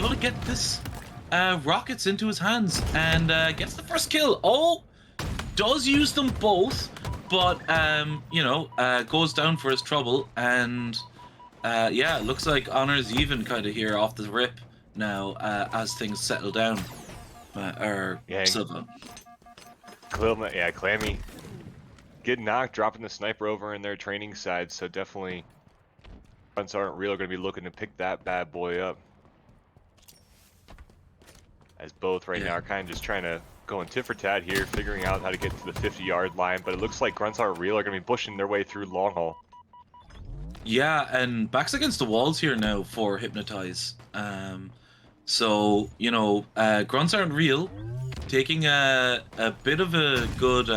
able to get this rockets into his hands and gets the first kill. Oh, does use them both, but goes down for his trouble. And yeah, it looks like Honor's even kind of here off the rip now as things settle down. Silva. Clammy getting knocked, dropping the sniper over in their training side, so definitely Grunts aren't real going to be looking to pick that bad boy up. As both right now are kind of just trying to go in tit for tat here, figuring out how to get to the 50-yard line, but it looks like Grunts aren't real are going to be pushing their way through long haul. Yeah, and backs against the walls here now for Hypnotize. So, Grunts aren't real, taking a bit of a good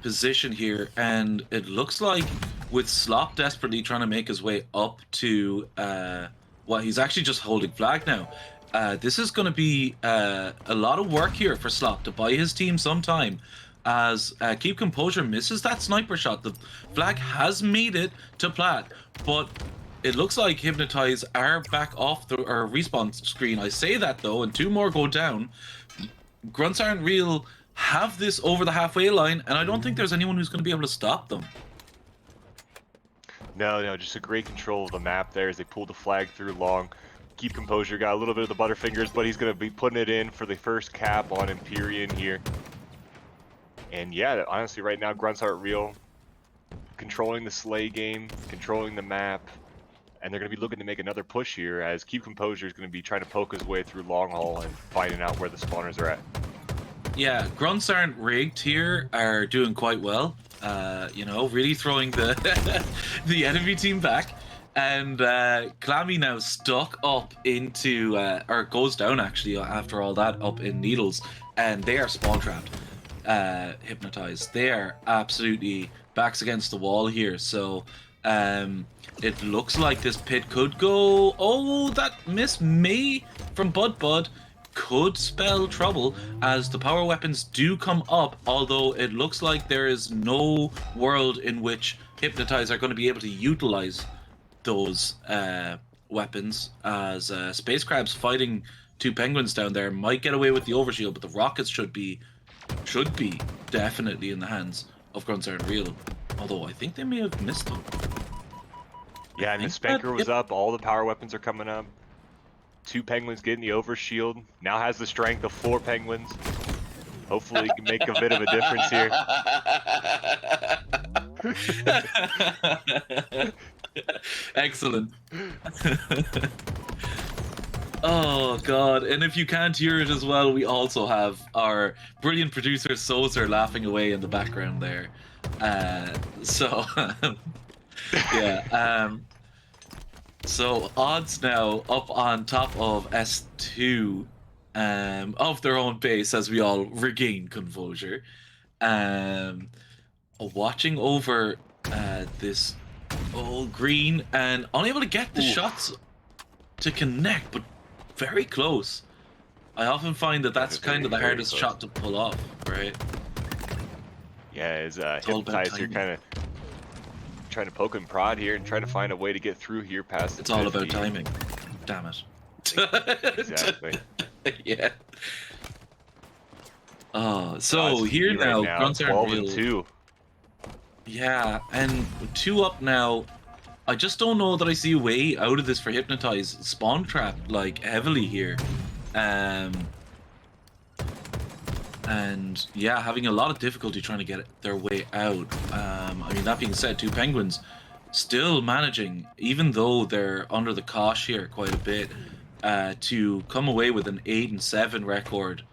position here, and it looks like with Slop desperately trying to make his way up to he's actually just holding flag now. This is going to be a lot of work here for Slop to buy his team some time, as Keep Composure misses that sniper shot. The flag has made it to plat, but it looks like Hypnotize are back off the respawn screen. I say that though, and 2 more go down. Grunts aren't real, have this over the halfway line, and I don't think there's anyone who's going to be able to stop them. No, just a great control of the map there as they pulled the flag through long. Keep Composure got a little bit of the butterfingers, but he's going to be putting it in for the first cap on Empyrean here. And yeah, honestly, right now, Grunts aren't real. Controlling the Slay game, controlling the map, and they're going to be looking to make another push here as Keep Composure is going to be trying to poke his way through long haul and finding out where the spawners are at. Yeah, Grunts aren't rigged here are doing quite well. Really throwing the the enemy team back. And Clammy now stuck up into, or goes down actually after all that, up in Needles. And they are spawn trapped, Hypnotized. They are absolutely backs against the wall here. So it looks like this pit could go, oh, that miss may from Bud could spell trouble as the power weapons do come up, although it looks like there is no world in which Hypnotize are going to be able to utilize those weapons, as Space Crabs fighting 2 penguins down there might get away with the overshield, but the rockets should be definitely in the hands of Grunts Aren't Real, although I think they may have missed them. Yeah, and the Spanker was up, all the power weapons are coming up. 2 penguins getting the overshield. Now has the strength of 4 penguins. Hopefully he can make a bit of a difference here. Excellent. Oh god, and if you can't hear it as well, we also have our brilliant producer Sozer laughing away in the background there. So odds now up on top of S2 of their own base as we all regain composure. Watching over this old green and unable to get the shots to connect, but very close. I often find that that's kind of the hardest shot to pull off, right? Yeah, as Hypnotize here kind of trying to poke and prod here and trying to find a way to get through here past the It's all about timing. Damn it. Exactly. Yeah. So here now, Grunts Aren't 12 Real. and 2. Yeah, and 2 up now. I just don't know that I see a way out of this for Hypnotize. Spawn trapped like heavily here. And yeah, having a lot of difficulty trying to get their way out. I mean, that being said, 2 penguins still managing, even though they're under the cosh here quite a bit, to come away with an 8 and 7 record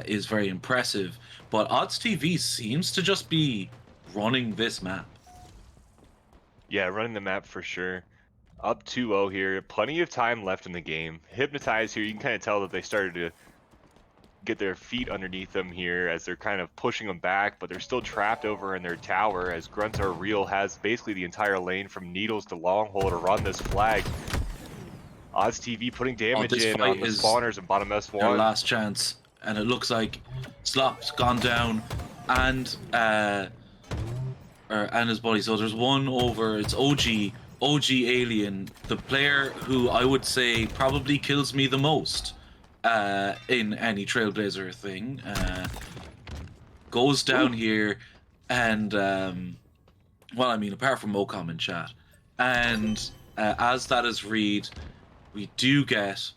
is very impressive. But Odds TV seems to just be running this map. Yeah, running the map for sure. Up 2-0 here. Plenty of time left in the game. Hypnotize here, you can kind of tell that they started to get their feet underneath them here as they're kind of pushing them back, but they're still trapped over in their tower as Grunts Are Real has basically the entire lane from Needles to Longhole to run this flag. Odds TV putting damage in on the spawners and bottom S1. Their last chance, and it looks like Slop's gone down, and his buddy. So there's one over. It's OG OG Alien, the player who I would say probably kills me the most in any Trailblazer thing, goes down here and, well, I mean, apart from Mocom in chat, and as that is read, we do get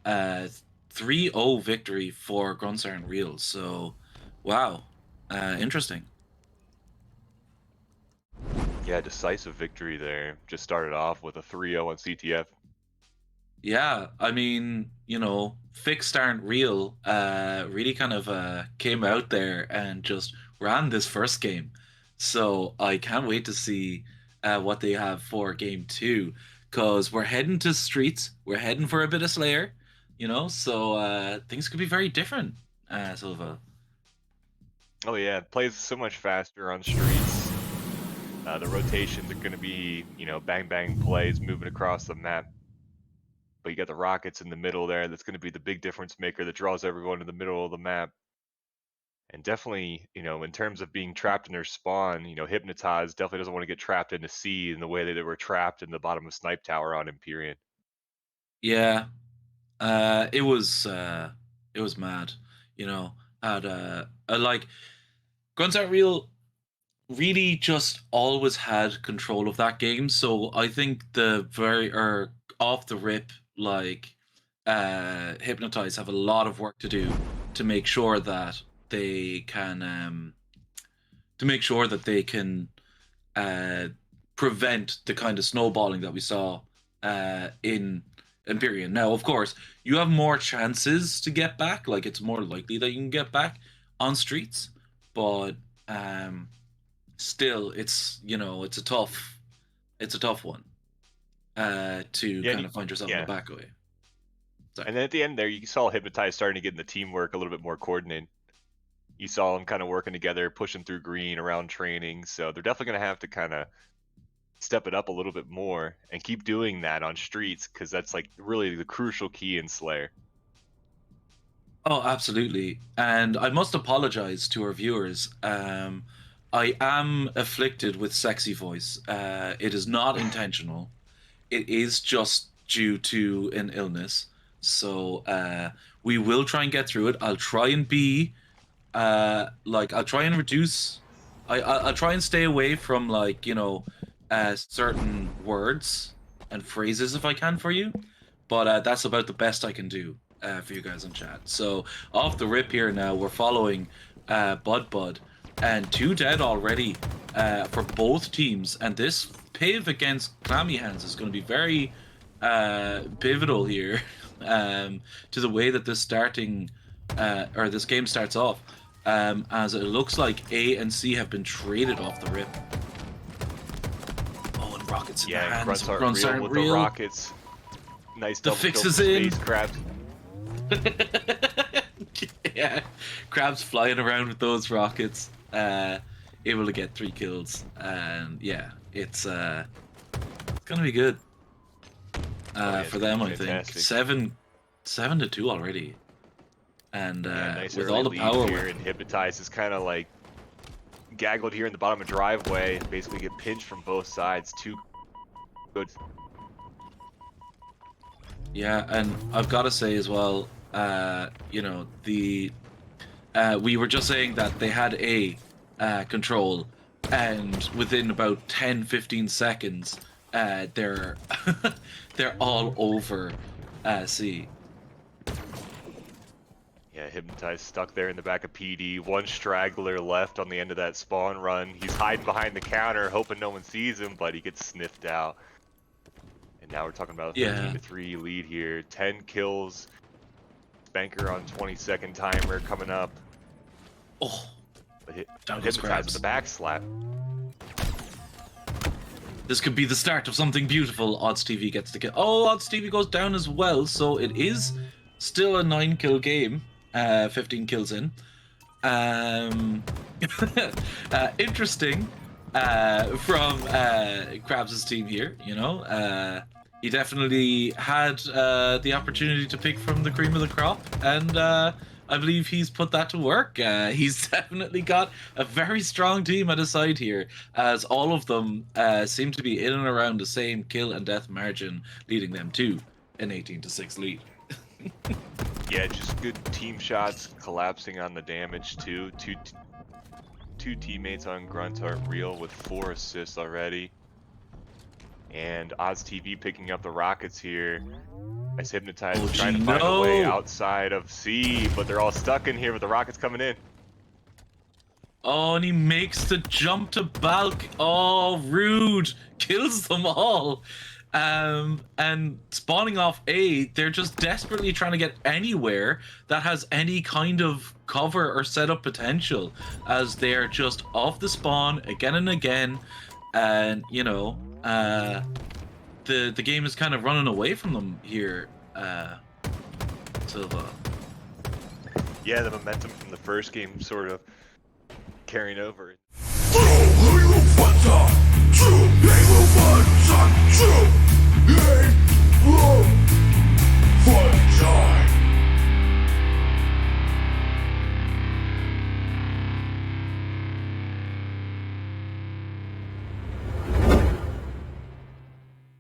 3-0 victory for Gruntsar and Real. So, wow, interesting. Yeah, decisive victory there. Just started off with a 3-0 on CTF. Yeah, I mean, you know, Fixed aren't real. Really kind of came out there and just ran this first game. So I can't wait to see what they have for game two, because we're heading to streets. We're heading for a bit of Slayer, you know. So things could be very different. Silva. Oh yeah, it plays so much faster on streets. The rotations are going to be, bang bang plays moving across the map. But you got the rockets in the middle there. That's going to be the big difference maker that draws everyone to the middle of the map. And definitely, in terms of being trapped in their spawn, Hypnotize definitely doesn't want to get trapped in the sea in the way that they were trapped in the bottom of Snipe Tower on Empyrean. Yeah, it was mad. You know, had like Guns Aren't Real really just always had control of that game. So I think the very or off the rip, like Hypnotize have a lot of work to do to make sure that they can uh, prevent the kind of snowballing that we saw in Empyrean. Now, of course, you have more chances to get back. Like it's more likely that you can get back on streets, but still, it's a tough one to Yeah, kind of find yourself in the back away. Sorry. And then at the end there, you saw Hypnotize starting to get in the teamwork a little bit more coordinated. You saw them kind of working together, pushing through green around training. So they're definitely going to have to kind of step it up a little bit more and keep doing that on streets, because that's like really the crucial key in Slayer. Oh, absolutely. And I must apologize to our viewers. I am afflicted with sexy voice. It is not intentional. It is just due to an illness. So we will try and get through it. I'll try and be I'll try and reduce. I'll try and stay away from certain words and phrases if I can for you. But that's about the best I can do for you guys in chat. So off the rip here now, we're following Bud, and 2 dead already for both teams. And this piv against Clammy Hands is going to be very pivotal here to the way that this this game starts off. As it looks like A and C have been traded off the rip. Oh, and rockets in the hands. Grunts aren't real with the rockets. Nice double fix kill is from in. Space Crabs. Yeah, Crabs flying around with those rockets, able to get 3 kills, and yeah, it's gonna be good for them. I think 7-2 already, and nice with early all the lead power here, and Hypnotize is kind of like gaggled here in the bottom of driveway, basically get pinched from both sides. 2 good. Yeah, and I've got to say as well, we were just saying that they had A control, and within about 10-15 seconds, they're they're all over C. Yeah, Hypnotize stuck there in the back of PD. 1 straggler left on the end of that spawn run. He's hiding behind the counter, hoping no one sees him, but he gets sniffed out. And now we're talking about a 13-3 lead here. 10 kills. Banker on 20-second timer coming up. Oh, but Hypnotize with the back slap. This could be the start of something beautiful. Odds TV gets the kill. Oh, Odds TV goes down as well, so it is still a 9-kill game. 15 kills in. Interesting from Krabs' team here. He definitely had the opportunity to pick from the cream of the crop, and I believe he's put that to work. He's definitely got a very strong team at his side here, as all of them seem to be in and around the same kill and death margin, leading them to an 18-6 lead. Yeah, just good team shots, collapsing on the damage too. Two teammates on Grunt aren't real with 4 assists already. And Odds TV picking up the Rockets here. As Hypnotize is trying to find a way no! outside of C, but they're all stuck in here with the Rockets coming in. Oh, and he makes the jump to Balk. Oh, rude. Kills them all. And spawning off A, they're just desperately trying to get anywhere that has any kind of cover or setup potential, as they're just off the spawn again and again. And, you know, the game is kind of running away from them here, Silva. Yeah, the momentum from the first game sort of carrying over.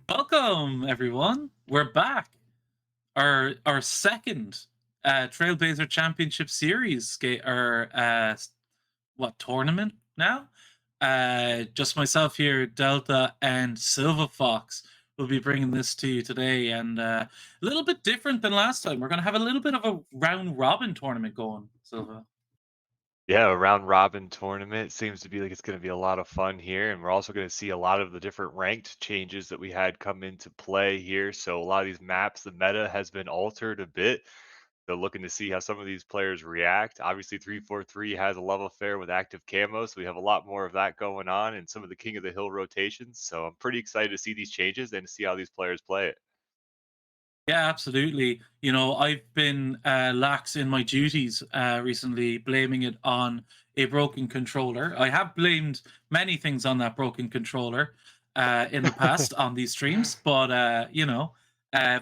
Welcome, everyone. We're back. Our second Trailblazer Championship Series, tournament now? Just myself here, Delta, and Silver Fox will be bringing this to you today, and a little bit different than last time. We're going to have a little bit of a round robin tournament going, Silva. Yeah, a round robin tournament seems to be like it's going to be a lot of fun here, and we're also going to see a lot of the different ranked changes that we had come into play here. So a lot of these maps, the meta has been altered a bit. So looking to see how some of these players react. Obviously, 343 has a love affair with active camos, so we have a lot more of that going on, and some of the King of the Hill rotations. So I'm pretty excited to see these changes and to see how these players play it. Yeah, absolutely. You know, I've been lax in my duties recently, blaming it on a broken controller. I have blamed many things on that broken controller in the past on these streams, but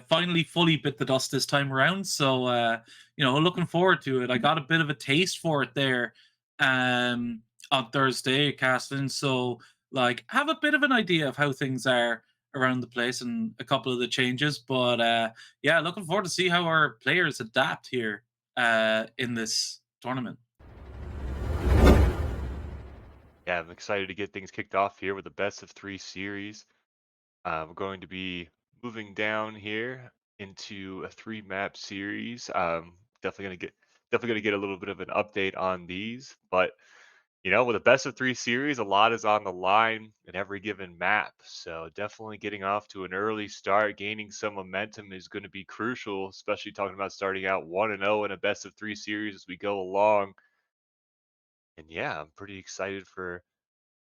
finally fully bit the dust this time around. So, looking forward to it. I got a bit of a taste for it there on Thursday casting. So, like, have a bit of an idea of how things are around the place and a couple of the changes. But yeah, looking forward to see how our players adapt here in this tournament. Yeah, I'm excited to get things kicked off here with the best of 3 series. We're going to be moving down here into a 3-map series. Definitely gonna get a little bit of an update on these, but with a best of 3 series, a lot is on the line in every given map. So definitely getting off to an early start, gaining some momentum is going to be crucial, especially talking about starting out 1-0 in a best of 3 series as we go along. And yeah, I'm pretty excited for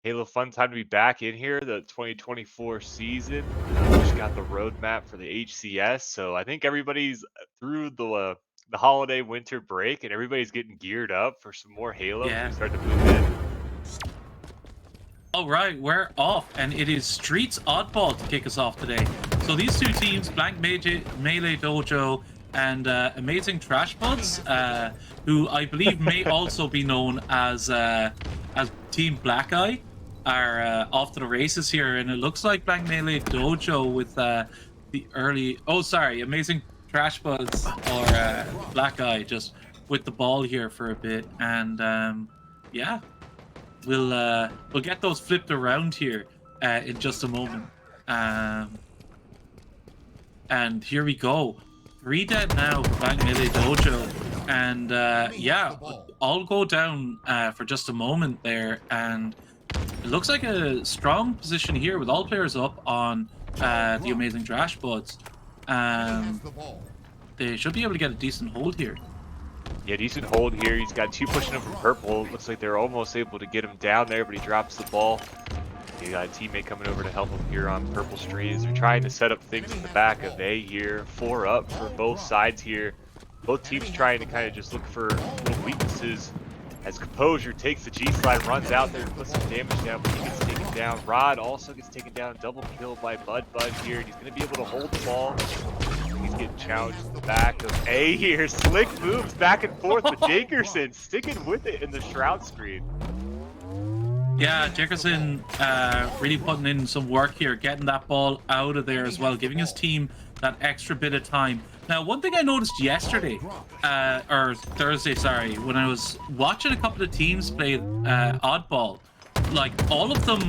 Halo Fun time to be back in here, the 2024 season. We just got the roadmap for the HCS, so I think everybody's through the holiday winter break, and everybody's getting geared up for some more Halo as Yeah. we start to move in. All right, we're off, and it is Streets Oddball to kick us off today. So these two teams, Blank Melee Dojo and Amazing Trash Buds, who I believe may also be known as Team Black Eye, are off to the races here, and it looks like Blank Melee Dojo with Amazing Trash Buds or Black Eye just with the ball here for a bit, and yeah. We'll get those flipped around here in just a moment. And here we go. 3 dead now for Blank Melee Dojo. And yeah, I'll go down for just a moment there. And it looks like a strong position here with all players up on the Amazing Trash Buds. They should be able to get a decent hold here. Yeah, decent hold here. He's got 2 pushing him from purple. Looks like they're almost able to get him down there, but he drops the ball. You got a teammate coming over to help him here on purple streets. They're trying to set up things in the back of A here. 4 up for both sides here. Both teams trying to kind of just look for little weaknesses. As Composure takes the G-slide, runs out there to put some damage down, but he gets taken down. Rod also gets taken down. Double kill by Bud here. And he's going to be able to hold the ball. He's getting challenged in the back of A here. Slick moves back and forth, but Jakerson sticking with it in the shroud screen. Yeah, Jakerson really putting in some work here, getting that ball out of there as well, giving his team that extra bit of time. Now, one thing I noticed yesterday, or Thursday, sorry, when I was watching a couple of teams play oddball, like all of them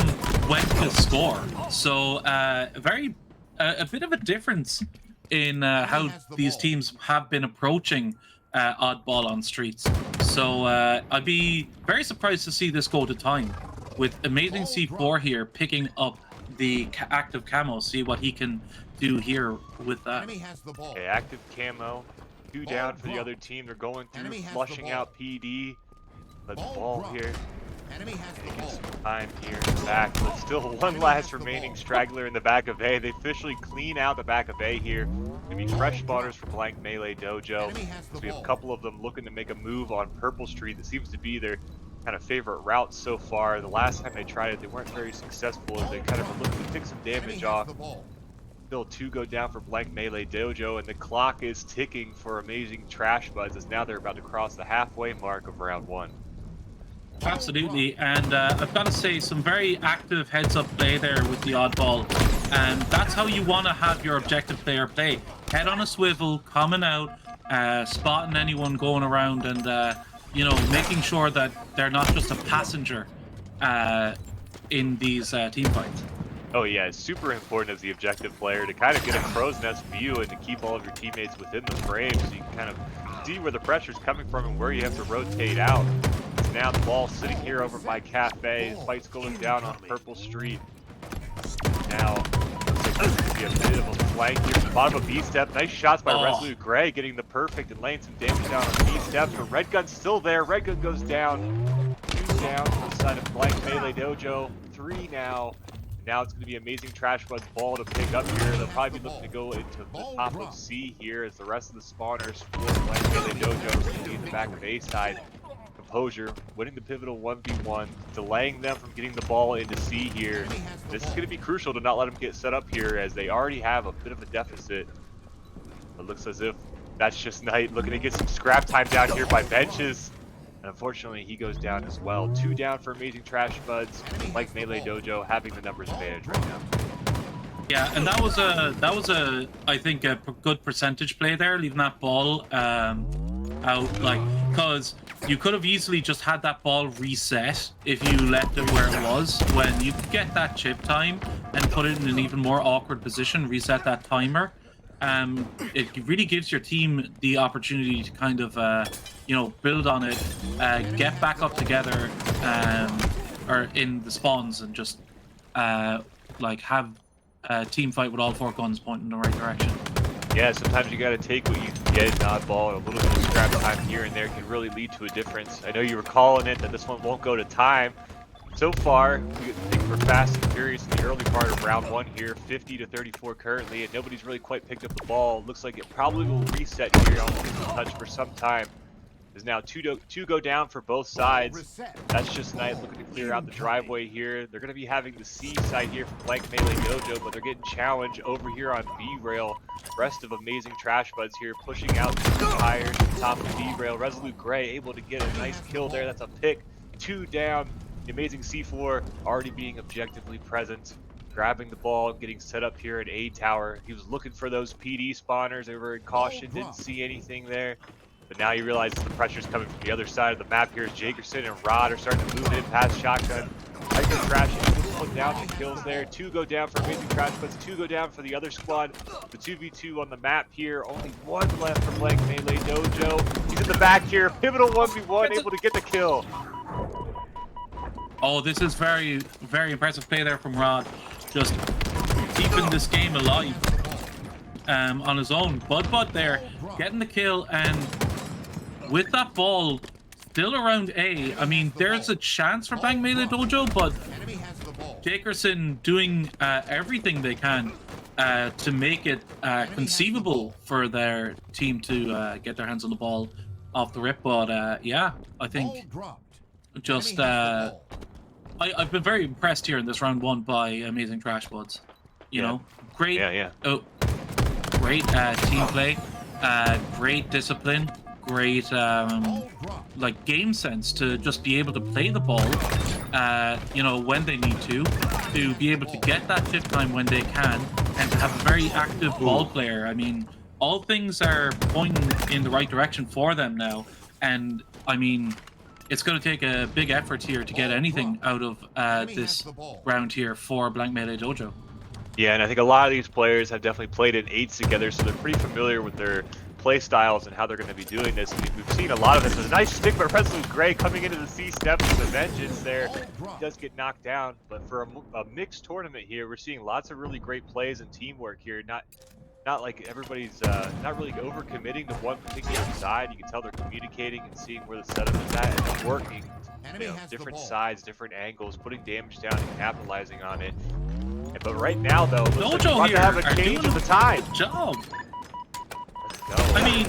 went to score. So a bit of a difference in how these teams have been approaching oddball on streets. So I'd be very surprised to see this go to time, with Amazing C4 here picking up the active camo. See what he can do here with that. Okay, active camo. 2 down for the other team. They're going through, flushing out PD. But ball here. Taking some time here in the back, but still one last remaining straggler in the back of A. They officially clean out the back of A here. Gonna be fresh spawners for Blank Melee Dojo. So we have a couple of them looking to make a move on Purple Street. That seems to be their kind of favorite route so far. The last time they tried it, they weren't very successful as they kind of were looking to pick some damage off. Still 2 go down for Blank Melee Dojo, and the clock is ticking for Amazing Trash Buds as now they're about to cross the halfway mark of round 1. Absolutely, and I've got to say, some very active heads-up play there with the oddball, and that's how you want to have your objective player play. Head on a swivel, coming out, spotting anyone going around, and you know, making sure that they're not just a passenger in these team fights. Oh yeah, it's super important as the objective player to kind of get a crow's nest view and to keep all of your teammates within the frame so you can kind of see where the pressure's coming from and where you have to rotate out. Now the ball sitting here over by Cafe. Fight's going down on Purple Street. Now, looks like there's going to be a bit of a flank here from the bottom of B-Step. Nice shots by Resolute Gray, getting the perfect and laying some damage down on B-Step. But Red Gun's still there. Red Gun goes down. 2 down to the side of Blank Melee Dojo. 3 now. Now it's going to be Amazing Trash Bud's ball to pick up here. They'll probably be looking to go into the top of C here as the rest of the spawners for Blank Melee Dojo is going to be in the back of A side. Composure, winning the pivotal 1v1, delaying them from getting the ball into C here. This is going to be crucial to not let them get set up here as they already have a bit of a deficit. It looks as if that's just Knight looking to get some scrap time down here by Benches. And unfortunately, he goes down as well. 2 down for Amazing Trash Buds, like Melee Dojo, having the numbers advantage right now. Yeah, and that was a I think a good percentage play there, leaving that ball out, like, because you could have easily just had that ball reset if you left it where it was. When you could get that chip time and put it in an even more awkward position, reset that timer, it really gives your team the opportunity to kind of you know, build on it, get back up together, or in the spawns, and just like have a team fight with all 4 guns pointing in the right direction. Yeah, sometimes you got to take what you can get in oddball, and a little bit of scrap time here and there can really lead to a difference. I know you were calling it that this one won't go to time. So far, I think we're fast and furious in the early part of round 1 here, 50-34 currently, and nobody's really quite picked up the ball. Looks like it probably will reset here on the touch for some time. There's now 2 go down for both sides. That's just Knight looking to clear out the driveway here. They're going to be having the C side here for Blank Melee Dojo, but they're getting challenged over here on B-Rail. Rest of Amazing Trash Buds here pushing out to the tires at the top of B-Rail. Resolute Gray able to get a nice kill there. That's a pick. 2 down. The Amazing C4 already being objectively present. Grabbing the ball and getting set up here at A Tower. He was looking for those PD spawners over in Caution. Didn't see anything there. But now you realize the pressure's coming from the other side of the map here as Jakerson and Rod are starting to move in past Shotgun. Hyper Trash put down some kills there. 2 go down for Amazing Trash Buds, 2 go down for the other squad. The 2v2 on the map here. Only 1 left for Blank Melee Dojo. He's in the back here. Pivotal 1v1, able to get the kill. Oh, this is very, very impressive play there from Rod. Just keeping this game alive on his own. Bud there, getting the kill, and with that ball still around A, I mean, there's a chance for Blank Melee Dojo, but Jakerson doing everything they can to make it conceivable for their team to get their hands on the ball off the rip. But yeah, I think just I've been very impressed here in this round 1 by Amazing Trash Buds. You know, great. Yeah. great team play, great discipline, great like game sense to just be able to play the ball, you know, when they need to be able to get that chip time when they can, and to have a very active ball player. I mean, all things are pointing in the right direction for them now, and I mean, it's going to take a big effort here to get anything out of this round here for Blank Melee Dojo. Yeah, and I think a lot of these players have definitely played in eights together, so they're pretty familiar with their play styles and how they're going to be doing this. We've seen a lot of this. There's a nice stick, but Resolute Gray coming into the C steps with a vengeance there. He does get knocked down, but for a mixed tournament here, we're seeing lots of really great plays and teamwork here. Not like everybody's not really overcommitting to one particular side. You can tell they're communicating and seeing where the setup is at, and they're working, you know, different sides, different angles, putting damage down and capitalizing on it. But right now, though, looks like Dojo we're about here to have a are change doing of the time. Good job. Let's go. I mean,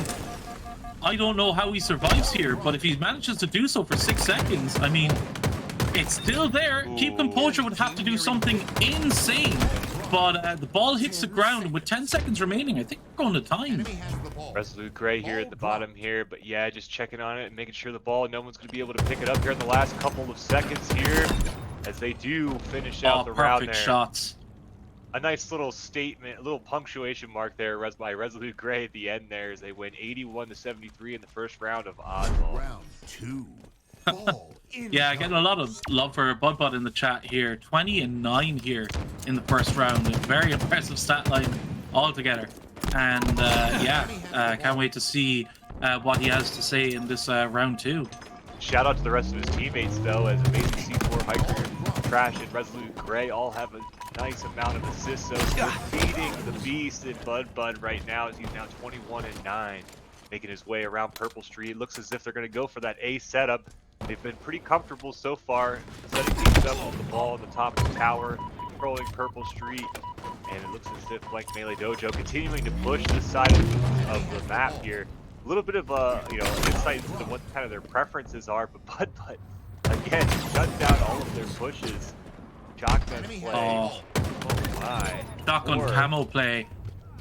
I don't know how he survives here, but if he manages to do so for 6 seconds, I mean, it's still there. Ooh. Keep Composure would have to do something insane, but the ball hits the ground with 10 seconds remaining. I think we're going to time. Resolute Gray here at the bottom here, but yeah, just checking on it and making sure the ball, no one's going to be able to pick it up here in the last couple of seconds here, as they do finish out the round there. Perfect shots. A nice little statement, a little punctuation mark there by Resolute Gray at the end there, as they win 81-73 in the first round of Oddball. Round 2. Yeah, getting a lot of love for Budbud in the chat here. 20-9 here in the first round. A very impressive stat line altogether. And yeah, can't wait to see what he has to say in this round 2. Shout out to the rest of his teammates though, as Amazing C4, Hiker, Trash, and Resolute Gray all have a nice amount of assists. So they're feeding the beast in Budbud right now, as he's now 21-9, making his way around Purple Street. Looks as if they're going to go for that A setup. They've been pretty comfortable so far, setting things up with the ball on the top of the tower, controlling Purple Street, and it looks as if Blank Melee Dojo continuing to push this side of the map here. A little bit of you know, insight into what kind of their preferences are, but Budbud again shut down all of their pushes. Shotgun play. Oh My. shotgun Lord. camo play,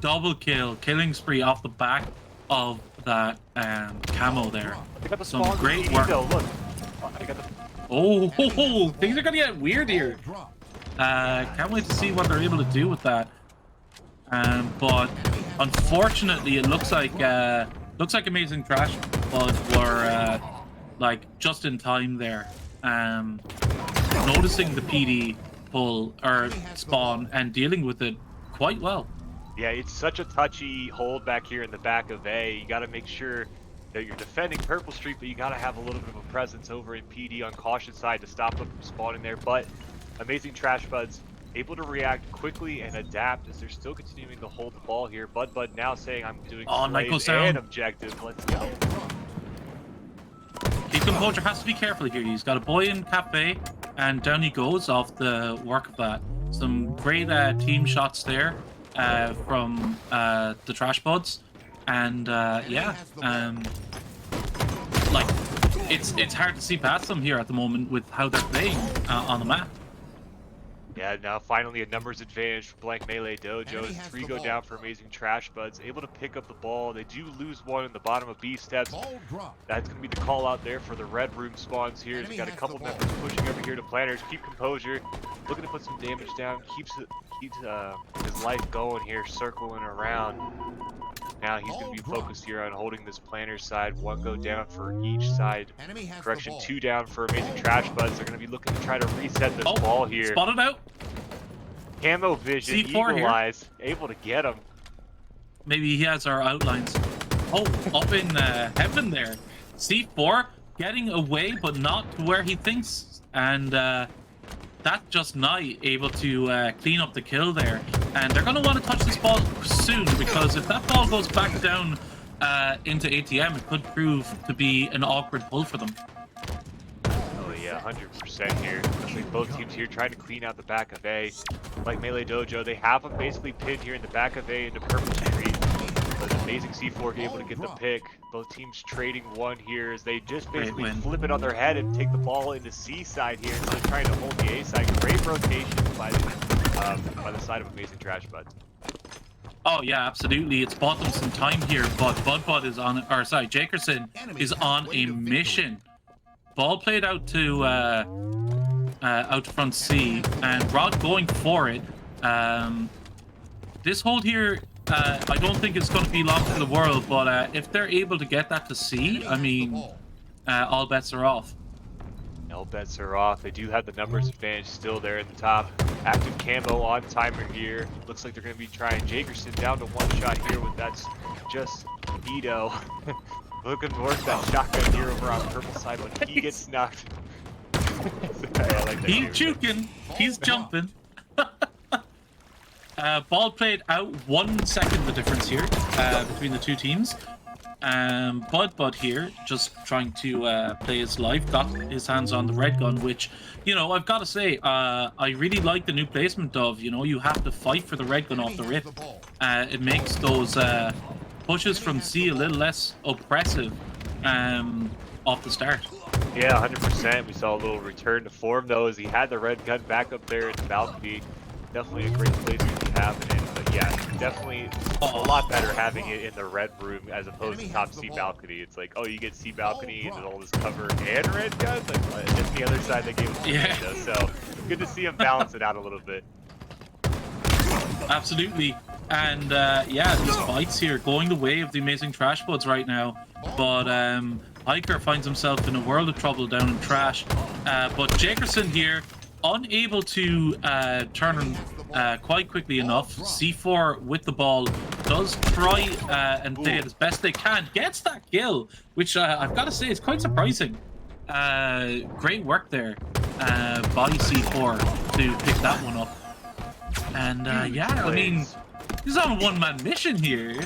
double kill, killing spree off the back of that camo there. They got the Some spawn great speed, work. though. Look. I got the Oh, things are gonna get weird here. Can't wait to see what they're able to do with that. But unfortunately, it looks like Amazing Trash but were like just in time there, noticing the PD pull or spawn and dealing with it quite well. Yeah, it's such a touchy hold back here in the back of A. You got to make sure that you're defending Purple Street, but you got to have a little bit of a presence over in PD on caution side to stop them from spawning there. But Amazing Trash Buds able to react quickly and adapt as they're still continuing to hold the ball here. Budbud now saying, I'm doing slave and objective. Let's go. Keep Composure has to be careful here. He's got a boy in cafe, and down he goes off the work of that. Some great team shots there from the Trash Buds, and yeah, like it's hard to see past them here at the moment with how they're playing on the map. Yeah, now finally a numbers advantage for Blank Melee Dojo as 3 go down for Amazing Trash Buds, able to pick up the ball. They do lose one in the bottom of B steps. That's going to be the call out there for the red room spawns here. We've got a couple members pushing over here to planners. Keep Composure, looking to put some damage down. Keeps his life going here, circling around. Now he's going to be focused here on holding this planner side. 1 go down for each side. Correction, 2 down for Amazing Trash Buds. They're going to be looking to try to reset this ball here. Spotted out. Camo vision, C4 eagle here. eyes, able to get him. Maybe he has our outlines. Oh, up in heaven there. C4 getting away, but not to where he thinks. And that just Nye able to clean up the kill there. And they're going to want to touch this ball soon, because if that ball goes back down into ATM, it could prove to be an awkward pull for them. Oh yeah, 100% here. Looks like both teams here trying to clean out the back of A. Like Melee Dojo, they have them basically pinned here in the back of A into Purple Street. But Amazing C4 able to get the pick. Both teams trading one here as they just basically flip it on their head and take the ball into C side here instead of trying to hold the A side. Great rotation by the side of Amazing Trash Buds. Oh yeah, absolutely. It's bought them some time here, but Bud is on, or sorry, Jakerson is on a mission. Ball played out to out to front C, and Rod going for it. This hold here, I don't think it's going to be long for the world, but if they're able to get that to C, I mean, all bets are off. All bets are off. They do have the numbers advantage still there in the top. Active camo on timer here. Looks like they're going to be trying Jagerson down to one shot here with that's just Vito. Looking to work that shotgun here over on purple side when he gets knocked. I like that He's juking. He's jumping. Ball played out 1 second the difference here between the two teams. Bud here, just trying to play his life, got his hands on the red gun, which, you know, I've got to say, I really like the new placement of, you know, you have to fight for the red gun off the rip. It makes those pushes from C a little less oppressive off the start. Yeah, 100%. We saw a little return to form, though, as he had the red gun back up there in the balcony. Definitely a great place to be having it, but yeah, definitely a lot better having it in the red room as opposed to top C balcony. It's like, oh, you get C balcony and all this cover and red guns. Like, it's the other side that gave him window, so good to see him balance it out a little bit. Absolutely, and yeah, these fights here going the way of the amazing Trash Buds right now, but Hiker finds himself in a world of trouble down in Trash, but Jakerson here unable to turn quite quickly enough. C4 with the ball does try and play it as best they can. Gets that kill, which I've got to say is quite surprising. Great work there by C4 to pick that one up. And yeah, I mean, he's on a one-man mission here.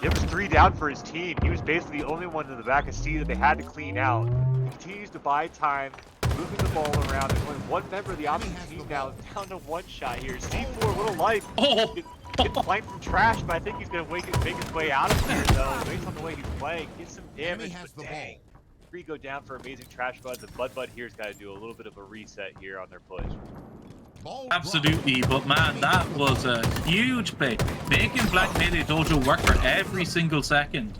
It was 3 down for his team. He was basically the only one in the back of C that they had to clean out. He continues to buy time, moving the ball around. There's only one member of the opposite team now down to one shot here. C4, little life. Oh! Get flanked from Trash, but I think he's going to make his way out of here, though. Based on the way he's playing, get some damage, but dang. 3 go down for Amazing Trash Buds, and Bud here's got to do a little bit of a reset here on their push. Absolutely, but man, that was a huge play. Making Black Melee Dojo work for every single second.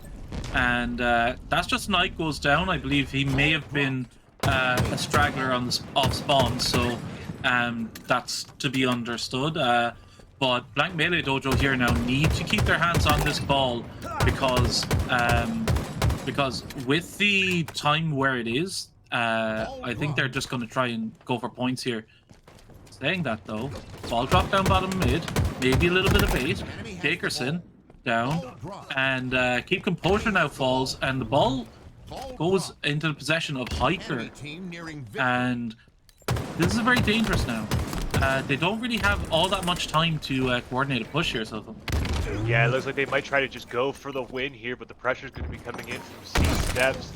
And that's just Knight goes down. I believe he may have been a straggler on the off spawn, so that's to be understood. But Black Melee Dojo here now need to keep their hands on this ball because with the time where it is, I think they're just going to try and go for points here. Saying that though, ball drop down bottom mid, maybe a little bit of bait. Jakerson down, and Keep Composure now falls, and the ball goes into the possession of Hiker, and this is very dangerous now. They don't really have all that much time to coordinate a push here, so. Yeah, it looks like they might try to just go for the win here, but the pressure's going to be coming in from C steps.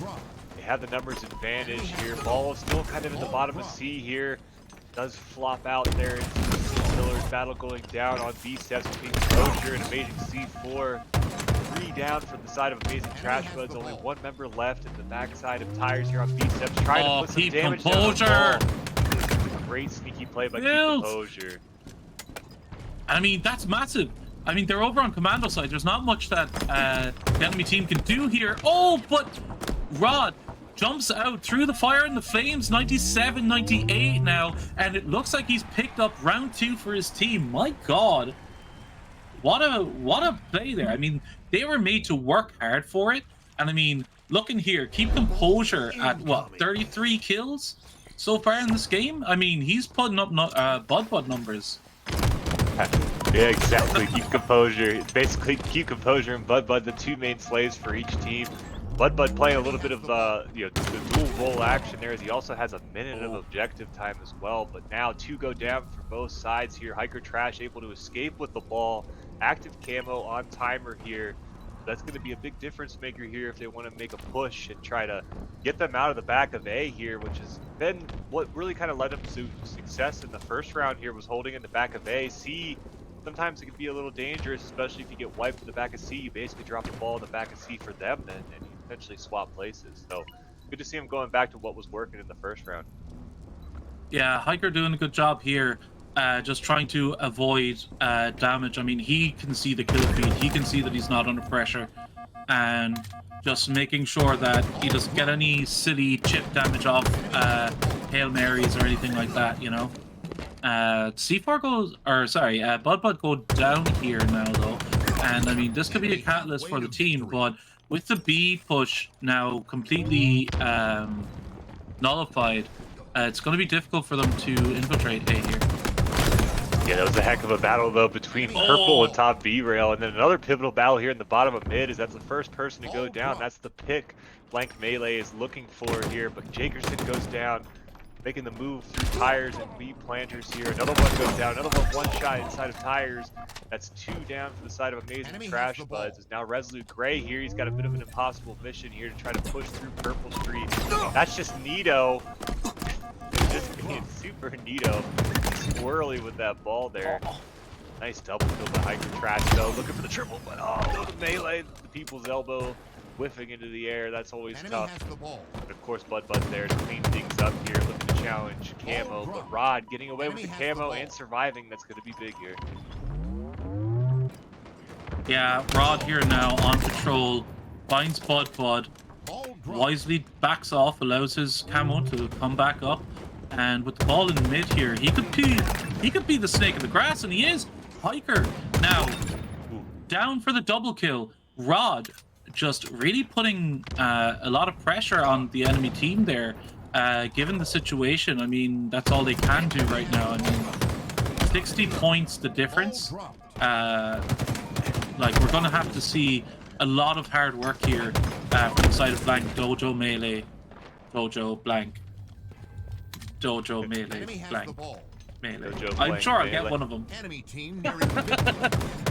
They have the numbers advantage here. Ball is still kind of in the bottom of C here. Does flop out there into the pillars. Battle going down on B steps between Composure and Amazing C4. 3 down from the side of Amazing Trash Buds. Only 1 member left at the backside of Tires here on B steps. Trying to put some damage Composure. down the ball. Great sneaky play by Keep Composure. I mean, that's massive. I mean, they're over on commando side. There's not much that the enemy team can do here. Oh, but Rod jumps out through the fire and the flames, 97, 98 now, and it looks like he's picked up round 2 for his team. My God, what a play there. I mean, they were made to work hard for it, and I mean, looking here, Keep Composure at what, 33 kills so far in this game. I mean, he's putting up Bud numbers. Yeah, exactly. Keep Composure. Basically, Keep Composure and Bud, the 2 main slaves for each team. Bud playing a little bit of the dual role action there, as he also has a minute of objective time as well. But now 2 go down for both sides here. Hiker Trash able to escape with the ball. Active camo on timer here. That's going to be a big difference maker here if they want to make a push and try to get them out of the back of A here, which has been what really kind of led them to success in the first round here, was holding in the back of A. C, sometimes it can be a little dangerous, especially if you get wiped in the back of C. You basically drop the ball in the back of C for them then, and you potentially swap places. So good to see him going back to what was working in the first round. Yeah, Hiker doing a good job here. just trying to avoid damage. I mean, he can see the kill feed. He can see that he's not under pressure, and just making sure that he doesn't get any silly chip damage off Hail Marys or anything like that. C4 goes, or sorry, Bud go down here now though, and I mean this could be a catalyst for the team, but with the B push now completely nullified, it's going to be difficult for them to infiltrate A here. Yeah, that was a heck of a battle though between purple and top B rail, and then another pivotal battle here in the bottom of mid. Is that's the first person to go down. That's the pick Blank Melee is looking for here, but Jakerson goes down, making the move through tires and B planters here. Another one goes down. Another one shot inside of tires. That's 2 down for the side of Amazing Trash Buds. Is now Resolute Gray here. He's got a bit of an impossible mission here to try to push through Purple Street. That's just Nito. Just being super neato, swirly with that ball there. Nice double kill by Hiker Trash though, looking for the triple, but oh, the melee, the people's elbow whiffing into the air. That's always tough. But of course, Bud's there to clean things up here, looking to challenge Camo, but Rod getting away with the camo and surviving. That's going to be big here. Yeah, Rod here now on patrol, finds Bud, wisely backs off, allows his camo to come back up. And with the ball in mid here, he could be the snake in the grass, and he is. Hiker now down for the double kill. Rod just really putting a lot of pressure on the enemy team there, given the situation. I mean, that's all they can do right now. I mean, 60 points the difference. Like, we're gonna have to see a lot of hard work here from the side of Blank Dojo Melee, Dojo Blank. Dojo Melee, Blank, Melee. Dojo I'm blank, sure I'll melee. get one of them. Enemy team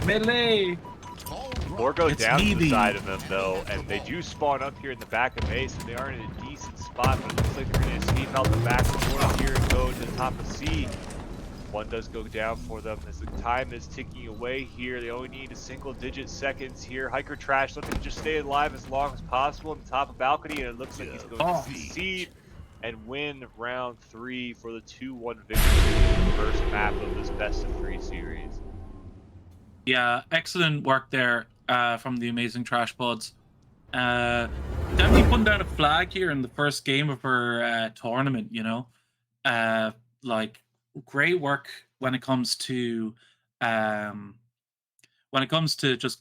Melee! Four goes It's down to the needy. side of them though, and they do spawn up here in the back of A, so they are in a decent spot, but it looks like they're going to escape out the back door here and go to the top of C. One does go down for them as the time is ticking away here. They only need a single-digit seconds here. Hiker Trash looking to just stay alive as long as possible on the top of balcony, and it looks like he's going to succeed and win round 3 for the 2-1 victory in the first map of this best-of-3 series. Yeah, excellent work there from the Amazing Trash Buds. Definitely putting down a flag here in the first game of her tournament, like, great work when it comes to just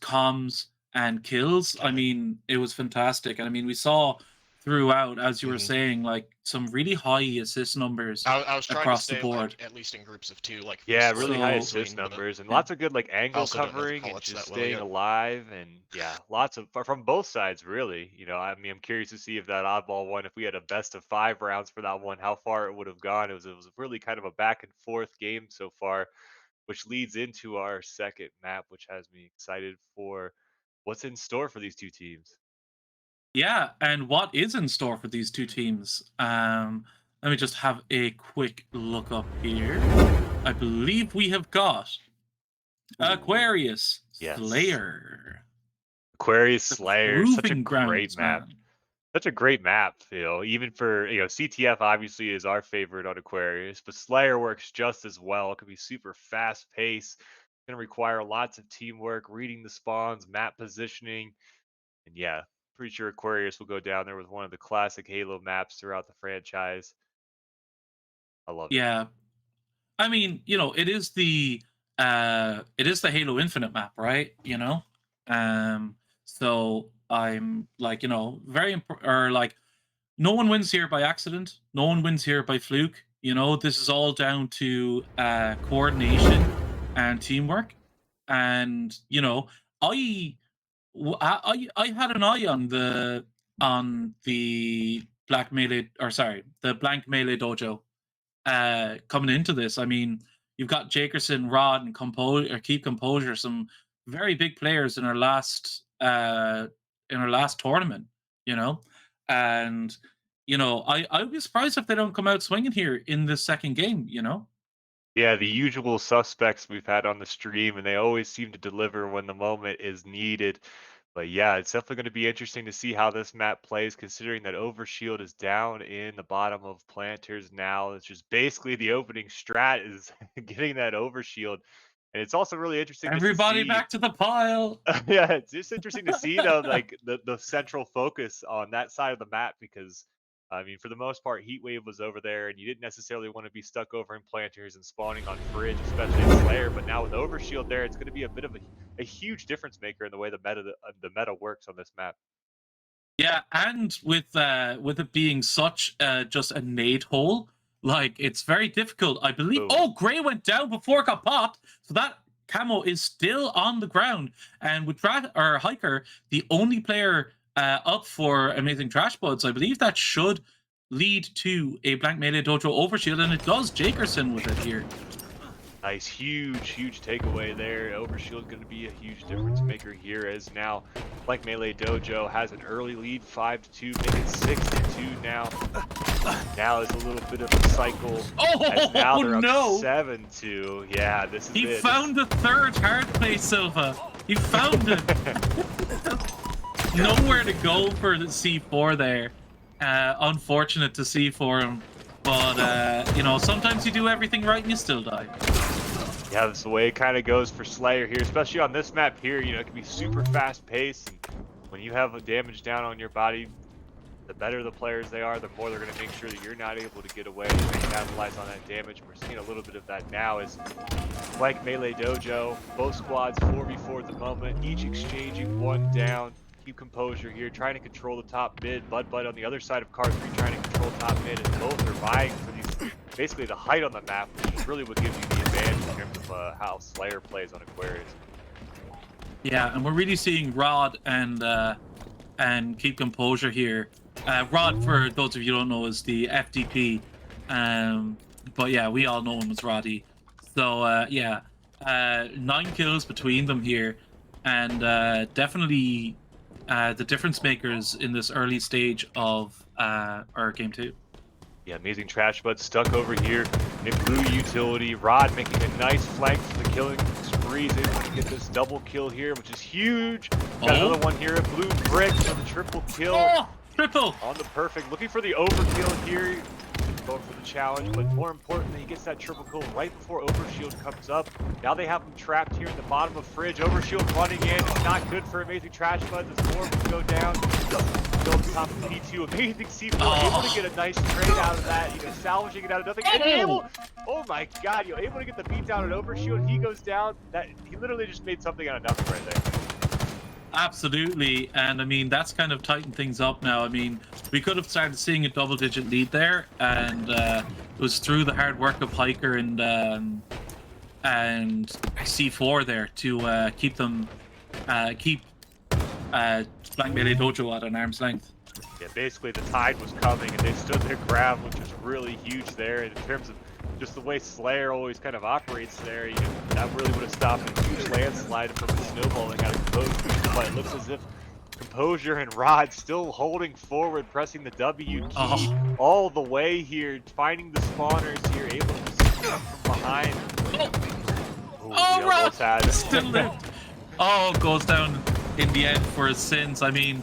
comms and kills. I mean, it was fantastic. And I mean, we saw throughout, as you were saying, like some really high assist numbers I was trying to across the stay board. like, at least in groups of 2, like Yeah, for really So- high between, assist but numbers and yeah. lots of good like angle also don't know the covering and call-outs just that well staying yet. alive and yeah, lots of from both sides really. I mean, I'm curious to see if that oddball one, if we had a best of 5 rounds for that one, how far it would have gone. It was really kind of a back and forth game so far, which leads into our second map, which has me excited for what's in store for these two teams. Yeah, and what is in store for these two teams? Let me just have a quick look up here. I believe we have got Aquarius Yes. Slayer. Aquarius The Slayer, such a Proving great Grounds, map. man. Such a great map, even for, CTF obviously is our favorite on Aquarius, but Slayer works just as well. It can be super fast paced, going to require lots of teamwork, reading the spawns, map positioning, and yeah, pretty sure Aquarius will go down there with one of the classic Halo maps throughout the franchise. I love it. Yeah. I mean, it is the Halo Infinite map, right? So I'm like, or like, no one wins here by accident. No one wins here by fluke. This is all down to coordination and teamwork. And I, I had an eye on the Black Melee, or sorry, the Blank Melee Dojo coming into this. I mean, you've got Jakerson, Rod, and Keep Composure, some very big players in our last tournament. You know, and I would be surprised if they don't come out swinging here in the second game. Yeah, the usual suspects we've had on the stream, and they always seem to deliver when the moment is needed. But yeah, it's definitely going to be interesting to see how this map plays, considering that Overshield is down in the bottom of Planters now. It's just basically the opening strat is getting that Overshield. And it's also really interesting just to Everybody see. back to the pile. Yeah, it's just interesting to see though, like the central focus on that side of the map because I mean, for the most part, Heatwave was over there, and you didn't necessarily want to be stuck over in planters and spawning on Fridge, especially in Slayer. But now with Overshield there, it's going to be a bit of a huge difference maker in the way the meta works on this map. Yeah, and with it being such just a nade hole, like it's very difficult. I believe. Boom. Oh, Gray went down before it got popped, so that camo is still on the ground. And with or Hiker, the only player up for Amazing Trash Buds, I believe that should lead to a Blank Melee Dojo Overshield, and it does. Jakerson with it here. Nice, huge takeaway there. Overshield going to be a huge difference maker here as now Blank Melee Dojo has an early lead, 5-2, make it 6-2 now. Now is a little bit of a cycle. Oh, now they're no. up 7-2. Yeah, this is He it. found the third hard play, Silva. He found it. Nowhere to go for the C4 there. Unfortunate to see for him. But, you know, sometimes you do everything right and you still die. Yeah, that's the way it kind of goes for Slayer here, especially on this map here. You know, it can be super fast paced. And when you have a damage down on your body, the better the players they are, the more they're going to make sure that you're not able to get away and capitalize on that damage. We're seeing a little bit of that now as like Melee Dojo, both squads 4v4 at the moment, each exchanging one down. Keep composure here, trying to control the top mid. Bud on the other side of Car 3 trying to control top mid, and both are vying for these, basically the height on the map, which is really what gives you the advantage in terms of how Slayer plays on Aquarius. Yeah, and we're really seeing Rod and Keep Composure here. Rod, for those of you who don't know, is the FDP. But yeah, we all know him as Roddy. So yeah, 9 kills between them here, and definitely the difference makers in this early stage of our game 2. Yeah, Amazing Trash Bud stuck over here in blue utility. Rod making a nice flank for the killing spree. He's able to get this double kill here, which is huge. Got another one here, a blue brick for the triple kill. Oh, triple! On the perfect. Looking for the overkill here. Going for the challenge, but more importantly, he gets that triple kill right before Overshield comes up. Now they have him trapped here in the bottom of Fridge. Overshield running in. It's not good for Amazing Trash Buds as 4 will go down. Still on top of P2. Amazing C4 able to get a nice trade out of that. You know, salvaging it out of nothing. And able, oh my god, you're able to get the beat down on Overshield. He goes down. That he literally just made something out of nothing right there. Absolutely, and I mean that's kind of tightened things up now. I mean, we could have started seeing a double-digit lead there, and it was through the hard work of Hiker and C4 there to keep them keep Blank Melee Dojo at an arm's length. Yeah, basically the tide was coming, and they stood their ground, which was really huge there. And in terms of just the way Slayer always kind of operates there, you know, that really would have stopped a huge landslide from the snowballing out of Composure. But it looks as if Composure and Rod still holding forward, pressing the W key all the way here, finding the spawners here, able to just come from behind. Oh, Rod! Still there. Oh, goes down in the end for his sins. I mean,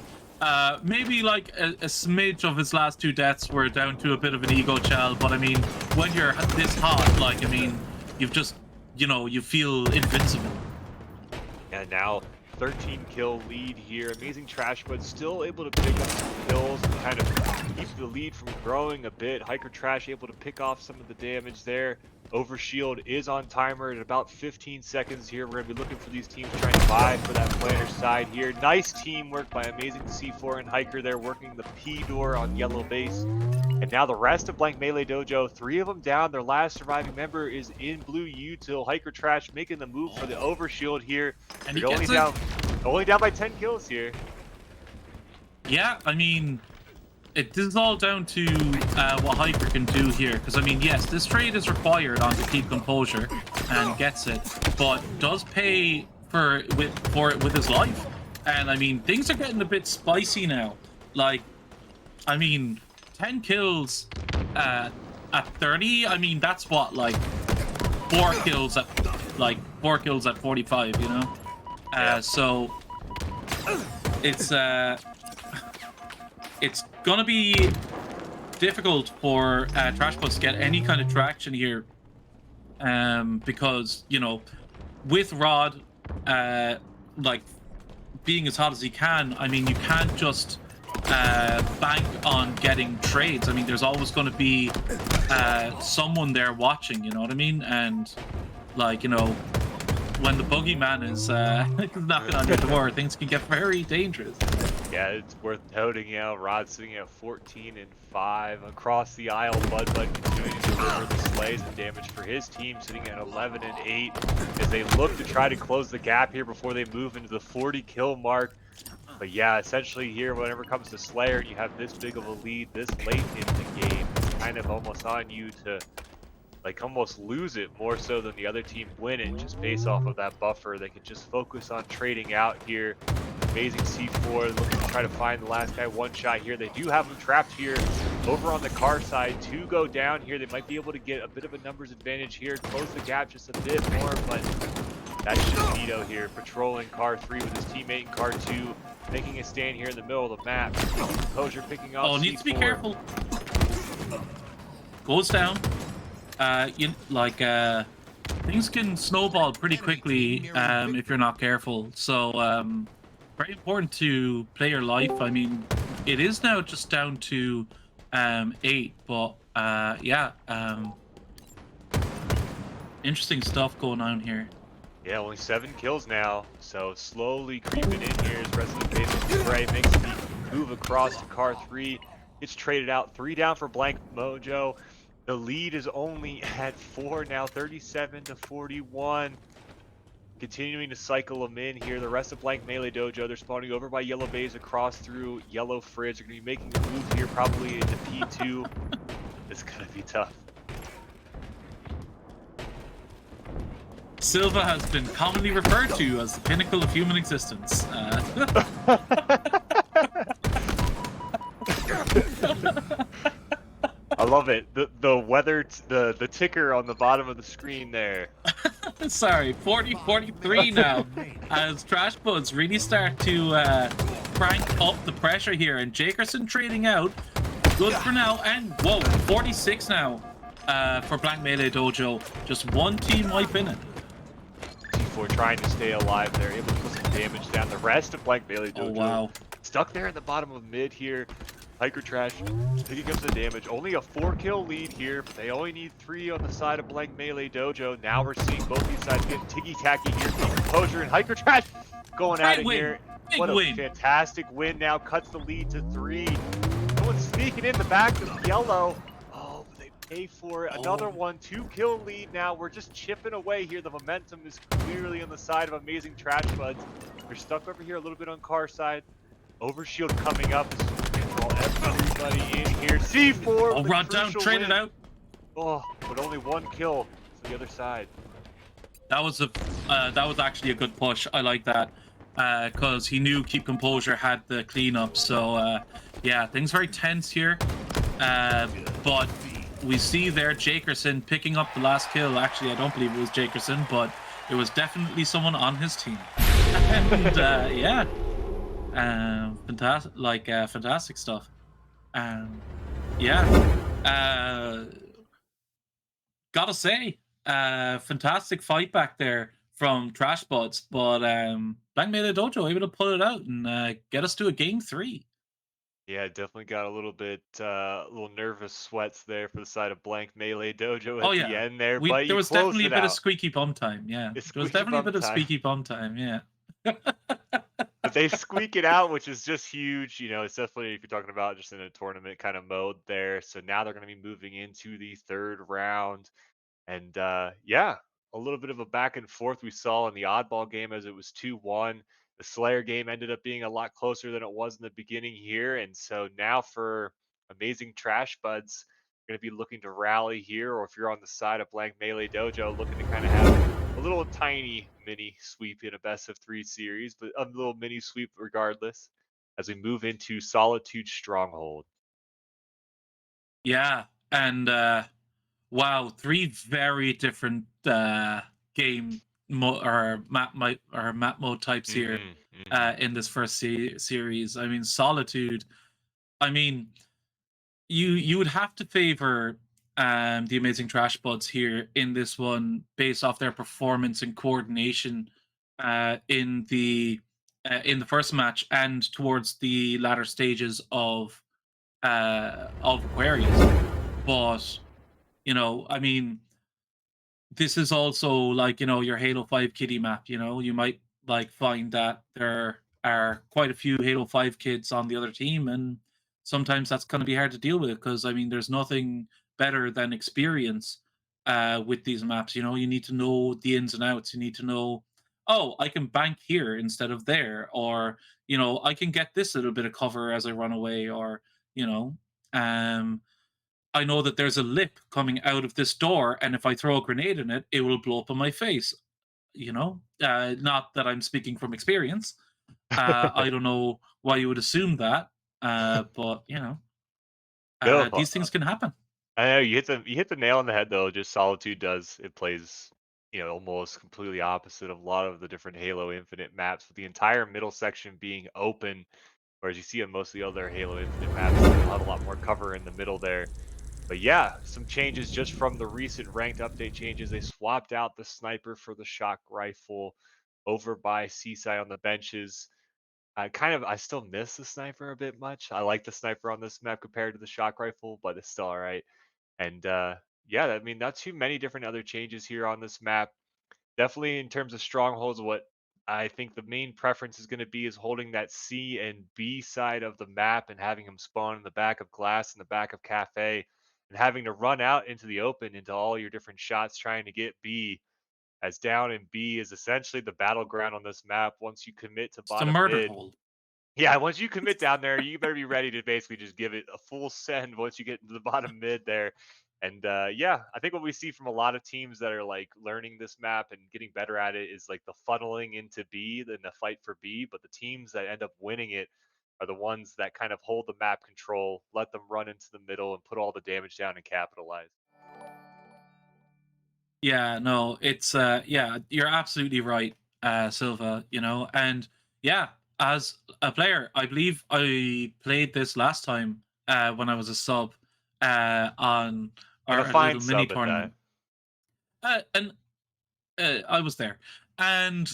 maybe like a smidge of his last 2 deaths were down to a bit of an ego child, but I mean, when you're this hot, like, I mean, you've just, you know, you feel invincible. And now 13 kill lead here. Amazing Trash Bud still able to pick up some kills and kind of keep the lead from growing a bit. Hiker Trash able to pick off some of the damage there. Overshield is on timer at about 15 seconds here. We're going to be looking for these teams trying to vie for that planner side here. Nice teamwork by Amazing C4 and Hiker there, working the P door on yellow base. And now the rest of Blank Melee Dojo, 3 of them down. Their last surviving member is in blue util. Hiker Trash making the move for the Overshield here. And They're only down by 10 kills here. Yeah, I mean, this is all down to what Hiker can do here. Because, I mean, yes, this trade is required on to Keep Composure and gets it, but does pay for it with his life. And, I mean, things are getting a bit spicy now. Like, I mean, 10 kills at 30, I mean, that's what, like, 4 kills at 45, you know? So it's it's gonna be difficult for Trashbot to get any kind of traction here, because with Rod, like being as hot as he can, I mean, you can't just bank on getting trades. I mean, there's always going to be someone there watching. You know what I mean? And like when the boogeyman is knocking on your door, things can get very dangerous. Yeah, it's worth noting, Rod sitting at 14-5 across the aisle. Bud continuing to deliver the slays and damage for his team, sitting at 11-8 as they look to try to close the gap here before they move into the 40 kill mark. But yeah, essentially here, whenever it comes to Slayer, and you have this big of a lead this late in the game, it's kind of almost on you to like almost lose it more so than the other team win it just based off of that buffer. They can just focus on trading out here. Amazing C4 looking to try to find the last guy one shot here. They do have him trapped here over on the car side. Two go down here. They might be able to get a bit of a numbers advantage here, close the gap just a bit more, but that's just Vito here patrolling car 3 with his teammate in car 2, making a stand here in the middle of the map. Composure picking off Oh, C4. needs to be careful. Goes down. Things can snowball pretty quickly if you're not careful. So very important to play your life. I mean, it is now just down to 8, but yeah, interesting stuff going on here. Yeah, only 7 kills now, so slowly creeping in here as Resident Evil Spray makes the move across to car 3. Gets traded out, 3 down for Blank Mojo. The lead is only at 4 now, 37-41. Continuing to cycle them in here. The rest of Blank Melee Dojo, they're spawning over by Yellow Bays across through Yellow Fridge. They're going to be making a move here, probably into P2. It's going to be tough. Silva has been commonly referred to as the pinnacle of human existence. I love it. The weather, the ticker on the bottom of the screen there. Sorry, 40-43 now, as Trash Buds really start to crank up the pressure here, and Jakerson trading out. Good for now, and whoa, 46 now for Blank Melee Dojo. Just one team wipe in it. C4 trying to stay alive. They're able to put some damage down. The rest of Blank Melee Dojo wow. stuck there in the bottom of mid here. Hiker Trash picking up the damage. Only a 4-kill lead here, but they only need 3 on the side of Blank Melee Dojo. Now we're seeing both these sides get ticky-tacky here. Composure and Hiker Trash going at it here. What a fantastic win now. Cuts the lead to 3. Someone sneaking in the back of Yellow. Oh, but they pay for it. Another one. 2-kill lead now. We're just chipping away here. The momentum is clearly on the side of Amazing Trash Buds. They're stuck over here a little bit on car side. Overshield coming up. Everybody in here. C4. Oh, Rod down, traded out. Oh, but only 1 kill to the other side. That was actually a good push. I like that because he knew Keep Composure had the cleanup. So yeah, things very tense here. But we see there Jakerson picking up the last kill. Actually, I don't believe it was Jakerson, but it was definitely someone on his team. And yeah. Fantastic stuff. Yeah, gotta say, fantastic fight back there from Trash Buds, but Blank Melee Dojo able to pull it out and get us to a game 3. Yeah, definitely got a little bit, little nervous sweats there for the side of Blank Melee Dojo at the end there, but there was closed definitely a it bit of out. squeaky bum time. Yeah, there was definitely a bit of squeaky bum time. Yeah. But they squeak it out, which is just huge. It's definitely, if you're talking about just in a tournament kind of mode there. So now they're going to be moving into the 3rd round. And yeah, a little bit of a back and forth we saw in the oddball game as it was 2-1. The Slayer game ended up being a lot closer than it was in the beginning here. And so now for Amazing Trash Buds, going to be looking to rally here, or if you're on the side of Blank Melee Dojo, looking to kind of have a little tiny mini sweep in a best of 3 series, but a little mini sweep regardless as we move into Solitude Stronghold. Yeah, and wow, 3 very different game map mode types here Mhm, mhm. in this first series. I mean, Solitude. I mean, you would have to favor the Amazing Trash Buds here in this one based off their performance and coordination in the first match and towards the latter stages of Aquarius. But I mean, this is also like your Halo 5 kiddie map. You might like find that there are quite a few Halo 5 kids on the other team, and sometimes that's going to be hard to deal with because I mean there's nothing better than experience with these maps. You need to know the ins and outs. You need to know, oh, I can bank here instead of there, or I can get this little bit of cover as I run away, or you know um I know that there's a lip coming out of this door, and if I throw a grenade in it, it will blow up in my face. Not that I'm speaking from experience. I don't know why you would assume that, but No, these things can happen. I know you hit the nail on the head though. Just Solitude does it plays almost completely opposite of a lot of the different Halo Infinite maps, with the entire middle section being open, whereas you see on most of the other Halo Infinite maps you'll have a lot more cover in the middle there. But yeah, some changes just from the recent ranked update changes. They swapped out the sniper for the shock rifle over by Seaside on the benches. I still miss the sniper a bit much. I like the sniper on this map compared to the shock rifle, but it's still all right. And yeah, I mean, not too many different other changes here on this map. Definitely in terms of strongholds, what I think the main preference is going to be is holding that C and B side of the map and having them spawn in the back of glass in the back of cafe, and having to run out into the open into all your different shots trying to get B, as down and B is essentially the battleground on this map. Once you commit to It's the bottom murder mid, hole. yeah, once you commit down there, you better be ready to basically just give it a full send once you get into the bottom mid there. And yeah, I think what we see from a lot of teams that are like learning this map and getting better at it is like the funneling into B, then the fight for B. But the teams that end up winning it are the ones that kind of hold the map control, let them run into the middle and put all the damage down and capitalize. Yeah, no, it's yeah, you're absolutely right, Silva, and yeah, as a player, I believe I played this last time when I was a sub on And a our fine little mini sub at tournament. that. And I was there. And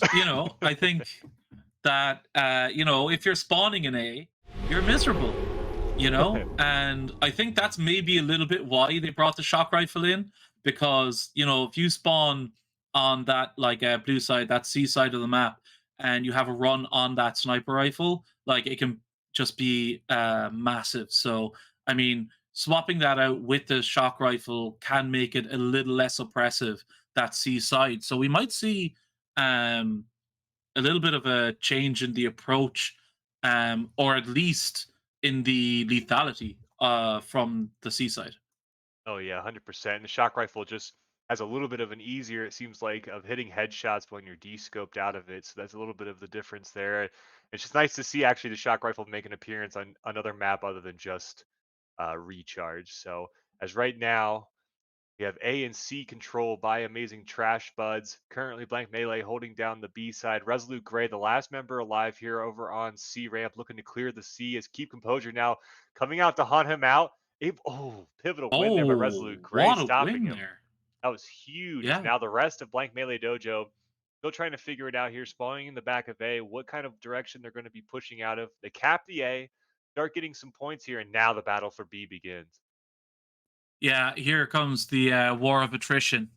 I think that if you're spawning in A, you're miserable. And I think that's maybe a little bit why they brought the shock rifle in, because if you spawn on that like blue side, that C side of the map, and you have a run on that sniper rifle, like it can just be massive. So I mean, swapping that out with the shock rifle can make it a little less oppressive, that C side. So we might see um a little bit of a change in the approach, or at least in the lethality from the seaside. Oh yeah, 100%. The shock rifle just has a little bit of an easier, it seems like, of hitting headshots when you're de-scoped out of it. So that's a little bit of the difference there. It's just nice to see actually the shock rifle make an appearance on another map other than just recharge. So as right now, we have A and C control by Amazing Trash Buds. Currently, Blank Melee holding down the B side. Resolute Gray, the last member alive here over on C ramp, looking to clear the C. Is Keep Composure now coming out to hunt him out. Pivotal win there by Resolute Oh, Gray, what a stopping win him. there. That was huge. As Yeah. now the rest of Blank Melee Dojo still trying to figure it out here, spawning in the back of A, what kind of direction they're going to be pushing out of. They cap the A, start getting some points here, and now the battle for B begins. Yeah, here comes the war of attrition,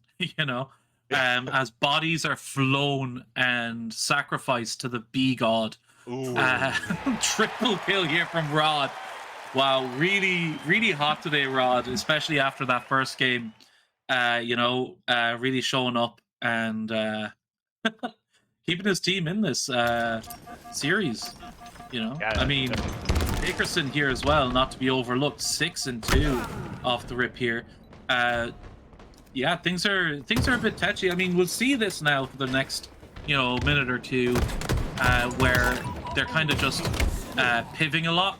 as bodies are flown and sacrificed to the bee god. Uh, Ooh. Triple kill here from Rod. Wow, really, really hot today, Rod, especially after that first game. Really showing up and keeping his team in this series. I Yeah, mean, definitely. Dickerson here as well, not to be overlooked. 6-2 off the rip here. Yeah, things are a bit touchy. I mean, we'll see this now for the next minute or two, where they're kind of just pivoting a lot,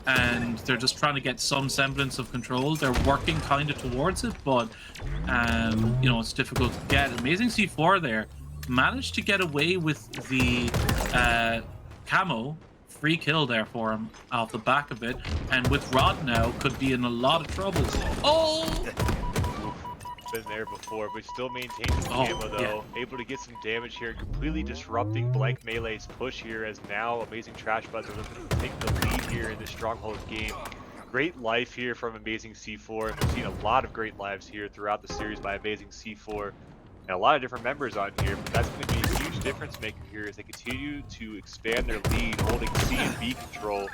and they're just trying to get some semblance of control. They're working kind of towards it, but it's difficult to get. Amazing C4 there. managed to get away with the camo. Free kill there for him off the back of it. And with Rod now, could be in a lot of trouble. Oh! Been there before, but still maintains the camo though. Yeah. Able to get some damage here, completely disrupting Blank Melee's push here, as now Amazing Trash Buds are looking to take the lead here in the Stronghold game. Great life here from Amazing C4, and we've seen a lot of great lives here throughout the series by Amazing C4. And a lot of different members on here, but that's going to be a huge difference maker here as they continue to expand their lead, holding C and B control.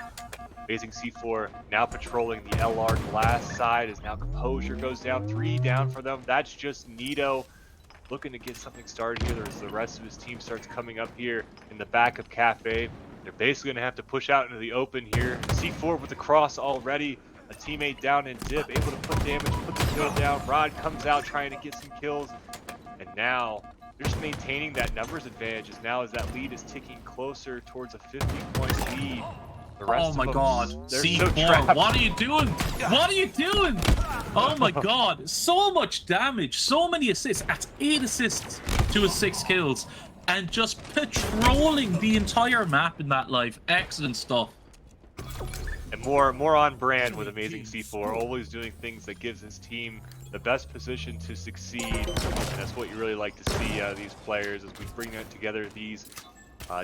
Amazing C4 now patrolling the LR glass side as now Composure goes down, 3 down for them. That's just Nito looking to get something started here as the rest of his team starts coming up here in the back of Cafe. They're basically going to have to push out into the open here. C4 with the cross already. A teammate down in dip, able to put damage, put the kill down. Rod comes out trying to get some kills. And now they're just maintaining that numbers advantage as now as that lead is ticking closer towards a 50-point lead. The rest oh my of them, god, C4, so what are you doing? What are you doing? Oh my god, so much damage, so many assists. That's 8 assists to his 6 kills. And just patrolling the entire map in that life. Excellent stuff. And more on brand with Amazing C4, always doing things that gives his team the best position to succeed. And that's what you really like to see out of these players as we bring together these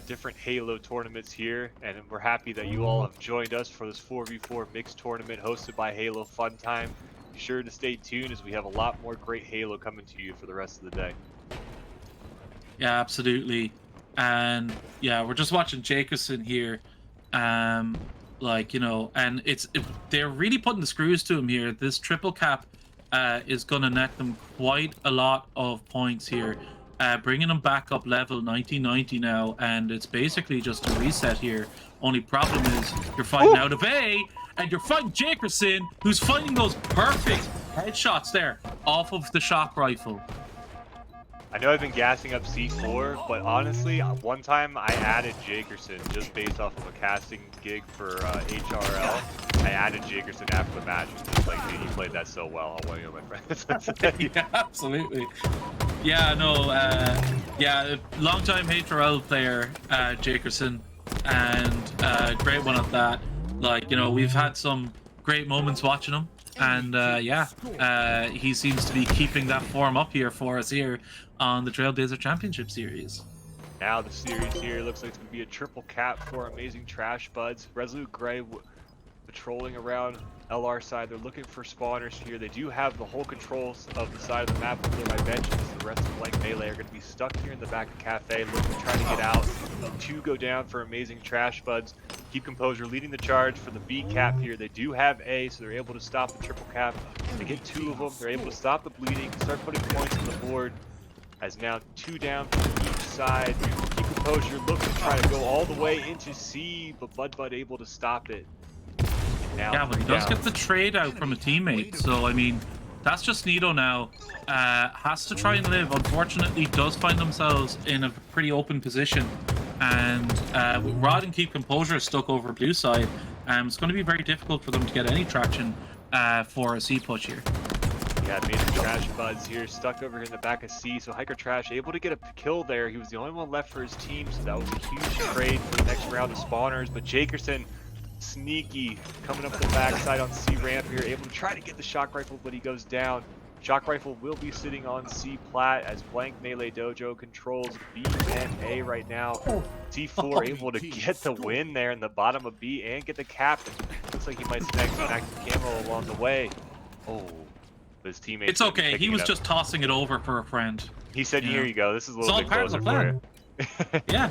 different Halo tournaments here. And we're happy that you all have joined us for this 4v4 mixed tournament hosted by Halo Fun Time. Be sure to stay tuned as we have a lot more great Halo coming to you for the rest of the day. Yeah, absolutely. And yeah, we're just watching Jacobson here. Like, you know, and they're really putting the screws to him here. This triple cap is going to net them quite a lot of points here, bringing them back up level 1990 now, and it's basically just a reset here. Only problem is you're fighting out of A, and you're fighting Jacobson, who's finding those perfect headshots there off of the shock rifle. I know I've been gassing up C4, but honestly, one time I added Jakerson just based off of a casting gig for HRL. I added Jakerson after the match. Just like, dude, you played that so well. I want you, my friends. Yeah, absolutely. Yeah, no, yeah, long-time HRL player, Jakerson, and great one at that. Like, you know, we've had some great moments watching him. And yeah, he seems to be keeping that form up here for us here on the Trailblazer Championship Series. Now the series here looks like it's going to be a triple cap for Amazing Trash Buds. Resolute Gray patrolling around LR side. They're looking for spawners here. They do have the whole controls of the side of the map over there by benches. The rest of Blank Melee are going to be stuck here in the back of Cafe, looking to try to get out. 2 go down for Amazing Trash Buds. Keep Composure leading the charge for the B cap here. They do have A, so they're able to stop the triple cap. They get 2 of them. They're able to stop the bleeding, start putting points on the board. As now 2 down from each side. Keep Composure looking to try to go all the way into C, but Bud able to stop it. Now yeah, but he does get the trade out from a teammate, so I mean, that's just Nito now. Has to try and live. Unfortunately, does find themselves in a pretty open position. And with Rod and Keep Composure stuck over blue side, it's going to be very difficult for them to get any traction for a C push here. Yeah, Amazing Trash Buds here, stuck over here in the back of C, so Hiker Trash able to get a kill there. He was the only one left for his team, so that was a huge trade for the next round of spawners. But Jakerson, sneaky, coming up the backside on C ramp here, able to try to get the shock rifle, but he goes down. Shock rifle will be sitting on C plat as Blank Melee Dojo controls B and A right now. C4 able to get the win there in the bottom of B and get the cap. Looks like he might snag some active camo along the way. Oh, his teammate. It's okay. He was just tossing it over for a friend. He said, "Here you go. This is a little bit part of the closer plan. for you." Yeah.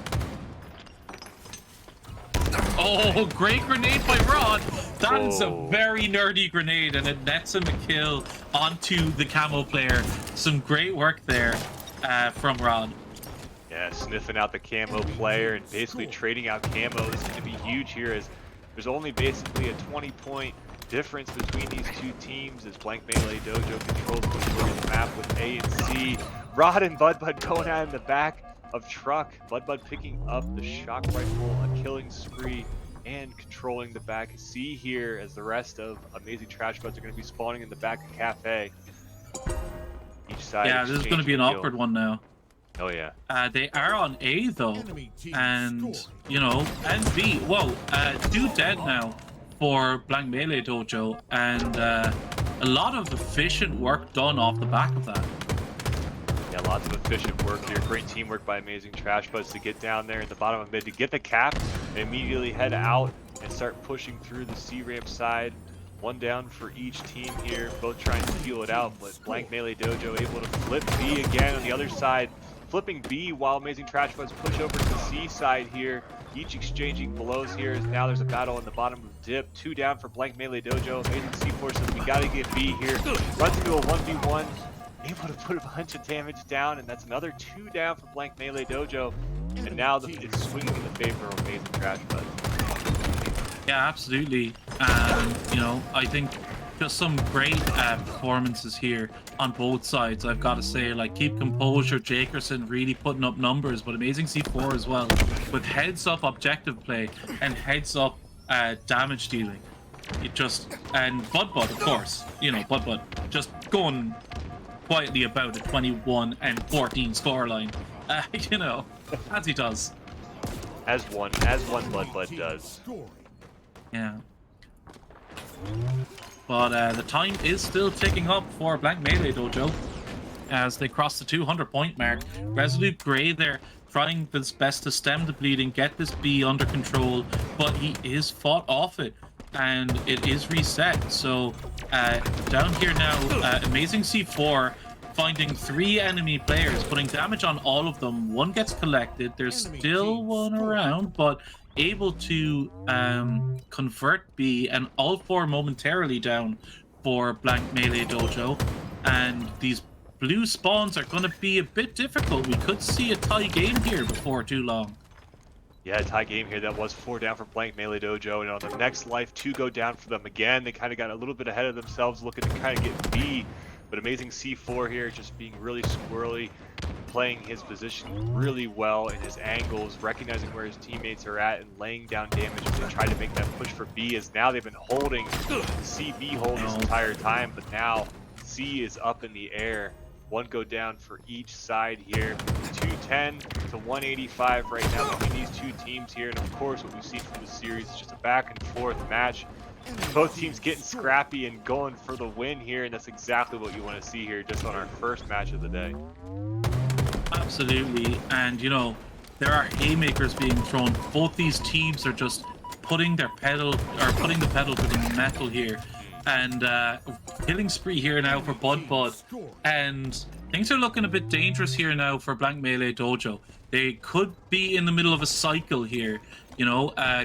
Oh, great grenade by Rod. That is a very nerdy grenade, and it nets him a kill onto the camo player. Some great work there from Rod. Yeah, sniffing out the camo player and basically trading out camo. This is going to be huge here as there's only basically a 20-point difference between these two teams as Blank Melee Dojo controls the majority of the map with A and C. Rod and Bud going out in the back of truck. Bud picking up the shock rifle, a killing spree, and controlling the back C here as the rest of Amazing Trash Buds are going to be spawning in the back of Cafe. Each side. Yeah, this is going to be an awkward one now. Oh yeah. They are on A though, Enemy team and scoring. and B. Whoa, two dead now for Blank Melee Dojo, and a lot of efficient work done off the back of that. Yeah, lots of efficient work here. Great teamwork by Amazing Trash Buds to get down there in the bottom of mid to get the cap and immediately head out and start pushing through the C ramp side. One down for each team here, both trying to feel it out, but Blank Melee Dojo able to flip B again on the other side, flipping B while Amazing Trash Buds push over to the C side here. Each exchanging blows here as now there's a battle in the bottom of dip. Two down for Blank Melee Dojo. Amazing C4 says we gotta get B here. Runs into a 1v1. Able to put a bunch of damage down, and that's another two down for Blank Melee Dojo. And now it's swinging in the favor of Amazing Trash Buds. Yeah, absolutely. I think just some great performances here on both sides. I've got to say, like Keep Composure, Jakerson really putting up numbers, but Amazing C4 as well with heads up objective play and heads up damage dealing. It just and Bud of course, Bud just going quietly about a 21 and 14 scoreline. As he does. As one Bud does. Yeah. But the time is still ticking up for Blank Melee Dojo as they cross the 200-point mark. Resolute Grey there trying his best to stem the bleeding, get this B under control, but he is fought off it, and it is reset. So down here now, Amazing C4 finding 3 enemy players, putting damage on all of them. One gets collected. There's still one around, but able to convert B, and all 4 momentarily down for Blank Melee Dojo. And these blue spawns are going to be a bit difficult. We could see a tie game here before too long. Yeah, tie game here. That was 4 down for Blank Melee Dojo, and on the next life, 2 go down for them again. They kind of got a little bit ahead of themselves, looking to kind of get B. But Amazing C4 here just being really squirrely, playing his position really well in his angles, recognizing where his teammates are at and laying down damage as they try to make that push for B, as now they've been holding CB hold this entire time, but now C is up in the air. 1 go down for each side here. 210 to 185 right now between these two teams here, and of course what we've seen from the series is just a back and forth match. Both teams getting scrappy and going for the win here, and that's exactly what you want to see here just on our first match of the day. Absolutely, and there are haymakers being thrown. Both these teams are just putting the pedal to the metal here, and killing spree here now for Bud, and things are looking a bit dangerous here now for Blank Melee Dojo. They could be in the middle of a cycle here.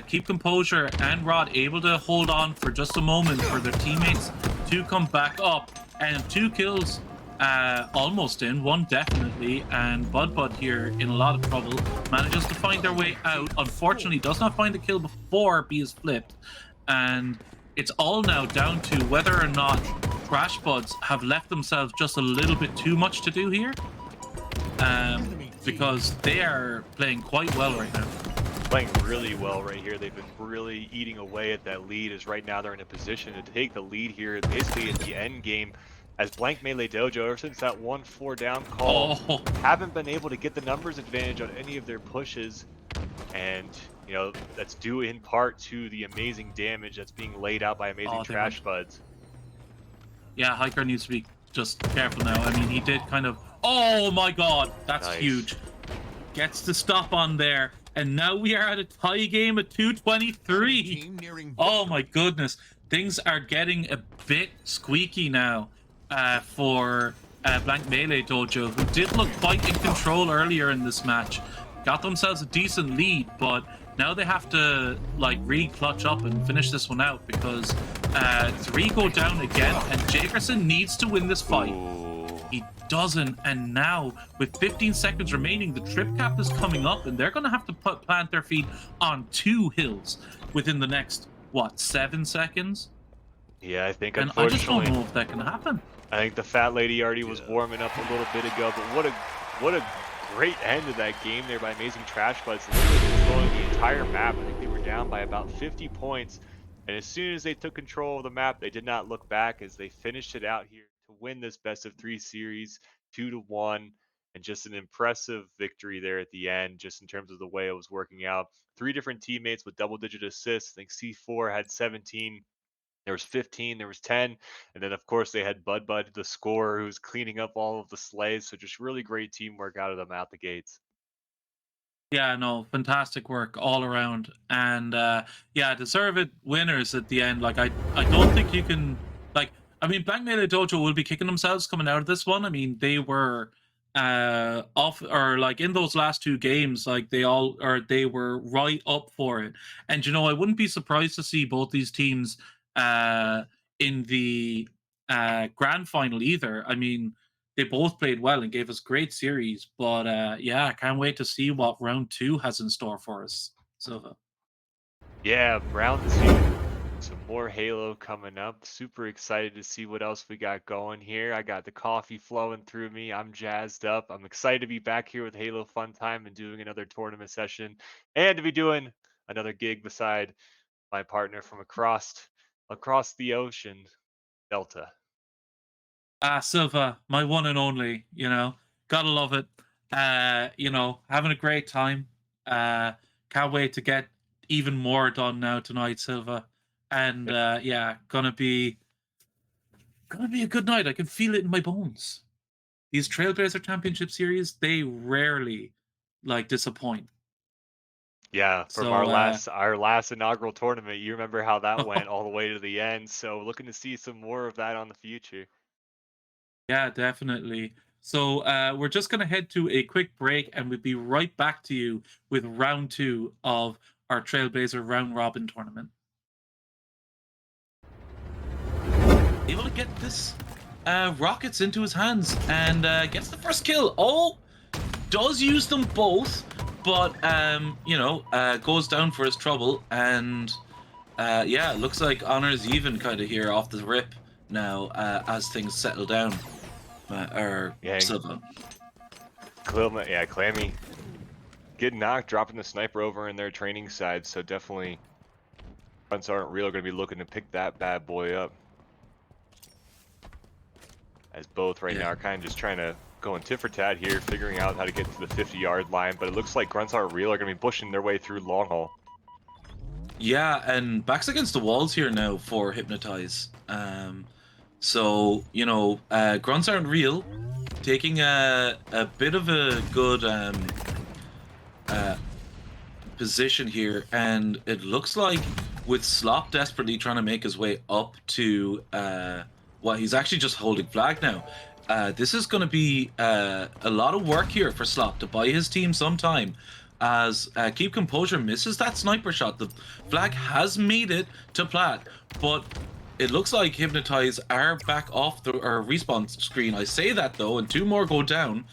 Keep Composure and Rod able to hold on for just a moment for their teammates to come back up, and 2 kills almost in, 1 definitely, and Bud here in a lot of trouble, manages to find their way out. Unfortunately, does not find the kill before B is flipped, and it's all now down to whether or not Trash Buds have left themselves just a little bit too much to do here, because they are playing quite well right now. Playing really well right here. They've been really eating away at that lead, as right now they're in a position to take the lead here basically at the end game, as Blank Melee Dojo, ever since that 1-4 down call, haven't been able to get the numbers advantage on any of their pushes, and that's due in part to the amazing damage that's being laid out by Amazing Trash Buds. Yeah, Hiker needs to be just careful now. I mean, he did kind of... Oh my god, that's nice. Huge. Gets the stop on there. And now we are at a tie game at 223. Oh my goodness. Things are getting a bit squeaky now for Blank Melee Dojo, who did look quite in control earlier in this match. Got themselves a decent lead, but now they have to really clutch up and finish this one out, because 3 go down again, and Jakerson needs to win this fight. He doesn't, and now with 15 seconds remaining, the trip cap is coming up, and they're going to have to plant their feet on 2 hills within the next 7 seconds. Yeah, I think, and unfortunately, I just don't know if that can happen. I think the fat lady already was warming up a little bit ago, but what a great end of that game there by Amazing Trash Buds, literally controlling the entire map. I think they were down by about 50 points, and as soon as they took control of the map, they did not look back as they finished it out here to win this best of 3 series 2-1. and just an impressive victory there at the end, just in terms of the way it was working out. Three different teammates with double-digit assists. I think C4 had 17. There was 15, there was 10, and then of course they had Bud, the scorer, who was cleaning up all of the slays. So just really great teamwork out of them out the gates. Yeah, no, fantastic work all around, and yeah, deserved winners at the end. Like I don't think you can like. I mean, Black Mesa Dojo will be kicking themselves coming out of this one. I mean, they were off or like in those last two games, like they were right up for it. And you know, I wouldn't be surprised to see both these teams uh in the grand final either. I mean, they both played well and gave us great series. But yeah, I can't wait to see what round two has in store for us. So Yeah, round two. Some more Halo coming up. Super excited to see what else we got going here. I got the coffee flowing through me. I'm jazzed up. I'm excited to be back here with Halo Fun Time and doing another tournament session and to be doing another gig beside my partner from across the ocean, Delta. Silva, my one and only, you know, gotta love it. You know, having a great time. Uh, can't wait to get even more done now tonight, Silva. And yeah, gonna be a good night. I can feel it in my bones. These Trailblazer Championship series, they rarely like disappoint. Yeah, from So our last inaugural tournament, you remember how that went all the way to the end. So looking to see some more of that on the future. yeah, definitely. So we're just going to head to a quick break and we'll be right back to you with round two of our Trailblazer round robin tournament. Able to get this rockets into his hands and gets the first kill. Oh, does use them both, but you know, goes down for his trouble. And yeah, looks like honor's even kind of here off the rip now as things settle down. Or Yeah, Silva. Clammy getting knocked, dropping the sniper over in their training side. So definitely, fronts aren't real. Going to be looking to pick that bad boy up. As both right Yeah. now are kind of just trying to go in tit for tat here, figuring out how to get to the 50-yard line. But it looks like Grunts Aren't Real are going to be pushing their way through long haul. Yeah, and backs against the walls here now for Hypnotize. So, you know, grunts aren't real. Taking a bit of a good uh, position here, and it looks like with Slop desperately trying to make his way up to well, he's actually just holding flag now. This is going to be a lot of work here for Slop to buy his team some time. As Keep Composure misses that sniper shot, the flag has made it to plat, but it looks like Hypnotize are back off the respawn screen. I say that though, and two more go down.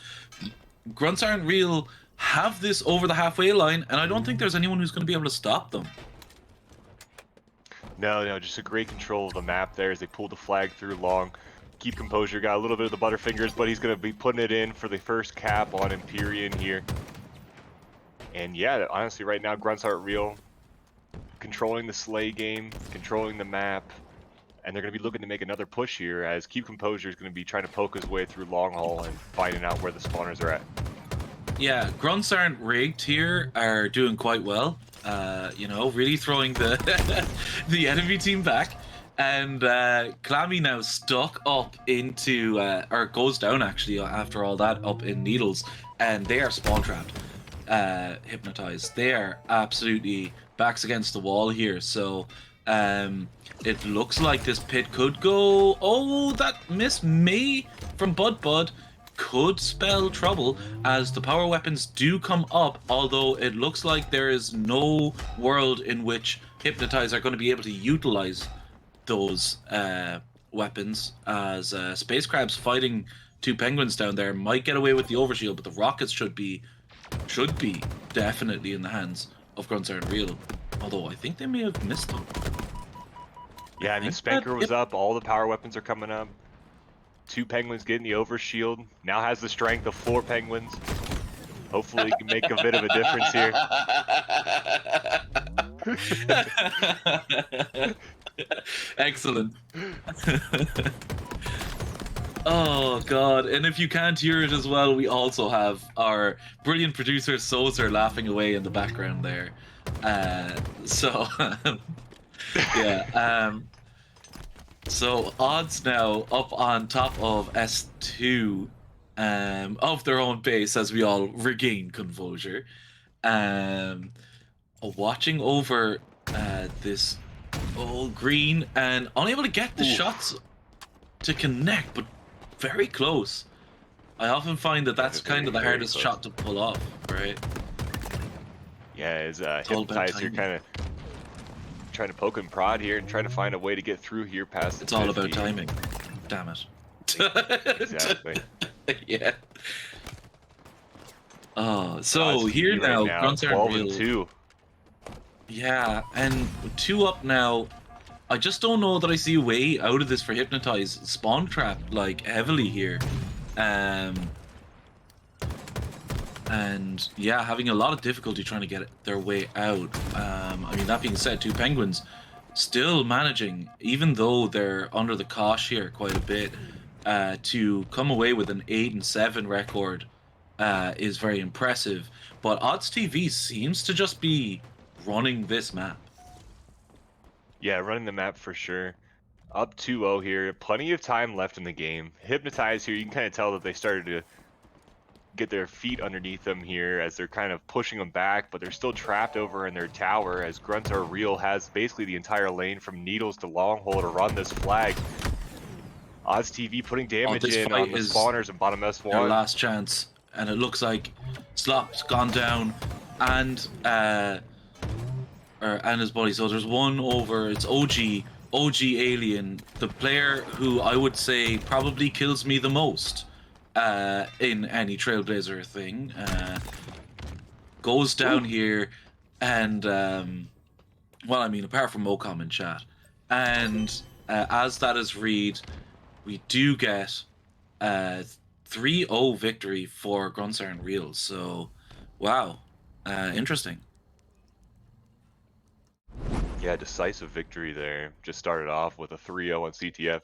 Grunts Aren't Real have this over the halfway line, and I don't think there's anyone who's going to be able to stop them. No, just a great control of the map there as they pull the flag through long. Keep Composure got a little bit of the Butterfingers, but he's going to be putting it in for the first cap on Empyrean here. And yeah, honestly, right now, Grunts Aren't Real, controlling the Slay game, controlling the map, and they're going to be looking to make another push here as Keep Composure is going to be trying to poke his way through long haul and finding out where the spawners are at. Yeah, Grunts Aren't Rigged here are doing quite well. You know, really throwing the the enemy team back. And Clammy now stuck up into, or goes down actually after all that, up in Needles. And they are spawn trapped, Hypnotized. They are absolutely backs against the wall here. So it looks like this pit could go. Oh, that miss may from Bud could spell trouble as the power weapons do come up, although it looks like there is no world in which Hypnotize are going to be able to utilize those weapons, as Space Crabs fighting two penguins down there might get away with the overshield, but the rockets should be definitely in the hands of Grunts Aren't Real, although I think they may have missed them. Yeah, and the Spanker was up, all the power weapons are coming up. Two penguins getting the overshield. Now has the strength of 4 penguins. Hopefully he can make a bit of a difference here. Excellent. Oh god! And if you can't hear it as well, we also have our brilliant producer Sozer laughing away in the background there. So yeah. So odds now up on top of S2 of their own base as we all regain composure. Um, watching over this old green and unable to get the Oof. shots to connect, but very close. I often find that that's Very, kind of the very hardest close. shot to pull off, right? Yeah, as All about Hypnotize here timing. kind of trying to poke and prod here and trying to find a way to get through here past the It's all about 50. timing. Damn it. Exactly. Yeah. Oh, so Odds here TV right now, now, grunts aren't 12 and real. 2. Yeah, and 2 up now. I just don't know that I see a way out of this for Hypnotize. Spawn trap like heavily here. And yeah, having a lot of difficulty trying to get their way out. I mean, that being said, 2 Penguins still managing, even though they're under the cosh here quite a bit, to come away with an 8 and 7 record is very impressive. But Odds TV seems to just be running this map. Yeah, running the map for sure. Up 2-0 here. Plenty of time left in the game. Hypnotize here, you can kind of tell that they started to get their feet underneath them here as they're kind of pushing them back, but they're still trapped over in their tower as Grunts Are Real has basically the entire lane from Needles to Longhole to run this flag. Odds TV putting damage This in fight on the is spawners and bottom their S1. last chance, and it looks like Slop's gone down, and his buddy. So there's one over. It's OG Alien, the player who I would say probably kills me the most in any Trailblazer thing. Goes down here, and well, I mean, apart from Ocom in chat, and as that is read, we do get 3-0 victory for Grunsar and Real. So, wow, interesting. Yeah, decisive victory there. Just started off with a 3-0 on CTF.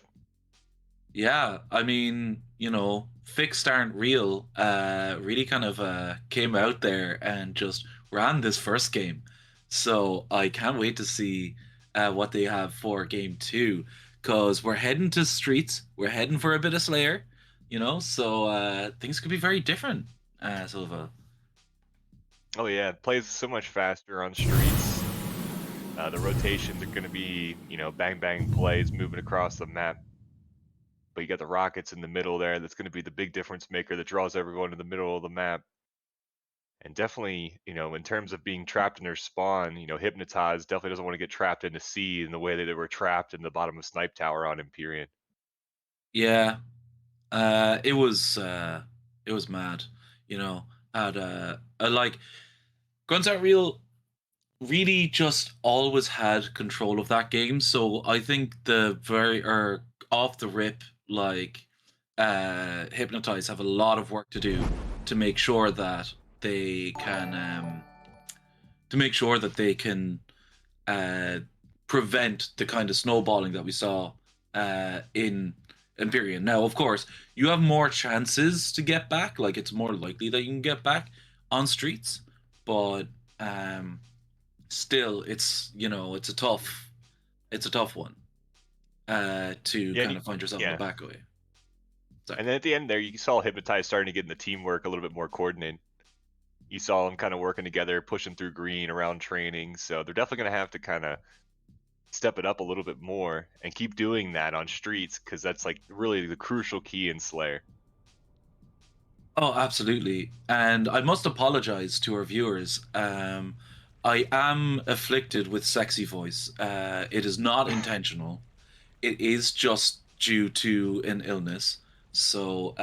Yeah, I mean, you know, fixed aren't real. Really kind of came out there and just ran this first game. So I can't wait to see what they have for game 2, because we're heading to streets. We're heading for a bit of Slayer, you know. So things could be very different. Silva. Oh yeah, it plays so much faster on streets. The rotations are going to be, you know, bang bang plays moving across the map. But you got the rockets in the middle there. That's going to be the big difference maker that draws everyone to the middle of the map. And definitely, you know, in terms of being trapped in their spawn, you know, Hypnotize definitely doesn't want to get trapped into C in the way that they were trapped in the bottom of Snipe Tower on Empyrean. Yeah, it was mad. You know, had like Guns Aren't Real really just always had control of that game. So I think the very or off the rip, like Hypnotize have a lot of work to do to make sure that they can uh, prevent the kind of snowballing that we saw in Empyrean. Now, of course, you have more chances to get back. Like it's more likely that you can get back on streets, but still, it's it's a tough one to Yeah, kind of find yourself in the back way. Sorry. And then at the end there, you saw Hypnotize starting to get in the teamwork a little bit more coordinated. You saw them kind of working together, pushing through green around training. So they're definitely going to have to kind of step it up a little bit more and keep doing that on streets, because that's like really the crucial key in Slayer. Oh, absolutely. And I must apologize to our viewers. I am afflicted with sexy voice. It is not intentional. It is just due to an illness. So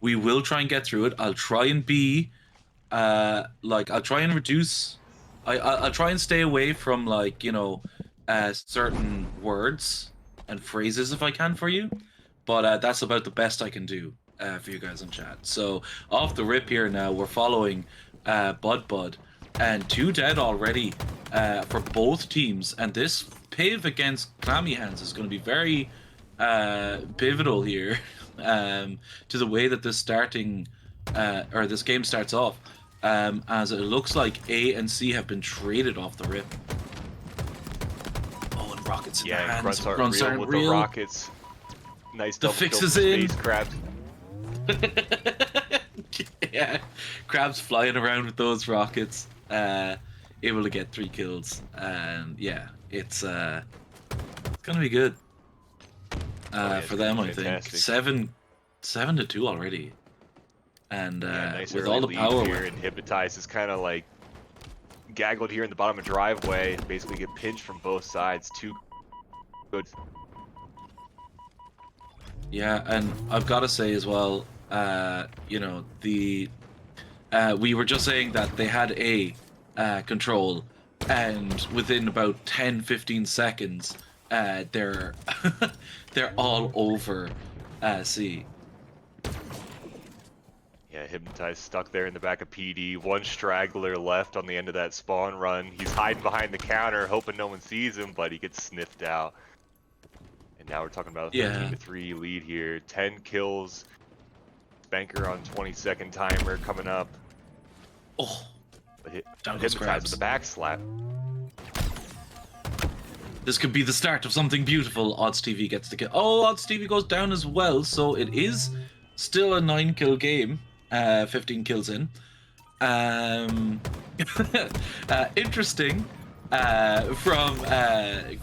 we will try and get through it. I'll try and be I'll try and reduce. I'll try and stay away from certain words and phrases if I can for you. But that's about the best I can do for you guys in chat. So off the rip here now, we're following Bud, and 2 dead already for both teams. And this piv against Clammy Hands is going to be very pivotal here. to the way that this this game starts off, as it looks like A and C have been traded off the rip. Oh, and rockets in their Yeah, hands. grunts aren't real with the rockets. Nice The double fix kill is for in. Space Crabs. Yeah, Crab's flying around with those rockets, able to get 3 kills, and yeah, it's gonna be good Yeah, for it's gonna them. be I think fantastic. 7-2 already, and Yeah, nice with early all the lead power. here, and Hypnotize is kind of like gaggled here in the bottom of driveway. Basically get pinched from both sides. Too good. Yeah, and I've got to say as well, you know, we were just saying that they had a control, and within about 10-15 seconds, they're they're all over C. Yeah, Hypnotized stuck there in the back of PD. One straggler left on the end of that spawn run. He's hiding behind the counter, hoping no one sees him, but he gets sniffed out. And now we're talking about a 13-3 lead here. 10 kills. Spanker on 20-second timer coming up. Oh, But down goes Hypnotized with the back slap. This could be the start of something beautiful. Odds TV gets the kill. Oh, Odds TV goes down as well, so it is still a 9-kill game. 15 kills in. Interesting from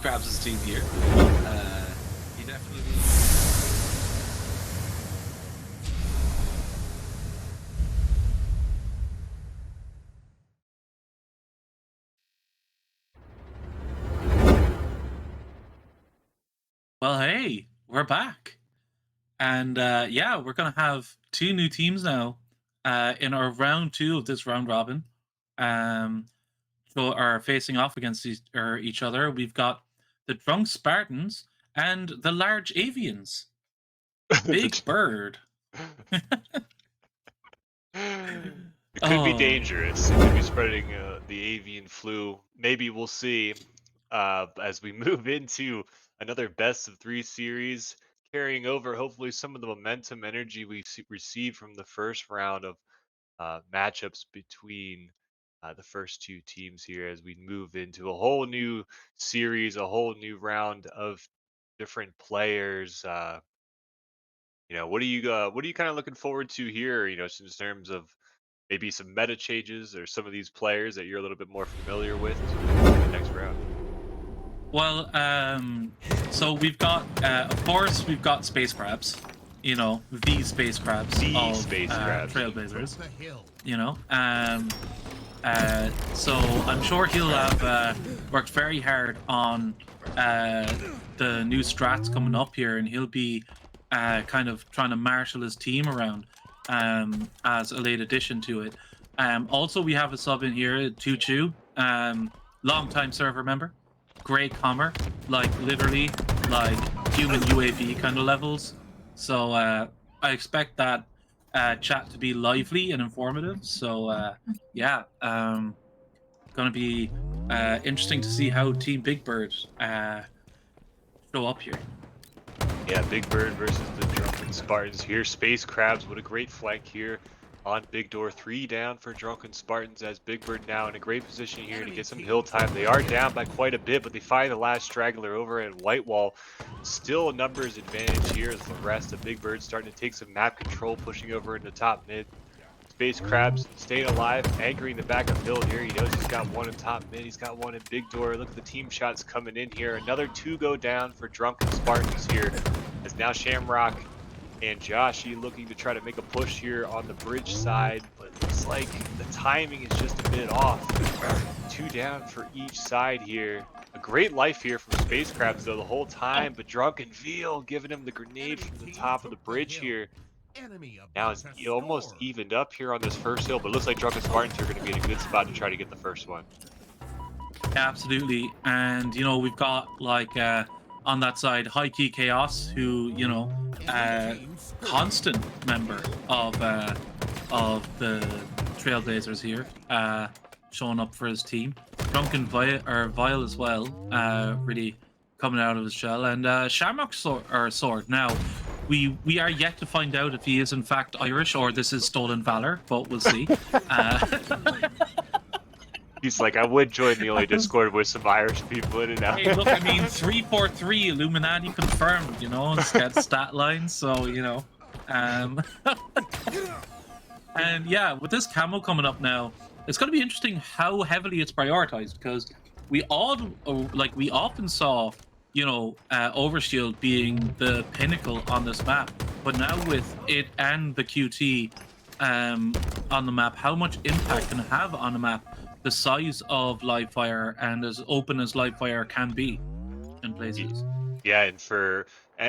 Krabs' team here. He definitely. Well, hey, we're back. And yeah, we're going to have 2 new teams now in our round 2 of this round robin. So are facing off against each other. We've got the Drunk Spartans and the Large Avians. Big Bird. It could be dangerous. It could be spreading the avian flu. Maybe we'll see as we move into another best of 3 series, carrying over hopefully some of the momentum energy we received from the first round of matchups between the first 2 teams here as we move into a whole new series, a whole new round of different players. What are you kind of looking forward to here? In terms of maybe some meta changes or some of these players that you're a little bit more familiar with as we move to the next round. Well, so we've got, of course, we've got Space Crabs. You know, the Space Crabs of Space Crabs. Trailblazers. You know, so I'm sure he'll have worked very hard on the new strats coming up here, and he'll be kind of trying to marshal his team around as a late addition to it. Also, we have a sub in here, Tuchu, long-time server member, great commer, like literally like human UAV kind of levels. So I expect that chat to be lively and informative. So yeah, gonna be interesting to see how Team Big Bird show up here. Yeah, Big Bird versus the Drunken Spartans here. Space Crabs, what a great flank here on Big Door. 3 down for Drunken Spartans as Big Bird now in a great position here to get some hill time. They are down by quite a bit, but they find the last straggler over at White Wall. Still a numbers advantage here as the rest of Big Bird starting to take some map control, pushing over into top mid. Space Crabs staying alive, anchoring the back of hill here. He knows he's got one in top mid, he's got one in Big Door. Look at the team shots coming in here. Another 2 go down for Drunken Spartans here, as now Shamrock and Joshi looking to try to make a push here on the bridge side, but it looks like the timing is just a bit off. 2 down for each side here. A great life here from Space Crabs though the whole time, but Drunken Veal giving him the grenade from the top of the bridge here. Now it's almost evened up here on this first hill, but it looks like Drunken Spartans are going to be in a good spot to try to get the first one. Absolutely, and you know we've got like on that side High Key Chaos, who you know constant member of the Trailblazers here, showing up for his team. Drunken Vile as well, really coming out of his shell, and Shamrock Sword now. we are yet to find out if he is in fact Irish or this is stolen valor, but we'll see. He's like, I would join the only Discord with some Irish people in it now. Hey, look, I mean, 343 Illuminati confirmed. You know, it's got stat lines, so you know. And yeah, with this camo coming up now, it's going to be interesting how heavily it's prioritized because we often saw, you know, Overshield being the pinnacle on this map, but now with it and the QT on the map, how much impact can it have on the map? The size of live fire and as open as live fire can be in places. Yeah, and for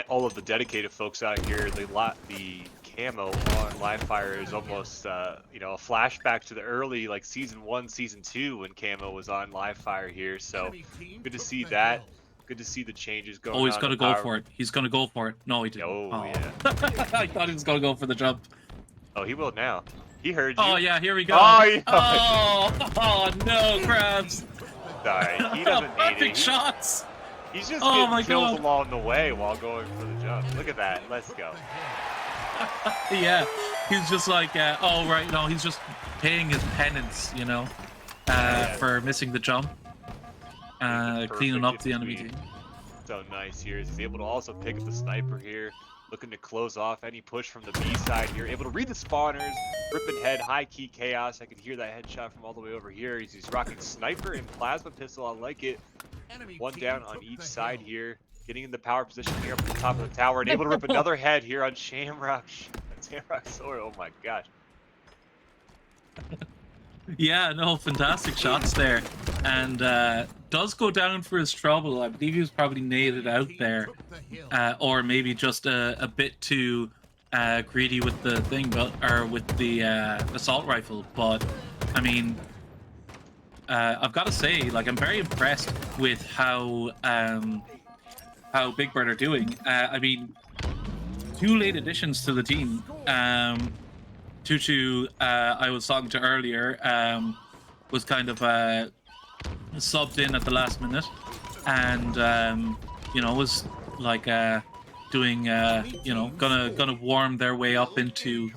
all of the dedicated folks out here, the camo on live fire is almost you know, a flashback to the early like season 1, season 2 when camo was on live fire here. So good to see that. Good to see the changes going on. Oh, he's gonna go for it. He's gonna go for it. No, he didn't. Oh, yeah. I thought he was gonna go for the jump. Oh, he will now. He heard you. Oh yeah, here we go. Oh, yeah. Oh no, Krabs. Sorry, he doesn't need Perfect it. shots. He's just Oh getting my killed God. along the way while going for the jump. Look at that. Let's go. Yeah, he's just like, oh right, no, he's just paying his penance, you know, for missing the jump, cleaning up the enemy team. So nice here. He's able to also pick up the sniper here, looking to close off any push from the B side here. Able to read the spawners, ripping head, high key chaos. I can hear that headshot from all the way over here. He's rocking sniper and plasma pistol. I like it. One down on each side here. Getting in the power position here up at the top of the tower and able to rip another head here on Shamrock Sword. Oh my gosh. Yeah, no, fantastic shots there, and does go down for his trouble. I believe he was probably naded out there, or maybe just a bit too greedy with the thing, or with the assault rifle. But I mean, I've got to say, like, I'm very impressed with how Big Bird are doing. I mean, 2 late additions to the team. Tutu, I was talking to earlier, was kind of subbed in at the last minute, and you know, was like doing you know, gonna warm their way up into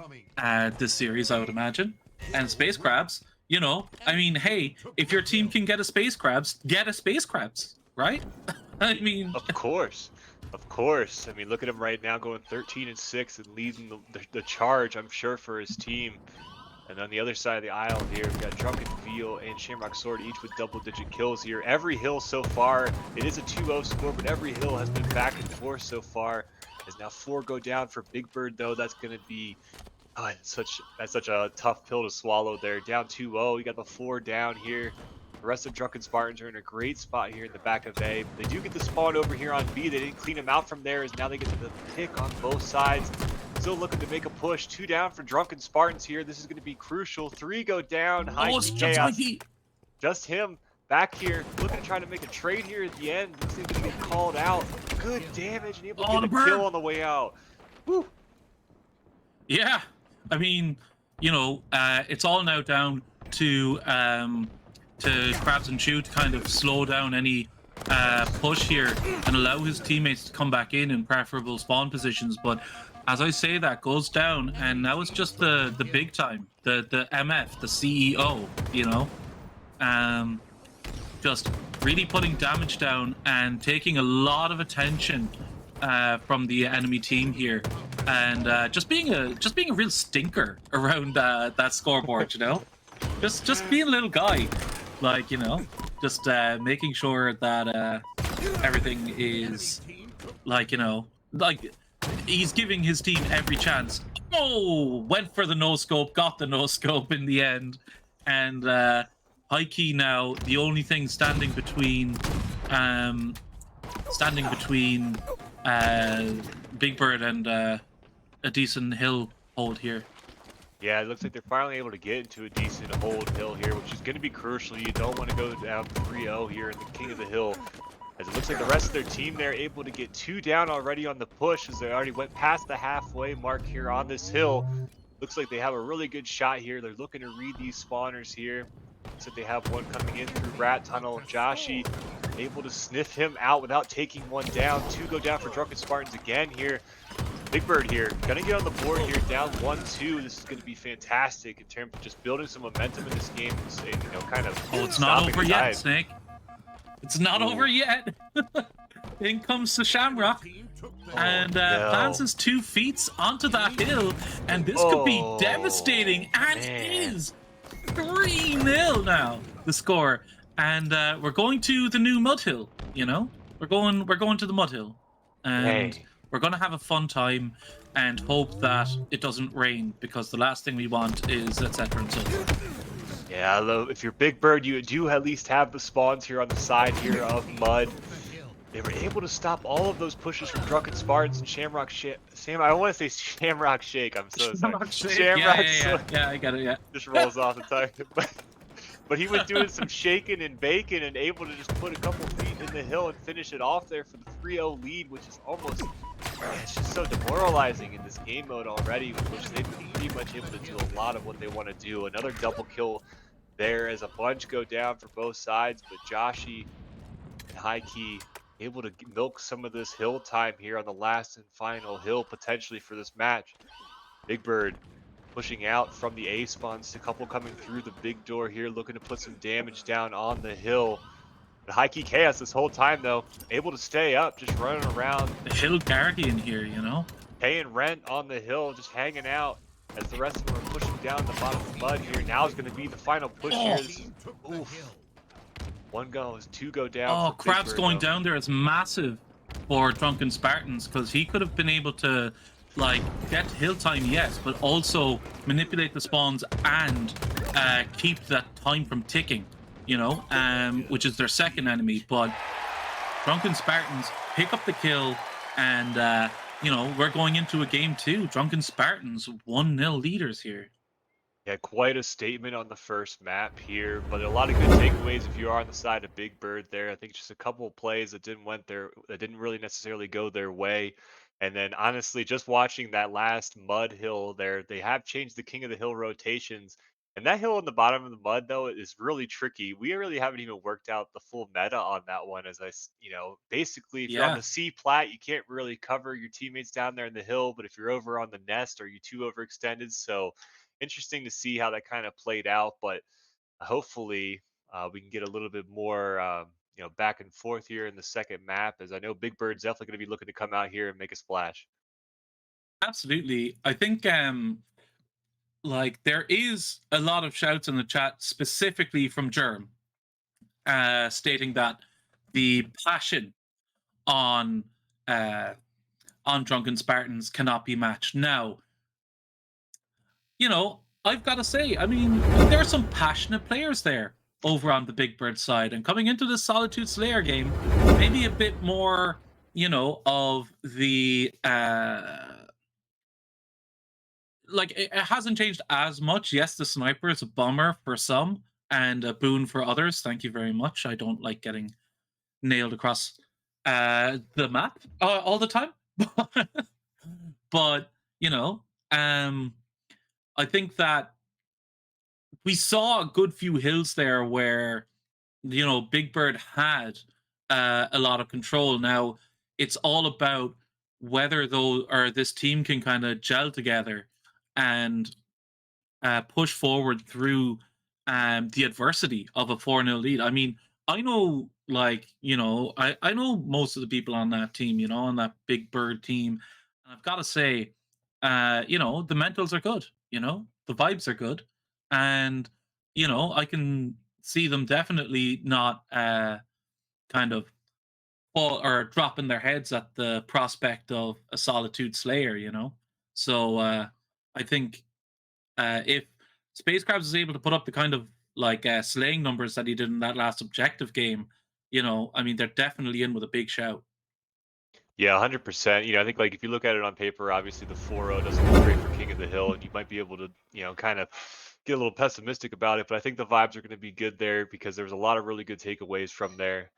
this series, I would imagine. And Space Crabs, you know, I mean, hey, if your team can get a Space Crabs, get a Space Crabs, right? I mean, Of course. Of course. I mean, look at him right now going 13-6 and leading the charge, I'm sure, for his team. And on the other side of the aisle here, we've got Drunken Veal and Shamrock Sword, each with double-digit kills here. Every hill so far, it is a 2-0 score, but every hill has been back and forth so far. As now 4 go down for Big Bird, though. That's going to be that's such a tough pill to swallow there. Down 2-0, you got the 4 down here. The rest of Drunken Spartans are in a great spot here in the back of A. They do get the spawn over here on B. They didn't clean him out from there, as now they get the pick on both sides. Still looking to make a push. 2 down for Drunken Spartans here. This is going to be crucial. 3 go down. High chaos. Just him back here, looking to try to make a trade here at the end. Looks like he's going to get called out. Good damage and able to get a kill on the way out. Woo. Yeah, I mean, you know, it's all now down to Krabs and Chew to kind of slow down any push here and allow his teammates to come back in preferable spawn positions. But as I say, that goes down, and now it's just the big time, the MF, the CEO, you know, just really putting damage down and taking a lot of attention from the enemy team here, and just being a real stinker around that scoreboard, you know, just being a little guy. Like, you know, just making sure that everything is, like, you know, like, he's giving his team every chance. Oh, went for the no-scope, got the no-scope in the end. And high key now, the only thing standing between Big Bird and a decent hill hold here. Yeah, it looks like they're finally able to get into a decent hold hill here, which is going to be crucial. You don't want to go down 3-0 here in the King of the Hill, as it looks like the rest of their team there able to get 2 down already on the push, as they already went past the halfway mark here on this hill. Looks like they have a really good shot here. They're looking to read these spawners here. Looks like they have one coming in through Rat Tunnel. Joshi able to sniff him out without taking one down. 2 go down for Drunken Spartans again here. Big Bird here, gonna get on the board here, down 1-2. This is gonna be fantastic in terms of just building some momentum in this game and, kind of Oh, it's not stopping over the yet, tide. Snake. It's not Ooh. over yet. In comes the Shamrock Oh and plants no. his 2 feet onto that hill, and this could be devastating, Oh and man. is 3-0 now the score. And we're going to the new mud hill. We're going to the mud hill, and Dang. we're going to have a fun time and hope that it doesn't rain, because the last thing we want is etc and so forth. Yeah, although if you're Big Bird, you do at least have the spawns here on the side here of Mud. They were able to stop all of those pushes from Drunken Spartans and Shamrock I want to say Shamrock Shake. I'm so sorry. Shamrock shake. Yeah, Shamrock yeah, yeah, yeah. I get it. Yeah. just rolls off the tongue. But he was doing some shaking and baking and able to just put a couple feet in the hill and finish it off there for the 3-0 lead, which is almost, man, it's just so demoralizing in this game mode already, which they've been pretty much able to do a lot of what they want to do. Another double kill there as a bunch go down for both sides, but Joshi and High Key able to milk some of this hill time here on the last and final hill potentially for this match. Big Bird pushing out from the A spawns, a couple coming through the big door here, looking to put some damage down on the hill. But High Key Chaos this whole time, though, able to stay up, just running around, The hill guardian here. paying rent on the hill, just hanging out as the rest of them are pushing down the bottom of the mud here. Now is going to be the final push here. Oh, This is, oof. One goes, two go down oh, for Big Crab's Bird, going though. down there is massive for Drunken Spartans, because he could have been able to like get hill time, yes, but also manipulate the spawns and keep that time from ticking. Which is their second enemy. But Drunken Spartans pick up the kill, and we're going into a game two. Drunken Spartans 1-0 leaders here. Yeah, quite a statement on the first map here, but a lot of good takeaways if you are on the side of Big Bird there. I think just a couple of plays that didn't really necessarily go their way. And then honestly, just watching that last mud hill there, they have changed the King of the Hill rotations. And that hill on the bottom of the mud though is really tricky. We really haven't even worked out the full meta on that one as basically if you're on Yeah, the C plat, you can't really cover your teammates down there in the hill, but if you're over on the nest, are you too overextended? So interesting to see how that kind of played out, but hopefully we can get a little bit more, back and forth here in the second map, as I know Big Bird's definitely going to be looking to come out here and make a splash. absolutely. I think like there is a lot of shouts in the chat specifically from Germ, stating that the passion on uh on Drunken Spartans cannot be matched. Now, I've got to say, I mean, there are some passionate players there over on the Big Bird side, and coming into this Solitude Slayer game, maybe a bit more, of the like it hasn't changed as much. Yes, the sniper is a bummer for some and a boon for others. Thank you very much. I don't like getting nailed across the map all the time. But, you know, um I think that we saw a good few hills there where Big Bird had a lot of control. Now it's all about whether though or this team can kind of gel together and push forward through the adversity of a 4-0 lead. I mean, I know, like, I know most of the people on that team, on that Big Bird team. And I've got to say, the mentals are good, the vibes are good. And, I can see them definitely not kind of fall or dropping their heads at the prospect of a Solitude Slayer, So I think if Space Crabs is able to put up the kind of like slaying numbers that he did in that last objective game, I mean, they're definitely in with a big shout. Yeah, 100%. I think like if you look at it on paper, obviously the 4-0 doesn't look great for King of the Hill, and you might be able to, kind of get a little pessimistic about it. But I think the vibes are going to be good there because there was a lot of really good takeaways from there.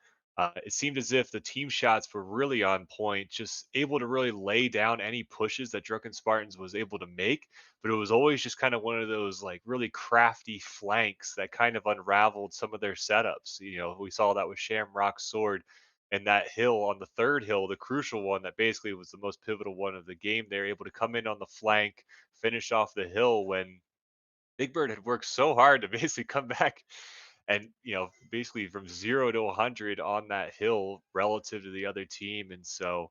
It seemed as if the team shots were really on point, just able to really lay down any pushes that Drunken Spartans was able to make. But it was always just kind of one of those like really crafty flanks that kind of unraveled some of their setups. We saw that with Shamrock's sword And that hill on the third hill, the crucial one that basically was the most pivotal one of the game, they're able to come in on the flank, finish off the hill when Big Bird had worked so hard to basically come back and, basically from 0 to 100 on that hill relative to the other team. And so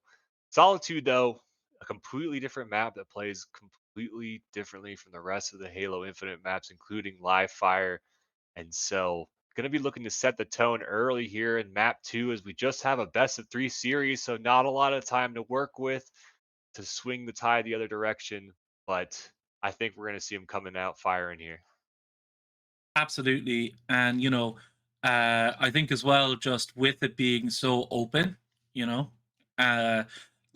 Solitude, though, a completely different map that plays completely differently from the rest of the Halo Infinite maps, including live fire. And so going to be looking to set the tone early here in map 2 as we just have a best of 3 series, so not a lot of time to work with to swing the tide the other direction, but I think we're going to see him coming out firing here. Absolutely. And, I think as well, just with it being so open, you know, uh,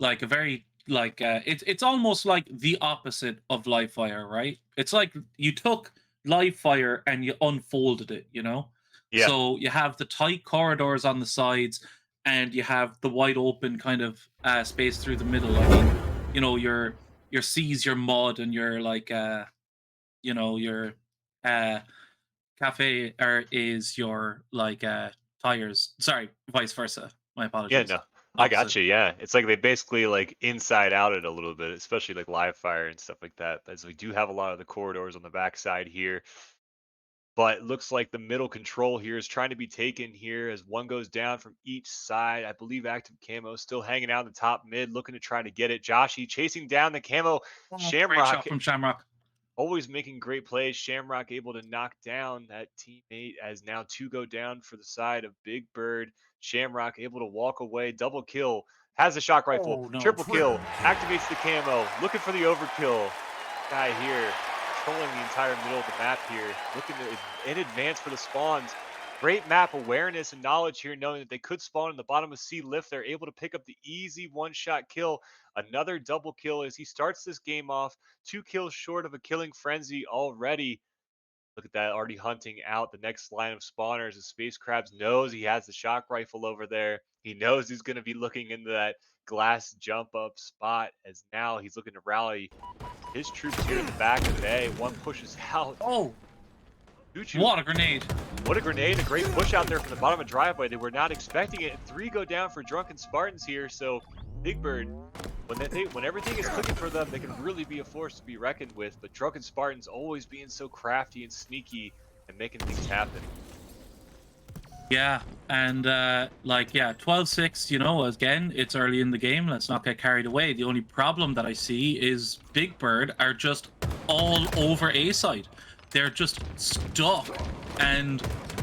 like a very, it's almost like the opposite of live fire, right? It's like you took live fire and you unfolded it, Yeah. So you have the tight corridors on the sides and you have the wide open kind of space through the middle. I mean, your seas, your mud, and your your uh cafe or is your tires. Sorry, vice versa. My Yeah, apologies. no. I Opposite. got you. Yeah. It's like they basically like inside out it a little bit, especially like live fire and stuff like that. As we do have a lot of the corridors on the backside here. But it looks like the middle control here is trying to be taken here as one goes down from each side. I believe active camo still hanging out in the top mid, looking to try to get it. Joshy chasing down the camo. Oh, great Shamrock shot from Shamrock. always making great plays. Shamrock able to knock down that teammate as now two go down for the side of Big Bird. Shamrock able to walk away, double kill, has a shock rifle, Oh no. triple kill, activates the camo, looking for the overkill. Guy here controlling the entire middle of the map here, looking to in advance for the spawns. Great map awareness and knowledge here, knowing that they could spawn in the bottom of C lift. They're able to pick up the easy one-shot kill. Another double kill as he starts this game off 2 kills short of a killing frenzy already. Look at that, already hunting out the next line of spawners. The Space Crabs knows he has the shock rifle over there. He knows he's going to be looking into that glass jump up spot as now he's looking to rally his troops here in the back of A. One pushes out. Oh, Choo-choo. what a grenade. What a grenade. A great push out there from the bottom of driveway. They were not expecting it. 3 go down for Drunken Spartans here. So Big Bird, when everything is clicking for them, they can really be a force to be reckoned with. But Drunken Spartans always being so crafty and sneaky and making things happen. Yeah, and 12-6, again, it's early in the game. Let's not get carried away. The only problem that I see is Big Bird are just all over A side. They're just stuck. And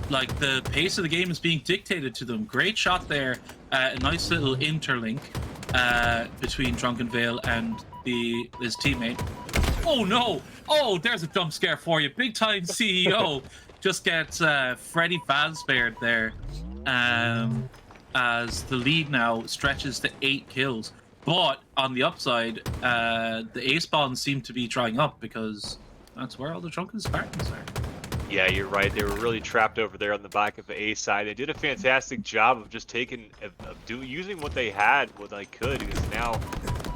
the pace of the game is being dictated to them. Great shot there. A nice little interlink between Drunken Vale and his teammate. Oh no! Oh, there's a jump scare for you. Big time CEO just gets Freddy Fazbear there as the lead now stretches to 8 kills. But on the upside, the A spawns seem to be drying up because that's where all the Drunken Spartans are. Yeah, you're right. They were really trapped over there on the back of the A side. They did a fantastic job of just using what they had, what they could, because now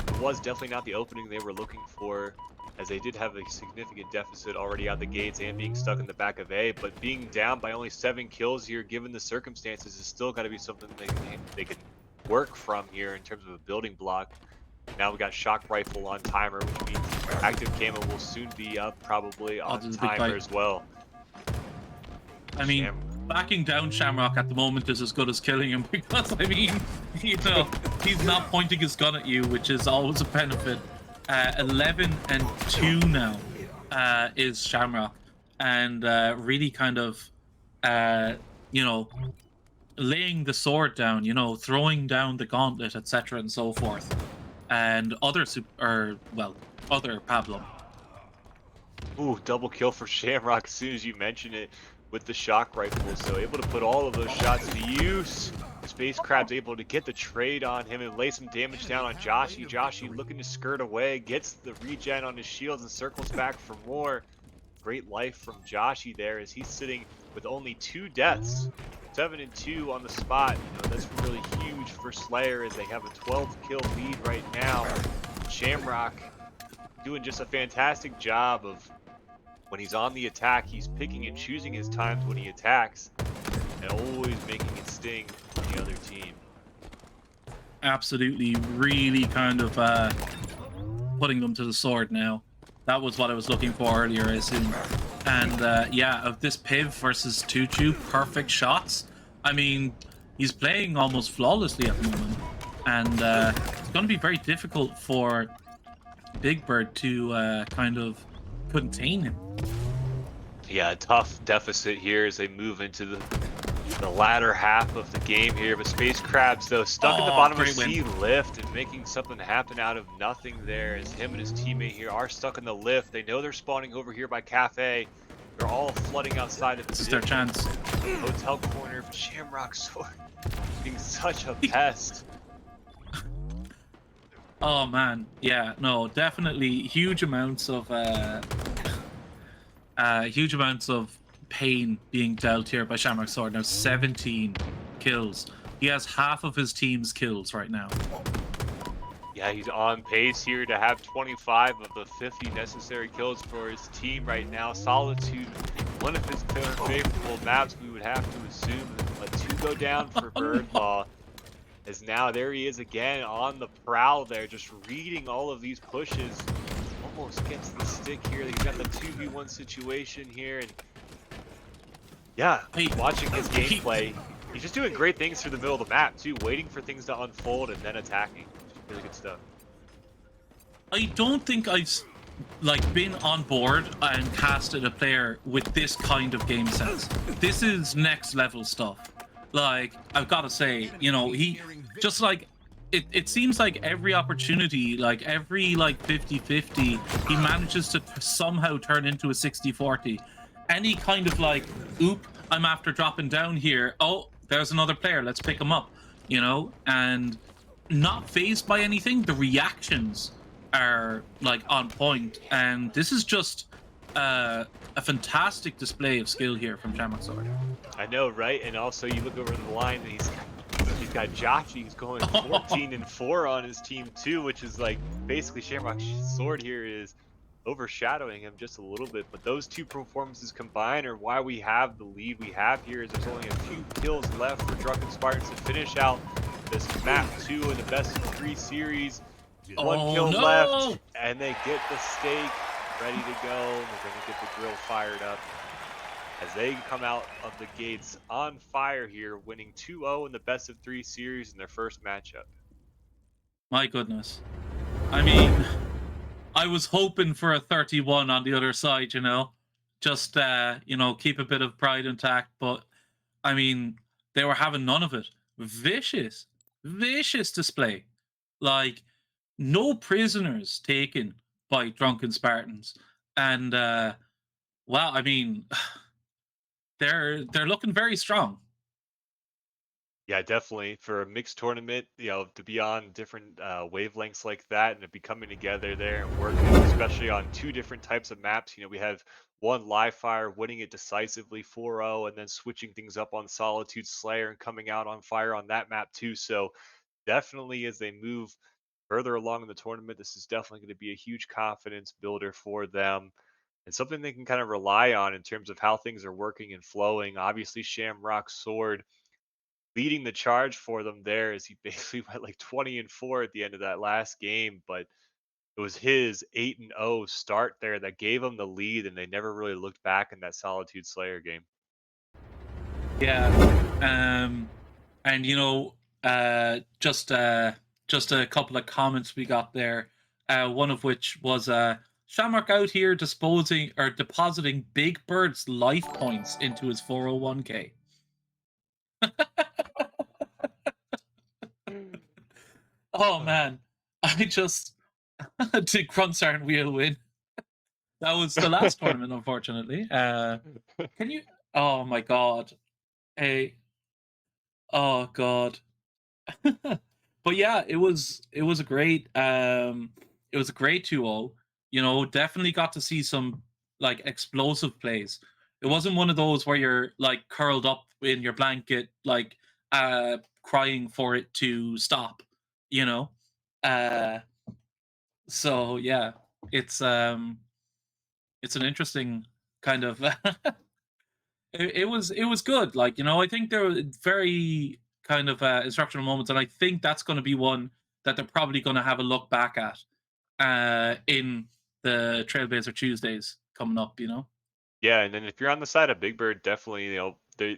it was definitely not the opening they were looking for, as they did have a significant deficit already out the gates and being stuck in the back of A. But being down by only 7 kills here, given the circumstances, is still got to be something they can work from here in terms of a building block. Now we got shock rifle on timer, which means active camo will soon be up probably on timer as well. I mean, backing down Shamrock at the moment is as good as killing him because, I mean, he's not pointing his gun at you, which is always a benefit. 11-2 now is Shamrock, and really kind of, laying the sword down, throwing down the gauntlet, etc. and so forth. And other Pablo. Ooh, double kill for Shamrock as soon as you mention it with the shock rifle. So able to put all of those shots to use. Space Crab's able to get the trade on him and lay some damage down on Joshy. Joshy looking to skirt away, gets the regen on his shields and circles back for more. Great life from Joshy there as he's sitting with only 2 deaths. 7-2 on the spot. That's really huge for Slayer as they have a 12 kill lead right now. Shamrock doing just a fantastic job of when he's on the attack, he's picking and choosing his times when he attacks and always making it sting for the other team. absolutely really kind of putting them to the sword now. That was what I was looking for earlier, I assume. And yeah, of this Piv versus Tutu, perfect shots. I mean, he's playing almost flawlessly at the moment. And it's going to be very difficult for Big Bird to kind of contain him. Yeah, a tough deficit here as they move into the latter half of the game here. But Space Crabs, though, stuck in the Oh, bottom of great win. C lift and making something happen out of nothing there as him and his teammate here are stuck in the lift. They know they're spawning over here by Cafe. They're all flooding outside of This the is their chance. hotel corner, but Shamrock Sword being such a pest. Oh man, yeah, no, definitely huge amounts of pain being dealt here by Shamrock Sword. Now 17 kills. He has half of his team's kills right now. Yeah, he's on pace here to have 25 of the 50 necessary kills for his team right now. Solitude, one of his favorable maps, we would have to assume. A 2 go down for Birdlaw. As now there he is again on the prowl there, just reading all of these pushes. Almost gets the stick here. He's got the 2v1 situation here. And yeah, watching his gameplay, he's just doing great things through the middle of the map too, waiting for things to unfold and then attacking. Really good stuff. I don't think I've been on board and casted a player with this kind of game sense. This is next level stuff. Like, I've got to say, he just it seems like every opportunity, like every 50-50, he manages to somehow turn into a 60-40. Any kind of oop, I'm after dropping down here. Oh, there's another player. Let's pick him up, and not phased by anything. The reactions are on point, and this is just a fantastic display of skill here from Shamrock Sword. I know, right? And also, you look over the line, and he's got Joshi. He's going 14-4 on his team too, which is basically Shamrock Sword here is overshadowing him just a little bit. But those two performances combined are why we have the lead we have here. Is there's only a few kills left for Drunken Spartans to finish out this map 2 in the best of 3 series. One kill left, and they get the steak ready to go. They're going to get the grill fired up as they come out of the gates on fire here, winning 2-0 in the best of 3 series in their first matchup. My goodness. I mean, I was hoping for a 31 on the other side, just keep a bit of pride intact, but I mean, they were having none of it. Vicious display. No prisoners taken by drunken Spartans. And wow, I mean, they're looking very strong. Yeah, definitely. For a mixed tournament, to be on different wavelengths like that and to be coming together there and working, especially on 2 different types of maps. We have one live fire winning it decisively 4-0 and then switching things up on Solitude Slayer and coming out on fire on that map too. So definitely as they move further along in the tournament, this is definitely going to be a huge confidence builder for them and something they can kind of rely on in terms of how things are working and flowing. Obviously, Shamrock Sword leading the charge for them there as he basically went 20-4 at the end of that last game, but it was his 8-0 start there that gave him the lead, and they never really looked back in that Solitude Slayer game. Yeah. And just a couple of comments we got there. One of which was Shamrock out here depositing Big Bird's life points into his 401k. Oh man, I just did Grunsar and Wheel win. That was the last tournament, unfortunately. Can you? Oh my god. Hey. Oh god. But yeah, it was a great 2-0. Definitely got to see some explosive plays. It wasn't one of those where you're curled up in your blanket crying for it to stop, you know. Uh so yeah, it's it's an interesting kind of it was good. I think there were very kind of instructional moments, and I think that's going to be one that they're probably going to have a look back at in the Trailblazer Tuesdays coming up. You know. Yeah, and then if you're on the side of Big Bird, definitely,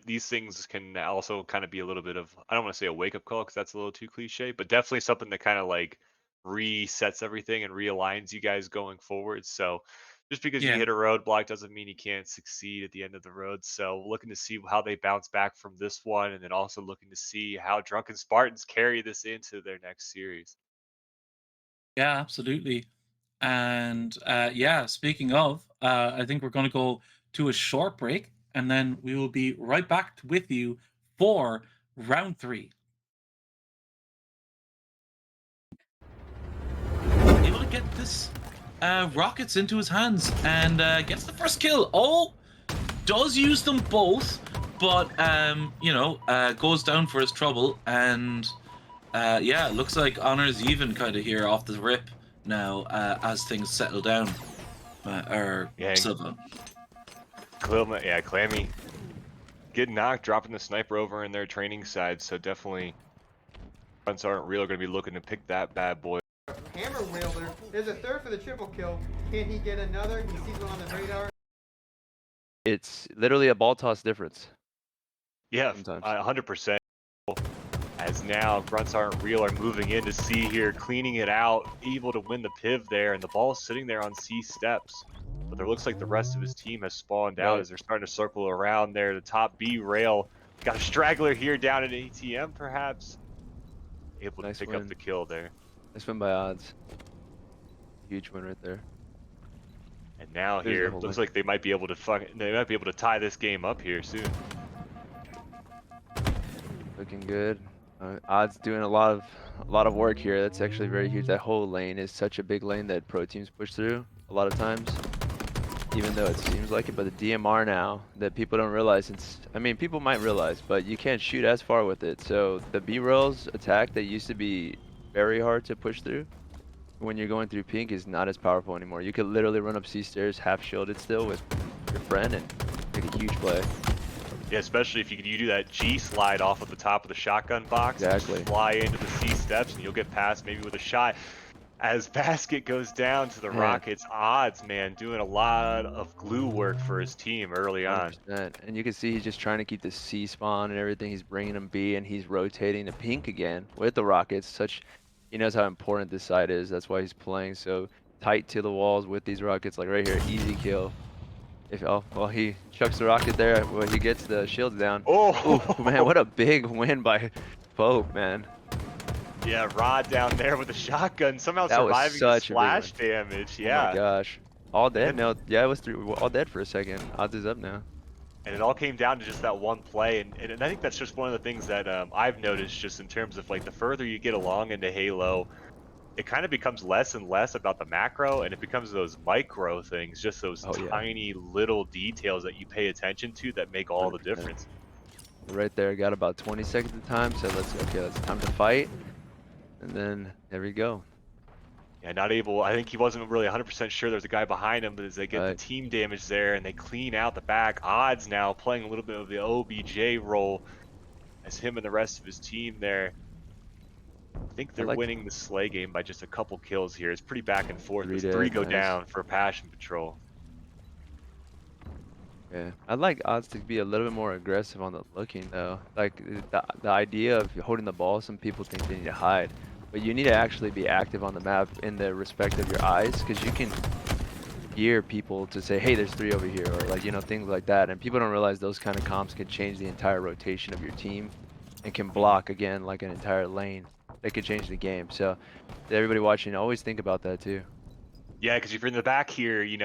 these things can also kind of be a little bit of, I don't want to say a wake up call because that's a little too cliche, but definitely something that kind of like resets everything and realigns you guys going forward. So just because you Yeah. hit a roadblock doesn't mean you can't succeed at the end of the road. So looking to see how they bounce back from this one, and then also looking to see how Drunken Spartans carry this into their next series. Yeah, absolutely. And yeah, speaking of, I think we're going to go to a short break, and then we will be right back with you for round 3. Able to get this rockets into his hands and gets the first kill. Oh, does use them both, but goes down for his trouble. And yeah, looks like Honor's even kind of here off the rip now as things settle down. Or Yeah, Silva. Clammy getting knocked, dropping the sniper over in their training side. So definitely, fronts aren't real. Going to be looking to pick that bad boy. Hammer wielder. There's a third for the triple kill. Can he get another? He sees one on the radar. It's literally a ball toss difference. Yeah, Sometimes. 100%. As now, Grunts Aren't Real are moving in to C here, cleaning it out, able to win the piv there, and the ball's sitting there on C steps. But there looks like the rest of his team has spawned out as they're starting to circle around there. The top B rail. Got a straggler here down at ATM, perhaps. Able to pick up the kill there. Nice win by odds. Huge win right there. And now here, looks like they might be able to tie this game up here soon. Looking good. Odds doing a lot of work here. That's actually very huge. That whole lane is such a big lane that pro teams push through a lot of times, even though it seems like it. But the DMR now that people don't realize, people might realize, but you can't shoot as far with it. So the B-Rails attack that used to be very hard to push through when you're going through pink is not as powerful anymore. You could literally run up C stairs half shielded still with your friend and make a huge play. Yeah, especially if you do that G slide off of the top of the shotgun box. Exactly. Fly into the C steps and you'll get past maybe with a shot. As Basket goes down to the Rockets, odds, man, doing a lot of glue work for his team early on. 100%. And you can see he's just trying to keep the C spawn and everything. He's bringing them B and he's rotating to pink again with the Rockets. He knows how important this side is. That's why he's playing so tight to the walls with these Rockets. Like right here, easy kill. He chucks the rocket there. Well, he gets the shields down. Oh, ooh, man, what a big win by Pope, man. Yeah, Rod down there with the shotgun, somehow surviving the splash damage. Yeah. Oh my gosh. All dead? No, yeah, it was all dead for a second. Odds is up now. And it all came down to just that one play, and I think that's just one of the things that I've noticed, just in terms of like the further you get along into Halo, it kind of becomes less and less about the macro, and it becomes those micro things, just those tiny little details that you pay attention to that make all 100%. The difference. Right there, got about 20 seconds of time, so it's time to fight. And then there we go. Yeah, I think he wasn't really 100% sure there's a guy behind him, but as they get the team damage there and they clean out the back, odds now playing a little bit of the OBJ role as him and the rest of his team there. I think they're winning the Slay game by just a couple kills here. It's pretty back and forth as 3 go down for Passion Patrol. Yeah, I'd like odds to be a little bit more aggressive on the looking though. Like the idea of holding the ball, some people think they need to hide. But you need to actually be active on the map in the respect of your eyes, because you can gear people to say, hey, there's 3 over here, or like, things like that. And people don't realize those kind of comps can change the entire rotation of your team and can block, again, like an entire lane. That could change the game. So everybody watching, always think about that too. Yeah, because if you're in the back here, you're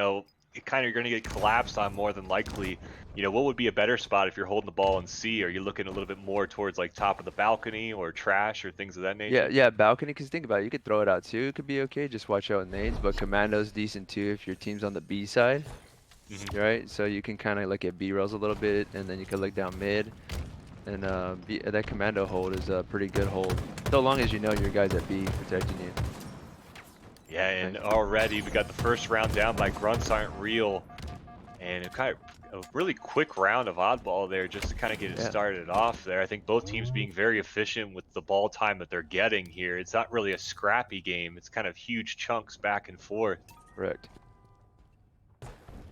going to get collapsed on more than likely. What would be a better spot if you're holding the ball in C? Are you looking a little bit more towards like top of the balcony or trash or things of that nature? Yeah, balcony, because think about it, you could throw it out too. It could be okay, just watch out with nades, but commando's decent too if your team's on the B side. Right? So you can kind of look at B rails a little bit, and then you can look down mid. And that commando hold is a pretty good hold, so long as you know your guys at B protecting you. Yeah, and already we got the first round down by Grunts Aren't Real. And a really quick round of oddball there just to kind of get it Yeah. started off there. I think both teams being very efficient with the ball time that they're getting here. It's not really a scrappy game. It's kind of huge chunks back and forth. Correct.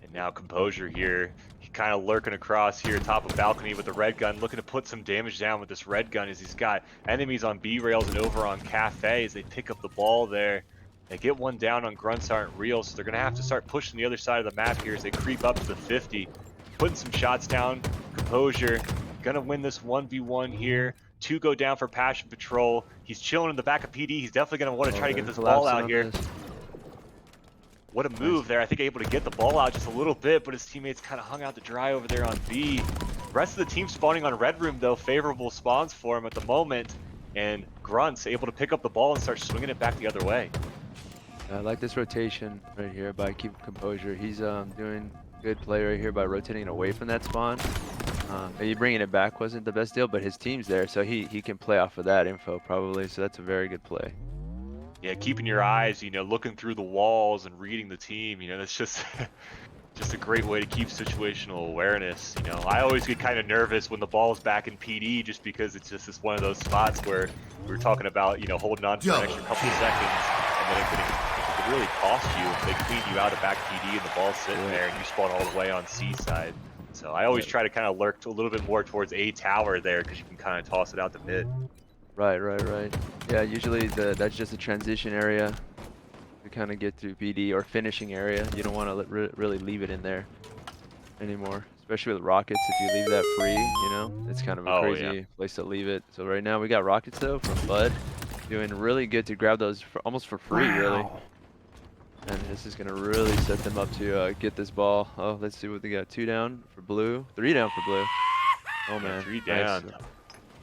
And now Composure here, he kind of lurking across here top of balcony with the red gun, looking to put some damage down with this red gun as he's got enemies on B rails and over on Cafe as they pick up the ball there. They get one down on Grunts Aren't Real, so they're going to have to start pushing the other side of the map here as they creep up to the 50. Putting some shots down. Composure going to win this 1v1 here. 2 go down for Passion Patrol. He's chilling in the back of PD. He's definitely going to want to try to get this ball out here. What a move there. I think able to get the ball out just a little bit, but his teammates kind of hung out to dry over there on B. Rest of the team spawning on Red Room, though. Favorable spawns for him at the moment. And Grunts able to pick up the ball and start swinging it back the other way. I like this rotation right here by keeping Composure. He's doing good play right here by rotating away from that spawn. Maybe bringing it back wasn't the best deal, but his team's there, so he can play off of that info probably. So that's a very good play. Yeah, keeping your eyes, looking through the walls and reading the team, that's just just a great way to keep situational awareness. I always get kind of nervous when the ball's back in PD just because it's just one of those spots where we were talking about, holding on for an extra couple of seconds and then it could really cost you if they clean you out of back PD and the ball's sitting there and you spawn all the way on C side. So I always try to kind of lurk a little bit more towards A tower there because you can kind of toss it out to mid. Right. Yeah, usually that's just a transition area to kind of get through PD or finishing area. You don't want to really leave it in there anymore, especially with rockets. If you leave that free, it's kind of a crazy place to leave it. So right now we got rockets though from Bud, doing really good to grab those almost for free, really. And this is gonna really set them up to get this ball. Oh, let's see what they got. 2 down for blue, 3 down for blue. Oh man, 3 down. Nice.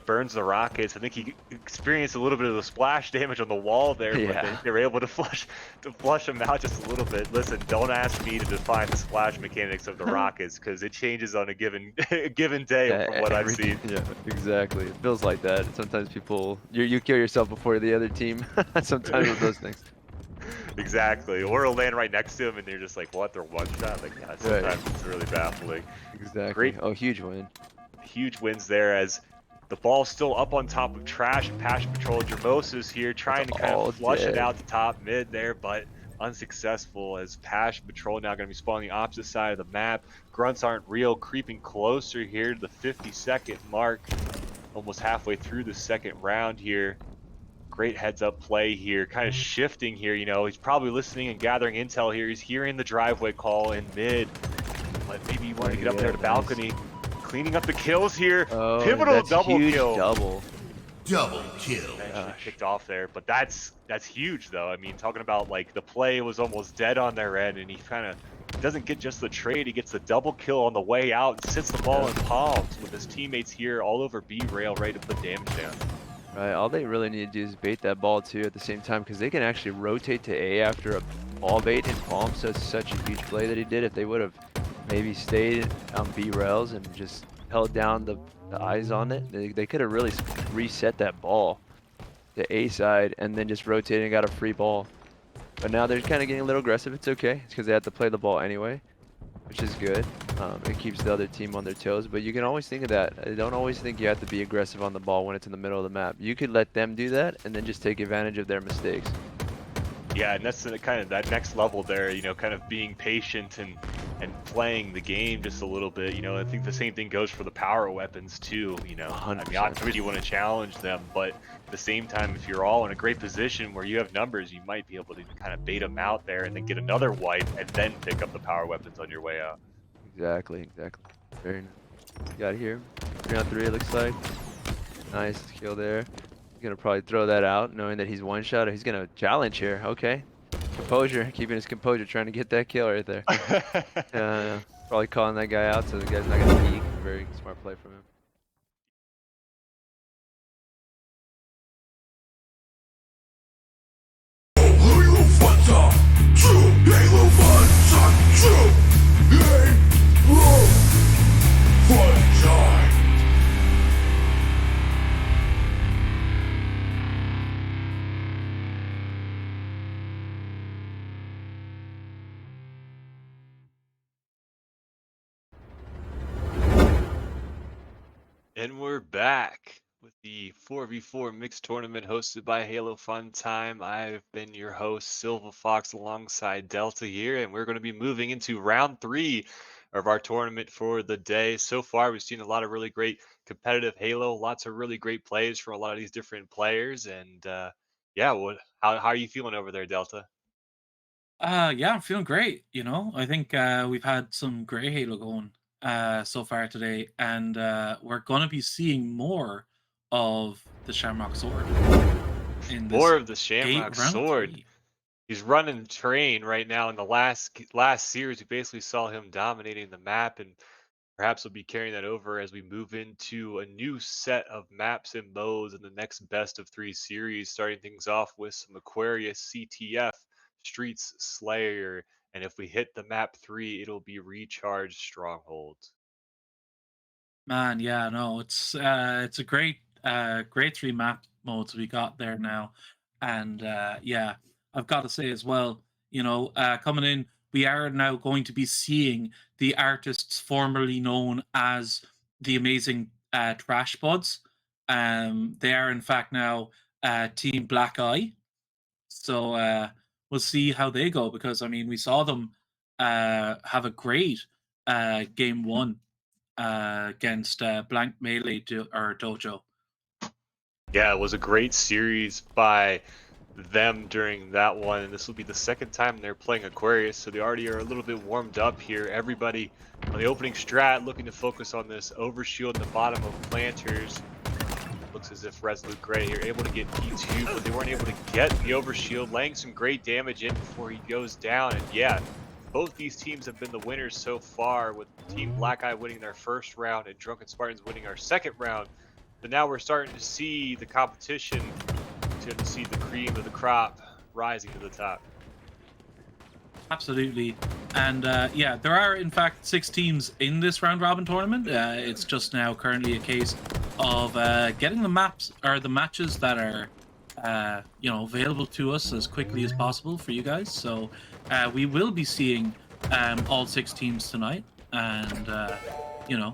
Burns the rockets. I think he experienced a little bit of the splash damage on the wall there, but they were able to flush him out just a little bit. Listen, don't ask me to define the splash mechanics of the rockets because it changes on a given day from what I've seen. Yeah, exactly. It feels like that. Sometimes people, you kill yourself before the other team. Sometimes with those things. Exactly. Or it'll land right next to him and you're just like, what? They're one shot? Like, yeah, sometimes it's really baffling. Exactly. Great. Oh, huge win. Huge wins there as the ball's still up on top of Trash and Passion Patrol. Jermosa's here trying to kind of flush it out to top mid there, but unsuccessful as Passion Patrol now going to be spawning the opposite side of the map. Grunts Aren't Real creeping closer here to the 50-second mark. Almost halfway through the second round here. Great heads-up play here, kind of shifting here, he's probably listening and gathering intel here. He's hearing the driveway call in mid, but maybe you want to get up there to balcony. Cleaning up the kills here. Oh, Pivotal double kill. Double kill. Actually kicked off there, but that's huge though. I mean, talking about like the play was almost dead on their end, and he kind of doesn't get just the trade. He gets the double kill on the way out and sits the ball in palms with his teammates here all over B rail, ready to put damage down. Right. All they really need to do is bait that ball too at the same time because they can actually rotate to A after a ball bait in palm. So it's such a huge play that he did. If they would have maybe stayed on B rails and just held down the eyes on it, they could have really reset that ball to A side and then just rotated and got a free ball. But now they're kind of getting a little aggressive. It's okay. It's because they have to play the ball anyway, which is good. It keeps the other team on their toes, but you can always think of that. I don't always think you have to be aggressive on the ball when it's in the middle of the map. You could let them do that and then just take advantage of their mistakes. Yeah, and that's kind of that next level there, kind of being patient and playing the game just a little bit. I think the same thing goes for the power weapons too. I mean, obviously you want to challenge them, but at the same time, if you're all in a great position where you have numbers, you might be able to kind of bait them out there and then get another wipe and then pick up the power weapons on your way out. Exactly. Very nice. Got here. 3-on-3 it looks like. Nice kill there. He's gonna probably throw that out, knowing that he's one shot. He's gonna challenge here. Okay. Composure, keeping his composure, trying to get that kill right there. Probably calling that guy out so the guy's not gonna peek. Very smart play from him. And we're back with the 4v4 mixed tournament hosted by Halo Fun Time. I've been your host, Silva Fox, alongside Delta here, and we're going to be moving into round 3 of our tournament for the day. So far, we've seen a lot of really great competitive Halo, lots of really great plays from a lot of these different players. And yeah, how are you feeling over there, Delta? Yeah, I'm feeling great. I think we've had some great Halo going so far today, and we're gonna be seeing more of the Shamrock Sword in this More of the Shamrock round Sword. 3. He's running train right now. In the last series, we basically saw him dominating the map, and perhaps we'll be carrying that over as we move into a new set of maps and modes in the next best of 3 series, starting things off with some Aquarius CTF, Streets Slayer, and if we hit the map 3, it'll be Recharge Strongholds. Man, yeah, no, it's a great 3 map modes we got there now. And yeah, I've got to say as well, coming in, we are now going to be seeing the artists formerly known as the amazing Trash Buds. They are in fact now Team Black Eye. So we'll see how they go, because I mean we saw them have a great game 1 against Blank Melee or Dojo. Yeah, it was a great series by them during that one, and this will be the second time they're playing Aquarius, so they already are a little bit warmed up here. Everybody on the opening strat looking to focus on this overshield in the bottom of Planters. Looks as if Resolute Gray here able to get P2, but they weren't able to get the overshield, laying some great damage in before he goes down. And yeah, both these teams have been the winners so far, with Team Black Eye winning their first round and Drunken Spartans winning our second round. But now we're starting to see the competition, to see the cream of the crop rising to the top. Absolutely. And yeah, there are in fact 6 teams in this round robin tournament. It's just now currently a case of getting the maps or the matches that are available to us as quickly as possible for you guys. So we will be seeing all 6 teams tonight, and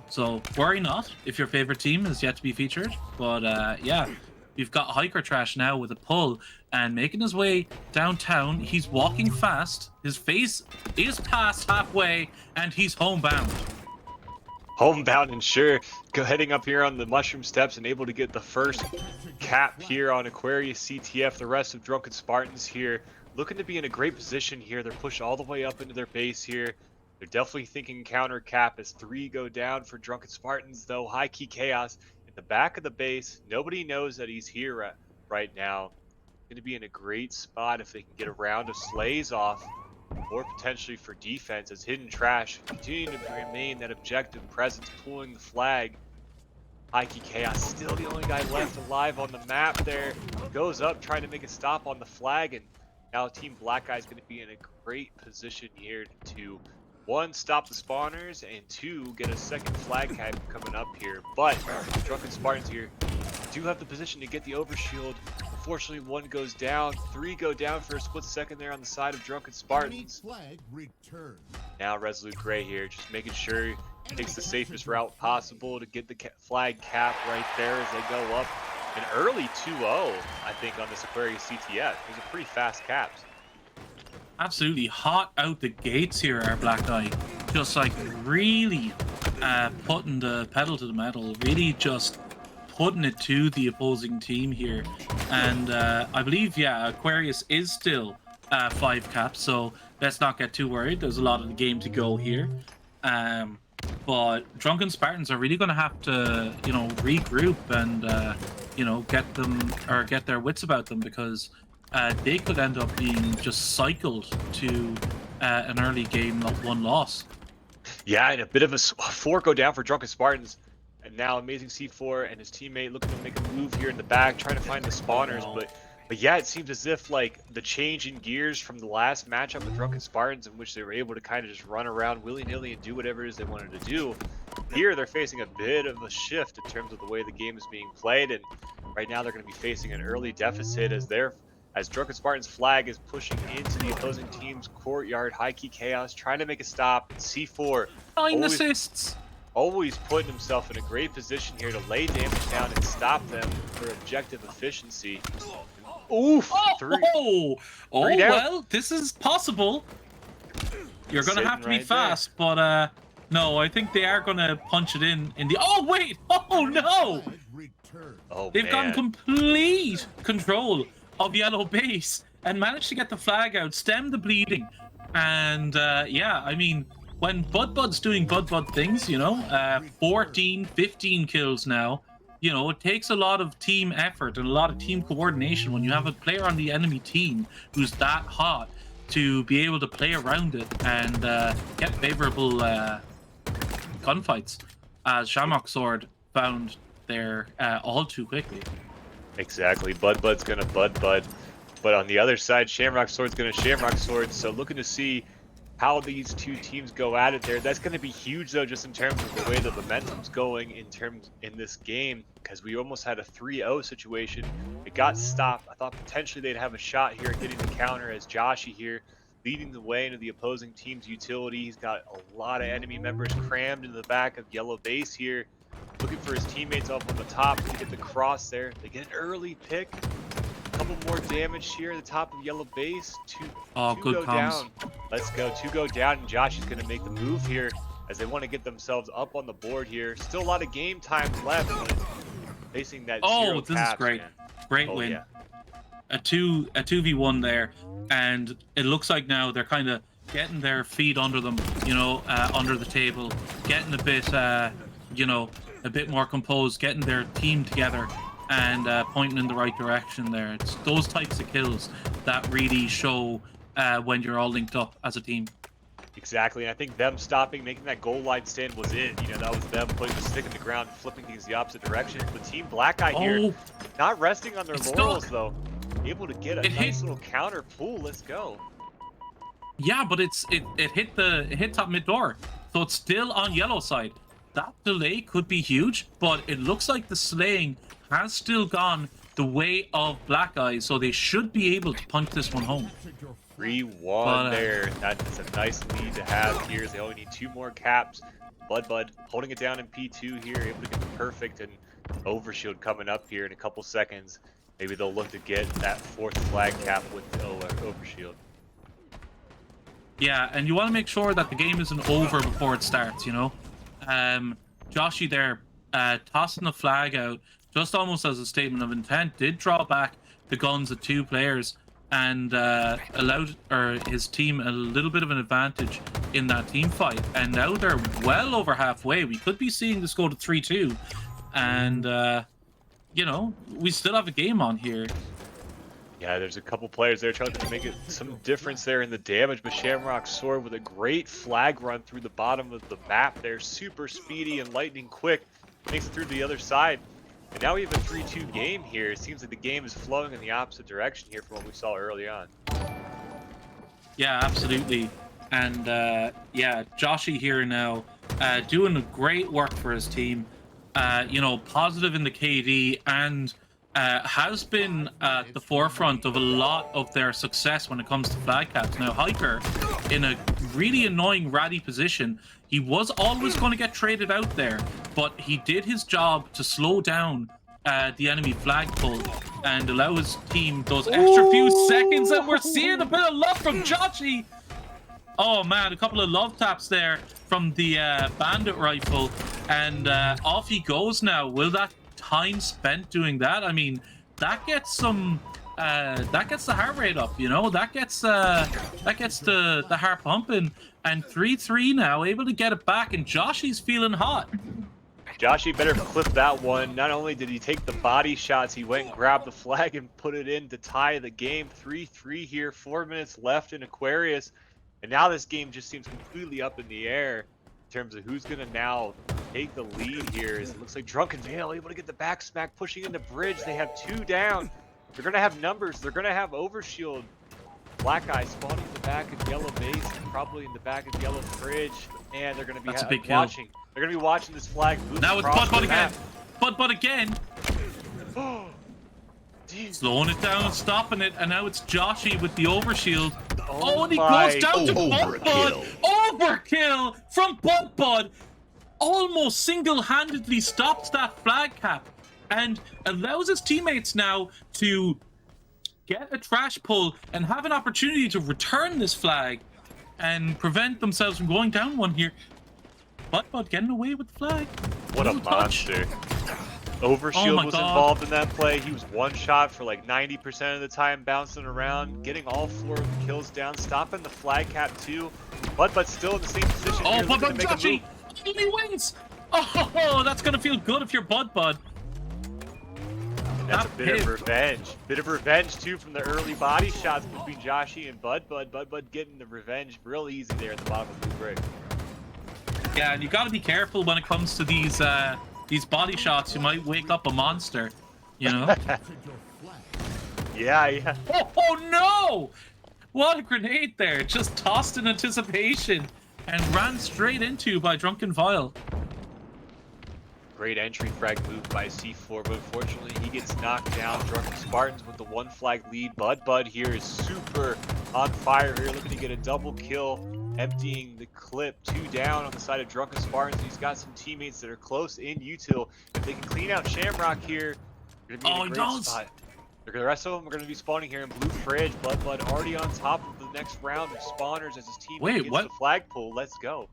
so worry not if your favorite team is yet to be featured. But yeah, we've got Hiker Trash now with a pull and making his way downtown. He's walking fast. His face is past halfway, and he's homebound. Homebound and sure, heading up here on the mushroom steps and able to get the first cap here on Aquarius CTF. The rest of Drunken Spartans here looking to be in a great position here. They're pushed all the way up into their base here. They're definitely thinking counter cap as 3 go down for Drunken Spartans, though. High Key Chaos in the back of the base. Nobody knows that he's here right now. Going to be in a great spot if they can get a round of slays off, or potentially for defense, as Hidden Trash continuing to remain that objective presence, pulling the flag. High Key Chaos still the only guy left alive on the map there. Goes up trying to make a stop on the flag, and now Team Black Eye is going to be in a great position here to 1, stop the spawners, and 2, get a second flag cap coming up here. But Drunken Spartans here do have the position to get the overshield. Unfortunately, 1 goes down, 3 go down for a split second there on the side of Drunken Spartans. Now Resolute Gray here, just making sure he takes the safest route possible to get the flag cap right there as they go up. An early 2-0, I think, on this Aquarius CTF. Those are pretty fast caps. Absolutely hot out the gates here, our Black Eye. Just like really putting the pedal to the metal, really just putting it to the opposing team here. And I believe, yeah, Aquarius is still 5 caps, so let's not get too worried. There's a lot of the game to go here. But Drunken Spartans are really going to have to, regroup and, get their wits about them, because they could end up being just cycled to an early game 1 loss. Yeah, and a bit of a 4 go down for Drunken Spartans. And now Amazing C4 and his teammate looking to make a move here in the back, trying to find the spawners. But yeah, it seems as if like the change in gears from the last matchup with Drunken Spartans, in which they were able to kind of just run around willy-nilly and do whatever it is they wanted to do. Here they're facing a bit of a shift in terms of the way the game is being played, and right now they're going to be facing an early deficit as Drunken Spartan's flag is pushing into the opposing team's courtyard. High Key Chaos trying to make a stop. C4 9 assists. always putting himself in a great position here to lay damage down and stop them for objective efficiency. Oof! Three down. Well, this is possible. You're gonna have to be Sitting right fast, but no, I think they are gonna punch it in the. Oh wait! Oh no! Oh, They've man. gotten complete control of yellow base and managed to get the flag out, stem the bleeding, and yeah, I mean, when Bud's doing Bud things, you know, 14, 15 kills now. You know, it takes a lot of team effort and a lot of team coordination when you have a player on the enemy team who's that hot to be able to play around it and get favorable gunfights, as Shamrock Sword found there all too quickly. Exactly. Bud's gonna Bud. But on the other side, Shamrock Sword's gonna Shamrock Sword. So looking to see how these two teams go at it there. That's gonna be huge though, just in terms of the way the momentum's going in this game, because we almost had a 3-0 situation. It got stopped. I thought potentially they'd have a shot here at getting the counter, as Joshy here leading the way into the opposing team's utility. He's got a lot of enemy members crammed into the back of yellow base here, looking for his teammates up on the top to get the cross there. They get an early pick. A couple more damage here at the top of yellow base. Two Good go comms. down. Let's go. 2 go down, and Josh is going to make the move here as they want to get themselves up on the board here. Still a lot of game time left, but facing that zero This caps, is great. man. Great Oh, win. yeah. A 2v1 there, and it looks like now they're kind of getting their feet under them, you know, under the table, getting a bit, you know, a bit more composed, getting their team together and pointing in the right direction there. It's those types of kills that really show when you're all linked up as a team. Exactly, and I think them stopping, making that goal line stand was it. You know, that was them putting the stick in the ground, flipping things the opposite direction. The team Black Eye here, not resting on their It's laurels stuck. though. Able to get a nice little counter pull. Let's go. Yeah, but it hit top mid door, so it's still on yellow side. That delay could be huge, but it looks like the slaying has still gone the way of Black Eye, so they should be able to punch this one home. 3-1 there. That's a nice lead to have here. They only need 2 more caps. Bud holding it down in P2 here, able to get the perfect, and Overshield coming up here in a couple seconds. Maybe they'll look to get that 4th flag cap with the Overshield. Yeah, and you want to make sure that the game isn't over before it starts, you know? Joshy there, tossing the flag out, just almost as a statement of intent, did draw back the guns at 2 players and allowed his team a little bit of an advantage in that team fight. And now they're well over halfway. We could be seeing this go to 3-2. And, you know, we still have a game on here. Yeah, there's a couple players there trying to make it some difference there in the damage, but Shamrock Sword with a great flag run through the bottom of the map there, super speedy and lightning quick, makes it through the other side. And now we have a 3-2 game here. It seems like the game is flowing in the opposite direction here from what we saw early on. Yeah, absolutely. And yeah, Joshy here now doing great work for his team. You know, positive in the KD, and has been at the forefront of a lot of their success when it comes to flag caps. Now, Hiker, in a really annoying ratty position, he was always going to get traded out there, but he did his job to slow down the enemy flag pull and allow his team those extra few seconds, and we're seeing a bit of love from Joshy. Oh man, a couple of love taps there from the bandit rifle, and off he goes now. Will that time spent doing that, I mean, that gets some that gets the heart rate up, you know, that gets the heart pumping. And 3-3 now, able to get it back, and Joshy's feeling hot. Joshy better clip that one. Not only did he take the body shots, he went and grabbed the flag and put it in to tie the game. 3-3 here, 4 minutes left in Aquarius, and now this game just seems completely up in the air in terms of who's gonna now take the lead here. It looks like Drunken Veil able to get the back smack, pushing in the bridge. They have 2 down. They're gonna have numbers. They're gonna have Overshield. Black Eye spawning in the back of yellow base, probably in the back of yellow fridge, and they're gonna be watching. They're gonna be watching this flag. Now it's Bud again. Bud again. Slowing it down, stopping it, and now it's Joshy with the Overshield. Oh, and he goes down to Bud. Overkill from Bud. almost single-handedly stops that flag cap and allows his teammates now to get a trash pull and have an opportunity to return this flag and prevent themselves from going down one here. But getting away with the flag. What a Little touch. monster. Oh Overshield my was God. involved in that play. He was one shot for like 90% of the time, bouncing around, getting all 4 of the kills down, stopping the flag cap too. But still in the same position Oh, here, Bud looking to make a Joshy! move. He wins! Oh, that's gonna feel good if you're Bud. That's a That bit of hit. revenge. Bit of revenge too from the early body shots between Joshy and Bud. Bud getting the revenge real easy there at the bottom of the blue brick. Yeah, and you gotta be careful when it comes to these body shots. You might wake up a monster, you know? Yeah. Oh no! What a grenade there! Just tossed in anticipation and ran straight into by Drunken Vile. Great entry frag move by C4, but unfortunately he gets knocked down. Drunken Spartans with the 1 flag lead. Bud here is super on fire here, looking to get a double kill, emptying the clip. 2 down on the side of Drunken Spartans. He's got some teammates that are close in util. If they can clean out Shamrock here, they're gonna be in a great spot. The rest of them are going to be spawning here in blue fridge. Bud already on top of the next round of spawners as his team gets the flagpole. Let's go.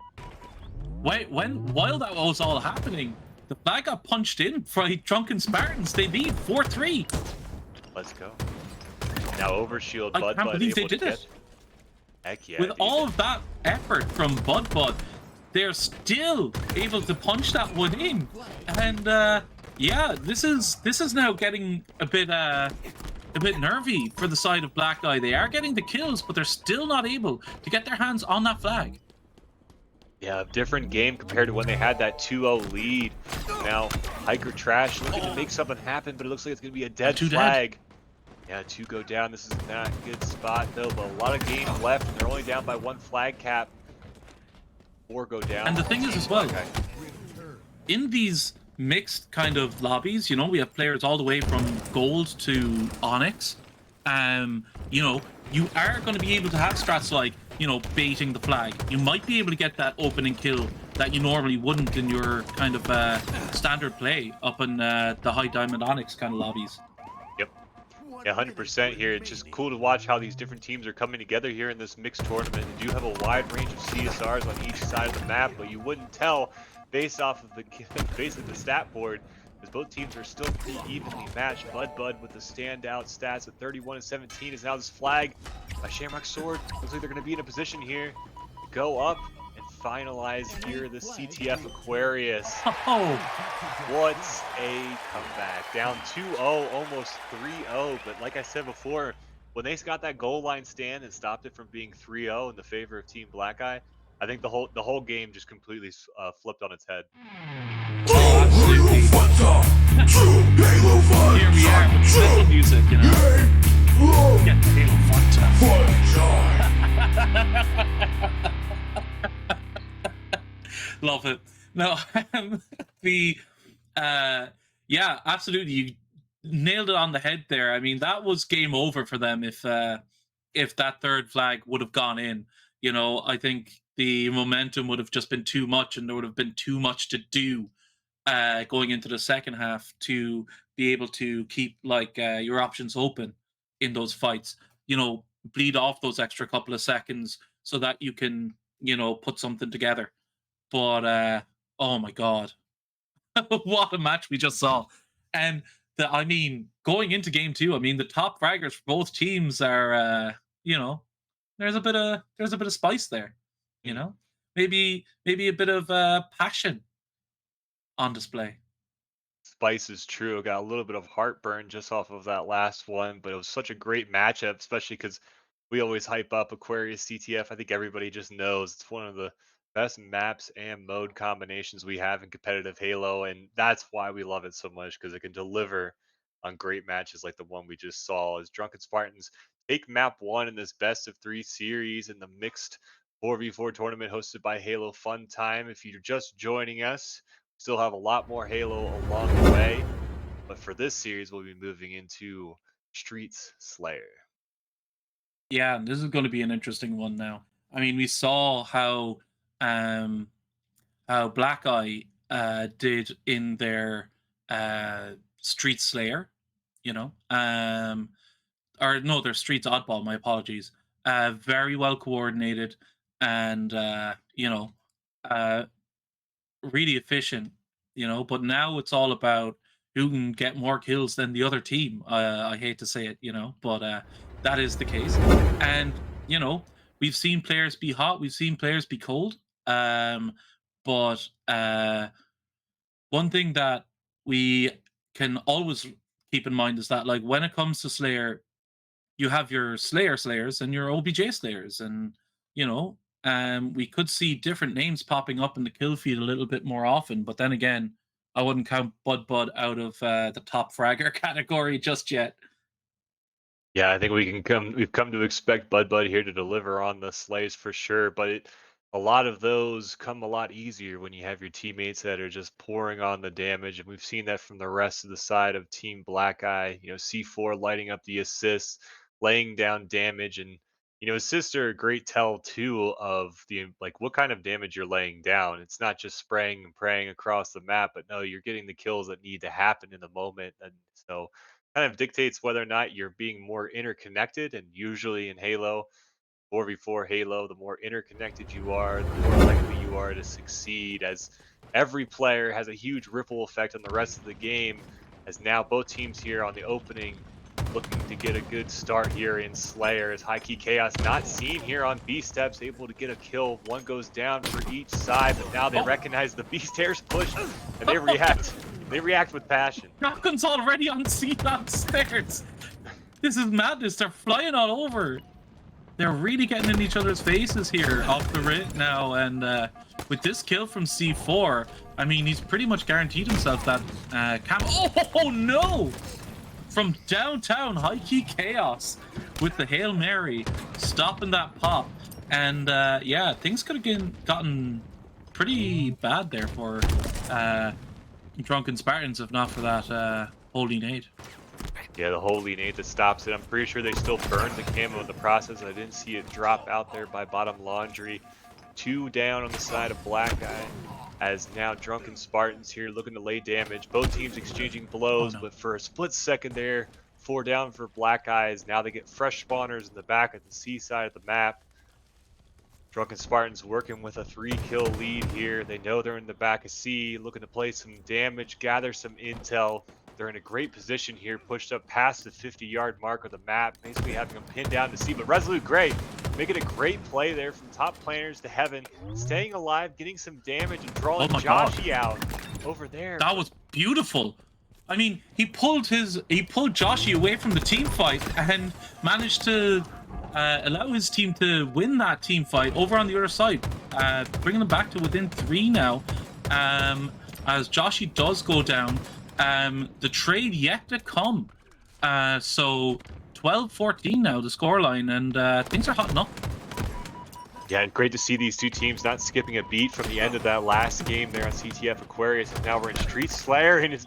Wait, while that was all happening, the flag got punched in by Drunken Spartans. They lead 4-3. Let's go. Now overshield. I Bud can't believe they able to did it. Heck yeah. With dude. all of that effort from Bud, they're still able to punch that one in. And yeah, this is now getting a bit nervy for the side of Black Eye. They are getting the kills, but they're still not able to get their hands on that flag. Yeah, different game compared to when they had that 2-0 lead. Now, Hiker Trash looking to make something happen, but it looks like it's going to be a dead flag. Yeah, 2 go down. This is not a good spot, though, but a lot of game left, and they're only down by 1 flag cap. 4 go down. And the thing is as well, in these mixed kind of lobbies, you know, we have players all the way from gold to onyx. You know, you are going to be able to have strats like, you know, baiting the flag. You might be able to get that opening kill that you normally wouldn't in your kind of standard play up in the high diamond onyx kind of lobbies. Yep. Yeah, 100% here. It's just cool to watch how these different teams are coming together here in this mixed tournament. They do have a wide range of CSRs on each side of the map, but you wouldn't tell based off of the stat board, as both teams are still pretty evenly matched. Bud with the standout stats of 31 and 17 is now this flag by Shamrock Sword. Looks like they're going to be in a position here to go up and finalize here the CTF Aquarius. Oh, What a comeback. Down 2-0, almost 3-0, but like I said before, when they got that goal line stand and stopped it from being 3-0 in the favor of Team Black Eye, I think the whole game just completely flipped on its head. absolutely. Here we are with the metal music, you know. Get the Halo Love it. No, yeah, absolutely. You nailed it on the head there. I mean, that was game over for them if that third flag would have gone in. You know, I think the momentum would have just been too much, and there would have been too much to do going into the second half to be able to keep like your options open in those fights. You know, bleed off those extra couple of seconds so that you can, you know, put something together. But oh my god, what a match we just saw! And I mean, going into game 2, I mean, the top fraggers for both teams are, you know, there's a bit of spice there, you know, maybe a bit of passion on display. Spice is true. Got a little bit of heartburn just off of that last one, but it was such a great matchup, especially because we always hype up Aquarius CTF. I think everybody just knows it's one of the best maps and mode combinations we have in competitive Halo, and that's why we love it so much, because it can deliver on great matches like the one we just saw. As Drunken Spartans take map 1 in this best of 3 series in the mixed 4v4 tournament hosted by Halo Fun Time. If you're just joining us, still have a lot more Halo along the way, but for this series, we'll be moving into Streets Slayer. Yeah, this is going to be an interesting one now. I mean, we saw how how Black Eye did in their Street Slayer, you know, or no, their Streets Oddball. My apologies. Very well coordinated, and uh, really efficient, you know. But now it's all about who can get more kills than the other team. I hate to say it, you know, but that is the case. And you know, we've seen players be hot, we've seen players be cold. Um, but one thing that we can always keep in mind is that, like, when it comes to Slayer, you have your Slayers and your OBJ Slayers, and you know, we could see different names popping up in the kill feed a little bit more often. But then again, I wouldn't count Bud out of the top fragger category just yet. Yeah, I think we've come to expect Bud here to deliver on the slays for sure, but a lot of those come a lot easier when you have your teammates that are just pouring on the damage, and we've seen that from the rest of the side of Team Black Eye. You know, C4 lighting up the assists, laying down damage, and assists are a great tell too of the like what kind of damage you're laying down. It's not just spraying and praying across the map, but no, you're getting the kills that need to happen in the moment, and so kind of dictates whether or not you're being more interconnected. And usually in Halo, 4v4 Halo, the more interconnected you are, the more likely you are to succeed, as every player has a huge ripple effect on the rest of the game. As now both teams here on the opening looking to get a good start here in Slayer, as High Key Chaos not seen here on B steps, able to get a kill. One goes down for each side, but now they recognize the B stairs push and they react. They react with passion. Shotgun's already on scene downstairs. This is madness. They're flying all over. They're really getting in each other's faces here off the rip now. And with this kill from C4, I mean, he's pretty much guaranteed himself that cam. Oh no! From downtown, High Key Chaos with the Hail Mary stopping that pop. And yeah, things could have gotten pretty bad there for Drunken Spartans, if not for that holy nade. Yeah, the holy nade that stops it. I'm pretty sure they still burned the camo in the process. I didn't see it drop out there by bottom laundry. 2 down on the side of Black Eye, as now Drunken Spartans here looking to lay damage. Both teams exchanging blows, but for a split second there, 4 down for Black Eyes. Now they get fresh spawners in the back at the C side of the map. Drunken Spartans working with a 3-kill lead here. They know they're in the back of C, looking to play some damage, gather some intel. They're in a great position here, pushed up past the 50-yard mark of the map, basically having them pinned down to C. But Resolute Grey making a great play there from top planners to heaven, staying alive, getting some damage, and drawing Joshy out over there. That was beautiful. I mean, he pulled Joshy away from the team fight and managed to allow his team to win that team fight over on the other side, bringing them back to within 3 now. As Joshy does go down, the trade yet to come. So 12-14 now, the scoreline, and things are hotting up. Yeah, great to see these two teams not skipping a beat from the end of that last game there on CTF Aquarius. And now we're in Street Slayer, and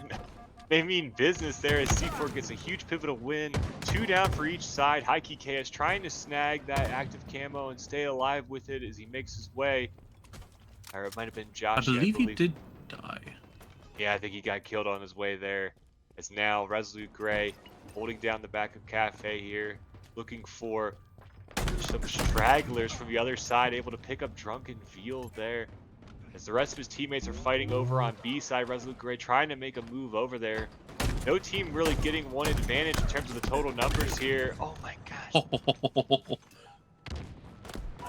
they mean business there as C4 gets a huge pivotal win. 2 down for each side. High Key KS trying to snag that active camo and stay alive with it as he makes his way. Or it might have been Josh. I believe he did die. Yeah, I think he got killed on his way there. It's now Resolute Grey holding down the back of Cafe here, looking for some stragglers from the other side, able to pick up Drunken Veal there. As the rest of his teammates are fighting over on B side, Resolute Grey trying to make a move over there. No team really getting one advantage in terms of the total numbers here. Oh my gosh.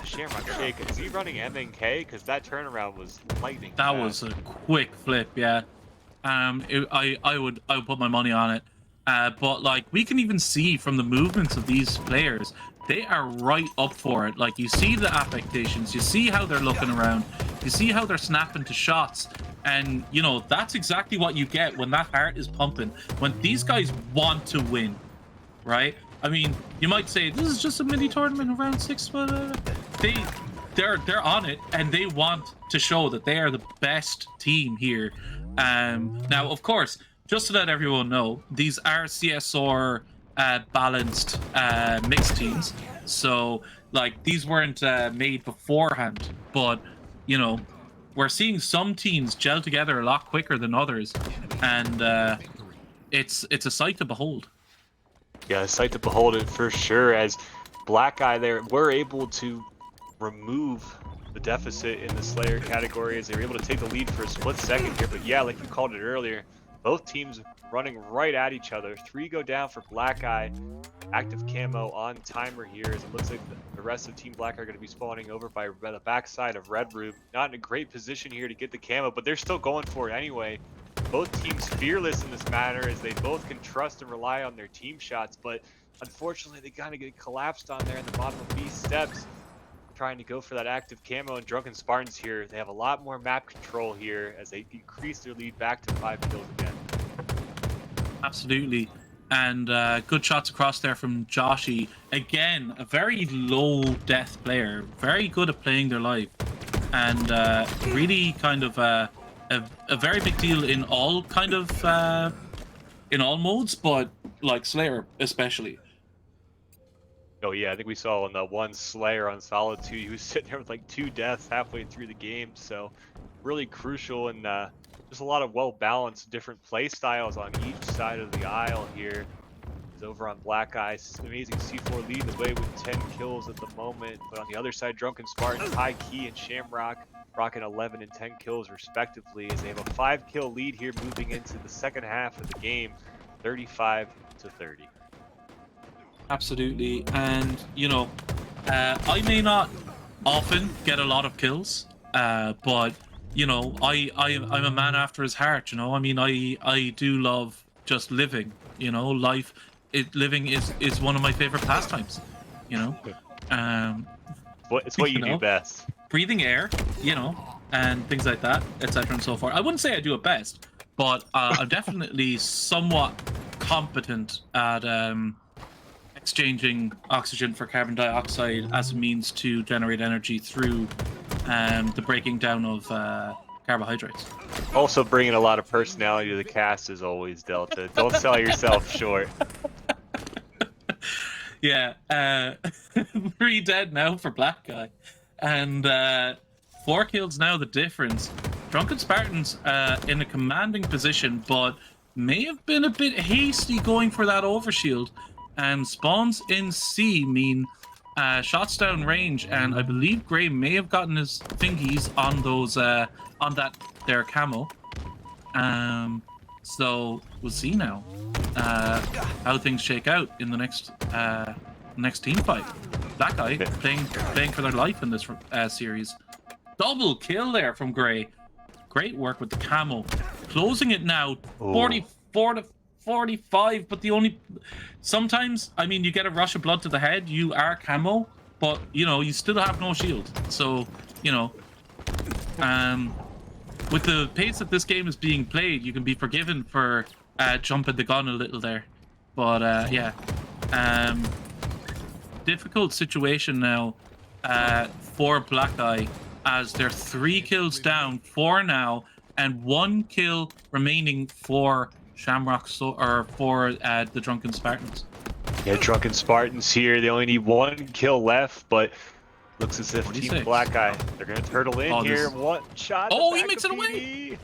Shamrock Shake, is he running MNK? Because that turnaround was lightning. That was a quick flip, yeah. I would put my money on it. But like, we can even see from the movements of these players, they are right up for it. Like, you see the affectations, you see how they're looking around, you see how they're snapping to shots, and you know, that's exactly what you get when that heart is pumping, when these guys want to win, right? I mean, you might say this is just a mini tournament of round 6, but they're on it, and they want to show that they are the best team here. Now, of course, just to let everyone know, these are CSR balanced mixed teams, so like, these weren't made beforehand, but you know, we're seeing some teams gel together a lot quicker than others, and it's a sight to behold. Yeah, a sight to behold it for sure. As Black Eye there were able to remove the deficit in the Slayer category as they were able to take the lead for a split second here. But yeah, like you called it earlier, both teams running right at each other. 3 go down for Black Eye. Active camo on timer here as it looks like the rest of Team Black are going to be spawning over by the backside of Red Room. Not in a great position here to get the camo, but they're still going for it anyway. Both teams fearless in this matter as they both can trust and rely on their team shots, but unfortunately they kind of get collapsed on there in the bottom of B steps trying to go for that active camo. And Drunken Spartans here, they have a lot more map control here as they increase their lead back to 5 kills again. Absolutely. And good shots across there from Joshy. Again, a very low death player. Very good at playing their life. And really kind of a very big deal in all kind of in all modes, but like Slayer especially. Oh yeah, I think we saw on the one Slayer on Solitude, he was sitting there with like 2 deaths halfway through the game. So really crucial, and just a lot of well-balanced different play styles on each side of the aisle here. Is over on Black Eyes, amazing C4 leading the way with 10 kills at the moment. But on the other side, Drunken Spartans, High Key, and Shamrock rocking 11 and 10 kills respectively as they have a 5-kill lead here moving into the second half of the game, 35-30. Absolutely. And you know, I may not often get a lot of kills, but you know, I'm a man after his heart. You know, I mean, I do love just living. You know, living is one of my favorite pastimes. You know, It's what you do best. Breathing air, you know, and things like that, etc. and so forth. I wouldn't say I do it best, but I'm definitely somewhat competent at exchanging oxygen for carbon dioxide as a means to generate energy through the breaking down of carbohydrates. Also bringing a lot of personality to the cast as always, Delta. Don't sell yourself short. Yeah, 3 dead now for Black Guy, and 4 kills now the difference. Drunken Spartans in a commanding position, but may have been a bit hasty going for that overshield. And spawns in C mean shots down range, and I believe Gray may have gotten his fingies on those on that their camo. So we'll see now how things shake out in the next team fight. Black Eye playing for their life in this series. Double kill there from Gray. Great work with the camo. Closing it now, 44 to 45, but sometimes, I mean, you get a rush of blood to the head, you are camo, but you know, you still have no shield. So, you know, with the pace that this game is being played, you can be forgiven for jumping the gun a little there. But yeah, difficult situation now for Black Eye as they're 3 kills down, 4 now, and 1 kill remaining for Shamrock, or for the Drunken Spartans. Yeah, Drunken Spartans here. They only need 1 kill left, but looks as if 46. Team Black Eye, they're going to turtle in here. 1 shot. Oh, he makes it away.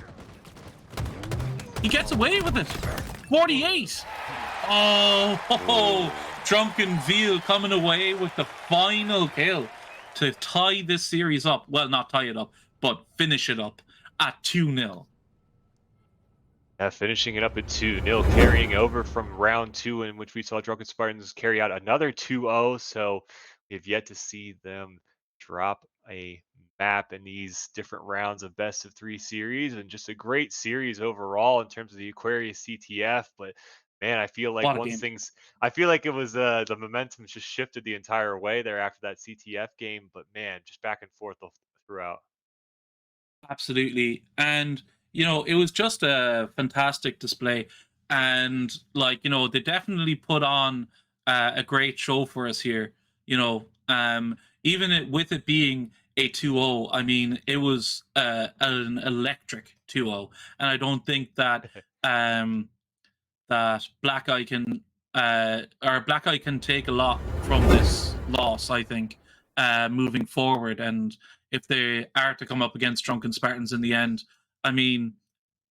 He gets away with it. 48. Oh, Drunken Veal coming away with the final kill to tie this series up. Well, not tie it up, but finish it up at 2-0. Yeah, finishing it up at 2-0, carrying over from round 2, in which we saw Drunken Spartans carry out another 2-0. So we have yet to see them drop a map in these different rounds of best of 3 series, and just a great series overall in terms of the Aquarius CTF. But man, I feel like I feel like it was the momentum just shifted the entire way there after that CTF game. But man, just back and forth throughout. Absolutely. And you know, it was just a fantastic display, and like, you know, they definitely put on a great show for us here. You know, even with it being a 2-0, I mean, it was an electric 2-0, and I don't think that that Black Eye can take a lot from this loss. I think moving forward, and if they are to come up against Drunken Spartans in the end, I mean,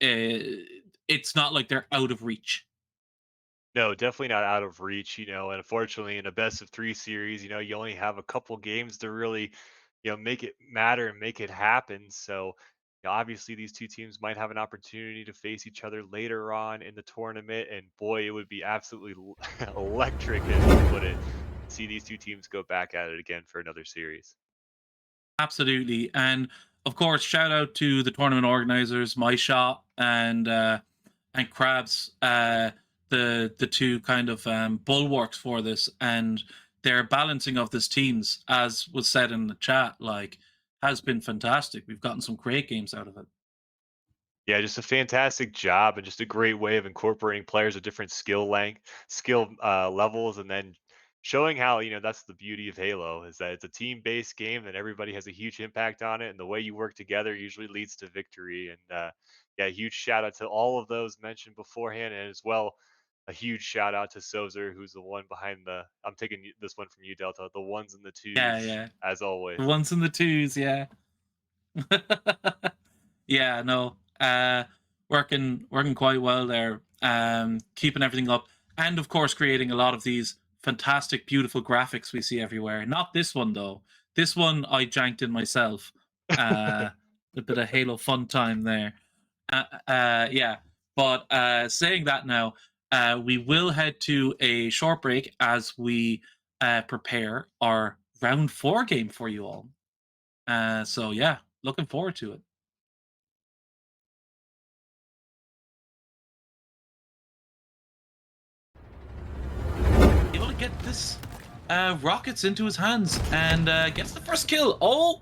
it's not like they're out of reach. No, definitely not out of reach, and unfortunately in a best of 3 series, you only have a couple games to really, make it matter and make it happen. So, obviously these two teams might have an opportunity to face each other later on in the tournament, and boy, it would be absolutely electric, as you put it, to see these two teams go back at it again for another series. Absolutely. And of course, shout out to the tournament organizers, My Shot and Krabs, the two kind of bulwarks for this, and their balancing of this teams, as was said in the chat, like has been fantastic. We've gotten some great games out of it. Yeah, just a fantastic job and just a great way of incorporating players of different skill levels, and then showing how that's the beauty of Halo is that it's a team-based game that everybody has a huge impact on it, and the way you work together usually leads to victory. And yeah, huge shout out to all of those mentioned beforehand, and as well a huge shout out to Sozer, who's the one behind the. I'm taking this one from you, Delta. The ones and the Yeah, twos, yeah. as always. The ones and the twos, yeah. Yeah, no. Working quite well there. Keeping everything up. And of course creating a lot of these fantastic, beautiful graphics we see everywhere. Not this one though. This one I janked in myself. A bit of Halo fun time there. Yeah. But saying that now, we will head to a short break as we prepare our round 4 game for you all. So yeah, looking forward to it. Able to get this rockets into his hands and gets the first kill. Oh,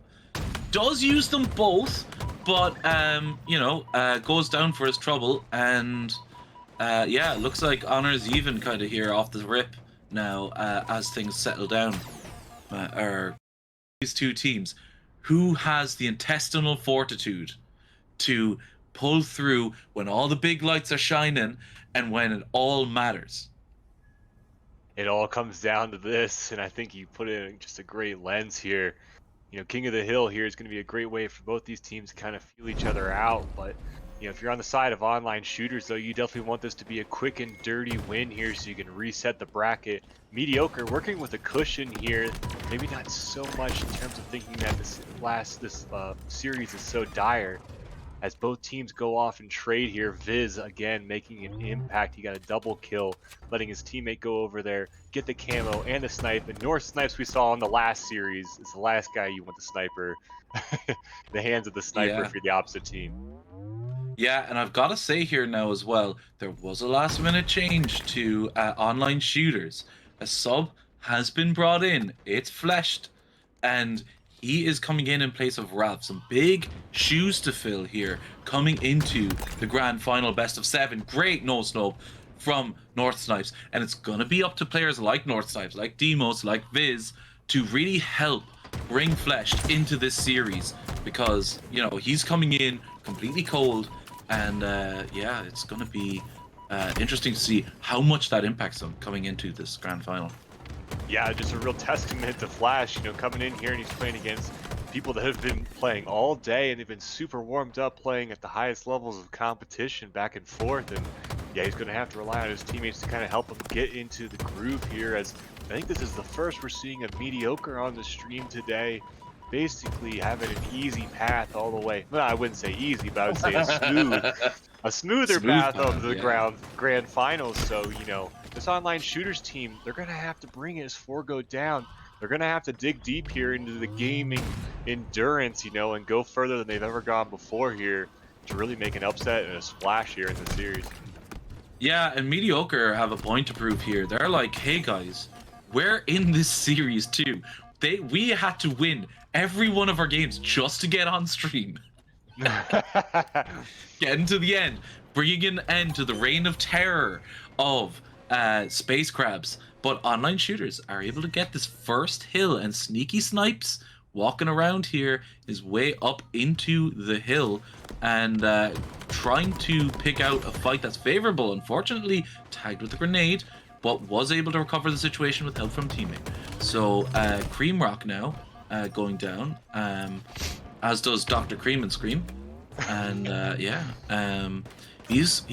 does use them both, but goes down for his trouble. And yeah, looks like honor's even kind of here off the rip now as things settle down. Or these two teams, who has the intestinal fortitude to pull through when all the big lights are shining and when it all matters? It all comes down to this, and I think you put it in just a great lens here. King of the Hill here is going to be a great way for both these teams to kind of feel each other out. But, if you're on the side of online shooters, though, you definitely want this to be a quick and dirty win here so you can reset the bracket. Mediocre, working with a cushion here. Maybe not so much in terms of thinking that this series is so dire. As both teams go off and trade here, Viz again making an impact. He got a double kill, letting his teammate go over there, get the camo and the snipe. And North Snipes we saw in the last series is the last guy you want the sniper, the hands of the sniper for the opposite team. Yeah, and I've got to say here now as well, there was a last minute change to online shooters. A sub has been brought in. It's fleshed, and he is coming in place of Ralph. Some big shoes to fill here, coming into the grand final best of 7. Great no snope from North Snipes, and it's gonna be up to players like North Snipes, like Demos, like Viz, to really help bring Fleshed into this series, because he's coming in completely cold, and yeah, it's gonna be interesting to see how much that impacts him coming into this grand final. Yeah, just a real testament to Flash, coming in here and he's playing against people that have been playing all day and they've been super warmed up playing at the highest levels of competition back and forth. And yeah, he's going to have to rely on his teammates to kind of help him get into the groove here, as I think this is the first we're seeing a Mediocre on the stream today. Basically having an easy path all the way. Well, I wouldn't say easy, but I would say a smoother path of the grand finals. So, this online shooters team, they're going to have to bring it as 4 go down. They're going to have to dig deep here into the gaming endurance, and go further than they've ever gone before here to really make an upset and a splash here in the series. Yeah, and Mediocre have a point to prove here. They're like, hey guys, we're in this series too. We had to win every one of our games just to get on stream. Getting to the end, bringing an end to the reign of terror of space crabs. But online shooters are able to get this first hill, and Sneaky Snipes walking around here his way up into the hill and trying to pick out a fight that's favorable. Unfortunately, tagged with a grenade, but was able to recover the situation with help from teammate. So Cream Rock now going down, as does Dr. Cream and Scream, and he's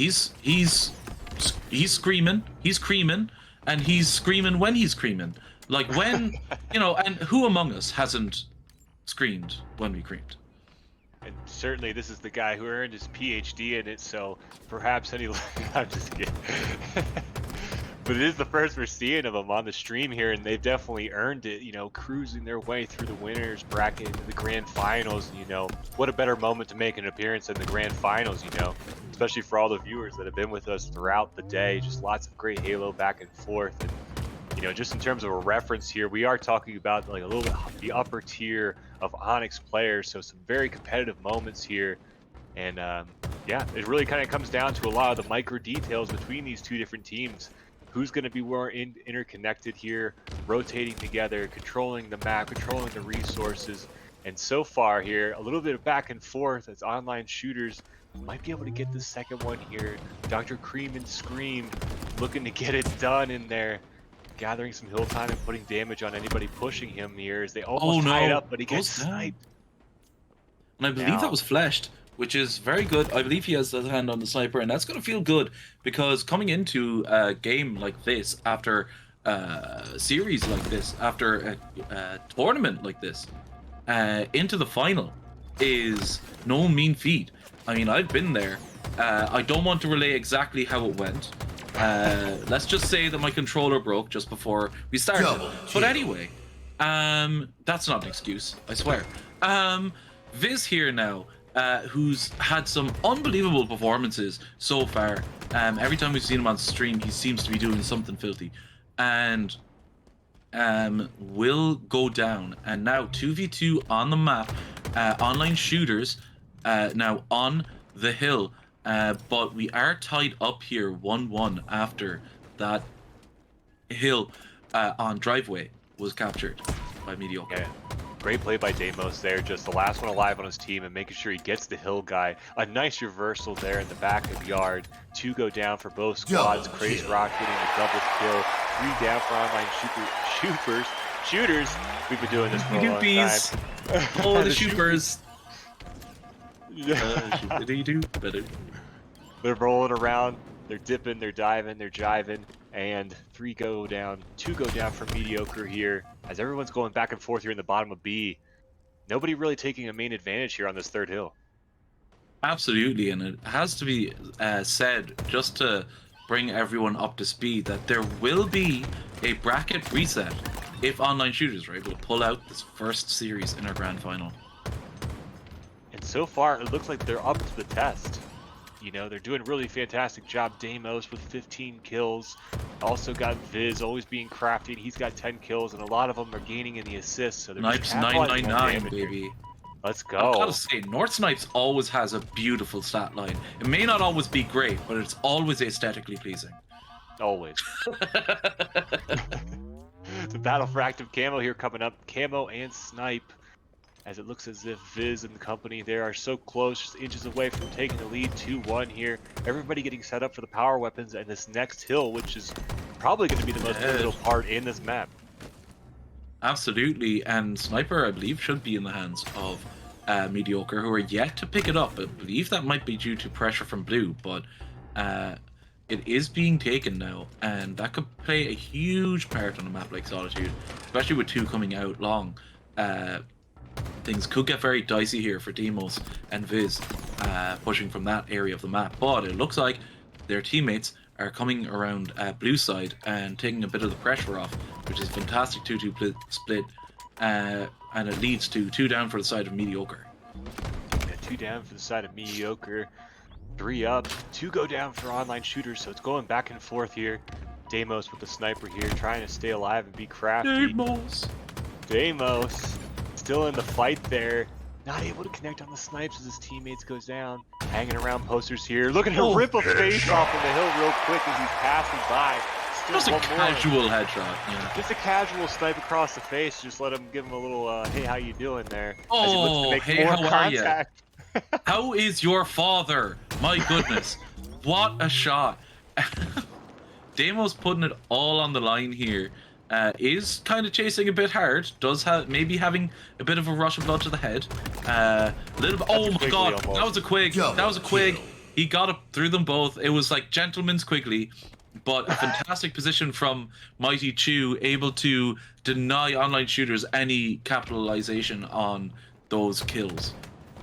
screaming, he's creaming, and he's screaming when he's creaming. Like when, and who among us hasn't screamed when we creamed? And certainly this is the guy who earned his PhD in it, so perhaps any... I'm just kidding. But it is the first we're seeing of them on the stream here, and they've definitely earned it, cruising their way through the winners bracket into the grand finals. What a better moment to make an appearance in the grand finals, especially for all the viewers that have been with us throughout the day. Just lots of great Halo back and forth. And, just in terms of a reference here, we are talking about like a little bit the upper tier of Onyx players, so some very competitive moments here. And it really kind of comes down to a lot of the micro details between these two different teams. Who's going to be more interconnected here, rotating together, controlling the map, controlling the resources. And so far here, a little bit of back and forth as online shooters might be able to get the second one here. Dr. Cream and Scream looking to get it done in there, gathering some hill time and putting damage on anybody pushing him here as they almost tie it up, but he gets sniped. And I believe that was fleshed, which is very good. I believe he has the hand on the sniper, and that's going to feel good because coming into a game like this, after a series like this, after a tournament like this, into the final is no mean feat. I mean, I've been there. I don't want to relay exactly how it went. Let's just say that my controller broke just before we started. But anyway, that's not an excuse, I swear. Viz here now, who's had some unbelievable performances so far. Every time we've seen him on stream, he seems to be doing something filthy. And will go down. And now 2v2 on the map. Online shooters now on the hill. But we are tied up here 1-1 after that hill on driveway was captured by Mediocre. Yeah. Great play by Deimos there, just the last one alive on his team and making sure he gets the hill guy. A nice reversal there in the back of the yard. 2 go down for both squads. Craze Rock getting a double kill. 3 down for online shooters. We've been doing this for a long time. Oh, the shooters. They're rolling around. They're dipping, they're diving, they're jiving, and 3 go down, 2 go down for Mediocre here, as everyone's going back and forth here in the bottom of B. Nobody really taking a main advantage here on this third hill. Absolutely, and it has to be said, just to bring everyone up to speed, that there will be a bracket reset if online shooters are able to pull out this first series in our grand final. And so far, it looks like they're up to the test. They're doing a really fantastic job. Deimos with 15 kills. Also got Viz always being crafty. He's got 10 kills, and a lot of them are gaining in the assists. So they're Snipes 999, baby. Let's go. I've got to say, North Snipes always has a beautiful stat line. It may not always be great, but it's always aesthetically pleasing. Always. The battle for active camo here coming up. Camo and Snipe. As it looks as if Viz and the company there are so close, just inches away from taking the lead 2-1 here. Everybody getting set up for the power weapons and this next hill, which is probably going to be the most pivotal part in this map. Absolutely, and Sniper, I believe, should be in the hands of Mediocre, who are yet to pick it up. I believe that might be due to pressure from Blue, but it is being taken now, and that could play a huge part on a map like Solitude, especially with 2 coming out long. Things could get very dicey here for Deimos and Viz pushing from that area of the map, but it looks like their teammates are coming around Blue side and taking a bit of the pressure off, which is fantastic 2-2 split, and it leads to 2 down for the side of Mediocre. Yeah, 2 down for the side of Mediocre, 3 up, 2 go down for online shooters, so it's going back and forth here. Deimos with the sniper here, trying to stay alive and be crafty. Deimos still in the fight there, not able to connect on the snipes as his teammates goes down. Hanging around posters here, looking to rip a face off of the hill real quick as he's passing by. Still Just a casual headshot. Yeah. Just a casual snipe across the face. Just give him a little, hey, how you doing there? Oh, hey, how are you? How is your father? My goodness, what a shot! Deimos putting it all on the line here. is kind of chasing a bit hard. Does have maybe having a bit of a rush of blood to the head. A little bit. Oh my god, almost. that was a Quig. That was a Quig. He got up through them both. It was like gentleman's Quigley, but a fantastic position from Mighty Chew, able to deny online shooters any capitalization on those kills.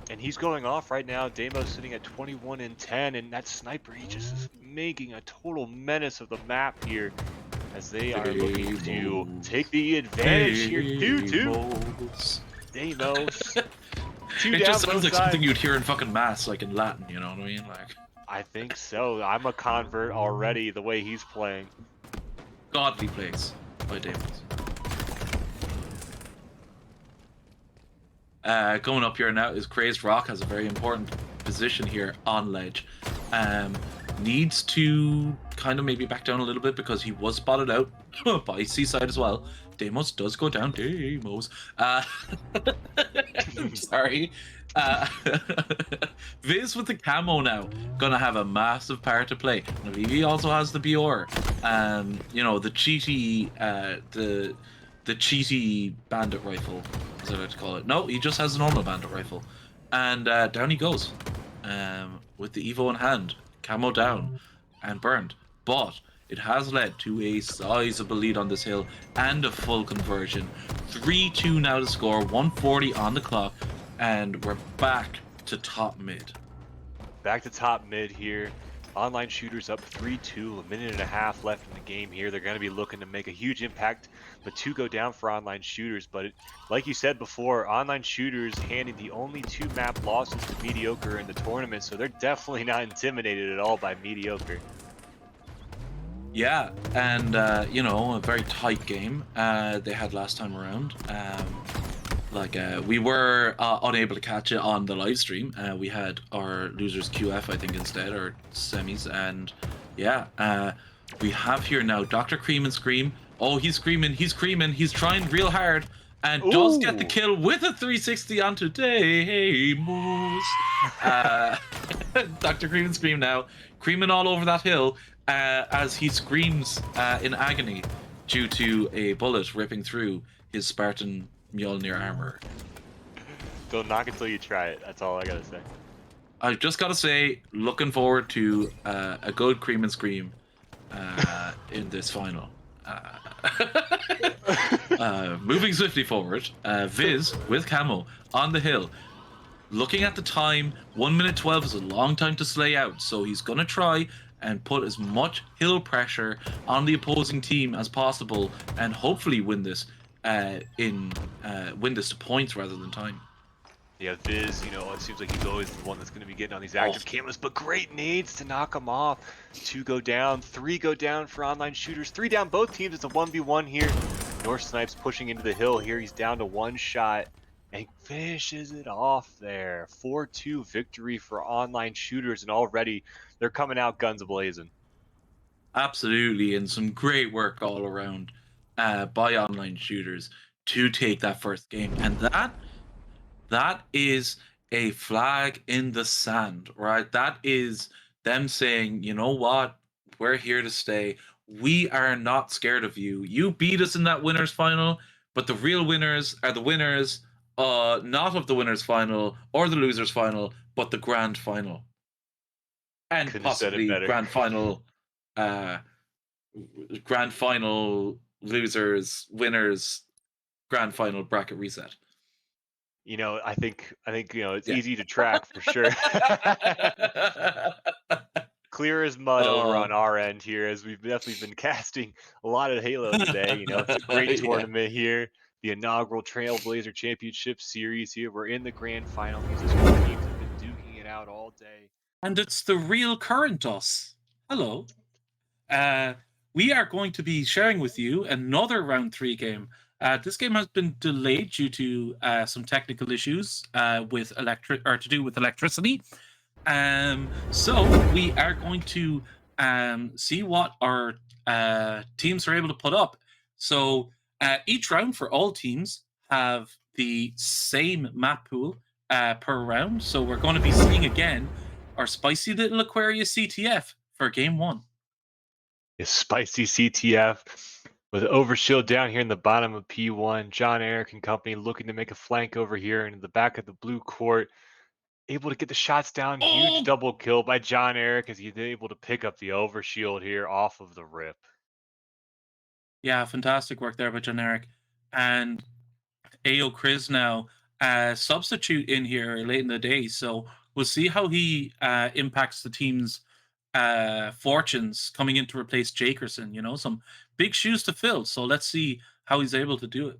And he's going off right now. Demo's sitting at 21 and 10, and that sniper, he just is making a total menace of the map here as they are looking to take the advantage here. 2-2. Deimos. Two It down just both sounds like sides. something you'd hear in fucking mass, like in Latin, you know what I mean? Like, I think so. I'm a convert already, the way he's playing. godly plays by Davis. Going up here now is Crazed Rock, has a very important position here on ledge. Needs to kind of maybe back down a little bit because he was spotted out by Seaside as well. Deimos does go down. Deimos. Sorry. Viz with the camo now gonna have a massive part to play. Now, Vivi also has the BR. You know, the cheaty the cheaty bandit rifle, as I like to call it. No, he just has a normal bandit rifle. And down he goes. With the Evo in hand. Camo down and burned. But it has led to a sizable lead on this hill and a full conversion. 3-2 now to score, 140 on the clock, and we're back to top mid. Back to top mid here. Online shooters up 3-2, a minute and a half left in the game here. They're going to be looking to make a huge impact, but 2 go down for online shooters. But like you said before, online shooters handed the only 2 map losses to mediocre in the tournament, so they're definitely not intimidated at all by mediocre. Yeah, and you know, a very tight game they had last time around. We were unable to catch it on the live stream. We had our losers QF, I think, instead, or semis, and yeah, we have here now Dr. Cream and Scream. Oh, he's screaming, he's creaming, he's trying real hard, and does get the kill with a 360 onto Deimos. Dr. Cream and Scream now, creaming all over that hill as he screams in agony due to a bullet ripping through his Spartan Mjolnir armor. Don't knock it till you try it. That's all I gotta say. I've just gotta say, looking forward to a good Cream and Scream in this final. Moving swiftly forward, Viz with camo on the hill. Looking at the time, 1 minute 12 is a long time to slay out, so he's gonna try and put as much hill pressure on the opposing team as possible, and hopefully win this win this to points rather than time. Yeah, Viz, you know, it seems like he's always the one that's going to be getting on these active cameras, but great nades to knock him off. 2 go down, 3 go down for online shooters. 3 down both teams. It's a 1v1 here. North Snipes pushing into the hill here. He's down to 1 shot and finishes it off there. 4-2 victory for online shooters, and already they're coming out guns a-blazing. Absolutely, and some great work all around by online shooters to take that first game, and that is a flag in the sand, right? That is them saying, you know what, we're here to stay. We are not scared of you. You beat us in that winners final, but the real winners are the winners, not of the winners final or the losers final, but the grand final, and Couldn't have said it possibly better. grand final losers, winners, grand final bracket reset. You know, I think you know, it's easy to track for sure. Clear as mud over on our end here, as we've definitely been casting a lot of Halo today. You know, it's a great tournament here. The inaugural Trailblazer Championship Series here. We're in the grand final. These two teams have been duking it out all day. And it's the real current us. Hello. We are going to be sharing with you another round 3 game. This game has been delayed due to some technical issues with to do with electricity. So we are going to see what our teams are able to put up. So each round for all teams have the same map pool per round. So we're going to be seeing again our spicy little Aquarius CTF for game 1. Spicy CTF. With Overshield down here in the bottom of P1, John Eric and company looking to make a flank over here into the back of the blue court. Able to get the shots down. Huge Oh, double kill by John Eric as he's able to pick up the Overshield here off of the rip. yeah, fantastic work there by Generic. And AO Chris now substitute in here late in the day. So we'll see how he impacts the team's fortunes coming in to replace Jakerson. You know, some big shoes to fill. So let's see how he's able to do it.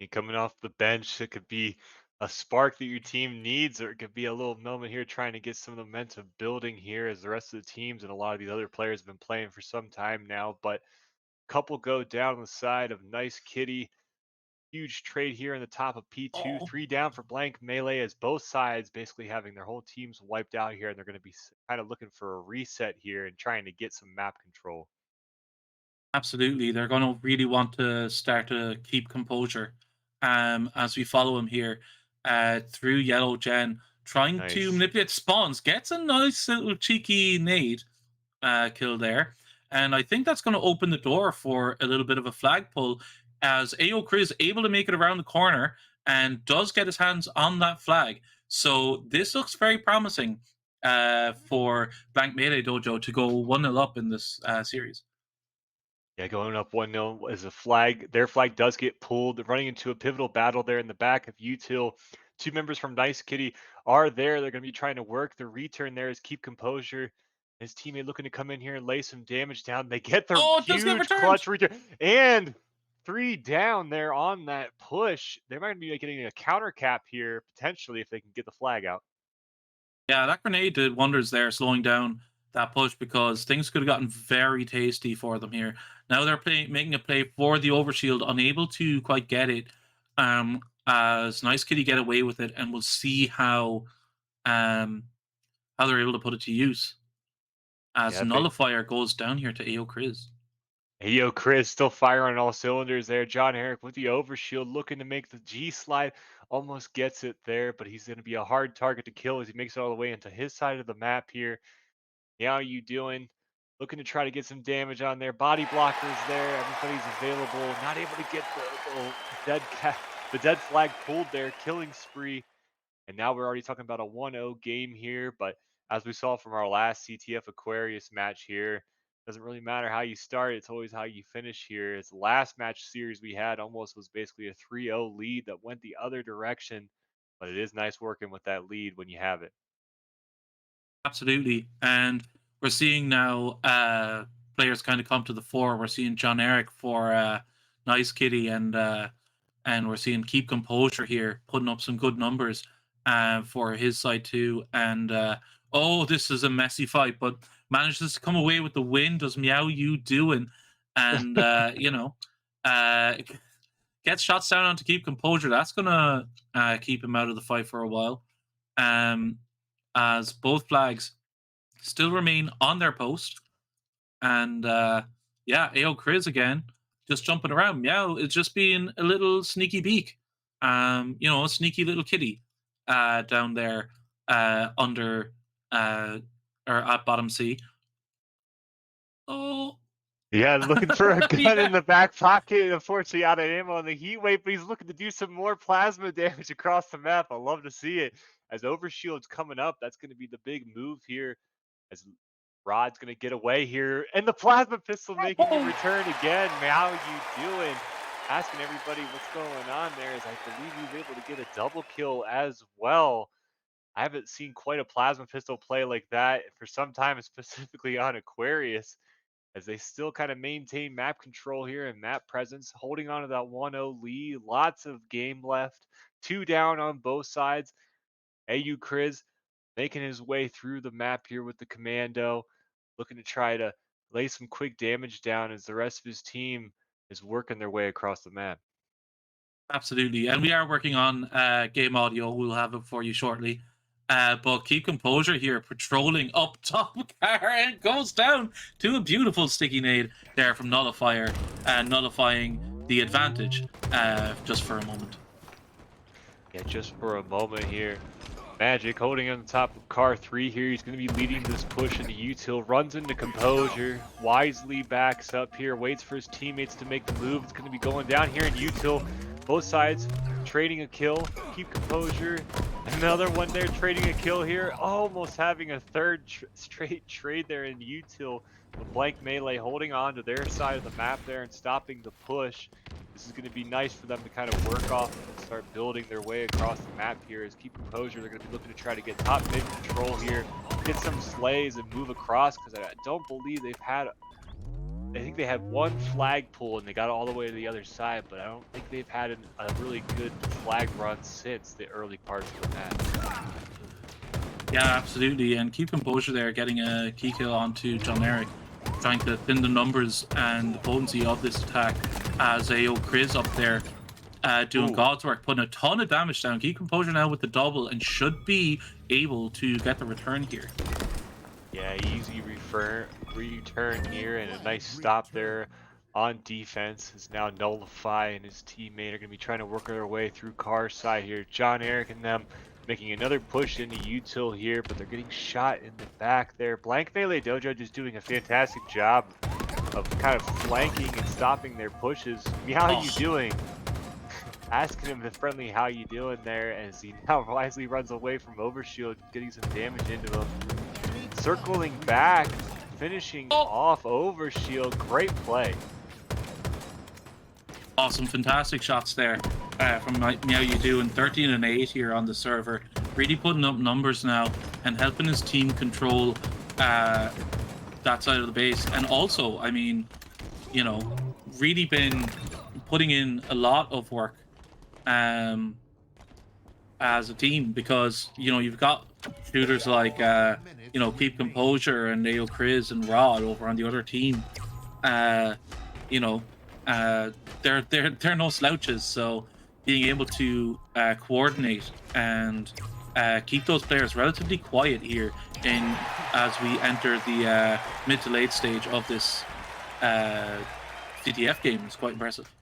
And coming off the bench, it could be a spark that your team needs, or it could be a little moment here trying to get some of the momentum building here as the rest of the teams and a lot of these other players have been playing for some time now. But couple go down the side of Nice Kitty. Huge trade here in the top of P2. Oh, 3 down for Blank Melee as both sides basically having their whole teams wiped out here, and they're going to be kind of looking for a reset here and trying to get some map control. absolutely. They're going to really want to start to keep composure as we follow him here through Yellow Gen, trying to Nice. manipulate spawns. Gets a nice little cheeky nade kill there. And I think that's going to open the door for a little bit of a flag pull as AO Chris able to make it around the corner and does get his hands on that flag. So this looks very promising for Blank Melee Dojo to go 1-0 up in this series. Yeah, going up 1-0 as a flag. Their flag does get pulled. Running into a pivotal battle there in the back of Util. 2 members from Nice Kitty are there. They're going to be trying to work. The return there is keep composure. His teammate looking to come in here and lay some damage down. They get their Oh, it does get huge returned. clutch return. And 3 down there on that push. They might be getting a counter cap here, potentially, if they can get the flag out. Yeah, that grenade did wonders there, slowing down that push because things could have gotten very tasty for them here. Now they're making a play for the overshield, unable to quite get it. As Nice Kitty get away with it, and we'll see how they're able to put it to use. As Yeah, Nullifier goes down here to AO Chris. Hey, yo, Chris, still firing on all cylinders there. John Herrick with the overshield looking to make the G slide. Almost gets it there, but he's going to be a hard target to kill as he makes it all the way into his side of the map here. How you doing? Looking to try to get some damage on there. Body blockers there. Everybody's available. Not able to get the dead flag pulled there. Killing spree. And now we're already talking about a 1-0 game here. But as we saw from our last CTF Aquarius match here, doesn't really matter how you start. It's always how you finish here. It's the last match series we had almost was basically a 3-0 lead that went the other direction. But it is nice working with that lead when you have it. Absolutely. And we're seeing now players kind of come to the fore. We're seeing John Eric for Nice Kitty, and we're seeing Keep Composure here, putting up some good numbers for his side too. And oh, this is a messy fight, but manages to come away with the win. Does Meow You doing? And gets shots down on to Keep Composure. That's gonna keep him out of the fight for a while. As both flags still remain on their post. And yeah, AO Chris again, just jumping around. Meow is just being a little sneaky beak. A sneaky little kitty down there under or at bottom C. Oh. Yeah, looking for a gun Yeah. in the back pocket. Unfortunately, out of ammo on the heat wave, but he's looking to do some more plasma damage across the map. I love to see it. As Overshield's coming up, that's going to be the big move here. As Rod's going to get away here, and the plasma pistol making a return again. How you doing? Asking everybody what's going on there. As I believe he's able to get a double kill as well. I haven't seen quite a plasma pistol play like that for some time, specifically on Aquarius, as they still kind of maintain map control here and map presence, holding on to that 1-0 lead. Lots of game left. 2 down on both sides. AU Chris making his way through the map here with the commando, looking to try to lay some quick damage down as the rest of his team is working their way across the map. Absolutely. And we are working on game audio. We'll have it for you shortly. But Keep Composure here, patrolling up top car, and goes down to a beautiful sticky nade there from Nullifier, nullifying the advantage just for a moment. Yeah, just for a moment here. Magic holding on top of car 3 here. He's going to be leading this push into util. Runs into composure. Wisely backs up here. Waits for his teammates to make the move. It's going to be going down here in util. Both sides trading a kill. Keep composure. Another one there trading a kill here. Almost having a third straight trade there in util. With Blank Melee holding on to their side of the map there and stopping the push. This is going to be nice for them to kind of work off and start building their way across the map here. As Keep Composure, they're going to be looking to try to get top mid control here, get some slays and move across, because I don't believe they've had, I think they had one flag pull and they got all the way to the other side, but I don't think they've had a really good flag run since the early parts of the map. Yeah, absolutely. And Keep Composure there, getting a key kill onto John Eric, trying to thin the numbers and the potency of this attack, as AO Chris up there doing God's work, putting a ton of damage down. Keep Composure now with the double and should be able to get the return here. Yeah, easy return here and a nice stop there on defense. Is now Nullify and his teammate are going to be trying to work their way through car side here. John Eric and them making another push into util here, but they're getting shot in the back there. Blank Melee Dojo just doing a fantastic job of kind of flanking and stopping their pushes. How you doing? Asking him the friendly how you doing there, as he now wisely runs away from Overshield, getting some damage into him. Circling back, finishing off Overshield. Great play. Awesome, fantastic shots there from Meow You Do, and 13 and 8 here on the server. Really putting up numbers now and helping his team control that side of the base. And also, I mean, you know, really been putting in a lot of work as a team, because, you know, you've got shooters like, you know, Keep Composure and AO Chris and Rod over on the other team. You know, they're no slouches, so being able to coordinate and keep those players relatively quiet here as we enter the mid to late stage of this CTF game is quite impressive.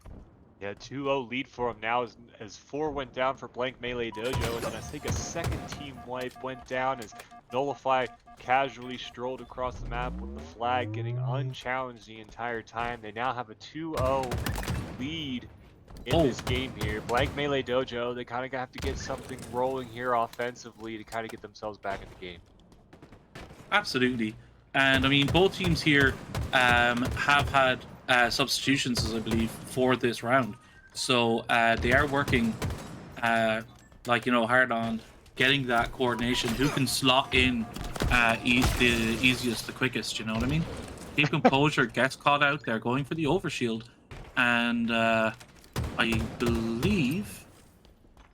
Yeah, 2-0 lead for him now as 4 went down for Blank Melee Dojo, and then I think a second team wipe went down as Nullify casually strolled across the map with the flag, getting unchallenged the entire time. They now have a 2-0 lead in this game here. Blank Melee Dojo, they kind of have to get something rolling here offensively to kind of get themselves back in the game. Absolutely. And I mean, both teams here have had substitutions, as I believe, for this round. So they are working like, you know, hard on getting that coordination. Who can slot in the easiest, the quickest, you know what I mean? Keep Composure gets caught out there going for the overshield. And I believe...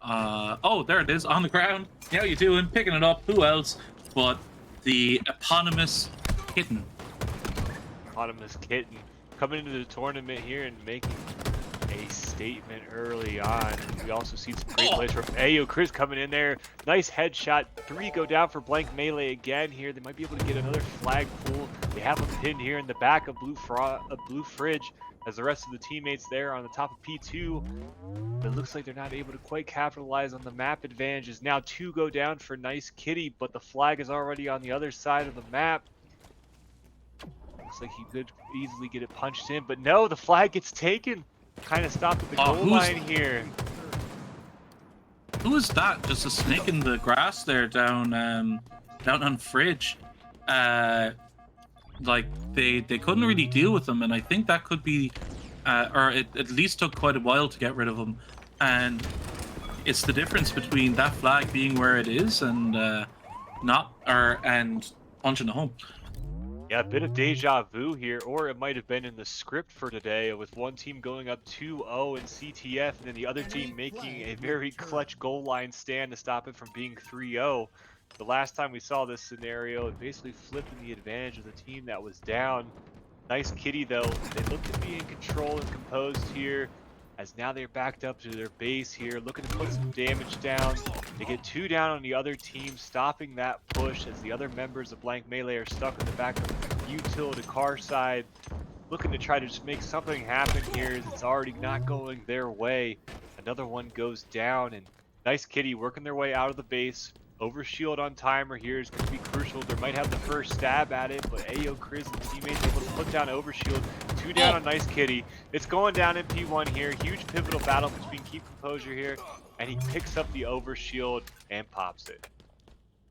oh, there it is, on the ground. How you doing? Picking it up. Who else but the eponymous Kitten. Eponymous Kitten coming into the tournament here and making a statement early on. We also see some great plays from AO Chris coming in there. Nice headshot. 3 go down for Blank Melee again here. They might be able to get another flag pull. They have a pin here in the back of Blue Fridge, as the rest of the teammates there on the top of P2. But it looks like they're not able to quite capitalize on the map advantages. Now 2 go down for Nice Kitty, but the flag is already on the other side of the map. Looks like he could easily get it punched in, but no, the flag gets taken. Kind of stopped at the goal line here. Who is that? Just a snake in the grass there down on Fridge. Like they couldn't really deal with them, and I think that could be, or it at least took quite a while to get rid of them. And it's the difference between that flag being where it is and and punching it home. Yeah, a bit of deja vu here, or it might have been in the script for today, with one team going up 2-0 in CTF, and then the other team making a very clutch goal line stand to stop it from being 3-0. The last time we saw this scenario, it basically flipped in the advantage of the team that was down. Nice Kitty, though. They look to be in control and composed here, as now they're backed up to their base here, looking to put some damage down. They get 2 down on the other team, stopping that push as the other members of Blank Melee are stuck in the back of utility car side, looking to try to just make something happen here as it's already not going their way. Another one goes down, and Nice Kitty working their way out of the base. Overshield on timer here is going to be crucial. There might have the first stab at it, but Ayo, Chris, and teammates able to put down Overshield. 2 down on Nice Kitty. It's going down in P1 here. Huge pivotal battle between Keep Composure here, and he picks up the Overshield and pops it.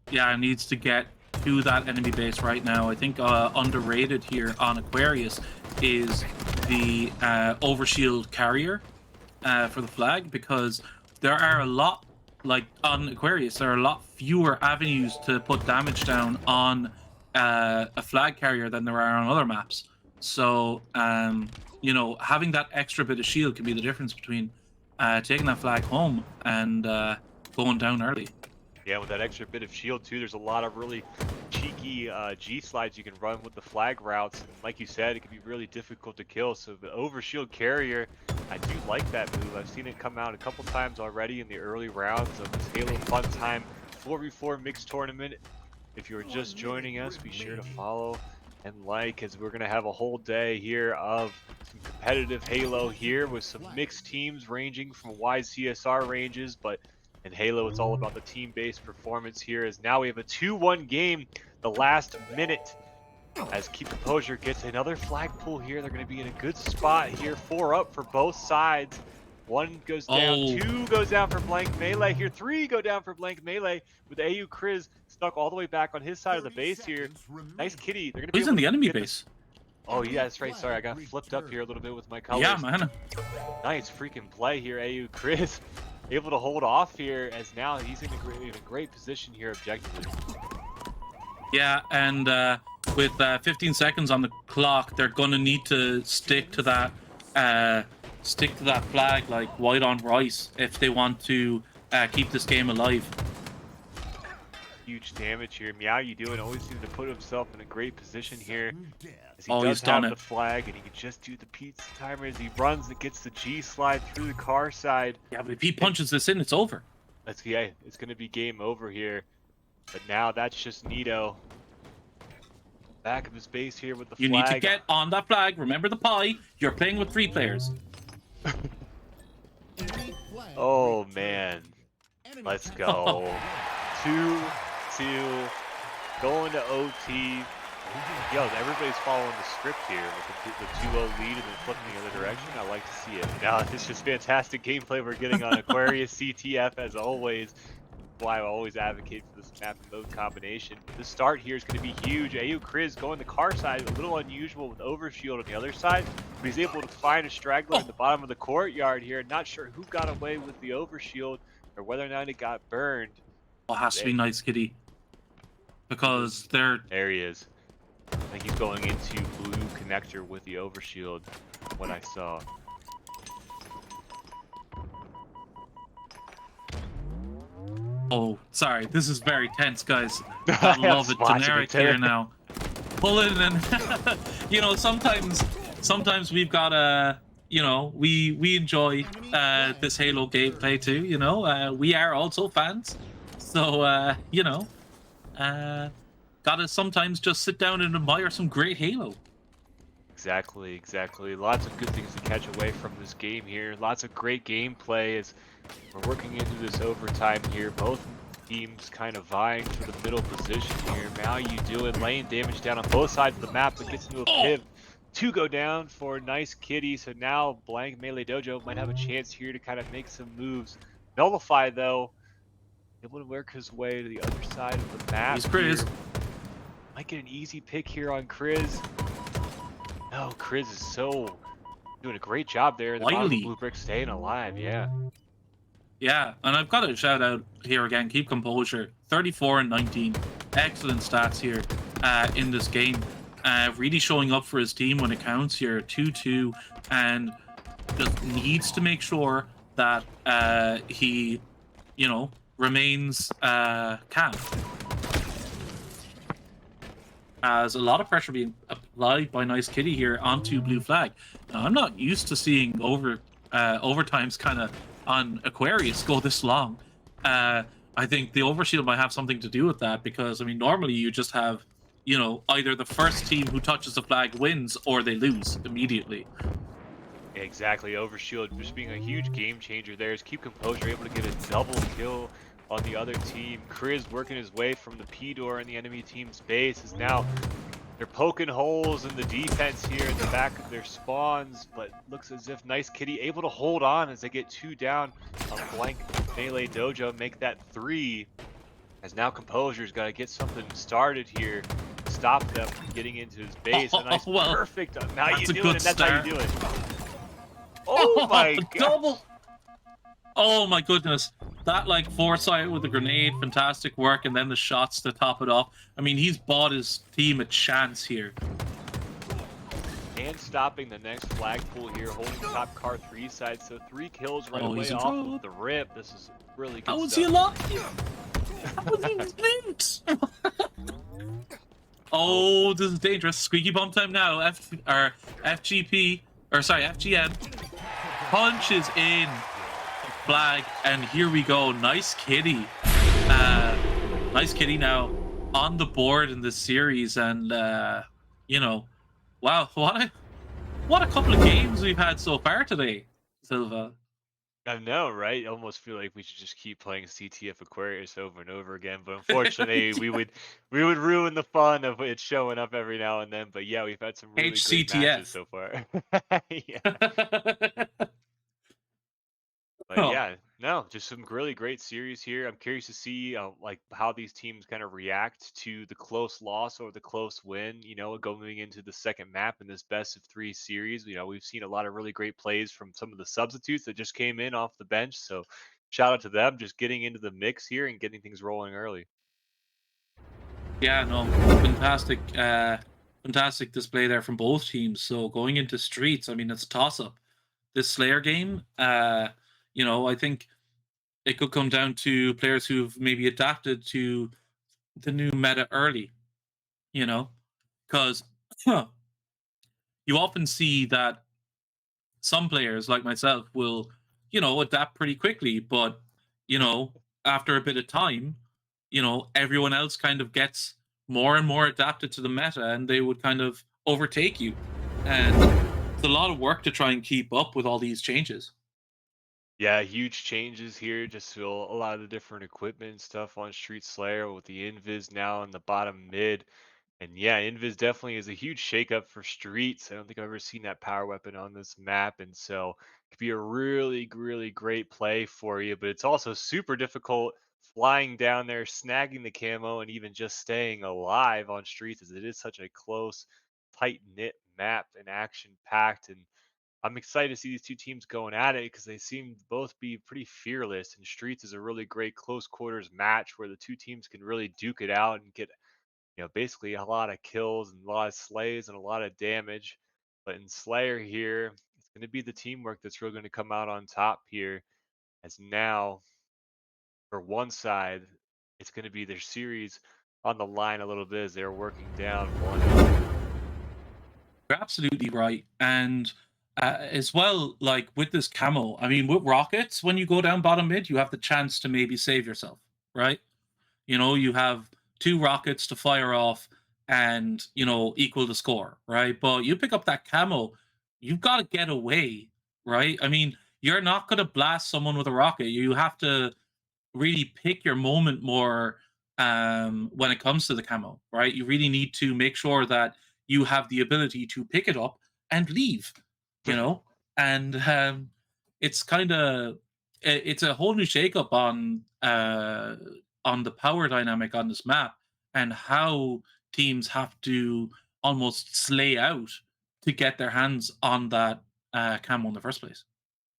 Yeah, needs to get to that enemy base right now. I think underrated here on Aquarius is the Overshield carrier for the flag, because there are a lot, like on Aquarius, there are a lot fewer avenues to put damage down on a flag carrier than there are on other maps. So, you know, having that extra bit of shield can be the difference between taking that flag home and going down early. Yeah, with that extra bit of shield too, there's a lot of really cheeky G slides you can run with the flag routes. And like you said, it can be really difficult to kill. So the Overshield carrier, I do like that move. I've seen it come out a couple times already in the early rounds of this Halo Fun Time 4v4 mixed tournament. If you're just joining us, be sure to follow and like, as we're going to have a whole day here of some competitive Halo here with some mixed teams ranging from wide CSR ranges, but in Halo, it's all about the team-based performance here, as now we have a 2-1 game, the last minute, as Keep Composure gets another flag pull here. They're going to be in a good spot here, 4 up for both sides. 1 goes down, 2 goes down for Blank Melee here, 3 go down for Blank Melee, with AU Chris stuck all the way back on his side of the base here. Nice Kitty. They're going to be He's in the enemy base. Oh, yeah, that's right. Sorry, I got flipped up here a little bit with my colors. Yeah, man. Nice freaking play here, AU Chris. Able to hold off here, as now he's in a great position here objectively. Yeah, and with 15 seconds on the clock, they're gonna need to stick to that flag like white on rice if they want to keep this game alive. Huge damage here. Meow, you doing always seems to put himself in a great position here. As he Oh, does he's done have it. the flag, and he can just do the pizza timer as he runs and gets the G slide through the car side. Yeah, but if he punches this in, it's over. It's going to be game over here. But now that's just Nito. Back of his base here with the You flag. need to get on that flag. Remember the pie. You're playing with 3 players. Oh, man. Let's go. 2-2. Going to OT. Yo, everybody's following the script here with the 2-0 lead and then flipping the other direction. I like to see it. Now, it's just fantastic gameplay we're getting on Aquarius CTF as always. Why I always advocate for this map and mode combination. The start here is going to be huge. AU Chris going the car side, a little unusual with Overshield on the other side, but he's able to find a straggler at the bottom of the courtyard here. Not sure who got away with the Overshield or whether or not it got burned. Oh, it has to be Nice Kitty. Because they're... There he is. I think he's going into blue connector with the Overshield, what I saw. Oh, sorry. This is very tense, guys. I love it. Watching Generic it, here now. Pull in and... you know, sometimes we've got a... You know, we enjoy this Halo gameplay too, you know. We are also fans. So, you know... gotta sometimes just sit down and admire some great Halo. Exactly, exactly. Lots of good things to catch away from this game here. Lots of great gameplay as we're working into this overtime here. Both teams kind of vying for the middle position here. Now you doing laying damage down on both sides of the map, but gets into a piv. 2 go down for Nice Kitty, so now Blank Melee Dojo might have a chance here to kind of make some moves. Nullify, though, able to work his way to the other side of the map. He's Chris. Might get an easy pick here on Chris. No, Chris is so doing a great job there. The bottom of the blue brick staying alive, yeah. Yeah, and I've got a shout out here again. Keep Composure. 34 and 19. Excellent stats here in this game. Really showing up for his team when it counts here. 2-2, and just needs to make sure that he, you know, remains calm. As a lot of pressure being applied by Nice Kitty here onto blue flag. Now, I'm not used to seeing overtimes kind of on Aquarius go this long. I think the Overshield might have something to do with that, because I mean normally you just have, you know, either the first team who touches the flag wins or they lose immediately. Exactly, Overshield just being a huge game changer there. Is Keep Composure able to get a double kill on the other team. Chris working his way from the P door in the enemy team's base is now they're poking holes in the defense here in the back of their spawns, but looks as if Nice Kitty able to hold on as they get 2 down on Blank Melee Dojo, make that 3. As now Composure's got to get something started here, stop them from getting into his base. A nice, well, perfect. Now you that's a do it, good and that's start. how you do it. Oh my god! Double! Oh my goodness. That like foresight with the grenade, fantastic work, and then the shots to top it off. I mean, he's bought his team a chance here. And stopping the next flagpole here, holding top car 3 side, so 3 kills right Oh, away he's in off trouble. of the rip. This is really good How was stuff. he alive? How was he linked? Oh, this is dangerous. Squeaky bomb time now. FGP, or sorry, FGM punches in flag, and here we go. Nice Kitty. Nice Kitty now on the board in this series, and you know, wow, what a couple of games we've had so far today, Silva. I know, right? I almost feel like we should just keep playing CTF Aquarius over and over again, but unfortunately, we would ruin the fun of it showing up every now and then. But yeah, we've had some really great HCTF. matches so far. Yeah. But Oh. yeah, no, just some really great series here. I'm curious to see like how these teams kind of react to the close loss or the close win. You know, going into the second map in this best of 3 series. You know, we've seen a lot of really great plays from some of the substitutes that just came in off the bench. So shout out to them, just getting into the mix here and getting things rolling early. Yeah, no, fantastic, fantastic display there from both teams. So going into streets, I mean, it's a toss-up. This Slayer game, you know, I think it could come down to players who've maybe adapted to the new meta early, you know, because you often see that some players like myself will, you know, adapt pretty quickly, but, you know, after a bit of time, you know, everyone else kind of gets more and more adapted to the meta, and they would kind of overtake you. And it's a lot of work to try and keep up with all these changes. Yeah, huge changes here. Just feel a lot of the different equipment and stuff on Street Slayer with the Invis now in the bottom mid. And yeah, Invis definitely is a huge shakeup for Streets. I don't think I've ever seen that power weapon on this map. And so it could be a really, really great play for you. But it's also super difficult flying down there, snagging the camo, and even just staying alive on Streets, as it is such a close, tight knit map and action packed. And I'm excited to see these 2 teams going at it because they seem to both be pretty fearless. And Streets is a really great close quarters match where the 2 teams can really duke it out and get, you know, basically a lot of kills and a lot of slays and a lot of damage. But in Slayer here, it's going to be the teamwork that's really going to come out on top here. As now, for one side, it's going to be their series on the line a little bit as they're working down 1-0. You're absolutely right. And as well, like with this camo, I mean, with rockets, when you go down bottom mid, you have the chance to maybe save yourself, right? You know, you have 2 rockets to fire off and, you know, equal the score, right? But you pick up that camo, you've got to get away, right? I mean, you're not going to blast someone with a rocket. You have to really pick your moment more when it comes to the camo, right? You really need to make sure that you have the ability to pick it up and leave, you know? And it's kind of it's a whole new shakeup on the power dynamic on this map and how teams have to almost slay out to get their hands on that camo in the first place.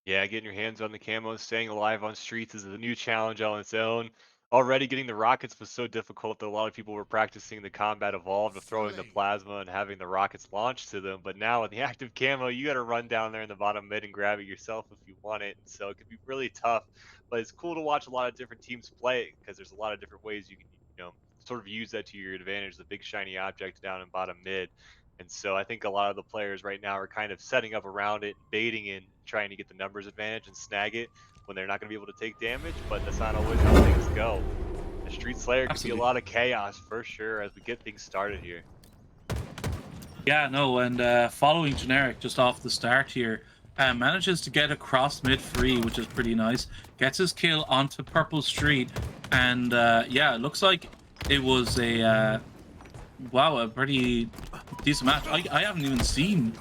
Yeah, getting your hands on the camo, staying alive on Streets is a new challenge on its own. Already getting the rockets was so difficult that a lot of people were practicing the combat evolved of throwing the plasma and having the rockets launched to them. But now with the active camo, you got to run down there in the bottom mid and grab it yourself if you want it. And so it can be really tough. But it's cool to watch a lot of different teams play it because there's a lot of different ways you can, you know, sort of use that to your advantage. The big shiny object down in bottom mid. And so I think a lot of the players right now are kind of setting up around it, baiting in, trying to get the numbers advantage and snag it when they're not going to be able to take damage, but that's not always how things go. The Street Slayer could be a lot of chaos for sure as we get things started here. Yeah, no, and following Generic just off the start here, manages to get across mid free, which is pretty nice. Gets his kill onto Purple Street, And yeah, it looks like it was a wow, a pretty decent match. I haven't even seen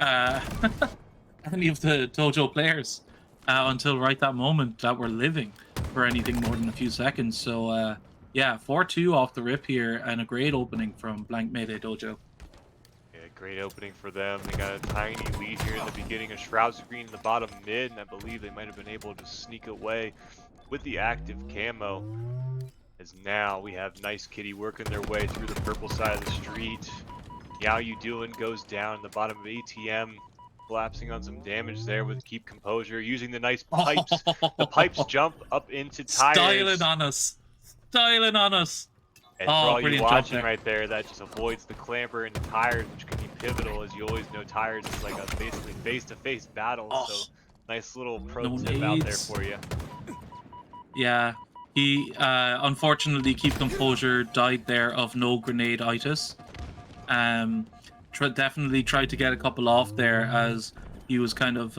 any of the Dojo players until right that moment that were living for anything more than a few seconds. So yeah, 4-2 off the rip here, and a great opening from Blank Mayday Dojo. Yeah, great opening for them. They got a tiny lead here in the beginning. A Shroud's Green in the bottom mid, and I believe they might have been able to sneak away with the active camo. As now we have Nice Kitty working their way through the purple side of the street. How You Doing goes down in the bottom of ATM, collapsing on some damage there with Keep Composure, using the nice pipes. The pipes jump up into tires. Styling on us. Styling on us. And for Oh, all you brilliant job watching there. right there, that just avoids the clamber into tires, which can be pivotal. As you always know, tires is like a basically face-to-face battle. Oh, so nice little pro no tip out there nades. for you. Yeah, he unfortunately Keep Composure died there of no grenade-itis. Definitely tried to get a couple off there as he was kind of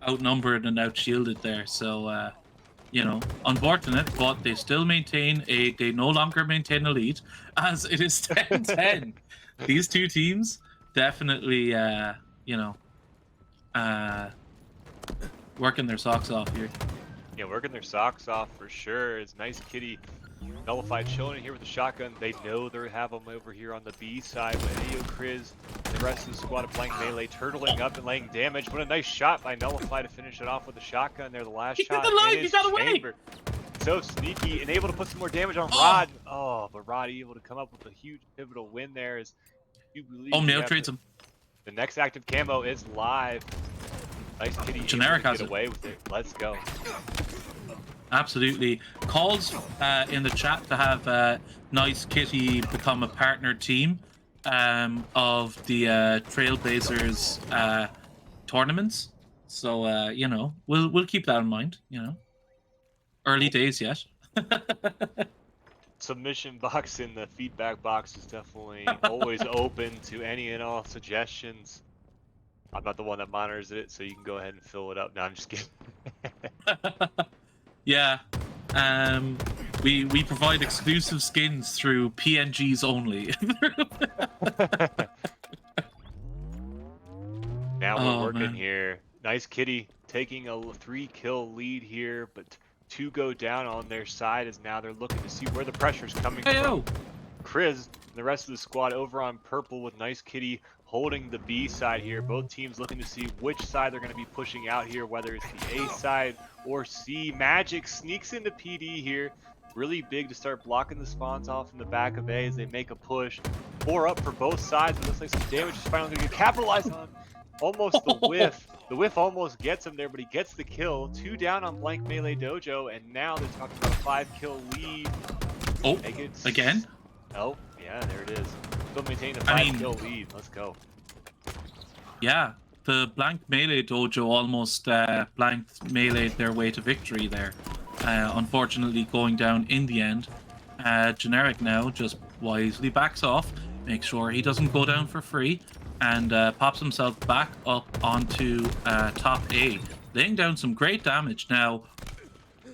outnumbered and outshielded there. So you know, unfortunate, but they still maintain they no longer maintain a lead as it is 10-10. These two teams definitely you know, working their socks off here. Yeah, working their socks off for sure. It's Nice Kitty nullified showing it here with the shotgun. They know they have them over here on the B side, but Ayo Kriz, the rest of the squad of Blank Melee turtling up and laying damage. What a nice shot by Nullify to finish it off with the shotgun there. The last He shot did the line, in he his got away. chamber. So sneaky and able to put some more damage on Rod. Oh, but Rod able to come up with a huge pivotal win there. As you believe Nail trades him. the next active camo is live. Nice Kitty Generic able has to get it. away with it. Let's go. Absolutely. Calls in the chat to have Nice Kitty become a partner team of the Trailblazers tournaments. So you know, we'll keep that in mind. You know, early days yet. Submission box in the feedback box is definitely always open to any and all suggestions. I'm not the one that monitors it, so you can go ahead and fill it up. No, I'm just kidding. Yeah. We provide exclusive skins through PNGs only. Now Oh, we're working man. here. Nice Kitty taking a 3-kill lead here, but 2 go down on their side as now they're looking to see where the pressure's coming Heyo. from. Kriz and the rest of the squad over on purple with Nice Kitty holding the B side here. Both teams looking to see which side they're going to be pushing out here, whether it's the A side or C. Magic sneaks into PD here. Really big to start blocking the spawns off in the back of A as they make a push. 4 up for both sides. It looks like some damage is finally going to get capitalized on. Almost the whiff. The whiff almost gets him there, but he gets the kill. 2 down on Blank Melee Dojo, and now they're talking about a 5-kill lead. Oh, again? Oh, yeah, there it is. Still maintaining a I mean- 5-kill lead. Let's go. Yeah. The Blank Melee Dojo almost blanked Melee their way to victory there. Unfortunately going down in the end. Generic now just wisely backs off, makes sure he doesn't go down for free, and pops himself back up onto top A, laying down some great damage. Now,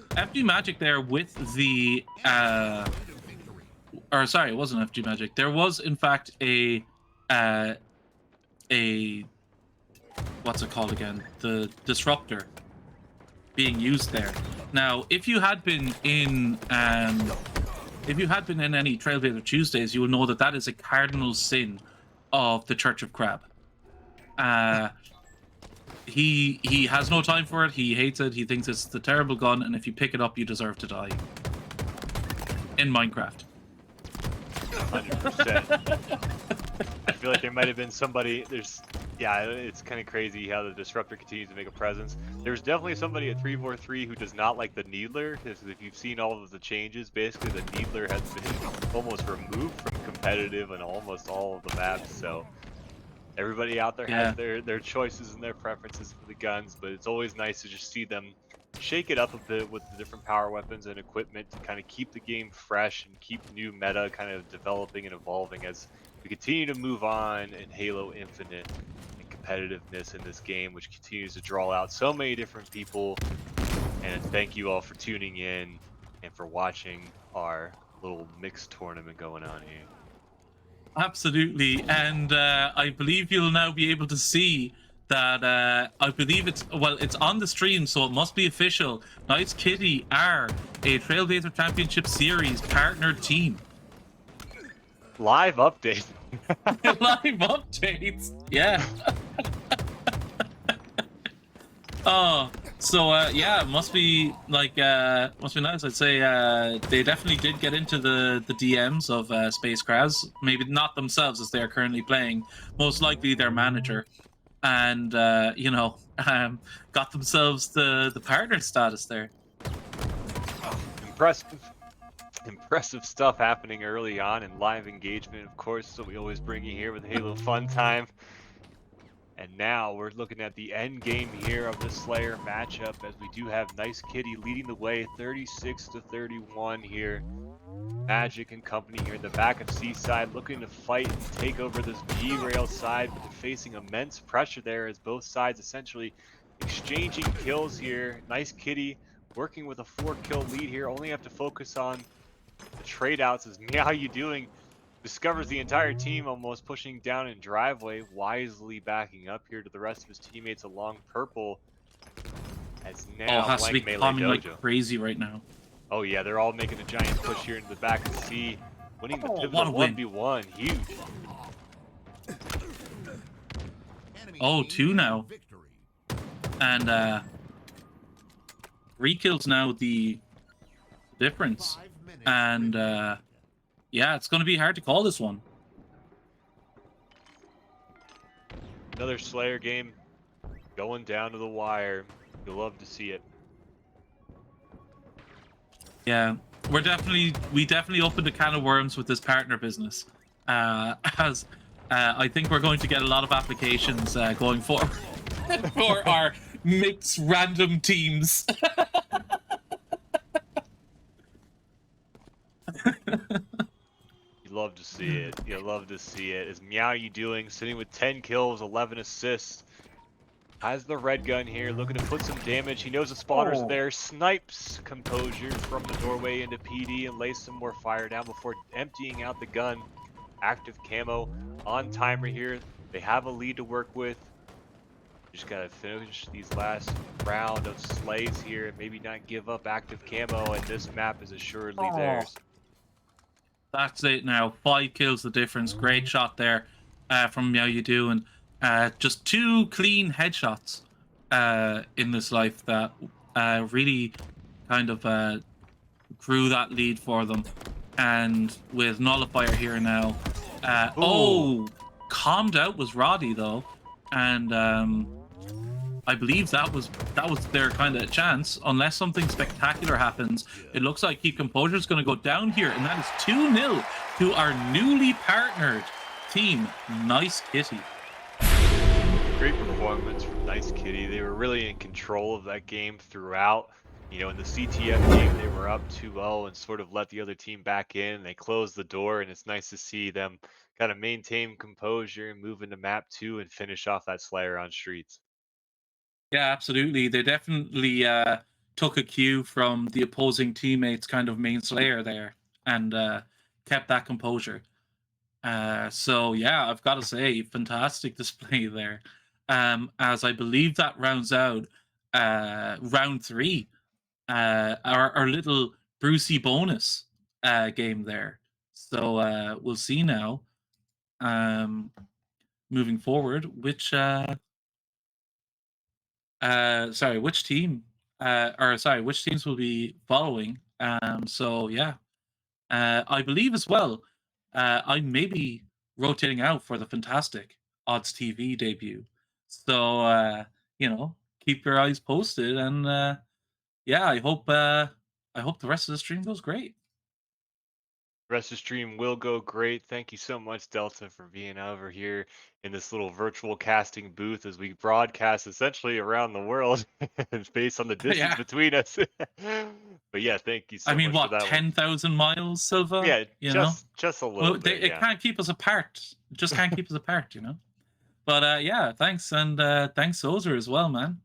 FG Magic there with the... or sorry, it wasn't FG Magic. There was, in fact, a what's it called again? The disruptor being used there. Now, if you had been in any Trailblazer Tuesdays, you will know that that is a cardinal sin of the Church of Crab. He has no time for it. He hates it. He thinks it's the terrible gun, and if you pick it up, you deserve to die. In Minecraft. 100%. I feel like there might have been somebody. Yeah, it's kind of crazy how the disruptor continues to make a presence. There's definitely somebody at 343 who does not like the Needler, because if you've seen all of the changes, basically the Needler has been almost removed from competitive and almost all of the maps. So everybody out there has their choices and their preferences for the guns, but it's always nice to just see them shake it up a bit with the different power weapons and equipment to kind of keep the game fresh and keep new meta kind of developing and evolving as we continue to move on in Halo Infinite and competitiveness in this game, which continues to draw out so many different people. And thank you all for tuning in and for watching our little mixed tournament going on here. Absolutely, and I believe you'll now be able to see that. I believe it's on the stream, so it must be official. Nice Kitty are a Trailblazer Championship Series partnered team. Live update. Live updates, yeah. Oh, so yeah, it must be like must be nice. I'd say they definitely did get into the DMs of Space Kraz. Maybe not themselves as they are currently playing. Most likely their manager, and you know, got themselves the partner status there. Impressive stuff happening early on in live engagement, of course. So we always bring you here with Halo Fun Time. And now we're looking at the end game here of the Slayer matchup, as we do have Nice Kitty leading the way 36-31 here. Magic and company here in the back of Seaside looking to fight and take over this B rail side, but they're facing immense pressure there as both sides essentially exchanging kills here. Nice Kitty working with a 4-kill lead here, only have to focus on the trade outs as Meow You Doing discovers the entire team almost pushing down in driveway, wisely backing up here to the rest of his teammates along purple. As now Has to be Blank Melee coming like Dojo. crazy right now. Oh yeah, they're all making a giant push here into the back of C, winning the what a pivotal win. 1v1. Huge. Oh, 2 now, and 3 kills now the difference, and yeah, it's going to be hard to call this one. Another Slayer game going down to the wire. You'll love to see it. Yeah, we definitely opened a can of worms with this partner business, as I think we're going to get a lot of applications going forward for our mixed random teams. You love to see it. You love to see it. Is Meow You Doing sitting with 10 kills, 11 assists. Has the red gun here, looking to put some damage. He knows the spawner's there. Snipes Composure from the doorway into PD and lays some more fire down before emptying out the gun. Active camo on timer here. They have a lead to work with. Just gotta finish these last round of slays here and maybe not give up active camo, and this map is assuredly theirs. That's it now. 5 kills the difference. Great shot there from Meow You Do, and just 2 clean headshots in this life that really kind of grew that lead for them. And with Nullifier here now, calmed out was Roddy though, and I believe that was their kind of chance. Unless something spectacular happens, it looks like Keep Composure is going to go down here, and that is 2-0 to our newly partnered team, Nice Kitty. Great performance from Nice Kitty. They were really in control of that game throughout. You know, in the CTF game, they were up 2-0 and sort of let the other team back in. They closed the door, and it's nice to see them kind of maintain composure and move into map 2 and finish off that Slayer on streets. Yeah, absolutely. They definitely took a cue from the opposing teammates' kind of main Slayer there, and kept that composure. So yeah, I've got to say, fantastic display there. As I believe that rounds out round 3, our little Brucey bonus game there. So we'll see now, moving forward, which which team which teams will be following. So yeah, I believe as well, I may be rotating out for the fantastic Odds TV debut. So you know, keep your eyes posted, and yeah, I hope the rest of the stream goes great. The rest of the stream will go great. Thank you so much, Delta, for being over here in this little virtual casting booth as we broadcast essentially around the world based on the distance Yeah. between us. But yeah, thank you so I mean, much for what, that 10,000 miles, Silva? Yeah, you know? just a little Well, bit. it Yeah. can't keep us apart. It just can't keep us apart, you know? But yeah, thanks, and thanks, Ozer, as well, man.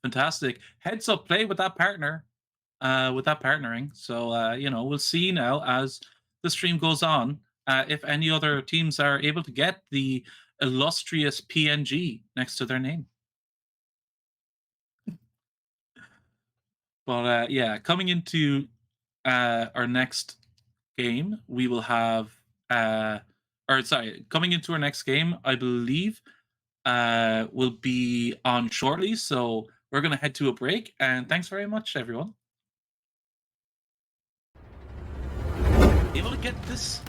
Fantastic. Heads up play with that partner. with that partnering. So you know, we'll see now as the stream goes on if any other teams are able to get the illustrious PNG next to their name. But yeah, coming into our next game, we will have, or sorry, coming into our next game, I believe, will be on shortly. So we're going to head to a break, and thanks very much, everyone. Able to get this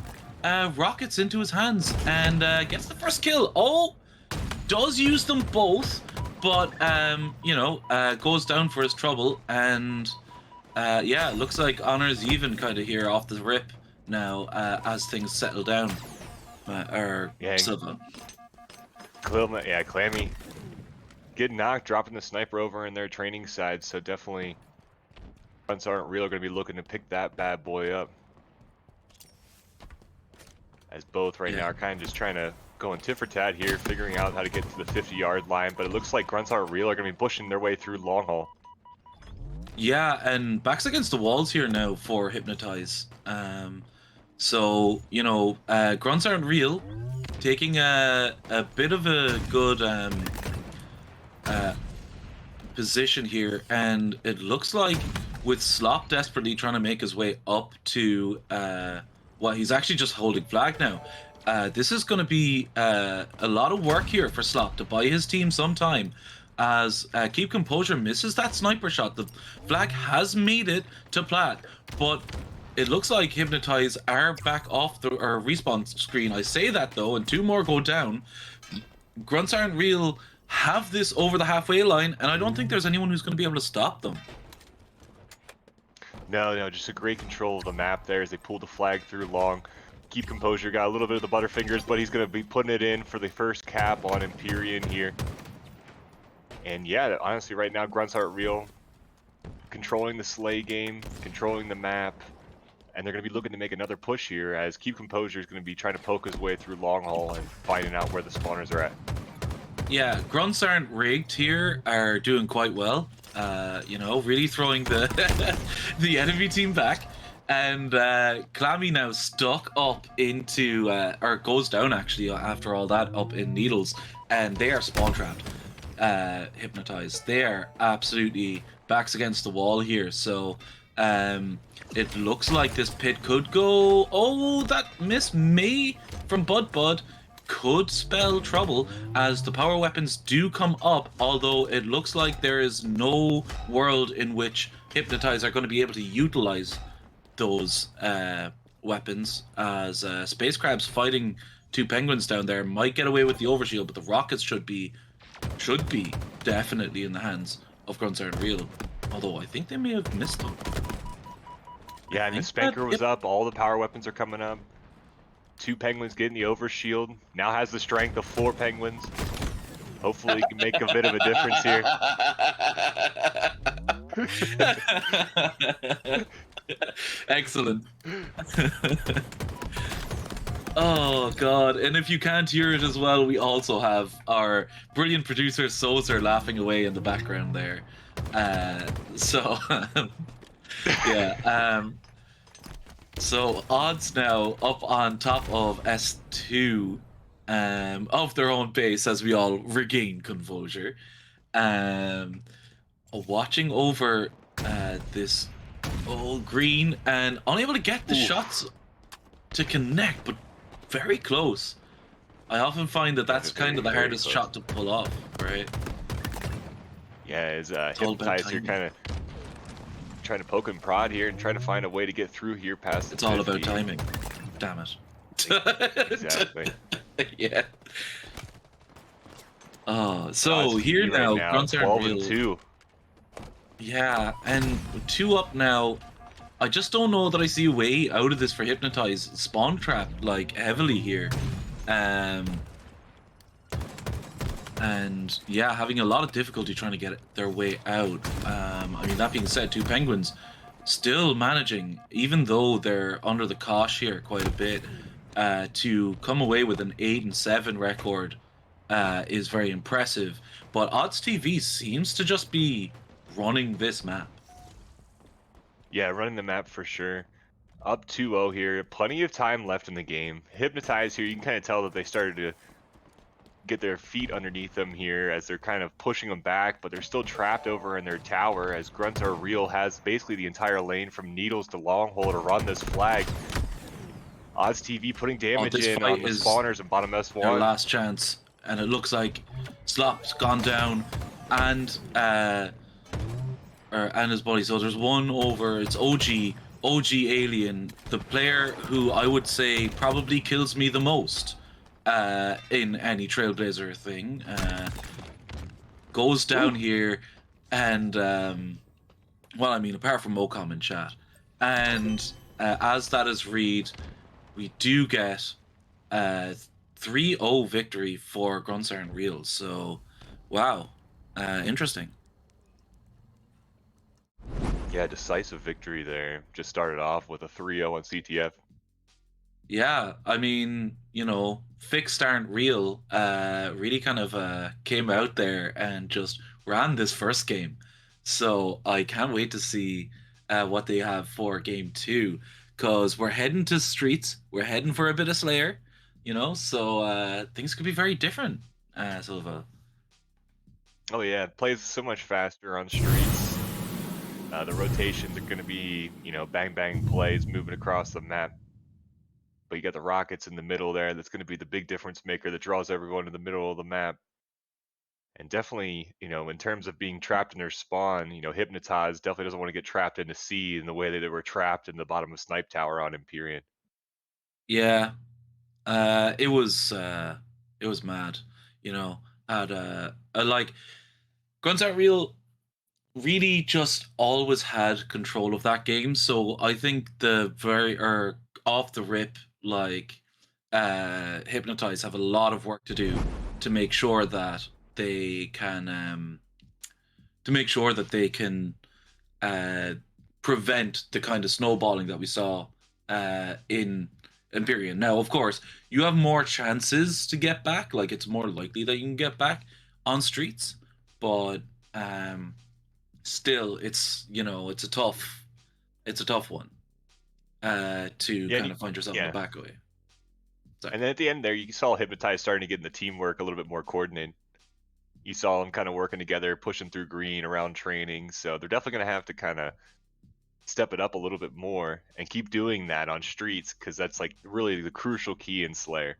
rockets into his hands and gets the first kill. Oh, does use them both, but you know, goes down for his trouble. And yeah, looks like Honor's even kind of here off the rip now as things settle down. Or Yeah. Silva. Yeah, Clammy getting knocked, dropping the sniper over in their training side, so definitely Grunts aren't real going to be looking to pick that bad boy up. As both right now are kind of just trying to go in tit for tat here, figuring out how to get to the 50-yard line, but it looks like Grunts aren't real are going to be pushing their way through long haul. Yeah, and backs against the walls here now for Hypnotize. So, you know, Grunts aren't real, taking a bit of a good position here, and it looks like with Slop desperately trying to make his way up to well, he's actually just holding flag now. This is going to be a lot of work here for Slop to buy his team some time, as Keep Composure misses that sniper shot. The flag has made it to plat, but it looks like Hypnotize are back off the respawn screen. I say that though, and two more go down. Grunts aren't real, have this over the halfway line, and I don't think there's anyone who's going to be able to stop them. No, just a great control of the map there as they pull the flag through long. Keep Composure got a little bit of the butterfingers, but he's going to be putting it in for the first cap on Empyrean here. And yeah, honestly, right now, Grunts aren't real. Controlling the Slay game, controlling the map, and they're going to be looking to make another push here as Keep Composure is going to be trying to poke his way through long haul and finding out where the spawners are at. Yeah, Grunts aren't rigged here are doing quite well. You know, really throwing the the enemy team back. And Clammy now stuck up into, or goes down actually after all that, up in Needles. And they are spawn trapped, Hypnotized. They are absolutely backs against the wall here. So it looks like this pit could go, oh, that miss may from Bud could spell trouble as the power weapons do come up, although it looks like there is no world in which Hypnotize are going to be able to utilize those weapons, as Space Crabs fighting two penguins down there might get away with the overshield, but the rockets should be definitely in the hands of Grunts Aren't Real, although I think they may have missed them. Yeah, and the Spanker was up, all the power weapons are coming up. Two penguins getting the overshield. Now has the strength of 4 penguins. Hopefully he can make a bit of a difference here. Excellent. Oh god, and if you can't hear it as well, we also have our brilliant producer Sozer laughing away in the background there. Yeah. So odds now up on top of S2 of their own base as we all regain composure. Watching over this old green and unable to get the shots to connect, but very close. I often find that that's kind of the hardest shot to pull off, right? Yeah, as Hypnotize here kind of trying to poke and prod here and trying to find a way to get through here past the It's all about timing. Damn it. Exactly. Yeah. Oh, so here now, Grunts Aren't 12 Real. and 2. Yeah, and 2 up now. I just don't know that I see a way out of this for Hypnotize. Spawn trapped like heavily here. And yeah, having a lot of difficulty trying to get their way out. I mean, that being said, 2 penguins still managing, even though they're under the cosh here quite a bit, to come away with an 8-7 record is very impressive. But Odds TV seems to just be running this map. Yeah, running the map for sure. Up 2-0 here. Plenty of time left in the game. Hypnotize here. You can kind of tell that they started to get their feet underneath them here as they're kind of pushing them back, but they're still trapped over in their tower as Grunts Are Real has basically the entire lane from Needles to Longhole to run this flag. Odds TV putting damage this in fight on the is spawners and bottom Their S1. last chance, and it looks like Slop's gone down, and his buddy. So there's one over. It's OG Alien, the player who I would say probably kills me the most in any Trailblazer thing. Goes down here, and well, I mean, apart from Ocom in chat, and as that is read, we do get 3-0 victory for Grunts Aren't Real. So, wow, interesting. Yeah, decisive victory there. Just started off with a 3-0 on CTF. Yeah, I mean, you know, Fixed Aren't Real really kind of came out there and just ran this first game. So I can't wait to see what they have for game 2, because we're heading to streets, we're heading for a bit of Slayer, you know, so things could be very different, Silva. Oh yeah, it plays so much faster on streets. The rotations are going to be, you know, bang bang plays moving across the map. But you got the rockets in the middle there. That's going to be the big difference maker that draws everyone to the middle of the map. And definitely, you know, in terms of being trapped in their spawn, you know, Hypnotize definitely doesn't want to get trapped into C in the way that they were trapped in the bottom of Snipe Tower on Empyrean. Yeah, it was mad, you know. Had like Grunts Aren't Real really just always had control of that game. So I think the off the rip, like Hypnotize have a lot of work to do to make sure that they can prevent the kind of snowballing that we saw in Empyrean. Now, of course, you have more chances to get back, like it's more likely that you can get back on streets, but still, it's, you know, it's a tough one to kind of find yourself in the back way. Sorry. And then at the end there, you saw Hypnotize starting to get in the teamwork a little bit more coordinated. You saw them kind of working together, pushing through green around training. So they're definitely going to have to kind of step it up a little bit more and keep doing that on streets, because that's like really the crucial key in Slayer.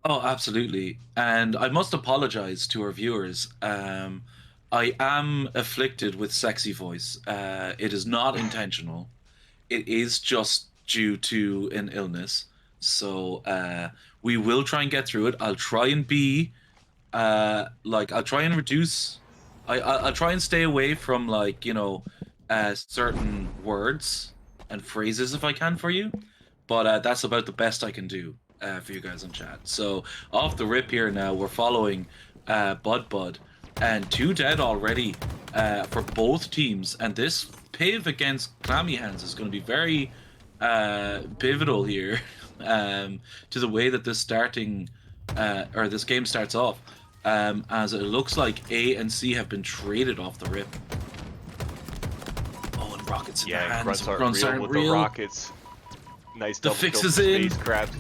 Oh, absolutely. And I must apologize to our viewers. I am afflicted with sexy voice. It is not intentional. It is just due to an illness. So we will try and get through it. I'll try and be I'll try and reduce. I'll try and stay away from, like, you know, certain words and phrases if I can for you. But that's about the best I can do for you guys in chat. So off the rip here now, we're following Bud, and 2 dead already for both teams. And this piv against Clammy Hands is going to be very pivotal here to the way that this game starts off. As it looks like A and C have been traded off the rip. Oh, and rockets in their hands. Grunts aren't real with the rockets. Nice double fix kill is for in. Space Crabs.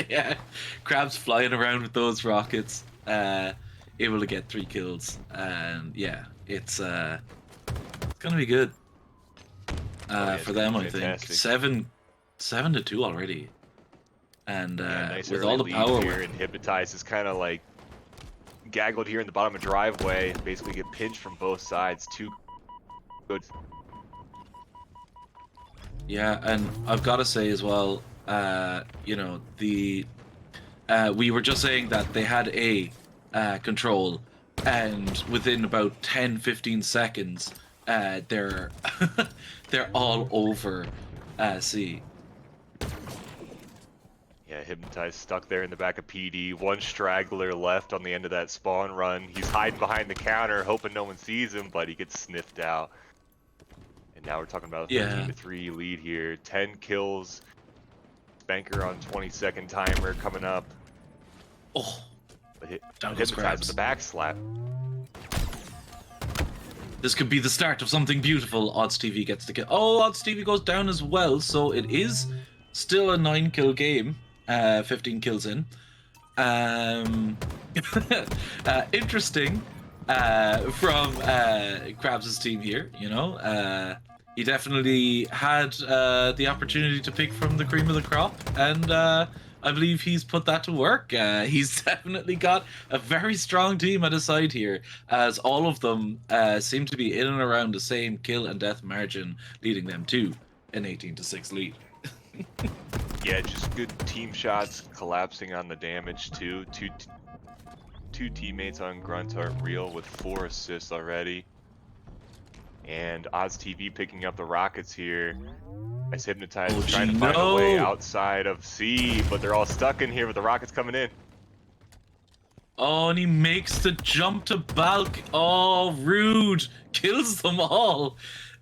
Yeah, Crabs flying around with those rockets, able to get 3 kills, and yeah, it's gonna be good for them. I think 7-2 already, and nice with early all the lead power here, and Hypnotize is kind of like gaggled here in the bottom of driveway, basically get pinched from both sides. Too good. Yeah, and I've got to say as well, you know, we were just saying that they had A control, and within about 10-15 seconds, they're they're all over C. Yeah, Hypnotize stuck there in the back of PD. 1 straggler left on the end of that spawn run. He's hiding behind the counter, hoping no one sees him, but he gets sniffed out. And now we're talking about a 13-3 lead here. 10 kills. Spanker on 20-second timer coming up. Oh, but Hypnotize with the back slap. This could be the start of something beautiful. Odds TV gets the kill. Oh, Odds TV goes down as well, so it is still a 9-kill game. 15 kills in. Interesting from Krabs' team here, you know. He definitely had the opportunity to pick from the cream of the crop, and I believe he's put that to work. He's definitely got a very strong team at his side here, as all of them seem to be in and around the same kill and death margin, leading them to an 18-6 lead. Yeah, just good team shots, collapsing on the damage too. Two teammates on Grunt aren't real with 4 assists already. And Odds TV picking up the rockets here. As Hypnotize is trying to find a way outside of C, but they're all stuck in here with the rockets coming in. Oh, and he makes the jump to Balk. Oh, rude. Kills them all.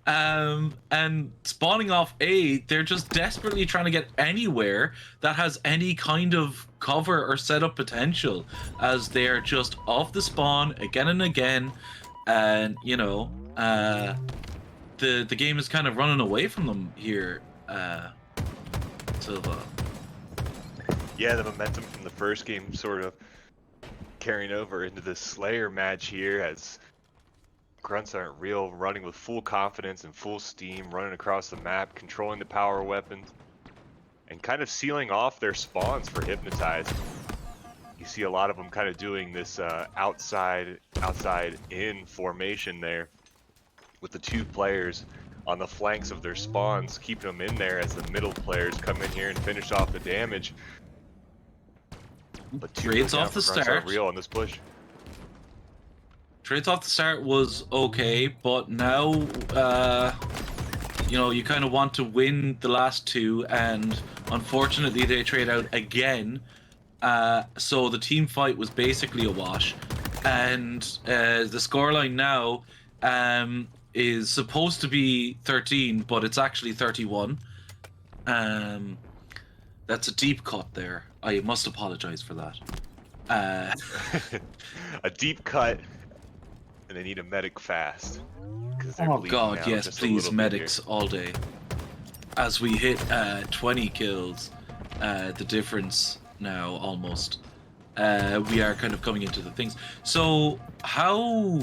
And spawning off A, they're just desperately trying to get anywhere that has any kind of cover or setup potential, as they're just off the spawn again and again. And, you know, the game is kind of running away from them here, Silva. Yeah, the momentum from the first game sort of carrying over into the Slayer match here, as Grunts aren't real, running with full confidence and full steam, running across the map, controlling the power weapons, and kind of sealing off their spawns for Hypnotize. You see a lot of them kind of doing this outside in formation there, with the 2 players on the flanks of their spawns, keeping them in there as the middle players come in here and finish off the damage. But 2 Trades off the start. Real on this push. Trades off the start was okay, but now, you know, you kind of want to win the last 2, and unfortunately they trade out again. So the team fight was basically a wash, and the scoreline now is supposed to be 13, but it's actually 31. That's a deep cut there. I must apologize for that. A deep cut, and they need a medic fast. Oh god, yes, please, medics all day. As we hit 20 kills, the difference now almost. We are kind of coming into the things. So how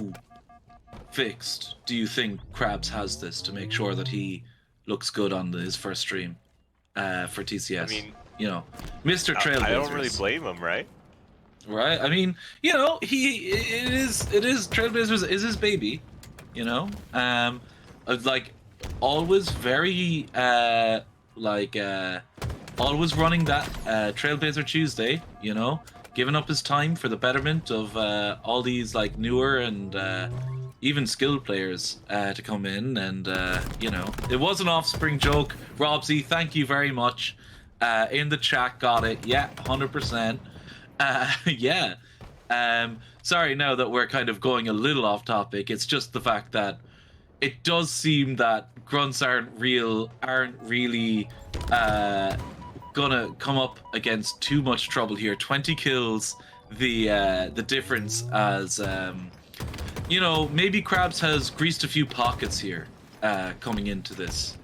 fixed do you think Krabs has this to make sure that he looks good on his first stream for TCS? I mean, you know, Mr. Trailblazer. I don't really blame him, right? Right? I mean, you know, it is Trailblazers is his baby, you know? Like always very always running that Trailblazer Tuesday, you know, giving up his time for the betterment of all these like newer and even skilled players to come in, and you know, it was an Offspring joke. Robsy, thank you very much. In the chat, got it. Yeah, 100%. Yeah. Sorry now that we're kind of going a little off topic. It's just the fact that it does seem that Grunts aren't really gonna come up against too much trouble here. 20 kills, the difference, as you know, maybe Krabs has greased a few pockets here coming into this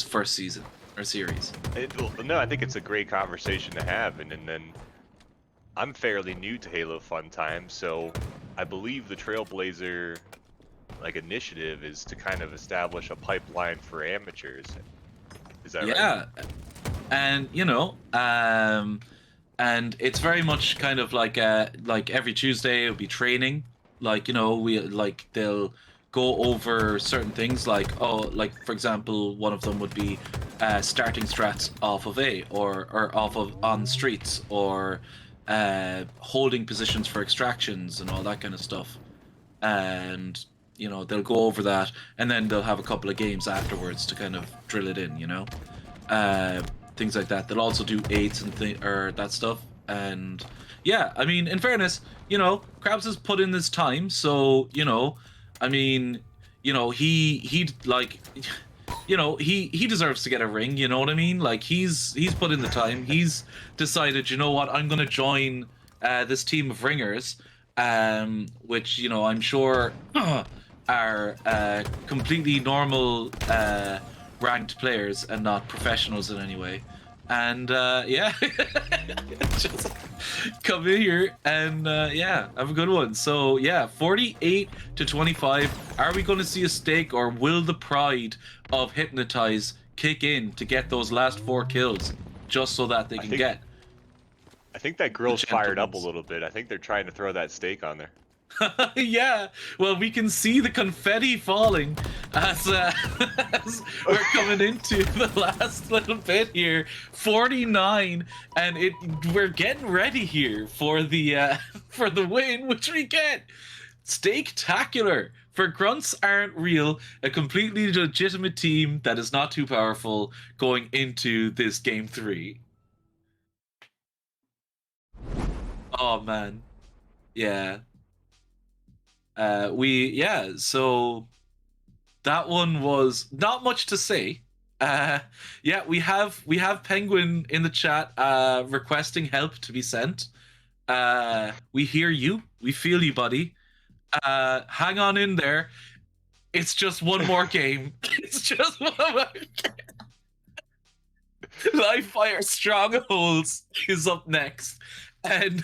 first season or series. No, I think it's a great conversation to have, and then I'm fairly new to Halo Fun Time, so I believe the Trailblazer initiative is to kind of establish a pipeline for amateurs. Is that right? Yeah, and you know, and it's very much kind of like every Tuesday it'll be training. Like, you know, they'll go over certain things, like for example, one of them would be starting strats off of A or off of on streets, or holding positions for extractions and all that kind of stuff. And you know, they'll go over that, and then they'll have a couple of games afterwards to kind of drill it in, you know, things like that. They'll also do 8s and or that stuff. And yeah, I mean, in fairness, you know, Krabs has put in this time, so you know, I mean, you know, he like, you know, he deserves to get a ring, you know what I mean? Like, he's put in the time. He's decided, you know what, I'm gonna join this team of ringers, which I'm sure are completely normal ranked players and not professionals in any way. And yeah, just come in here and yeah, have a good one. So yeah, 48-25. Are we going to see a stake, or will the pride of Hypnotize kick in to get those last 4 kills, just so that they can get? I think that grill's fired up a gentleman's. little bit. I think they're trying to throw that steak on there. Yeah, well, we can see the confetti falling as, as we're coming into the last little bit here. 49, and we're getting ready here for the for the win, which we get. Steak-tacular for Grunts Aren't Real, a completely legitimate team that is not too powerful going into this game 3. Oh man, yeah. So that one was not much to say. Yeah, we have Penguin in the chat requesting help to be sent. We hear you, we feel you, buddy. Hang on in there. It's just one more game. It's just one more game. Live Fire Strongholds is up next. And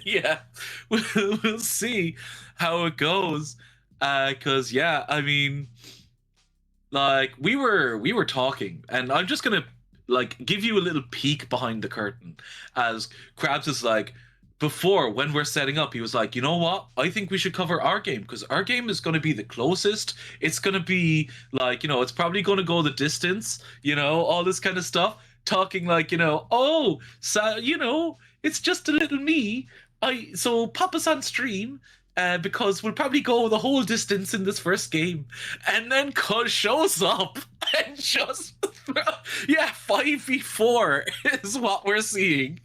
yeah, we'll see how it goes. Cause yeah, I mean, like we were talking, and I'm just gonna like give you a little peek behind the curtain as Krabs is like, before, when we're setting up, he was like, you know what? I think we should cover our game, because our game is going to be the closest. It's going to be like, it's probably going to go the distance, all this kind of stuff. Talking like, oh, so, it's just a little me. So pop us on stream. Because we'll probably go the whole distance in this first game. And then Cuz shows up and just, yeah, 5v4 is what we're seeing,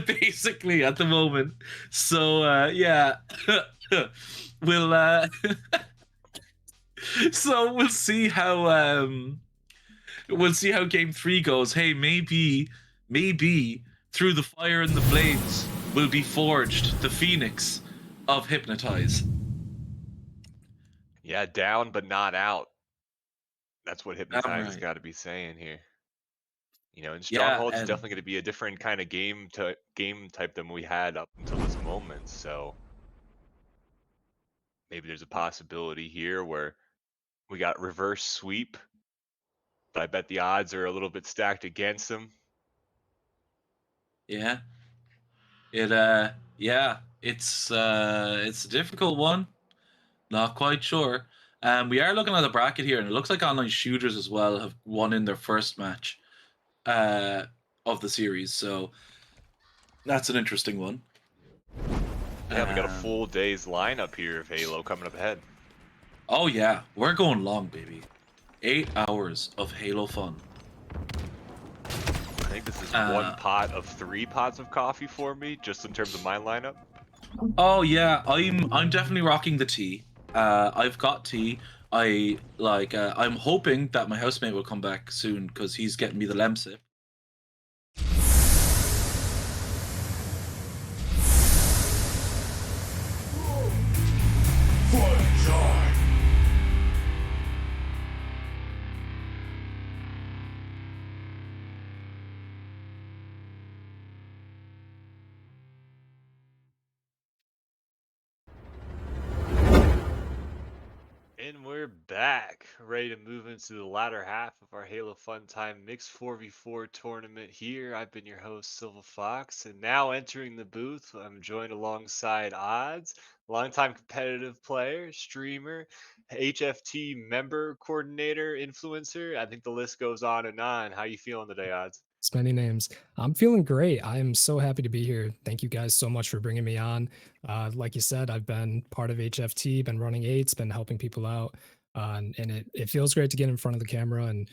basically, at the moment. So, yeah, we'll, so we'll see how, game 3 goes. Hey, maybe through the fire and the flames will be forged the phoenix of Hypnotize. Yeah, down but not out. That's what Hypnotize has Right. got to be saying here. And Yeah, Stronghold's and definitely going to be a different kind of game type than we had up until this moment. So maybe there's a possibility here where we got reverse sweep, but I bet the odds are a little bit stacked against them. yeah, it's a difficult one. Not quite sure. We are looking at the bracket here, and it looks like Online Shooters as well have won in their first match of the series. So that's an interesting one. Yeah, we got a full day's lineup here of Halo coming up ahead. Oh yeah, we're going long, baby. 8 hours of Halo fun. I think this is 1 pot of 3 pots of coffee for me, just in terms of my lineup. Oh yeah, I'm definitely rocking the tea. I've got tea. I'm hoping that my housemate will come back soon because he's getting me the lemsip. And we're back, ready to move into the latter half of our Halo Fun Time Mixed 4v4 tournament here. I've been your host, Silva Fox, and now entering the booth, I'm joined alongside Odds, longtime competitive player, streamer, HFT member, coordinator, influencer. I think the list goes on and on. How you feeling today, Odds? It's many names. I'm feeling great. I am so happy to be here. Thank you guys so much for bringing me on. Like you said, I've been part of HFT, been running eights, been helping people out, and it feels great to get in front of the camera and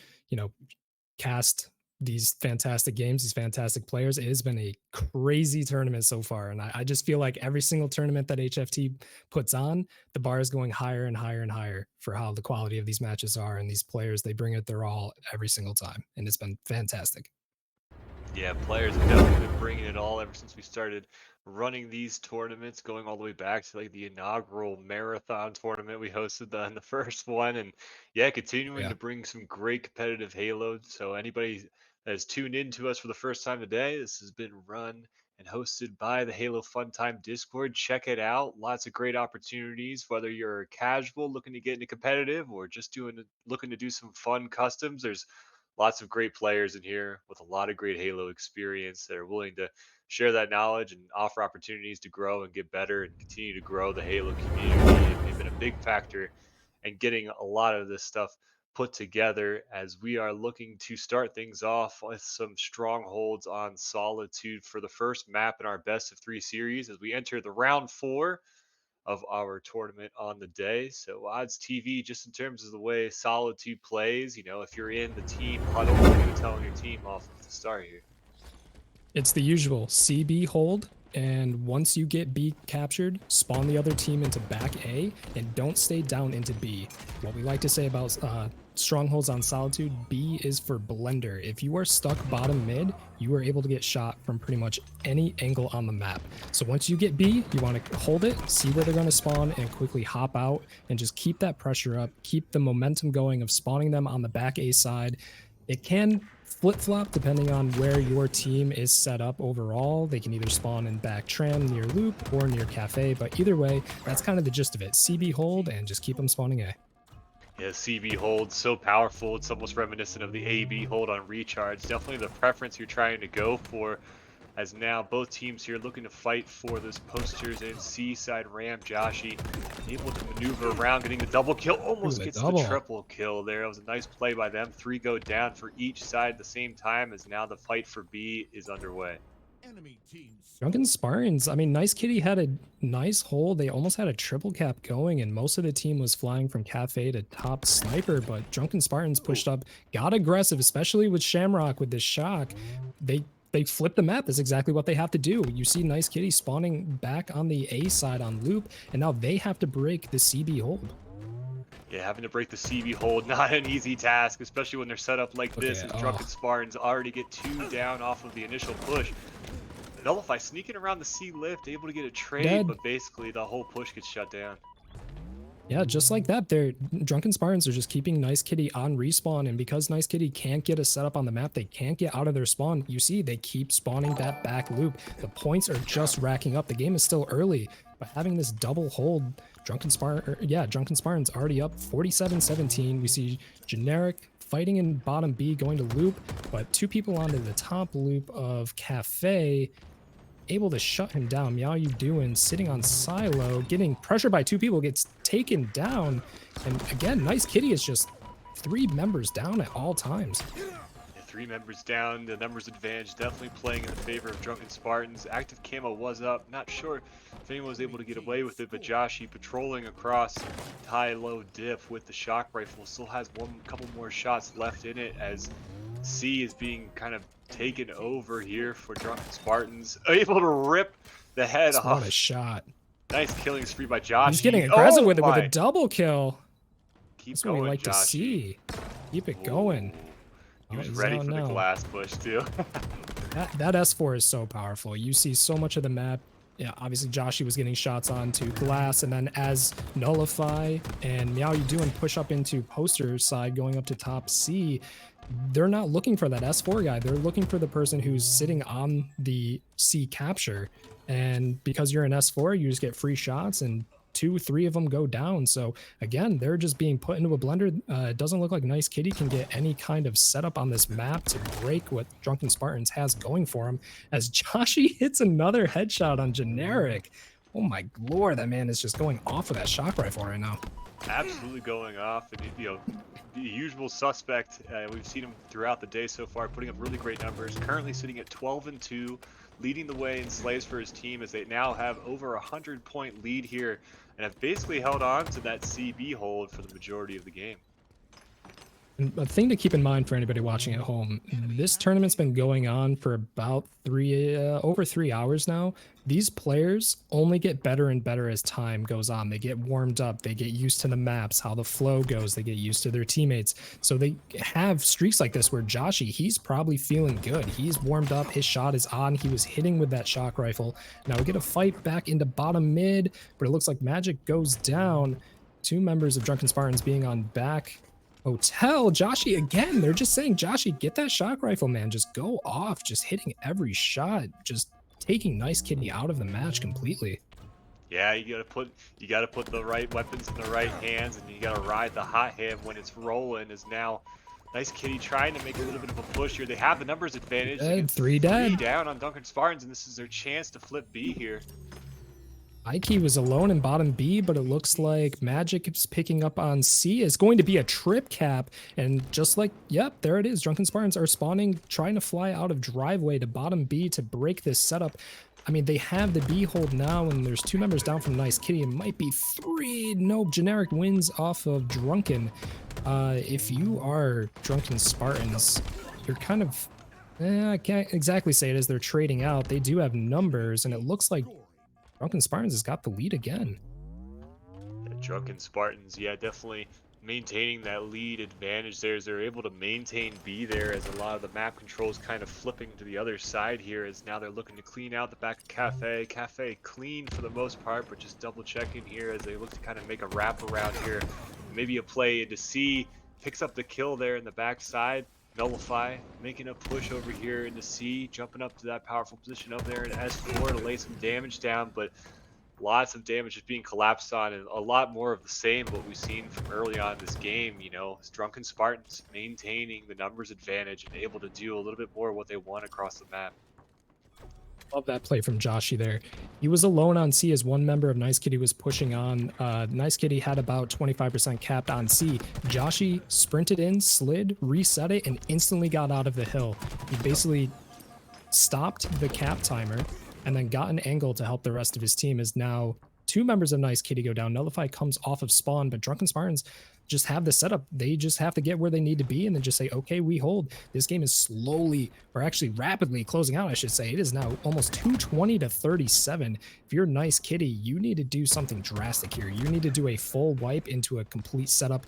cast these fantastic games, these fantastic players. It has been a crazy tournament so far, and I just feel like every single tournament that HFT puts on, the bar is going higher and higher and higher for how the quality of these matches are, and these players, they bring it their all every single time, and it's been fantastic. Yeah, players have definitely been bringing it all ever since we started running these tournaments, going all the way back to like the inaugural marathon tournament we hosted the first one, and yeah, continuing Yeah. to bring some great competitive Halo. So anybody that has tuned in to us for the first time today, this has been run and hosted by the Halo Fun Time Discord. Check it out. Lots of great opportunities, whether you're casual looking to get into competitive or just looking to do some fun customs. There's lots of great players in here with a lot of great Halo experience that are willing to share that knowledge and offer opportunities to grow and get better and continue to grow the Halo community. And they've been a big factor in getting a lot of this stuff put together as we are looking to start things off with some strongholds on Solitude for the first map in our best of 3 series as we enter the round 4 of our tournament on the day. So odds TV, just in terms of the way Solitude plays, if you're in the team huddle, what are you telling your team off of the start here? It's the usual CB hold, and once you get B captured, spawn the other team into back A, and don't stay down into B. What we like to say about strongholds on Solitude, B is for blender. If you are stuck bottom mid, you are able to get shot from pretty much any angle on the map. So once you get B, you want to hold it, see where they're going to spawn, and quickly hop out, and just keep that pressure up, keep the momentum going of spawning them on the back A side. It can flip-flop depending on where your team is set up overall. They can either spawn in back tram near loop or near cafe, but either way, that's kind of the gist of it. CB hold and just keep them spawning A. Yeah, CB hold, so powerful. It's almost reminiscent of the AB hold on recharge. Definitely the preference you're trying to go for, as now both teams here looking to fight for those posters and C side Ram. Joshi able to maneuver around, getting the double kill, almost Ooh, gets double. the triple kill there. It was a nice play by them. 3 go down for each side at the same time as now the fight for B is underway. Drunken Spartans, I mean, Nice Kitty had a nice hold. They almost had a triple cap going, and most of the team was flying from cafe to top sniper, but Drunken Spartans pushed up, got aggressive, especially with Shamrock with this shock. They flipped the map. That's exactly what they have to do. You see Nice Kitty spawning back on the A side on loop, and now they have to break the CB hold. Yeah, having to break the CB hold, not an easy task, especially when they're set up like this, as Drunken Spartans already get 2 down off of the initial push. Nullify sneaking around the C lift, able to get a trade, but basically the whole push gets shut down. Yeah, just like that, Drunken Spartans are just keeping Nice Kitty on respawn, and because Nice Kitty can't get a setup on the map, they can't get out of their spawn. You see, they keep spawning that back loop. The points are just racking up. The game is still early, but having this double hold, Drunken Spartans already up 47-17. We see Generic fighting in bottom B, going to loop, but 2 people onto the top loop of Cafe, able to shut him down. Meow You Doing sitting on silo, getting pressured by 2 people, gets taken down. And again, Nice Kitty is just 3 members down at all times. Yeah, 3 members down, the numbers advantage definitely playing in the favor of Drunken Spartans. Active camo was up, not sure if anyone was able to get away with it, but Joshi patrolling across high-low dip with the shock rifle still has couple more shots left in it as C is being kind of taken over here for Drunken Spartans, able to rip the head off. What a shot. Nice killing spree by Josh. He's getting aggressive with it with a double kill. Keep That's going, what we like Joshy. to see. Keep it going. He was ready for the glass push too. that S4 is so powerful. You see so much of the map. Yeah, obviously Joshi was getting shots onto glass, and then as Nullify and Meow You Doing push up into poster side going up to top C, they're not looking for that S4 guy. They're looking for the person who's sitting on the C capture. And because you're an S4, you just get free shots, and 2-3 of them go down. So again, they're just being put into a blender. It doesn't look like Nice Kitty can get any kind of setup on this map to break what Drunken Spartans has going for him, as Joshi hits another headshot on Generic. Oh my lord, that man is just going off with that shock rifle right now. Absolutely going off, and the usual suspect. We've seen him throughout the day so far, putting up really great numbers. Currently sitting at 12-2, leading the way in slays for his team as they now have over 100-point lead here, and have basically held on to that CB hold for the majority of the game. And a thing to keep in mind for anybody watching at home, this tournament's been going on for about over 3 hours now. These players only get better and better as time goes on. They get warmed up, they get used to the maps, how the flow goes, they get used to their teammates. So they have streaks like this where Joshy, he's probably feeling good. He's warmed up, his shot is on, he was hitting with that shock rifle. Now we get a fight back into bottom mid, but it looks like Magic goes down. Two members of Drunken Spartans being on back hotel. Joshy again. They're just saying, Joshy, get that shock rifle, man. Just go off. Just hitting every shot. Just taking Nice Kitty out of the match completely. Yeah, you gotta put the right weapons in the right hands, and you gotta ride the hot hand when it's rolling. Is now Nice Kitty trying to make a little bit of a push here. They have the numbers advantage. Dead, three dead. 3 down on Duncan Spartans, and this is their chance to flip B here. Ike was alone in bottom B, but it looks like Magic is picking up on C. It's going to be a trip cap. And just like, yep, there it is. Drunken Spartans are spawning, trying to fly out of driveway to bottom B to break this setup. I mean, they have the B hold now, and there's 2 members down from Nice Kitty. It might be 3. No, generic wins off of Drunken. If you are Drunken Spartans, you're kind of... I can't exactly say it as they're trading out. They do have numbers, and it looks like Drunken Spartans has got the lead again. Yeah, Drunken Spartans, yeah, definitely maintaining that lead advantage there as they're able to maintain B there, as a lot of the map controls kind of flipping to the other side here, as now they're looking to clean out the back of Cafe. Cafe clean for the most part, but just double checking here as they look to kind of make a wrap around here. Maybe a play into C, picks up the kill there in the backside. Nullify, making a push over here into C, jumping up to that powerful position up there in S4 to lay some damage down, but lots of damage is being collapsed on, and a lot more of the same what we've seen from early on in this game. You know, Drunken Spartans maintaining the numbers advantage and able to do a little bit more of what they want across the map. Love that play from Joshy there. He was alone on C as one member of Nice Kitty was pushing on. Nice Kitty had about 25% capped on C. Joshy sprinted in, slid, reset it, and instantly got out of the hill. He basically stopped the cap timer and then got an angle to help the rest of his team, as now 2 members of Nice Kitty go down. Nullify comes off of spawn, but Drunken Spartans just have the setup. They just have to get where they need to be and then just say, okay, we hold. This game is slowly, or actually rapidly closing out, I should say. It is now almost 220 to 37. If you're Nice Kitty, you need to do something drastic here. You need to do a full wipe into a complete setup.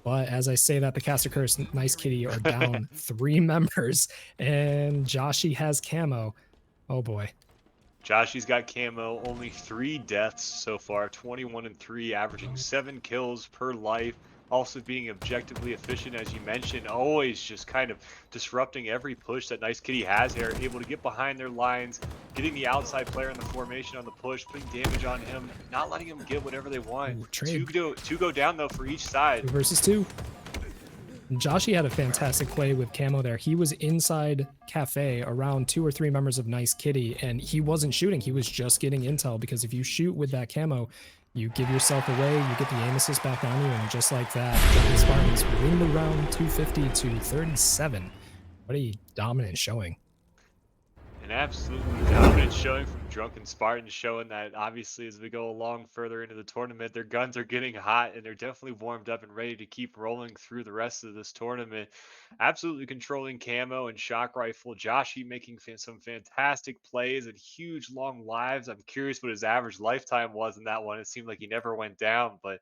But as I say that, the Caster Curse, Nice Kitty are down 3 members, and Joshy has camo. Oh boy. Joshy's got camo, only 3 deaths so far, 21 and 3, averaging 7 kills per life. Also being objectively efficient, as you mentioned, always just kind of disrupting every push that Nice Kitty has here, able to get behind their lines, getting the outside player in the formation on the push, putting damage on him, not letting him get whatever they want. Ooh, Two go down though for each side. 2 versus 2. Joshy had a fantastic play with camo there. He was inside Cafe around 2 or 3 members of Nice Kitty, and he wasn't shooting. He was just getting intel, because if you shoot with that camo, you give yourself away, you get the aim assist back on you, and just like that, the Spartans win the round 250 to 37. What a dominant showing. An absolutely dominant showing from Drunken Spartans, showing that obviously as we go along further into the tournament, their guns are getting hot and they're definitely warmed up and ready to keep rolling through the rest of this tournament. Absolutely controlling camo and shock rifle. Joshy making some fantastic plays and huge long lives. I'm curious what his average lifetime was in that one. It seemed like he never went down, but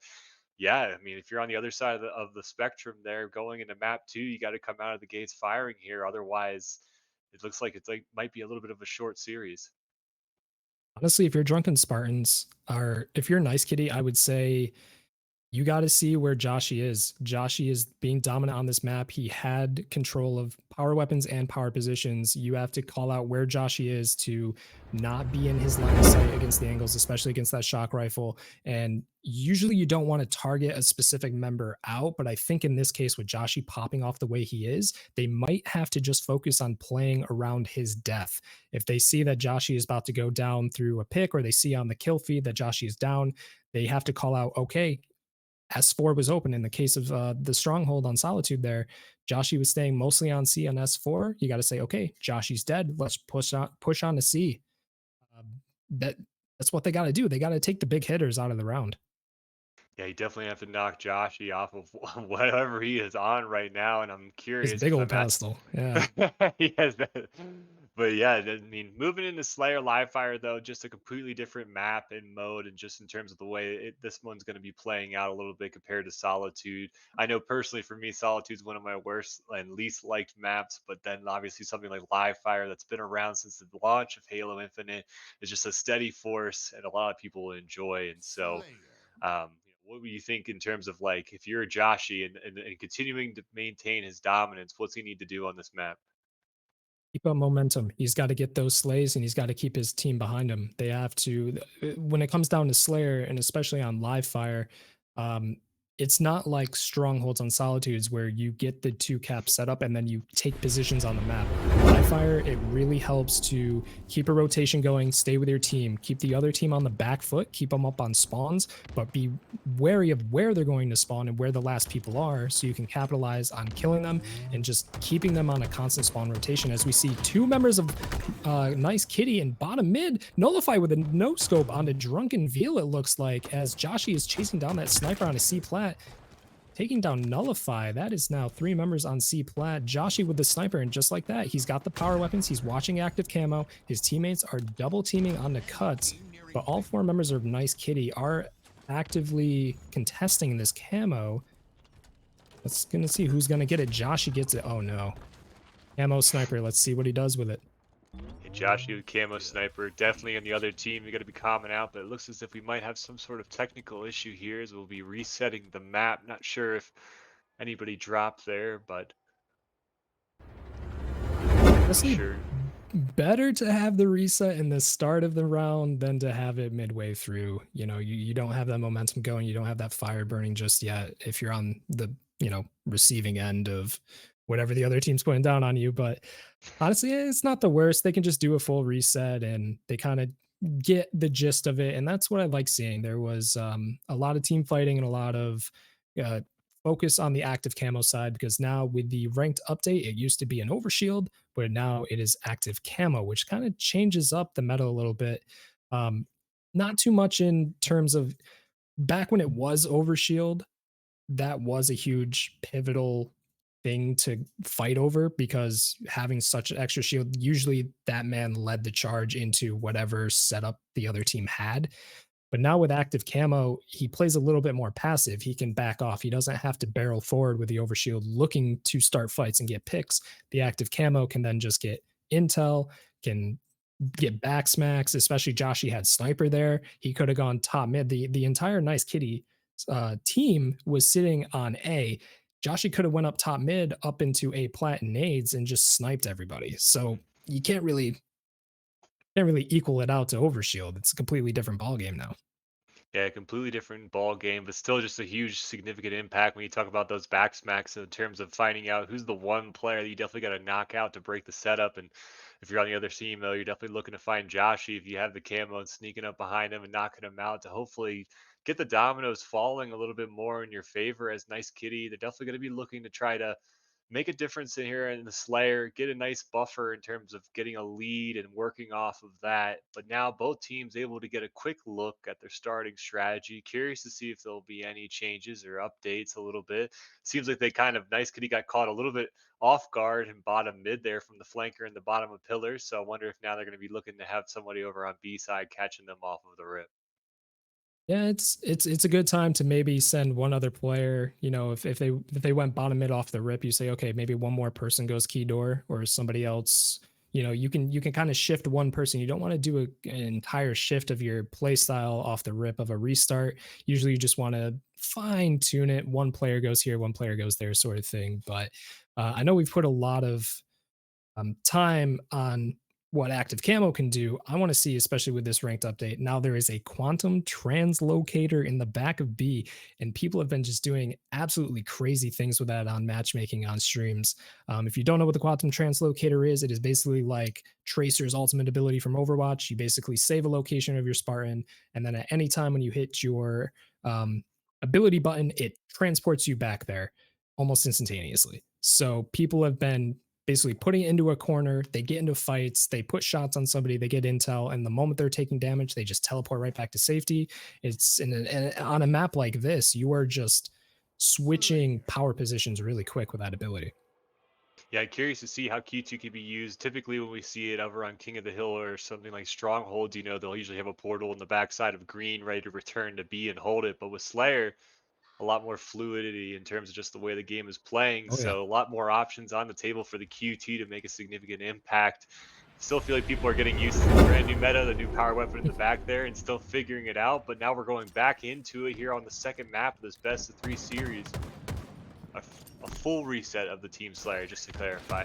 yeah, I mean, if you're on the other side of the spectrum there going into map 2, you got to come out of the gates firing here. Otherwise, it looks like might be a little bit of a short series. Honestly, if you're Drunken Spartans, or if you're Nice Kitty, I would say you got to see where Joshy is. Joshy is being dominant on this map. He had control of power weapons and power positions. You have to call out where Joshy is to not be in his line of sight against the angles, especially against that shock rifle. And usually you don't want to target a specific member out, but I think in this case, with Joshy popping off the way he is, they might have to just focus on playing around his death. If they see that Joshy is about to go down through a pick, or they see on the kill feed that Joshy is down, they have to call out, okay, S4 was open. In the case of the stronghold on Solitude there, Joshy was staying mostly on C on S4. You got to say, okay, Joshy's dead. Let's push on to C. That's what they got to do. They got to take the big hitters out of the round. Yeah, you definitely have to knock Joshy off of whatever he is on right now, and I'm His curious big because old I'm at. pedestal. Yeah. Yes, but yeah, I mean, moving into Slayer Live Fire though, just a completely different map and mode, and just in terms of the way this one's going to be playing out a little bit compared to Solitude. I know personally for me, Solitude's one of my worst and least liked maps, but then obviously something like Live Fire that's been around since the launch of Halo Infinite is just a steady force, and a lot of people enjoy, and so. What do you think in terms of like if you're Joshi and continuing to maintain his dominance, what's he need to do on this map? Keep up momentum. He's got to get those slays and he's got to keep his team behind him. They have to, when it comes down to Slayer and especially on live fire, um, it's not like strongholds on solitudes where you get the two cap setup and then you take positions on the map. Live fire, it really helps to keep a rotation going, stay with your team, keep the other team on the back foot, keep them up on spawns, but be wary of where they're going to spawn and where the last people are so you can capitalize on killing them and just keeping them on a constant spawn rotation. As we see two members of Nice Kitty in bottom mid nullify with a no scope on a Drunken Veal, it looks like, as Joshi is chasing down that sniper on a C plat. Taking down Nullify. That is now three members on C plat. Joshi with the sniper, and just like that, he's got the power weapons. He's watching active camo. His teammates are double teaming on the cuts, but all four members of Nice Kitty are actively contesting this camo. Let's gonna see who's gonna get it. Joshi gets it. Oh no. Camo sniper. Let's see what he does with it. Hey, Josh, you camo sniper, definitely on the other team. You're going to be calming out, but it looks as if we might have some sort of technical issue here as we'll be resetting the map. Not sure if anybody dropped there, but Honestly, sure. better to have the reset in the start of the round than to have it midway through. You don't have that momentum going. You don't have that fire burning just yet if you're on the, receiving end of whatever the other team's putting down on you. But honestly, it's not the worst. They can just do a full reset and they kind of get the gist of it. And that's what I like seeing. There was a lot of team fighting and a lot of uh, focus on the active camo side because now with the ranked update, it used to be an overshield, but now it is active camo, which kind of changes up the meta a little bit. Um, Not too much in terms of back when it was overshield, that was a huge pivotal thing to fight over because having such an extra shield, usually that man led the charge into whatever setup the other team had. But now with active camo, he plays a little bit more passive. He can back off. He doesn't have to barrel forward with the overshield looking to start fights and get picks. The active camo can then just get intel, can get back smacks, especially Joshy had sniper there. He could have gone top mid. The entire Nice Kitty team was sitting on A. Joshy could have went up top mid up into A plat and nades and just sniped everybody. So you can't really equal it out to overshield. It's a completely different ball game now. Yeah, completely different ball game, but still just a huge significant impact when you talk about those back smacks in terms of finding out who's the one player that you definitely got to knock out to break the setup. And if you're on the other team, though, you're definitely looking to find Joshy if you have the camo and sneaking up behind him and knocking him out to hopefully get the dominoes falling a little bit more in your favor as Nice Kitty. They're definitely going to be looking to try to make a difference in here in the Slayer, get a nice buffer in terms of getting a lead and working off of that. But now both teams able to get a quick look at their starting strategy. Curious to see if there'll be any changes or updates a little bit. Seems like they kind of Nice Kitty got caught a little bit off guard and bottom mid there from the flanker in the bottom of pillars. So I wonder if now they're going to be looking to have somebody over on B side catching them off of the rip. Yeah, it's a good time to maybe send one other player. If they went bottom mid off the rip, you say, okay, maybe one more person goes key door or somebody else. You can kind of shift one person. You don't want to do an entire shift of your play style off the rip of a restart. Usually, you just want to fine tune it. One player goes here, one player goes there, sort of thing. But I know we've put a lot of time on what active camo can do. I want to see, especially with this ranked update, now there is a quantum translocator in the back of B, and people have been just doing absolutely crazy things with that on matchmaking on streams. If you don't know what the quantum translocator is, it is basically like Tracer's ultimate ability from Overwatch. You basically save a location of your Spartan, and then at any time when you hit your ability button, it transports you back there almost instantaneously. So people have been basically putting it into a corner. They get into fights, they put shots on somebody, they get intel, and the moment they're taking damage, they just teleport right back to safety. It's on a map like this, you are just switching power positions really quick with that ability. Yeah, curious to see how Q2 can be used. Typically, when we see it over on King of the Hill or something like Stronghold, you know, they'll usually have a portal in the backside of green ready to return to B and hold it. But with Slayer, a lot more fluidity in terms of just the way the game is playing. Oh yeah. So a lot more options on the table for the QT to make a significant impact. Still feel like people are getting used to the brand new meta, the new power weapon in the back there, and still figuring it out. But now we're going back into it here on the second map of this best of 3 series. A full reset of the Team Slayer, just to clarify.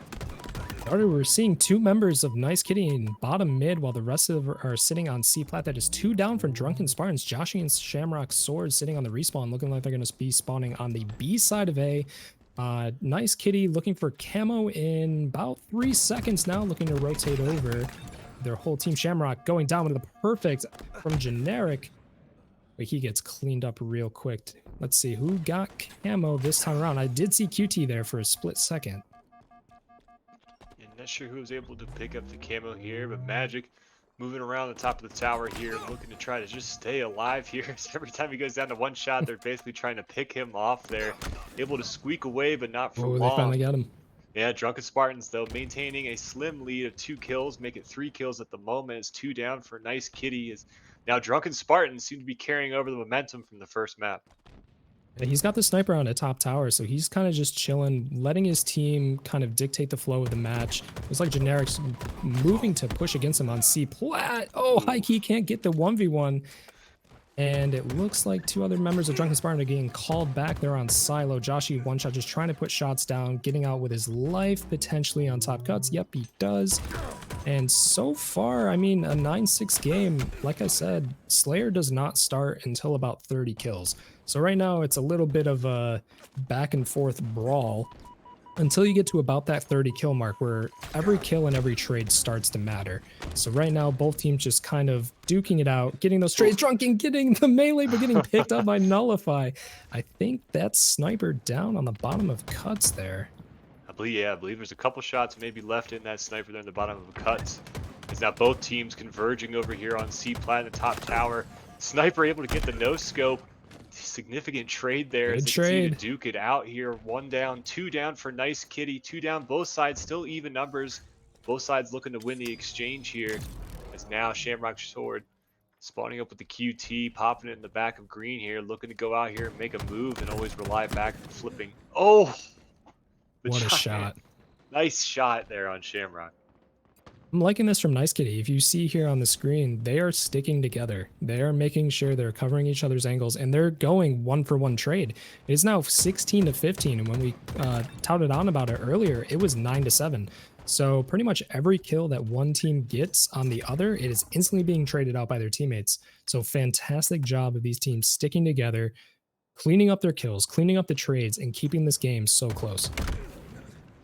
Already we're seeing 2 members of Nice Kitty in bottom mid while the rest of them are sitting on C plat. That is 2 down from Drunken Spartans. Joshi and Shamrock Sword sitting on the respawn, looking like they're going to be spawning on the B side of A. Nice Kitty looking for camo in about 3 seconds now, looking to rotate over. Their whole team. Shamrock going down with the perfect from Generic. But he gets cleaned up real quick. Let's see who got camo this time around. I did see QT there for a split second. Yeah, not sure who was able to pick up the camo here, but Magic moving around the top of the tower here, looking to try to just stay alive here. So every time he goes down to one shot, they're basically trying to pick him off there. Able to squeak away, but not for Oh, long. they finally got him. Yeah, Drunken Spartans, though, maintaining a slim lead of 2 kills, make it 3 kills at the moment. It's 2 down for Nice Kitty. Is now Drunken Spartans seem to be carrying over the momentum from the first map. And he's got the sniper on a top tower, so he's kind of just chilling, letting his team kind of dictate the flow of the match. Looks like Generic's moving to push against him on C plat. Oh, High Key can't get the 1v1. And it looks like 2 other members of Drunken Spartan are getting called back. They're on silo. Joshi one shot just trying to put shots down, getting out with his life potentially on top cuts. Yep, he does. And so far, I mean, a 9-6 game, like I said, Slayer does not start until about 30 kills. So right now it's a little bit of a back and forth brawl until you get to about that 30 kill mark where every kill and every trade starts to matter. So right now both teams just kind of duking it out, getting those trades, Drunken getting the melee but getting picked up by Nullify. I think that's Sniper down on the bottom of cuts there. I believe there's a couple shots maybe left in that sniper there in the bottom of the cuts. It's now both teams converging over here on C plat in the top tower. Sniper able to get the no scope. Significant trade there. Good as they continue trade. to duke it out here. 1 down, 2 down for Nice Kitty. 2 down, both sides still even numbers. Both sides looking to win the exchange here. As now Shamrock Sword spawning up with the QT, popping it in the back of green here, looking to go out here and make a move and always rely back and flipping. Oh! What a shot. Nice shot there on Shamrock. I'm liking this from Nice Kitty. If you see here on the screen, they are sticking together. They are making sure they're covering each other's angles, and they're going 1-for-1 trade. It is now 16-15, and when we touted on about it earlier, it was 9-7. So pretty much every kill that one team gets on the other, it is instantly being traded out by their teammates. So fantastic job of these teams sticking together, cleaning up their kills, cleaning up the trades, and keeping this game so close.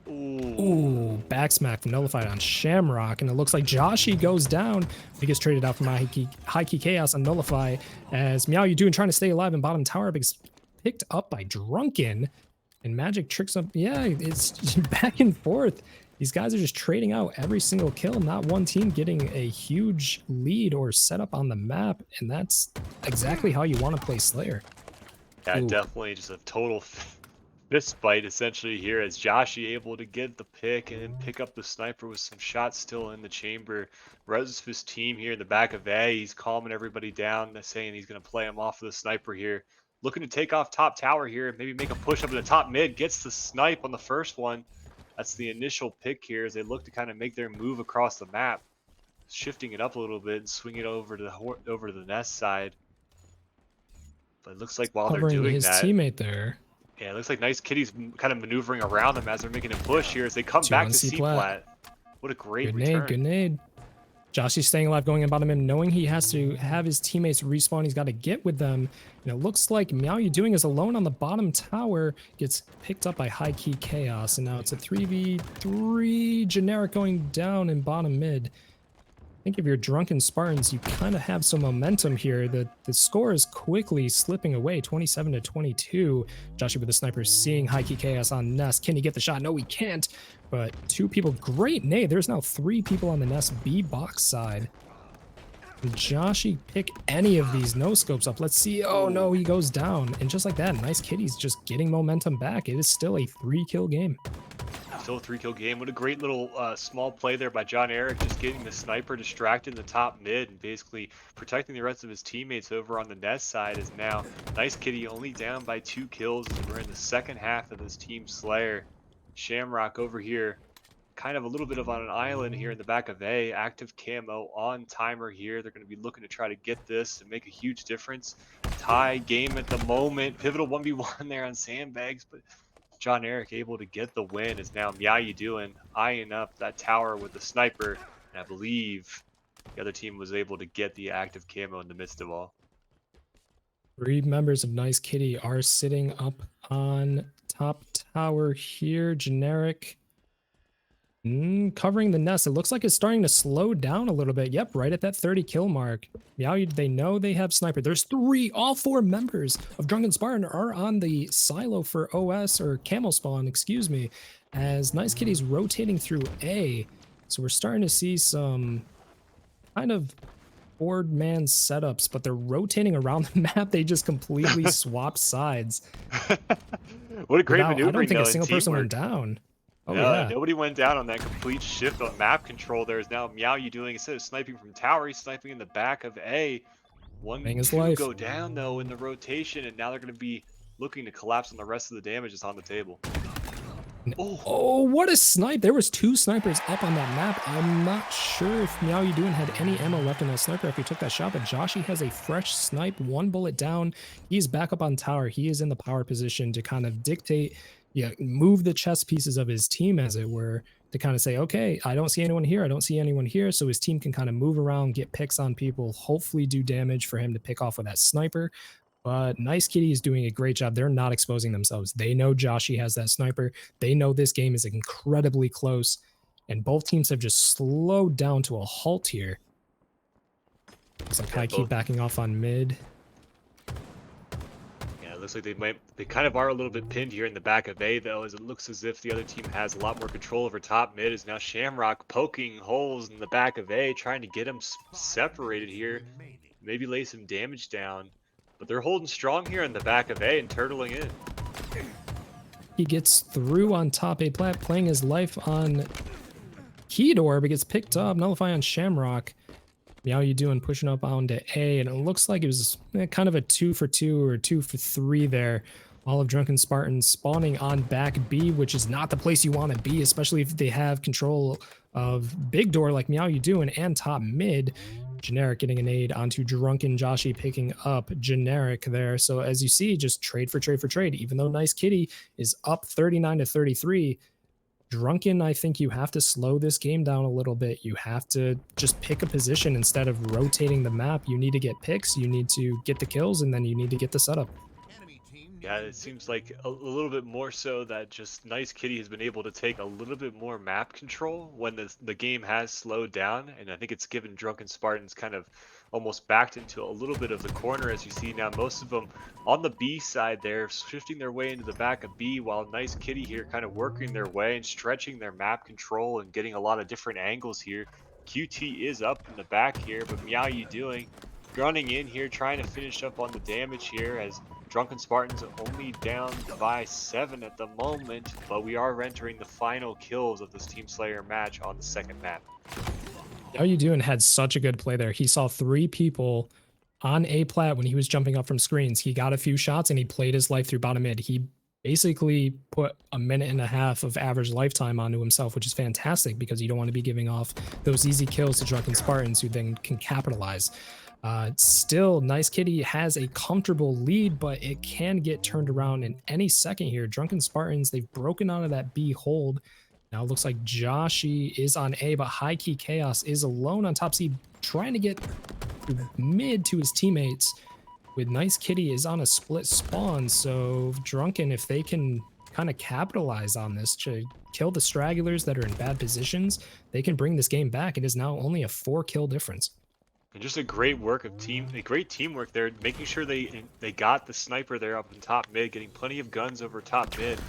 Ooh, backsmack from Nullified on Shamrock, and it looks like Joshi goes down. He gets traded out from High Key Chaos on Nullify as Meow You Doing trying to stay alive in bottom tower, but gets picked up by Drunken, and Magic tricks up. Yeah, it's back and forth. These guys are just trading out every single kill, not one team getting a huge lead or setup on the map, and that's exactly how you want to play Slayer. Yeah, Ooh. definitely just a total fist fight essentially here as Joshi able to get the pick and then pick up the sniper with some shots still in the chamber. Rest of his team here in the back of A, he's calming everybody down, saying he's going to play him off of the sniper here. Looking to take off top tower here, maybe make a push up in the top mid, gets the snipe on the first one. That's the initial pick here as they look to kind of make their move across the map. Shifting it up a little bit and swing it over to the nest side. But it looks like while they're Covering doing his that, teammate there. yeah, it looks like Nice Kitty's kind of maneuvering around them as they're making a push here as they come 2 back on to C C plat. plat. What a great Good return. nade, good nade. Joshy's staying alive, going in bottom mid, knowing he has to have his teammates respawn. He's got to get with them. And it looks like Meow You Doing is alone on the bottom tower. Gets picked up by High Key Chaos. And now it's a 3v3. Generic going down in bottom mid. I think if you're Drunken Spartans, you kind of have some momentum here. The score is quickly slipping away, 27-22. Joshua with the sniper seeing High Key Chaos on Nest. Can he get the shot? No, he can't. but 2 people. Great nade. There's now 3 people on the Nest B box side. Can Joshy pick any of these no scopes up? Let's see. Oh no, he goes down. And just like that, Nice Kitty's just getting momentum back. It is still a 3-kill game. Still a 3-kill game. What a great little small play there by John Eric, just getting the sniper distracted in the top mid and basically protecting the rest of his teammates over on the Nest side. Is now Nice Kitty only down by 2 kills as we're in the second half of this Team Slayer. Shamrock over here, kind of a little bit of on an island here in the back of A. Active camo on timer here. They're going to be looking to try to get this and make a huge difference. Tie game at the moment. Pivotal 1v1 there on sandbags, but John Eric able to get the win. Is now Meow You Doing eyeing up that tower with the sniper, and I believe the other team was able to get the active camo in the midst of all. 3 members of Nice Kitty are sitting up on top tower here. Generic covering the Nest. It looks like it's starting to slow down a little bit. Yep, right at that 30 kill mark. Meow, they know they have sniper. There's 3, all 4 members of Drunken Spartan are on the silo for OS, or Camel Spawn, excuse me, as Nice Kitty's rotating through A. So we're starting to see some kind of board man setups, but they're rotating around the map. They just completely swap sides. What a great Without, maneuvering. I don't think though, a single person teamwork. went down. Oh, No, yeah. nobody went down on that complete shift on map control. There's now Meow You Doing, instead of sniping from tower, he's sniping in the back of A. Playing his 2 life. go down though in the rotation, and now they're going to be looking to collapse on the rest of the damage that's on the table. Oh, what a snipe. There was 2 snipers up on that map. I'm not sure if Meow You Doing had any ammo left in that sniper after he took that shot, but Joshy has a fresh snipe, 1 bullet down. He's back up on tower. He is in the power position to kind of dictate, move the chess pieces of his team, as it were, to kind of say, okay, I don't see anyone here. I don't see anyone here. So his team can kind of move around, get picks on people, hopefully do damage for him to pick off with that sniper. But Nice Kitty is doing a great job. They're not exposing themselves. They know Joshy has that sniper. They know this game is incredibly close. And both teams have just slowed down to a halt here. Looks like I keep backing off on mid. Yeah, it looks like they kind of are a little bit pinned here in the back of A, though, as it looks as if the other team has a lot more control over top mid. Is now Shamrock poking holes in the back of A, trying to get them separated here. Maybe lay some damage down. But they're holding strong here in the back of A and turtling in. He gets through on top A plat, playing his life on Keydor, but gets picked up, nullify on Shamrock. Meow You Doing pushing up onto A, and it looks like it was kind of a 2 for 2 or 2 for 3 there. All of Drunken Spartans spawning on back B, which is not the place you want to be, especially if they have control of big door like Meow You Doing and top mid. Generic getting an aid onto Drunken. Joshy picking up Generic there. So as you see, just trade for trade for trade. Even though Nice Kitty is up 39 to 33, Drunken, I think you have to slow this game down a little bit. You have to just pick a position instead of rotating the map. You need to get picks, you need to get the kills, and then you need to get the setup. Yeah, it seems like a little bit more so that just Nice Kitty has been able to take a little bit more map control when the game has slowed down, and I think it's given Drunken Spartans kind of almost backed into a little bit of the corner, as you see now most of them on the B side there, shifting their way into the back of B, while Nice Kitty here kind of working their way and stretching their map control and getting a lot of different angles here. QT is up in the back here, but Meow You Doing running in here, trying to finish up on the damage here, as Drunken Spartans only down by 7 at the moment, but we are entering the final kills of this Team Slayer match on the second map. Meow You Doing had such a good play there. He saw 3 people on A plat when he was jumping up from screens. He got a few shots and he played his life through bottom mid. He basically put a minute and a half of average lifetime onto himself, which is fantastic because you don't want to be giving off those easy kills to Drunken Spartans who then can capitalize. Still, Nice Kitty has a comfortable lead, but it can get turned around in any second here. Drunken Spartans, they've broken out of that B hold. Now it looks like Joshy is on A, but High Key Chaos is alone on top C, trying to get mid to his teammates. With Nice Kitty is on a split spawn, so Drunken, if they can kind of capitalize on this to kill the stragglers that are in bad positions, they can bring this game back. It is now only a 4-kill difference. And just a great work of great teamwork there, making sure they got the sniper there up in top mid, getting plenty of guns over top mid.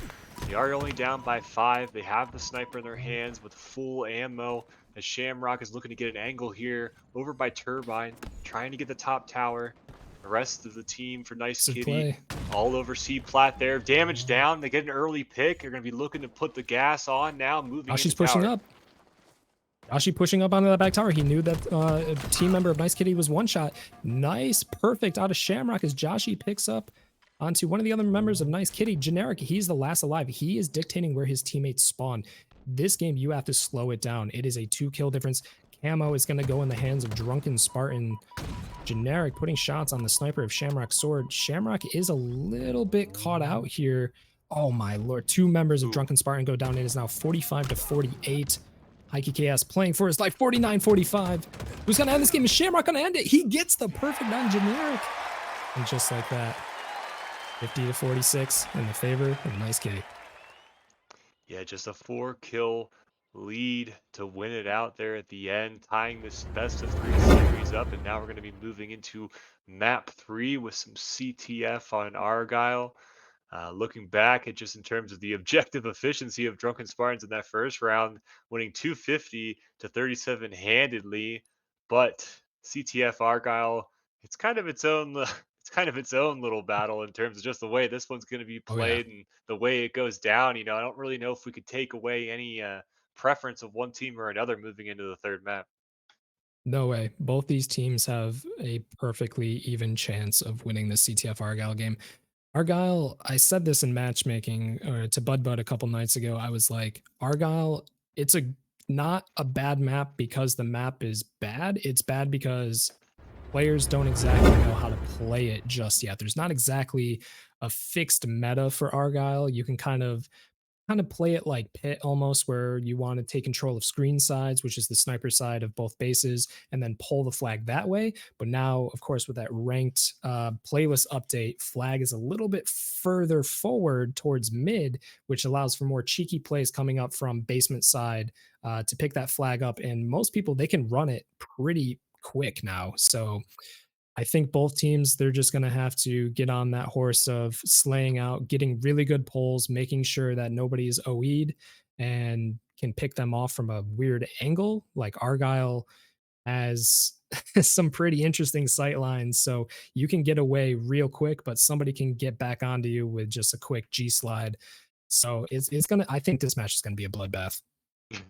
They are only down by 5. They have the sniper in their hands with full ammo. As Shamrock is looking to get an angle here over by Turbine, trying to get the top tower. The rest of the team for Nice Good Kitty play. all over C plat there. Damage down. They get an early pick. They're going to be looking to put the gas on now, moving into Ashi's pushing tower. up. Ashi pushing up onto that back tower. He knew that a team member of Nice Kitty was one shot. Nice, perfect out of Shamrock as Joshi picks up onto one of the other members of Nice Kitty. Generic, he's the last alive. He is dictating where his teammates spawn. This game, you have to slow it down. It is a 2-kill difference. Camo is going to go in the hands of Drunken Spartan. Generic putting shots on the sniper of Shamrock's sword. Shamrock is a little bit caught out here. Oh my lord. 2 members of Drunken Spartan go down. It is now 45 to 48. Heike KS playing for his life. 49-45. Who's going to end this game? Is Shamrock going to end it? He gets the perfect on Generic. And just like that, 50 to 46 in the favor of Nice Kitty. Yeah, just a 4-kill lead to win it out there at the end, tying this best of 3 series up. And now we're going to be moving into map 3 with some CTF on Argyle. Looking back at just in terms of the objective efficiency of Drunken Spartans in that first round, winning 250 to 37 handedly, but CTF Argyle, it's kind of its own. It's kind of its own little battle in terms of just the way this one's going to be Oh yeah. played and the way it goes down. You know, I don't really know if we could take away any preference of one team or another moving into the third map. No way. Both these teams have a perfectly even chance of winning the CTF Argyle game. Argyle, I said this in matchmaking or to Bud Bud a couple nights ago. I was like, Argyle, it's a not a bad map because the map is bad. It's bad because players don't exactly know how to play it just yet. There's not exactly a fixed meta for Argyle. You can kind of play it like Pit almost, where you want to take control of screen sides, which is the sniper side of both bases, and then pull the flag that way. But now, of course, with that ranked playlist update, flag is a little bit further forward towards mid, which allows for more cheeky plays coming up from basement side to pick that flag up. And most people, they can run it pretty quick now. So I think both teams, they're just going to have to get on that horse of slaying out, getting really good pulls, making sure that nobody's OE'd and can pick them off from a weird angle. Like Argyle has some pretty interesting sight lines. So you can get away real quick, but somebody can get back onto you with just a quick G slide. So it's going to, I think this match is going to be a bloodbath.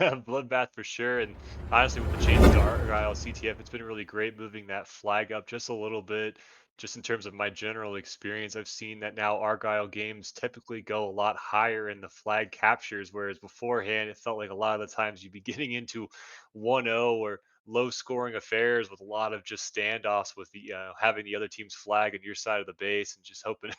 Bloodbath for sure. And honestly, with the change to Argyle CTF, it's been really great moving that flag up just a little bit. Just in terms of my general experience, I've seen that now Argyle games typically go a lot higher in the flag captures, whereas beforehand it felt like a lot of the times you'd be getting into 1-0 or low scoring affairs with a lot of just standoffs with the having the other team's flag on your side of the base and just hoping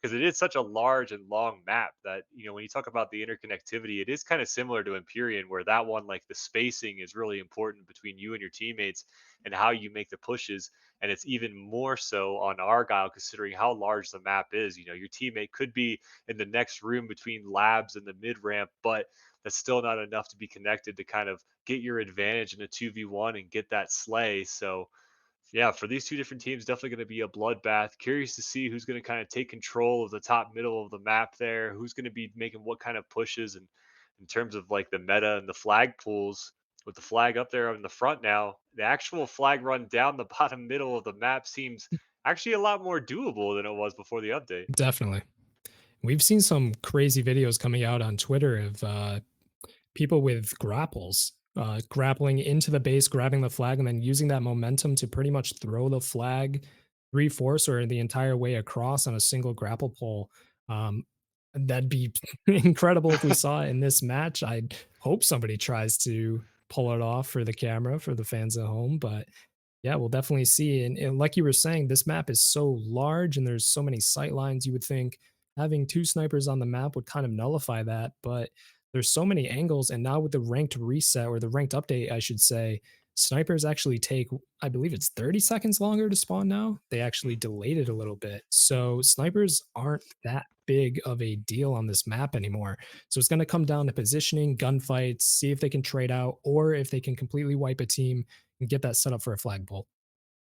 because it is such a large and long map that when you talk about the interconnectivity, it is kind of similar to Empyrean, where that one, like, the spacing is really important between you and your teammates and how you make the pushes. And it's even more so on Argyle, considering how large the map is. Your teammate could be in the next room between labs and the mid ramp, but that's still not enough to be connected to kind of get your advantage in a 2v1 and get that slay. So yeah, for these two different teams, definitely going to be a bloodbath. Curious to see who's going to kind of take control of the top middle of the map there. Who's going to be making what kind of pushes, and in terms of like the meta and the flag pools, with the flag up there on the front now, the actual flag run down the bottom middle of the map seems actually a lot more doable than it was before the update. Definitely. We've seen some crazy videos coming out on Twitter of people with grapples, grappling into the base, grabbing the flag, and then using that momentum to pretty much throw the flag 3/4 or the entire way across on a single grapple pull. Um, that'd be incredible if we saw it in this match. I hope somebody tries to pull it off for the camera for the fans at home, but yeah, we'll definitely see. And like you were saying, this map is so large and there's so many sight lines. You would think having 2 snipers on the map would kind of nullify that, but there's so many angles. And now with the ranked reset or the ranked update, I should say, snipers actually take, I believe it's 30 seconds longer to spawn now. They actually delayed it a little bit. So snipers aren't that big of a deal on this map anymore. So it's going to come down to positioning, gunfights, see if they can trade out or if they can completely wipe a team and get that set up for a flag pull.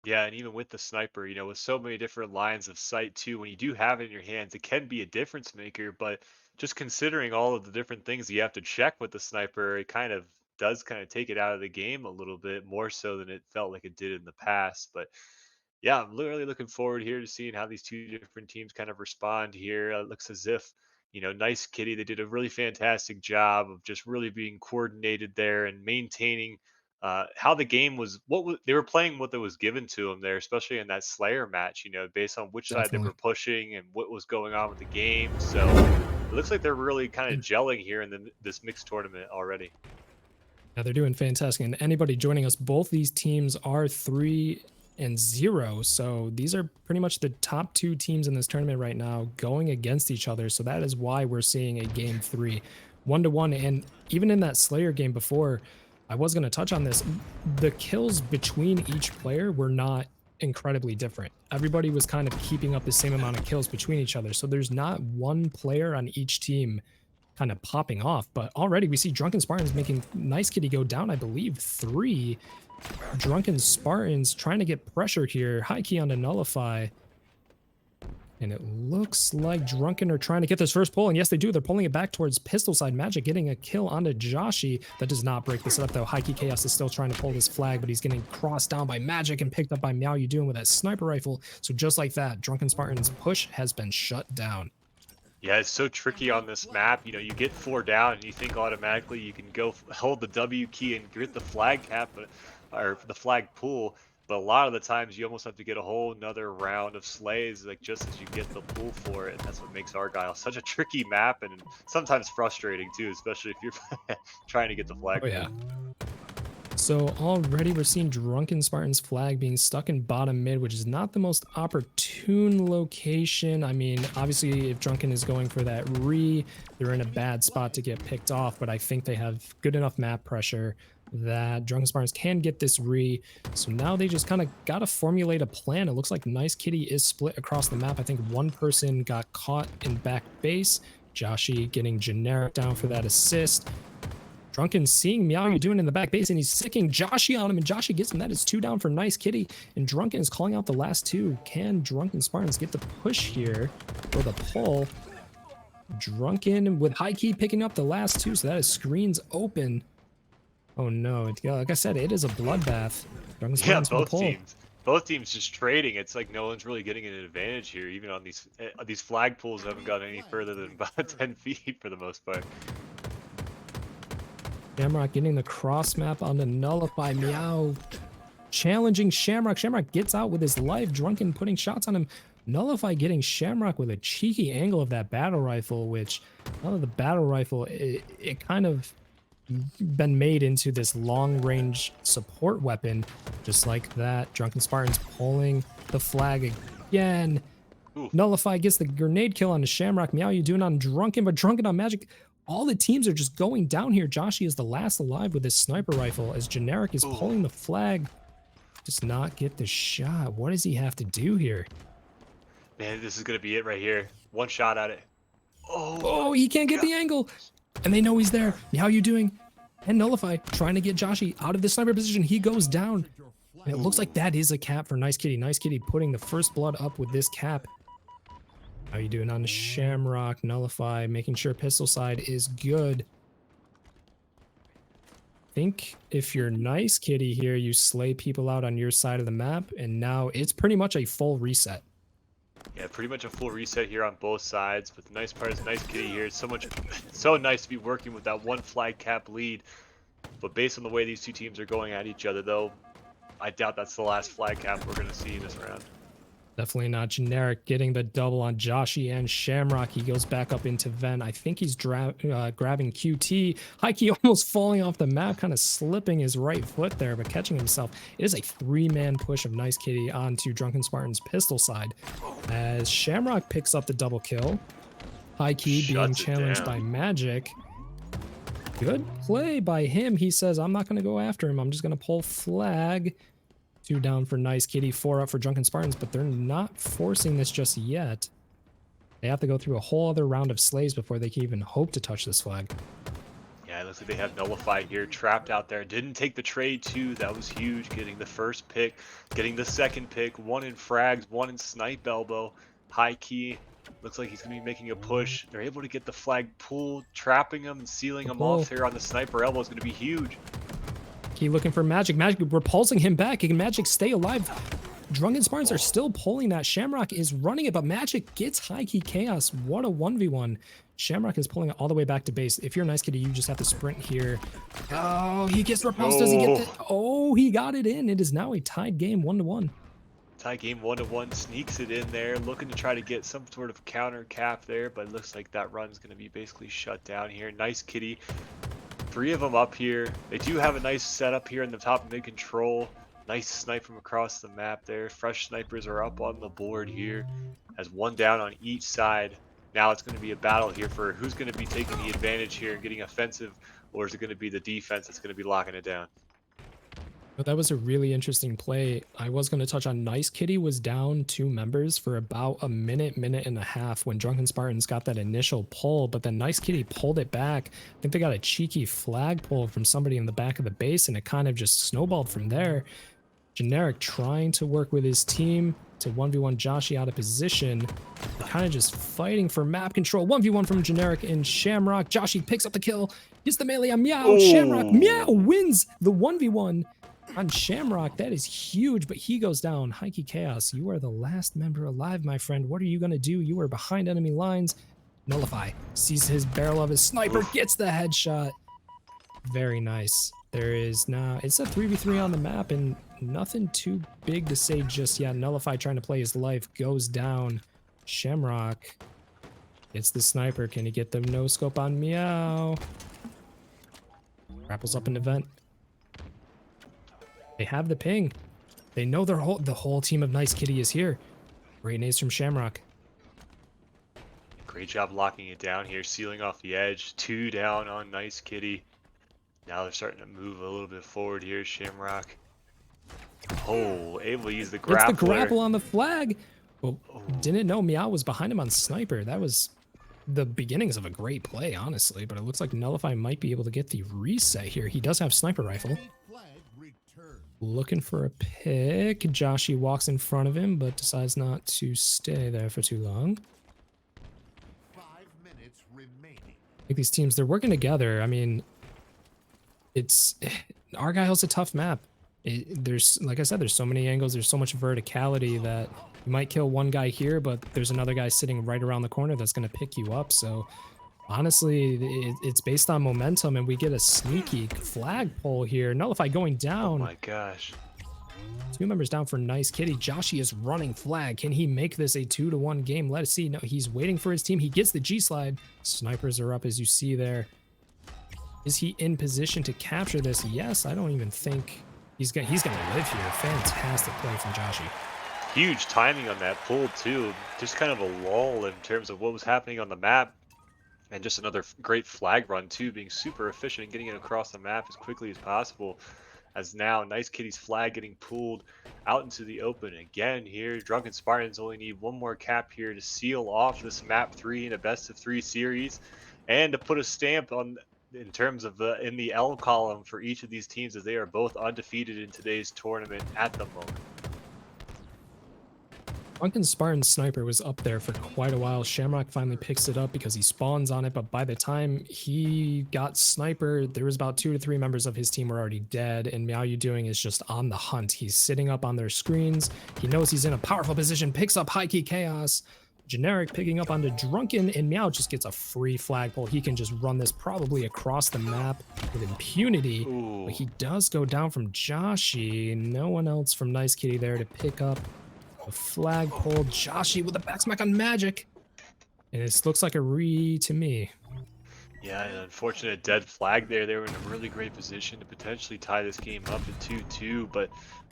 Yeah, and even with the sniper, with so many different lines of sight too, when you do have it in your hands, it can be a difference maker. But just considering all of the different things you have to check with the sniper, it kind of does kind of take it out of the game a little bit more so than it felt like it did in the past. But yeah, I'm literally looking forward here to seeing how these two different teams kind of respond here. It looks as if, Nice Kitty, they did a really fantastic job of just really being coordinated there and maintaining how the game was, they were playing what that was given to them there, especially in that Slayer match, based on which side they Definitely. were pushing and what was going on with the game. So it looks like they're really kind of gelling here in this mixed tournament already. Yeah, they're doing fantastic. And anybody joining us, both these teams are 3-0. So these are pretty much the top two teams in this tournament right now going against each other. So that is why we're seeing a game 3, 1-1. And even in that Slayer game before, I was going to touch on this. The kills between each player were not incredibly different. Everybody was kind of keeping up the same amount of kills between each other. So there's not one player on each team kind of popping off, but already we see Drunken Spartans making Nice Kitty go down, I believe 3. Drunken Spartans trying to get pressure here. High key on to nullify. And it looks like Drunken are trying to get this first pull, and yes they do. They're pulling it back towards Pistol Side Magic, getting a kill onto Joshi. That does not break this up though. High key Chaos is still trying to pull this flag, but he's getting crossed down by Magic and picked up by Meow You Doing with that sniper rifle. So just like that, Drunken Spartans push has been shut down. Yeah, it's so tricky on this map. You get 4 down and you think automatically you can go hold the W key and get the flag cap, or the flag pull. But a lot of the times you almost have to get a whole nother round of slays, like just as you get the pull for it. And that's what makes Argyle such a tricky map and sometimes frustrating too, especially if you're trying to get the flag. Oh yeah. So already we're seeing Drunken Spartan's flag being stuck in bottom mid, which is not the most opportune location. I mean, obviously if Drunken is going for that they're in a bad spot to get picked off, but I think they have good enough map pressure that Drunken Spartans can get this So now they just kind of got to formulate a plan. It looks like Nice Kitty is split across the map. I think one person got caught in back base. Joshi getting generic down for that assist. Drunken seeing Meow You Doing in the back base, and he's sicking Joshi on him, and Joshi gets him. That is 2 down for Nice Kitty, and Drunken is calling out the last 2. Can Drunken Spartans get the push here for the pull? Drunken with High Key picking up the last 2, so that is screens open. Oh no, like I said, it is a bloodbath. Drunken Yeah, Spartans with the pull. both teams just trading. It's like no one's really getting an advantage here. Even on these flag pools haven't gotten any further than about 10 feet for the most part. Shamrock getting the cross map on the nullify. Meow challenging Shamrock. Shamrock gets out with his life. Drunken putting shots on him. Nullify getting Shamrock with a cheeky angle of that battle rifle, which the battle rifle, it kind of been made into this long range support weapon. Just like that, Drunken Spartans pulling the flag again. Ooh. Nullify gets the grenade kill on the Shamrock. Meow You Doing on Drunken, but Drunken on Magic. All the teams are just going down here. Joshi is the last alive with his sniper rifle as Generic is pulling the flag. Does not get the shot. What does he have to do here? Man, this is going to be it right here. One shot at it. Oh, he can't get the angle. And they know he's there. How you doing? And Nullify trying to get Joshi out of the sniper position. He goes down. And it looks like that is a cap for Nice Kitty. Nice Kitty putting the first blood up with this cap. How you doing on the Shamrock? Nullify, making sure Pistol Side is good. I think if you're Nice Kitty here, you slay people out on your side of the map, and now it's pretty much a full reset. Yeah, pretty much a full reset here on both sides. But the nice part is Nice Kitty here. It's so nice to be working with that one flag cap lead. But based on the way these two teams are going at each other, though, I doubt that's the last flag cap we're going to see in this round. Definitely not. Generic getting the double on Joshi and Shamrock. He goes back up into Ven. I think he's grabbing QT. Heike almost falling off the map, kind of slipping his right foot there, but catching himself. It is a 3-man push of Nice Kitty onto Drunken Spartan's Pistol Side as Shamrock picks up the double kill. Heike being challenged by Magic. Good play by him. He says, I'm not going to go after him. I'm just going to pull flag. 2 down for Nice Kitty, 4 up for Drunken Spartans, but they're not forcing this just yet. They have to go through a whole other round of slays before they can even hope to touch this flag. Yeah, it Looks like they have Nullify here, trapped out there. Didn't take the trade too. That was huge. Getting the first pick, getting the second pick. One in frags, one in snipe elbow. High key. Looks like he's going to be making a push. They're able to get the flag pulled, trapping him and sealing him off here on the sniper elbow is going to be huge. Key looking for Magic. Magic repulsing him back. Can Magic stay alive? Drunken Spartans are still pulling that. Shamrock is running it, but Magic gets High Key Chaos. What a 1v1. Shamrock is pulling it all the way back to base. If you're a Nice Kitty, you just have to sprint here. Oh, he gets repulsed. Does he get it? Oh, he got it in. It is now a tied game, 1-1. Tie game 1-1, sneaks it in there, looking to try to get some sort of counter cap there, but it looks like that run's going to be basically shut down here. Nice Kitty, 3 of them up here. They do have a nice setup here in the top mid control. Nice snipe from across the map there. Fresh snipers are up on the board here, as 1 down on each side. Now it's going to be a battle here for who's going to be taking the advantage here and getting offensive, or is it going to be the defense that's going to be locking it down? But that was a really interesting play. I was going to touch on Nice Kitty was down 2 members for about a minute and a half when Drunken Spartans got that initial pull, but then Nice Kitty pulled it back. I think they got a cheeky flag pull from somebody in the back of the base, and it kind of just snowballed from there. Generic trying to work with his team to 1v1 Joshi out of position. Kind of just fighting for map control. 1v1 from Generic and Shamrock. Joshi picks up the kill. Gets the melee on Meow. Ooh. Shamrock. Meow wins the 1v1 on Shamrock. That is huge, but he goes down. High Key Chaos, you are the last member alive, my friend. What are you going to do? You are behind enemy lines. Nullify. Sees his barrel of his sniper. Gets the headshot. Very nice. There is now, it's a 3v3 on the map and nothing too big to say just yet. Nullify trying to play his life goes down. Shamrock gets the sniper. Can he get the no scope on Meow? Grapples up an event. They have the ping. They know the whole team of Nice Kitty is here. Great nades from Shamrock. Great job locking it down here, sealing off the edge. 2 down on Nice Kitty. Now they're starting to move a little bit forward here, Shamrock. Oh, able to use the grappler. It's the grapple on the flag. Well, didn't know Meow was behind him on Sniper. That was the beginnings of a great play, honestly. But it looks like Nullify might be able to get the reset here. He does have Sniper Rifle. Looking for a pick. Joshi walks in front of him, but decides not to stay there for too long. 5 minutes remaining. I think these teams, they're working together. I mean, Argyle's a tough map. There's, like I said, there's so many angles, there's so much verticality that you might kill one guy here, but there's another guy sitting right around the corner that's going to pick you up. So honestly, it's based on momentum, and we get a sneaky flag pull here. Nullify going down. Oh my gosh. 2 members down for Nice Kitty. Joshi is running flag. Can he make this a 2-1 game? Let us see. No, he's waiting for his team. He gets the G-slide. Snipers are up, as you see there. Is he in position to capture this? Yes, I don't even think he's gonna live here. Fantastic play from Joshi. Huge timing on that pull too. Just kind of a lull in terms of what was happening on the map. And just another great flag run too, being super efficient and getting it across the map as quickly as possible. As now Nice Kitty's flag getting pulled out into the open again here. Drunken Spartans only need 1 more cap here to seal off this map 3 in a best of 3 series, and to put a stamp on in terms of in the L column for each of these teams, as they are both undefeated in today's tournament at the moment. Drunken Spartan Sniper was up there for quite a while. Shamrock finally picks it up because he spawns on it, but by the time he got Sniper, there was about 2 to 3 members of his team were already dead, and Meow You Doing is just on the hunt. He's sitting up on their screens. He knows he's in a powerful position, picks up High Key Chaos. Generic picking up onto Drunken, and Meow just gets a free flagpole. He can just run this probably across the map with impunity. Ooh. But he does go down from Joshi. No one else from Nice Kitty there to pick up a flagpole. Joshi with a backsmack on Magic. And this looks like a re to me. Yeah, an unfortunate dead flag there. They were in a really great position to potentially tie this game up at 2-2, but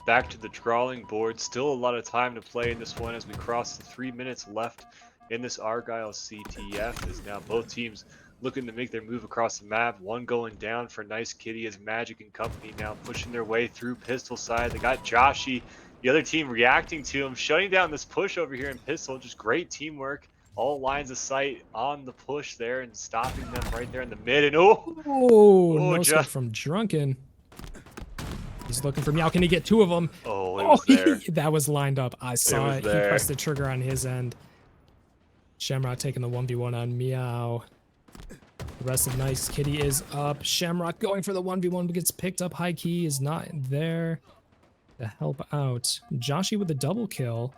back to the drawing board. Still a lot of time to play in this one as we cross the 3 minutes left in this Argyle CTF, as now both teams looking to make their move across the map. One going down for Nice Kitty as Magic and company now pushing their way through Pistol side. They got Joshi, the other team reacting to him, shutting down this push over here in Pistol. Just great teamwork all lines of sight on the push there and stopping them right there in the mid. And oh, Oh, oh, no scope from Drunken. He's looking for Meow. Can he get 2 of them? oh, it was there. That was lined up. I saw was it. there. He pressed the trigger on his end. Shamrock taking the 1v1 on Meow. The rest of Nice Kitty is up. Shamrock going for the 1v1 but gets picked up. High Key is not there to help out. Joshi with a double kill.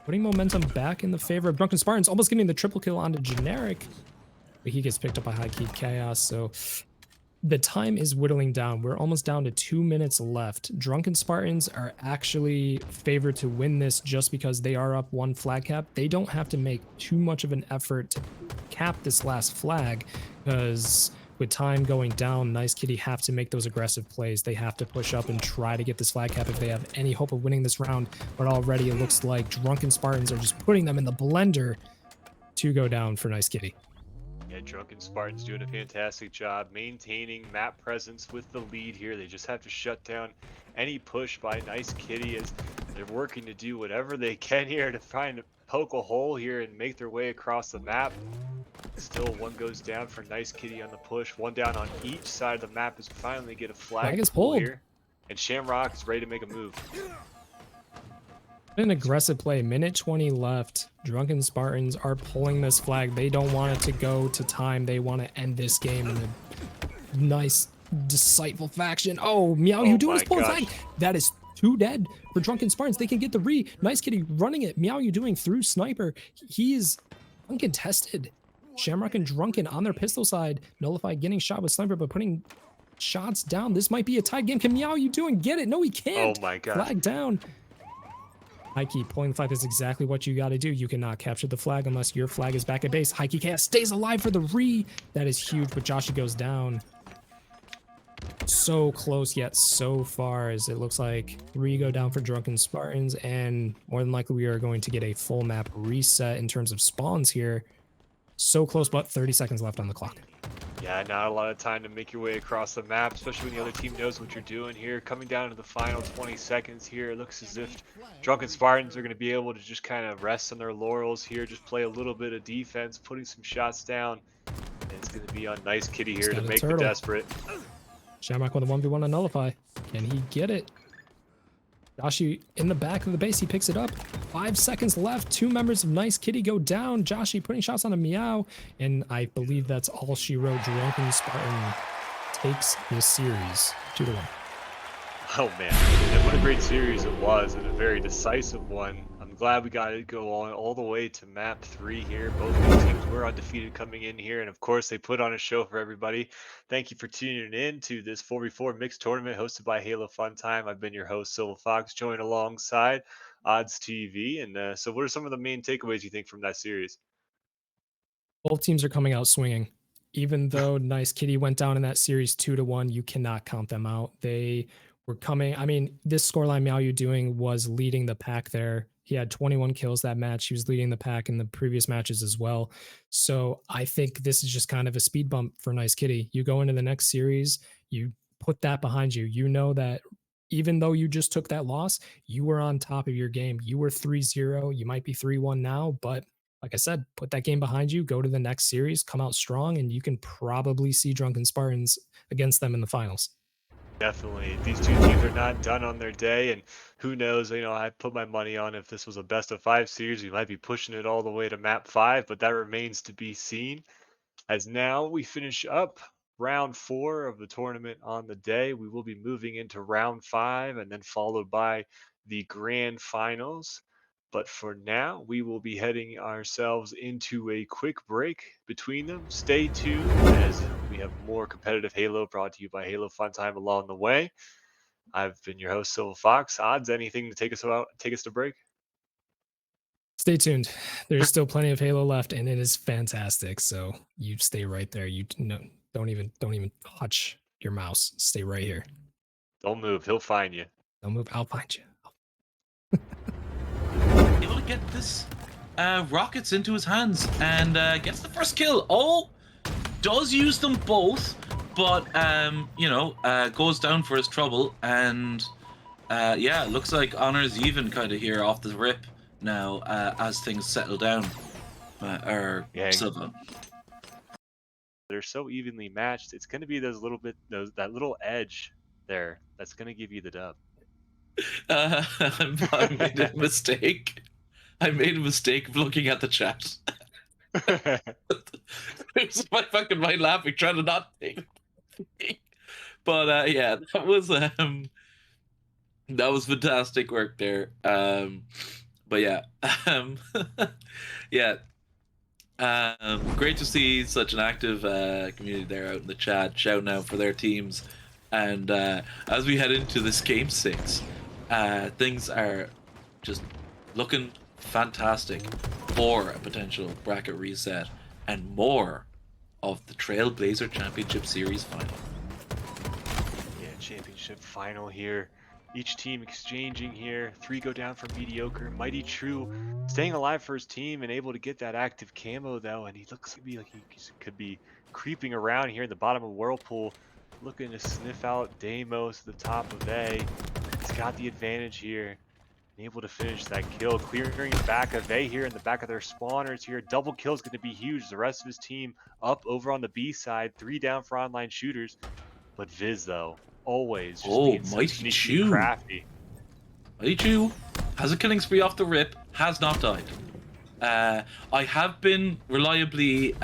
Putting momentum back in the favor of Drunken Spartans. Almost getting the triple kill onto Generic. But he gets picked up by High Key Chaos. So the time is whittling down. We're almost down to 2 minutes left. Drunken Spartans are actually favored to win this just because they are up 1 flag cap. They don't have to make too much of an effort to cap this last flag because with time going down, Nice Kitty have to make those aggressive plays. They have to push up and try to get this flag cap if they have any hope of winning this round. But already it looks like Drunken Spartans are just putting them in the blender to go down for Nice Kitty. Yeah, Drunken Spartans doing a fantastic job maintaining map presence with the lead here. They just have to shut down any push by Nice Kitty as they're working to do whatever they can here to try and poke a hole here and make their way across the map. Still, 1 goes down for Nice Kitty on the push. 1 down on each side of the map as we finally get a flag is pull pulled. here. And Shamrock is ready to make a move. An aggressive play. Minute 20 left. Drunken Spartans are pulling this flag. They don't want it to go to time. They want to end this game in a nice, decideful faction. Oh, Meow, you doing his pulling flag. That is 2 dead for Drunken Spartans. They can get the re. Nice Kitty running it. Meow, you doing through Sniper. He is uncontested. Shamrock and Drunken on their pistol side. Nullify getting shot with Sniper, but putting shots down. This might be a tied game. Can Meow, you doing? Get it. No, he can't. Oh my god. Flag down. Heike pulling the flag is exactly what you got to do. You cannot capture the flag unless your flag is back at base. Heike Chaos stays alive for the re. That is huge, but Joshi goes down. So close yet so far as it looks like 3 go down for Drunken Spartans, and more than likely we are going to get a full map reset in terms of spawns here. So close, but 30 seconds left on the clock. Yeah, not a lot of time to make your way across the map, especially when the other team knows what you're doing here. Coming down to the final 20 seconds here, it looks as if Drunken Spartans are going to be able to just kind of rest on their laurels here, just play a little bit of defense, putting some shots down. And it's going to be on Nice Kitty here to make the desperate. Shamrock with a 1v1 on Nullify. Can he get it? Joshi in the back of the base, he picks it up. 5 seconds left. 2 members of Nice Kitty go down. Joshi putting shots on a Meow, and I believe that's all she wrote. Drunken Spartan takes this series 2-1. Oh man, and what a great series it was, and a very decisive one. I'm glad we got it go on all the way to map 3 here. Both of the teams were undefeated coming in here, and of course they put on a show for everybody. Thank you for tuning in to this 4v4 mixed tournament hosted by Halo Fun Time. I've been your host, Silva Fox, joined alongside Odds TV. And so what are some of the main takeaways you think from that series? Both teams are coming out swinging. Even though Nice Kitty went down in that series 2-1, you cannot count them out. They were coming. I mean, this scoreline Meow you doing was leading the pack there. He had 21 kills that match. He was leading the pack in the previous matches as well. So I think this is just kind of a speed bump for Nice Kitty. You go into the next series, you put that behind you. You know that even though you just took that loss, you were on top of your game. You were 3-0. You might be 3-1 now, but like I said, put that game behind you, go to the next series, come out strong, and you can probably see Drunken Spartans against them in the finals. Definitely. These two teams are not done on their day, and who knows, you know, I put my money on if this was a best of 5 series, we might be pushing it all the way to map 5, but that remains to be seen. As now we finish up round 4 of the tournament on the day, we will be moving into round 5 and then followed by the grand finals. But for now, we will be heading ourselves into a quick break between them. Stay tuned as we have more competitive Halo brought to you by Halo Fun Time along the way. I've been your host, Silva Fox. Odds, anything to take us to break? Stay tuned. There's still plenty of Halo left, and it is fantastic. So you stay right there. You don't even touch your mouse. Stay right here. Don't move. He'll find you. Don't move. I'll find you. Able to get this rockets into his hands and gets the first kill. Oh, does use them both, but goes down for his trouble. And yeah, looks like Honor's even kind of here off the rip now as things settle down. or Yeah. Silva. They're so evenly matched. It's going to be that little edge there that's going to give you the dub. I made a mistake. I made a mistake of looking at the chat. It was my fucking mind laughing, trying to not think. But yeah, that was fantastic work there. But yeah, yeah. Great to see such an active community there out in the chat, shouting out for their teams. And as we head into this game 6, things are just looking fantastic for a potential bracket reset and more of the Trailblazer Championship Series final. Yeah, championship final here. Each team exchanging here. 3 go down for Mediocre. Mighty True staying alive for his team and able to get that active camo though. And he looks to be like he could be creeping around here in the bottom of Whirlpool, looking to sniff out Deimos at the top of A. He's got the advantage here. And able to finish that kill, clearing the back of A here in the back of their spawners here. Double kill is going to be huge. The rest of his team up over on the B side. 3 down for online shooters. But Viz though, always just being so Mighty sneaky Chew. crafty. Mighty Chew has a killing spree off the rip, has not died. I have been reliably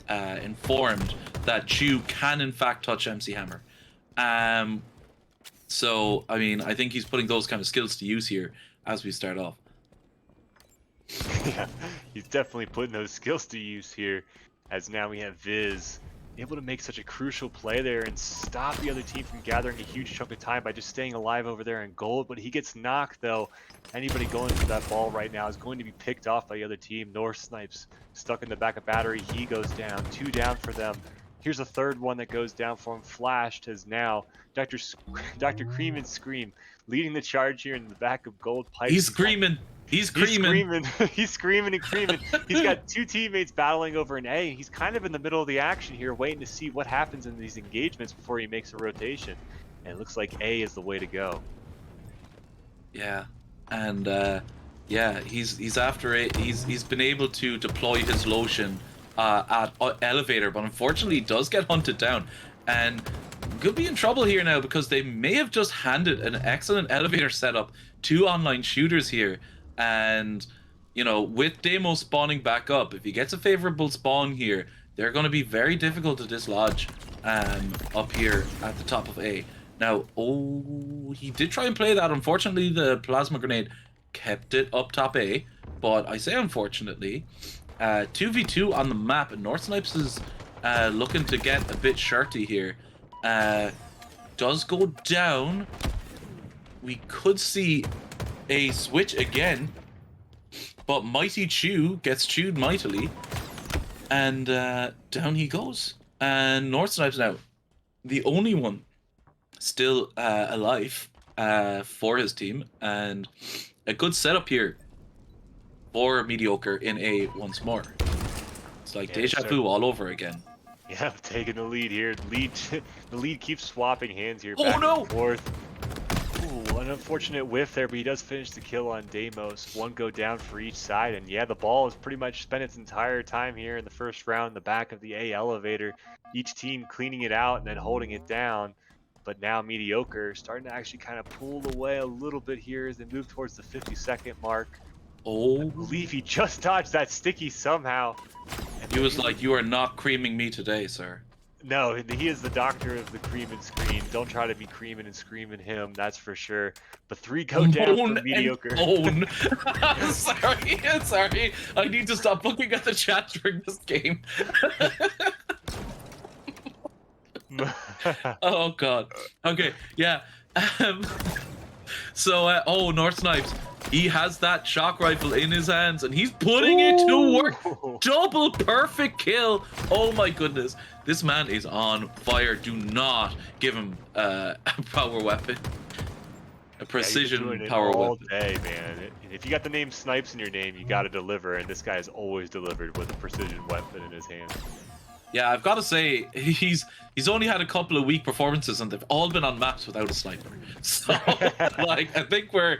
informed that Chew can in fact touch MC Hammer. So I mean, I think he's putting those kind of skills to use here as we start off. Yeah, he's definitely putting those skills to use here, as now we have Viz able to make such a crucial play there and stop the other team from gathering a huge chunk of time by just staying alive over there in gold. But he gets knocked though. Anybody going for that ball right now is going to be picked off by the other team. North Snipes stuck in the back of battery. He goes down. 2 down for them. Here's a third one that goes down for him. Flashed as now Dr. Cream and Scream leading the charge here in the back of gold pipe. He's screaming. He's screaming. He's screaming and creaming. He's got 2 teammates battling over an A. He's kind of in the middle of the action here, waiting to see what happens in these engagements before he makes a rotation. And it looks like A is the way to go. Yeah, and yeah, he's after it. He's been able to deploy his lotion at elevator, but unfortunately he does get hunted down, and could be in trouble here now because they may have just handed an excellent elevator setup to online shooters here. And you know, with Deimos spawning back up, if he gets a favorable spawn here, they're going to be very difficult to dislodge up here at the top of A. Now, he did try and play that. Unfortunately, the plasma grenade kept it up top A. But I say unfortunately, 2v2 on the map, and North Snipes is looking to get a bit shirty here. Does go down. We could see a switch again, but Mighty Chew gets chewed mightily, and down he goes. And North Snipes now the only one still alive for his team, and a good setup here for Mediocre in A once more. It's like deja vu all over again. Yeah, taking the lead here. The lead keeps swapping hands here. Oh, back no! and forth. Ooh, an unfortunate whiff there, but he does finish the kill on Deimos. 1 go down for each side, and yeah, the ball has pretty much spent its entire time here in the first round in the back of the A elevator. Each team cleaning it out and then holding it down. But now Mediocre starting to actually kind of pull away a little bit here as they move towards the 50-second mark. I believe he just dodged that sticky somehow. And He was like, "You are not creaming me today, sir." No, he is the doctor of the cream and scream. Don't try to be creaming and screaming him, that's for sure. But 3 go down for Mediocre. Sorry. I need to stop looking at the chat during this game. Oh god. Okay, yeah. So, North Snipes, he has that shock rifle in his hands, and he's putting it to work. Double perfect kill. Oh my goodness. This man is on fire. Do not give him a power weapon. A precision power all weapon. Day, man. If you got the name Snipes in your name, you got to deliver, and this guy has always delivered with a precision weapon in his hand. Yeah, I've got to say he's only had a couple of weak performances, and they've all been on maps without a sniper. So, like, I think we're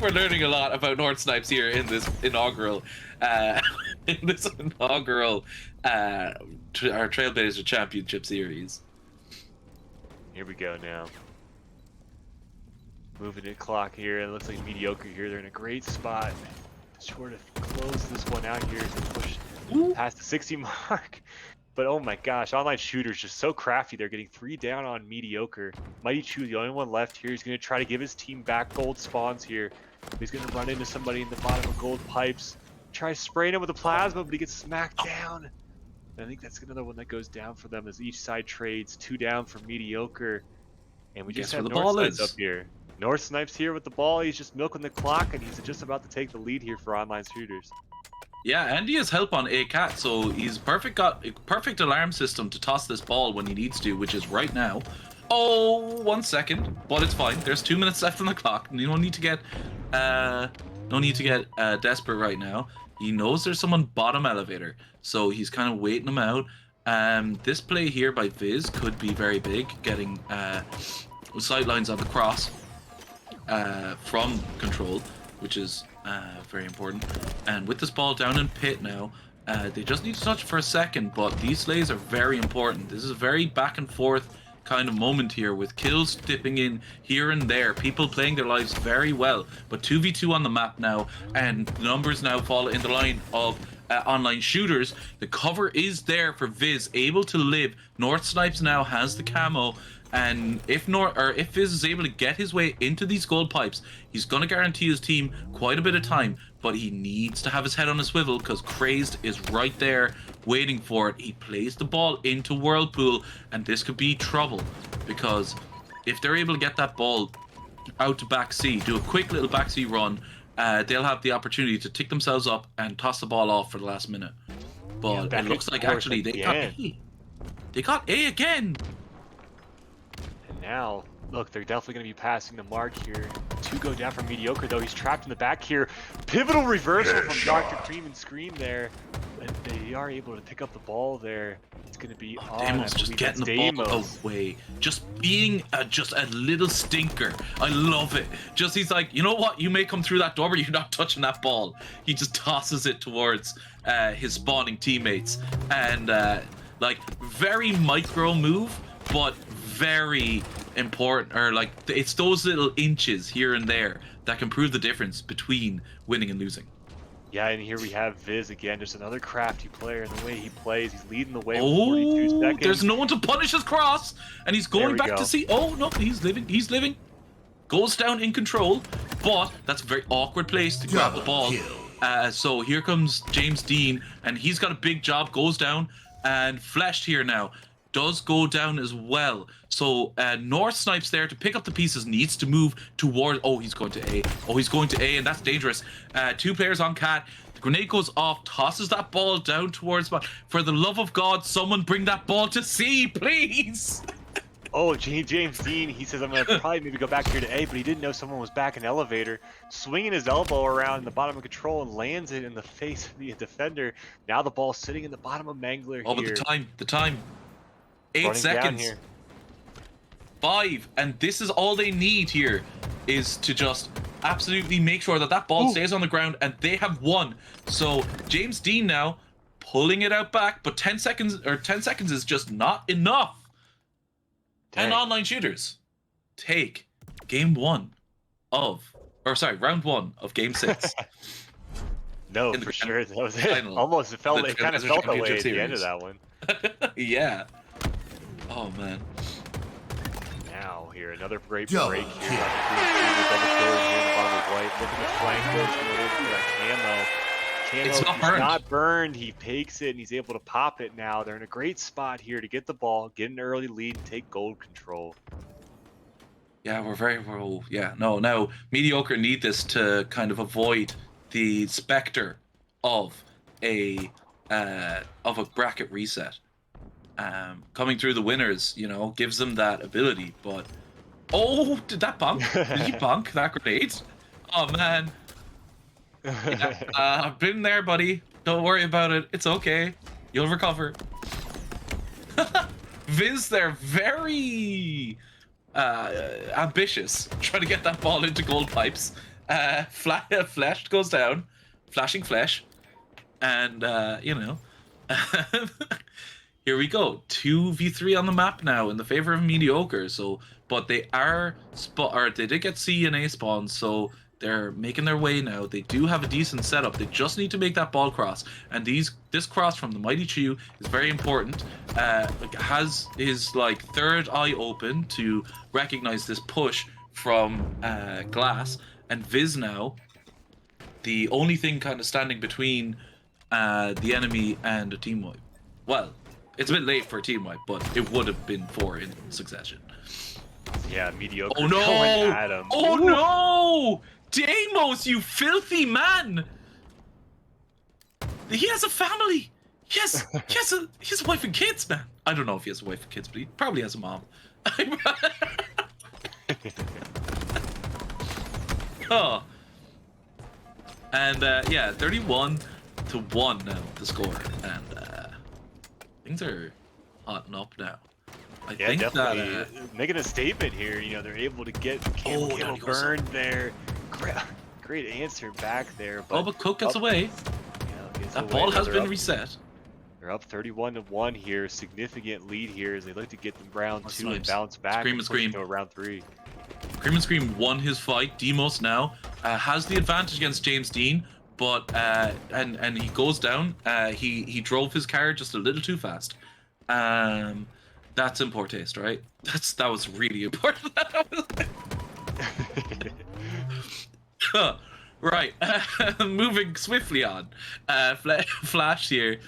learning a lot about North Snipes here in this inaugural, uh, in this inaugural, our Trailblazer Championship series. Here we go now. Moving the clock here. It looks like mediocre here. They're in a great spot. Sure to close this one out here to push past the 60 mark. But oh my gosh, online shooters just so crafty. They're getting 3 down on mediocre. Mighty Chew, the only one left here. He's going to try to give his team back gold spawns here. He's going to run into somebody in the bottom of gold pipes. Try spraying him with a plasma, but he gets smacked down. And I think that's another one that goes down for them as each side trades. 2 down for mediocre. And we just Guess where have the North ball Snipes is. up here. North Snipes here with the ball. He's just milking the clock, and he's just about to take the lead here for online shooters. Yeah, and he has help on ACAT, so he's got a perfect alarm system to toss this ball when he needs to, which is right now. Oh, 1 second, but it's fine. There's 2 minutes left on the clock. You don't need to get, desperate right now. He knows there's someone bottom elevator, so he's kind of waiting him out. This play here by Viz could be very big, getting sightlines on the cross from control, which is very important. And with this ball down in pit now, they just need to touch for a second, but these slays are very important. This is a very back and forth kind of moment here with kills dipping in here and there, people playing their lives very well, but 2v2 on the map now, and numbers now fall in the line of online shooters. The cover is there for Viz, able to live. North Snipes now has the camo, and if Viz is able to get his way into these gold pipes, he's going to guarantee his team quite a bit of time, but he needs to have his head on a swivel because Crazed is right there waiting for it. He plays the ball into Whirlpool, and this could be trouble, because if they're able to get that ball out to back C, do a quick little back C run, they'll have the opportunity to tick themselves up and toss the ball off for the last minute. But Yeah, it looks like actually they got A. They got A again. And now, look, they're definitely going to be passing the mark here. 2 go down for mediocre, though. He's trapped in the back here. Pivotal reversal from Dr. Cream and Scream there. And they are able to pick up the ball there. It's going to be on. Damos just getting the ball away. Just being just a little stinker. I love it. Just he's like, you know what? You may come through that door, but you're not touching that ball. He just tosses it towards his spawning teammates. And like, very micro move, but very important, or like it's those little inches here and there that can prove the difference between winning and losing. Yeah, and here we have Viz again, just another crafty player in the way he plays. He's leading the way with 42 seconds. There's no one to punish his cross, and he's going back to see. Oh no, he's living. Goes down in control, but that's a very awkward place to grab the ball. So here comes James Dean, and he's got a big job. Goes down, and Fleshed here now does go down as well. So North Snipes there to pick up the pieces, needs to move toward. Oh, he's going to A. Oh, he's going to A, and that's dangerous. 2 players on Cat. The grenade goes off, tosses that ball down towards. For the love of God, someone bring that ball to C, please. Oh, James Dean, he says, I'm going to probably maybe go back here to A, but he didn't know someone was back in elevator. Swinging his elbow around in the bottom of control and lands it in the face of the defender. Now the ball's sitting in the bottom of Mangler here. Oh, but the time. 8 seconds. 5, and this is all they need here, is to just absolutely make sure that that ball stays on the ground, and they have won. So James Dean now pulling it out back, but 10 seconds is just not enough. Dang. And online shooters take round 1 of game 6. No, for sure. That was it. Almost, it kind of felt that way at the end of that one. Yeah. Oh man. Now here, another great break here. Double kill here in the bottom of white. Looking to flank those for that camo. It's not burned. He takes it and he's able to pop it now. They're in a great spot here to get the ball, get an early lead, and take gold control. Yeah, now mediocre need this to kind of avoid the specter of a bracket reset. Coming through the winners, gives them that ability, but oh, did that bonk? Did he bonk that grenade? Oh man. Yeah, I've been there, buddy. Don't worry about it. It's okay. You'll recover. Viz, they're very ambitious, trying to get that ball into goal pipes. Flash goes down, flashing flesh, and you know, here we go. 2v3 on the map now in the favor of mediocre. So, but they are they did get C and A spawns, so they're making their way now. They do have a decent setup. They just need to make that ball cross, and this cross from the Mighty Chew is very important. Has his like third eye open to recognize this push from Glass, and Viz now. The only thing kind of standing between the enemy and a team wipe. Well, it's a bit late for a team wipe, but it would have been 4 in succession. Yeah, mediocre. Oh no! Going at him. Oh Ooh. no! Deimos, you filthy man! He has a family. Yes, he has a wife and kids, man. I don't know if he has a wife and kids, but he probably has a mom. Oh. And yeah, 31-1 now the score, and things are hotting up now. I Yeah, think definitely that making a statement here. You know, they're able to get Camo Danny goes burned there. Great answer back there. oh, but Cook gets up- away. you know, gets That away. ball Now has they're been up- reset. They're up 31-1 here. Significant lead here as they look to get them round That's 2 and nice. bounce back. Scream and and push scream. to a round 3. Cream and Scream won his fight. Demos now has the advantage against James Dean, but and he goes down. He drove his car just a little too fast. That's in poor taste, right? That was really important. Right. Moving swiftly on. Flash here.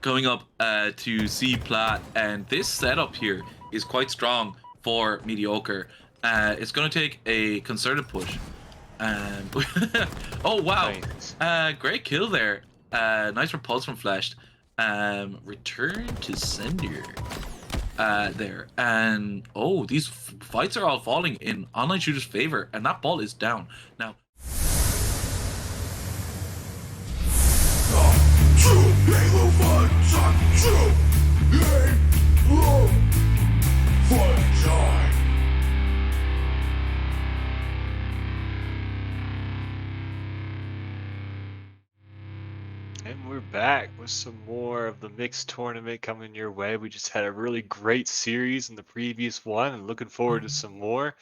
Going up to C plat, and this setup here is quite strong for mediocre. It's going to take a concerted push. Oh wow! Nice. Great kill there. Nice repulse from Flash. Return to sender. There, and oh, these fights are all falling in online shooters' favor, and that ball is down now. And we're back with some more of the mixed tournament coming your way. We just had a really great series in the previous one and looking forward to some more.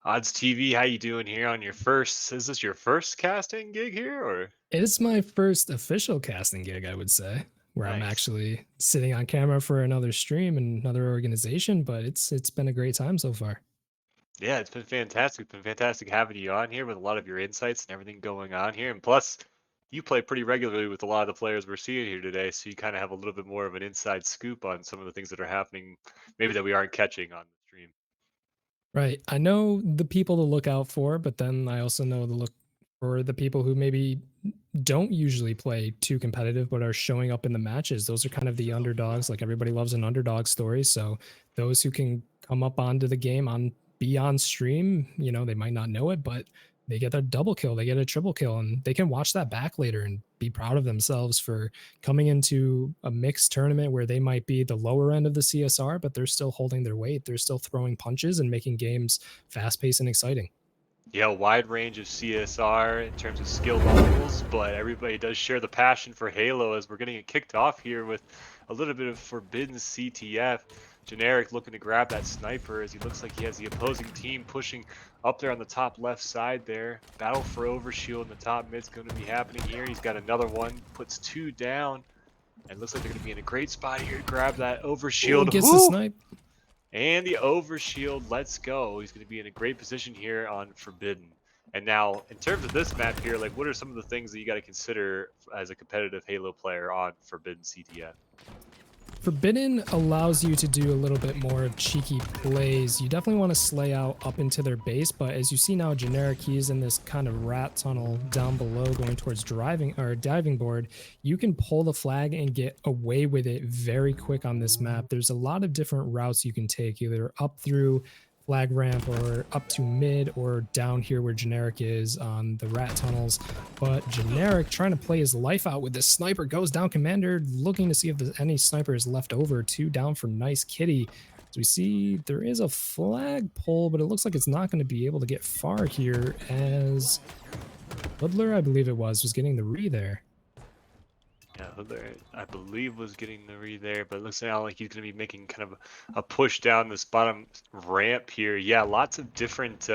Odds TV, how you doing here on your first? Is this your first casting gig here, or? It is my first official casting gig, I would say, where I'm Nice. actually sitting on camera for another stream and another organization, but it's been a great time so far. Yeah, it's been fantastic. It's been fantastic having you on here with a lot of your insights and everything going on here. And plus, you play pretty regularly with a lot of the players we're seeing here today, so you kind of have a little bit more of an inside scoop on some of the things that are happening, maybe that we aren't catching on the stream. Right. I know the people to look out for, but then I also know to look for the people who maybe don't usually play too competitive but are showing up in the matches. Those are kind of the underdogs. Like everybody loves an underdog story. So those who can come up onto the game be on stream, you know, they might not know it, but they get a double kill, they get a triple kill, and they can watch that back later and be proud of themselves for coming into a mixed tournament where they might be the lower end of the CSR, but they're still holding their weight. They're still throwing punches and making games fast paced and exciting. Yeah, a wide range of CSR in terms of skill levels, but everybody does share the passion for Halo as we're getting it kicked off here with a little bit of forbidden CTF. Generic looking to grab that sniper as he looks like he has the opposing team pushing up there on the top left side there. Battle for overshield in the top mid's going to be happening here. He's got another one, puts 2 down, and looks like they're going to be in a great spot here to grab that overshield. Gets the snipe. And the overshield, let's go. He's going to be in a great position here on Forbidden. And now, in terms of this map here, like, what are some of the things that you got to consider as a competitive Halo player on Forbidden CTF? Forbidden allows you to do a little bit more of cheeky plays. You definitely want to slay out up into their base, but as you see now, Generic, he's in this kind of rat tunnel down below going towards diving board. You can pull the flag and get away with it very quick on this map. There's a lot of different routes you can take, either up through flag ramp or up to mid or down here where Generic is on the rat tunnels. But Generic trying to play his life out with this sniper, goes down. Commander looking to see if there's any sniper is left over. 2 down for Nice Kitty. So we see there is a flag pull, but it looks like it's not going to be able to get far here as Hoodler, I believe it was getting the re there. Yeah, Hoodler, I believe, was getting the read there, but it looks now like he's going to be making kind of a push down this bottom ramp here. Yeah, lots of different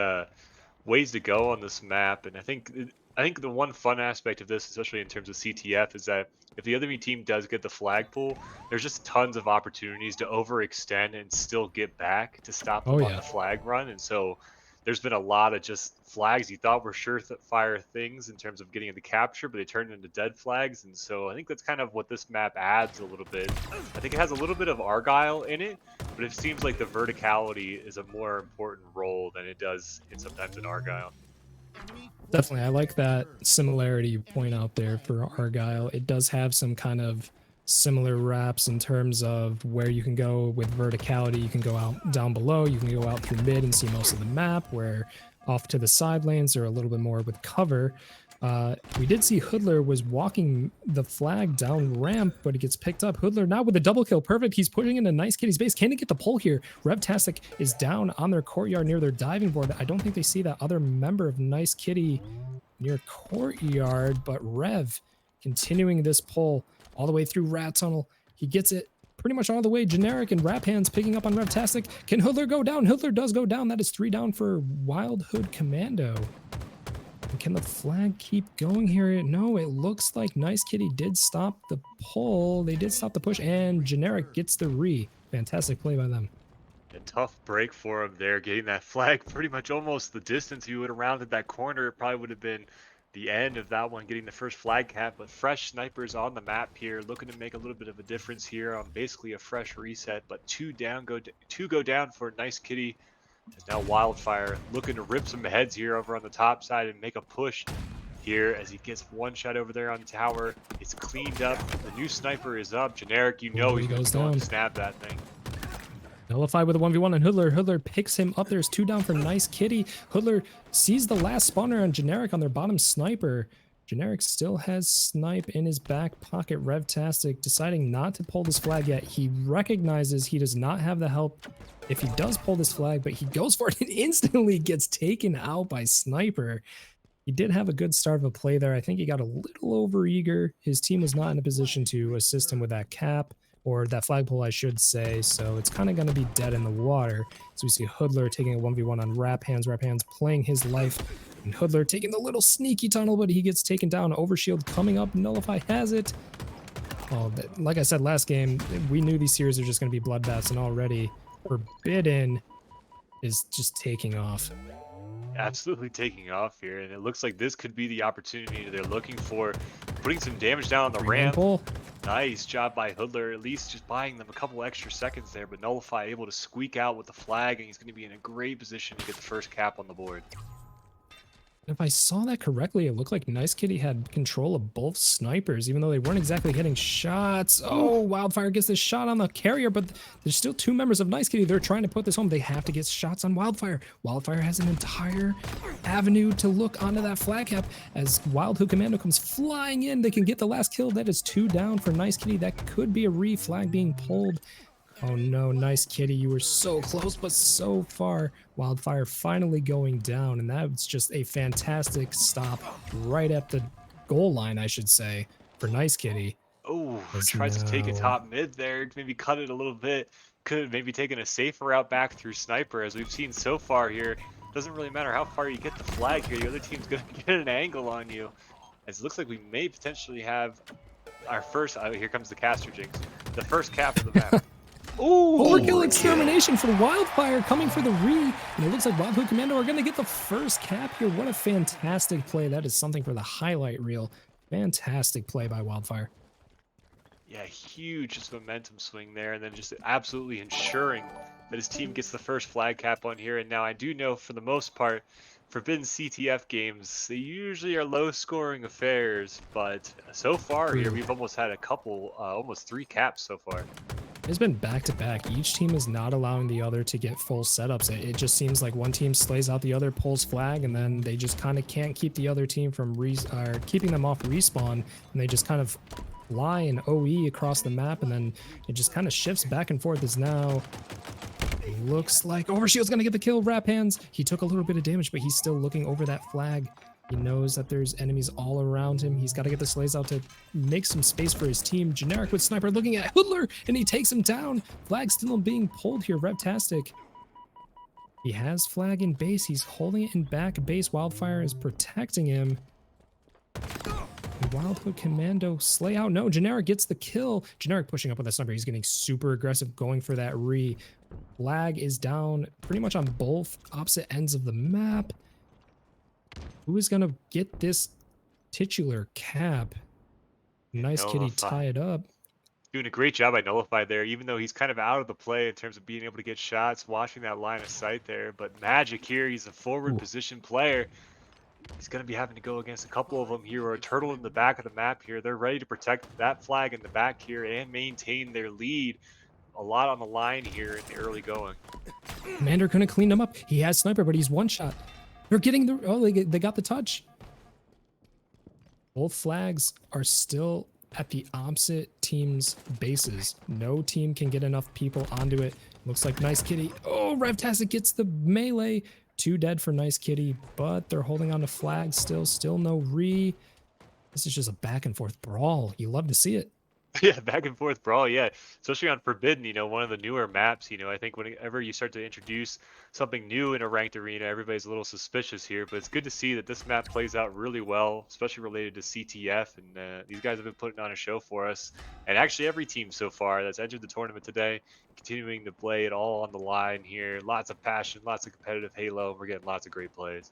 ways to go on this map, and I think the one fun aspect of this, especially in terms of CTF, is that if the other team does get the flag pull, there's just tons of opportunities to overextend and still get back to stop them on the flag run, and so there's been a lot of just flags you thought were surefire things in terms of getting the capture, but they turned into dead flags. And so I think that's kind of what this map adds a little bit. I think it has a little bit of Argyle in it, but it seems like the verticality is a more important role than it does sometimes in Argyle. Definitely, I like that similarity you point out there for Argyle. It does have some kind of similar wraps in terms of where you can go with verticality. You can go out down below, you can go out through mid and see most of the map, where off to the side lanes are a little bit more with cover. We did see Hoodler was walking the flag down ramp, but he gets picked up. Hoodler now with a double kill. Perfect. He's putting in a Nice Kitty's base. Can he get the pull here? Revtastic is down on their courtyard near their diving board. I don't think they see that other member of Nice Kitty near courtyard, but Rev continuing this pull all the way through Rat Tunnel. He gets it pretty much all the way. Generic and Rap Hands picking up on Revtastic. Can Hoodler go down? Hoodler does go down. That is 3 down for Wild Hood Commando. And can the flag keep going here? No, it looks like Nice Kitty did stop the pull. They did stop the push, and Generic gets the re. Fantastic play by them. A tough break for him there, getting that flag pretty much almost the distance. If you would have rounded that corner, it probably would have been the end of that one, getting the first flag cap. But fresh snipers on the map here, looking to make a little bit of a difference here on basically a fresh reset. But two go down for Nice Kitty. As now Wildfire looking to rip some heads here over on the top side and make a push here as he gets one shot over there on the tower. It's cleaned up. The new sniper is up. Generic, you know he's going to go and snap that thing. Nullify with a 1v1 on Hoodler. Hoodler picks him up. There's 2 down for Nice Kitty. Hoodler sees the last spawner on Generic on their bottom sniper. Generic still has snipe in his back pocket. Revtastic deciding not to pull this flag yet. He recognizes he does not have the help if he does pull this flag, but he goes for it and instantly gets taken out by Sniper. He did have a good start of a play there. I think he got a little overeager. His team was not in a position to assist him with that cap, or that flagpole, I should say, so it's kind of going to be dead in the water. So we see Hoodler taking a 1v1 on Rap Hands playing his life, and Hoodler taking the little sneaky tunnel, but he gets taken down. Overshield coming up, Nullify has it. Oh, like I said last game, we knew these series are just going to be bloodbaths, and already Forbidden is just taking off. Absolutely taking off here, and it looks like this could be the opportunity they're looking for, putting some damage down on the ramp. Nice job by Hoodler, at least just buying them a couple extra seconds there, but Nullify able to squeak out with the flag, and he's going to be in a great position to get the first cap on the board. If I saw that correctly, it looked like Nice Kitty had control of both snipers, even though they weren't exactly hitting shots. Oh, Wildfire gets this shot on the carrier, but there's still 2 members of Nice Kitty. They're trying to put this home. They have to get shots on Wildfire. Wildfire has an entire avenue to look onto that flag cap. As Wild Hood Commando comes flying in, they can get the last kill. That is 2 down for Nice Kitty. That could be a re-flag being pulled. Oh no, Nice Kitty, you were so close, but so far. Wildfire finally going down, and that's just a fantastic stop right at the goal line, I should say, for Nice Kitty. Oh, tries to take a top mid there, maybe cut it a little bit. Could have maybe taken a safer route back through Sniper, as we've seen so far here. Doesn't really matter how far you get the flag here, the other team's going to get an angle on you. As it looks like we may potentially have our first, here comes the caster jinx, the first cap of the map. Ooh, overkill extermination for Wildfire coming for the re, and it looks like Wild Hood Commando are going to get the first cap here. What a fantastic play. That is something for the highlight reel. Fantastic play by Wildfire. Yeah, huge just momentum swing there, and then just absolutely ensuring that his team gets the first flag cap on here. And now I do know for the most part, Forbidden CTF games, they usually are low-scoring affairs, but so far here we've almost had a couple, almost 3 caps so far. It's been back to back. Each team is not allowing the other to get full setups. It just seems like one team slays out the other, pulls flag, and then they just kind of can't keep the other team from keeping them off respawn, and they just kind of fly an OE across the map, and then it just kind of shifts back and forth. As now looks like Overshield's gonna get the kill. Wrap hands. He took a little bit of damage, but he's still looking over that flag. He knows that there's enemies all around him. He's got to get the slays out to make some space for his team. Generic with Sniper looking at Hoodler, and he takes him down. Flag still being pulled here. Reptastic. He has flag in base. He's holding it in back base. Wildfire is protecting him. Wildhook Commando slay out. No, Generic gets the kill. Generic pushing up with that Sniper. He's getting super aggressive, going for that re. Flag is down pretty much on both opposite ends of the map. Who is going to get this titular cap? Nice kitty tie it up. Doing a great job by Nullify there, even though he's kind of out of the play in terms of being able to get shots, watching that line of sight there. But Magic here, he's a forward position player. He's going to be having to go against a couple of them here, or a turtle in the back of the map here. They're ready to protect that flag in the back here and maintain their lead. A lot on the line here in the early going. Commander couldn't clean him up. He has Sniper, but he's one shot. They're getting the... Oh, they got the touch. Both flags are still at the opposite team's bases. No team can get enough people onto it. Looks like Nice Kitty. Oh, Revtastic gets the melee. 2 dead for Nice Kitty, but they're holding on to flags still. Still no re. This is just a back and forth brawl. You love to see it. Yeah, back and forth brawl, yeah. Especially on Forbidden, you know, one of the newer maps, you know, I think whenever you start to introduce something new in a ranked arena, everybody's a little suspicious here, but it's good to see that this map plays out really well, especially related to CTF, and these guys have been putting on a show for us. And actually every team so far that's entered the tournament today, continuing to play it all on the line here. Lots of passion, lots of competitive Halo, and we're getting lots of great plays.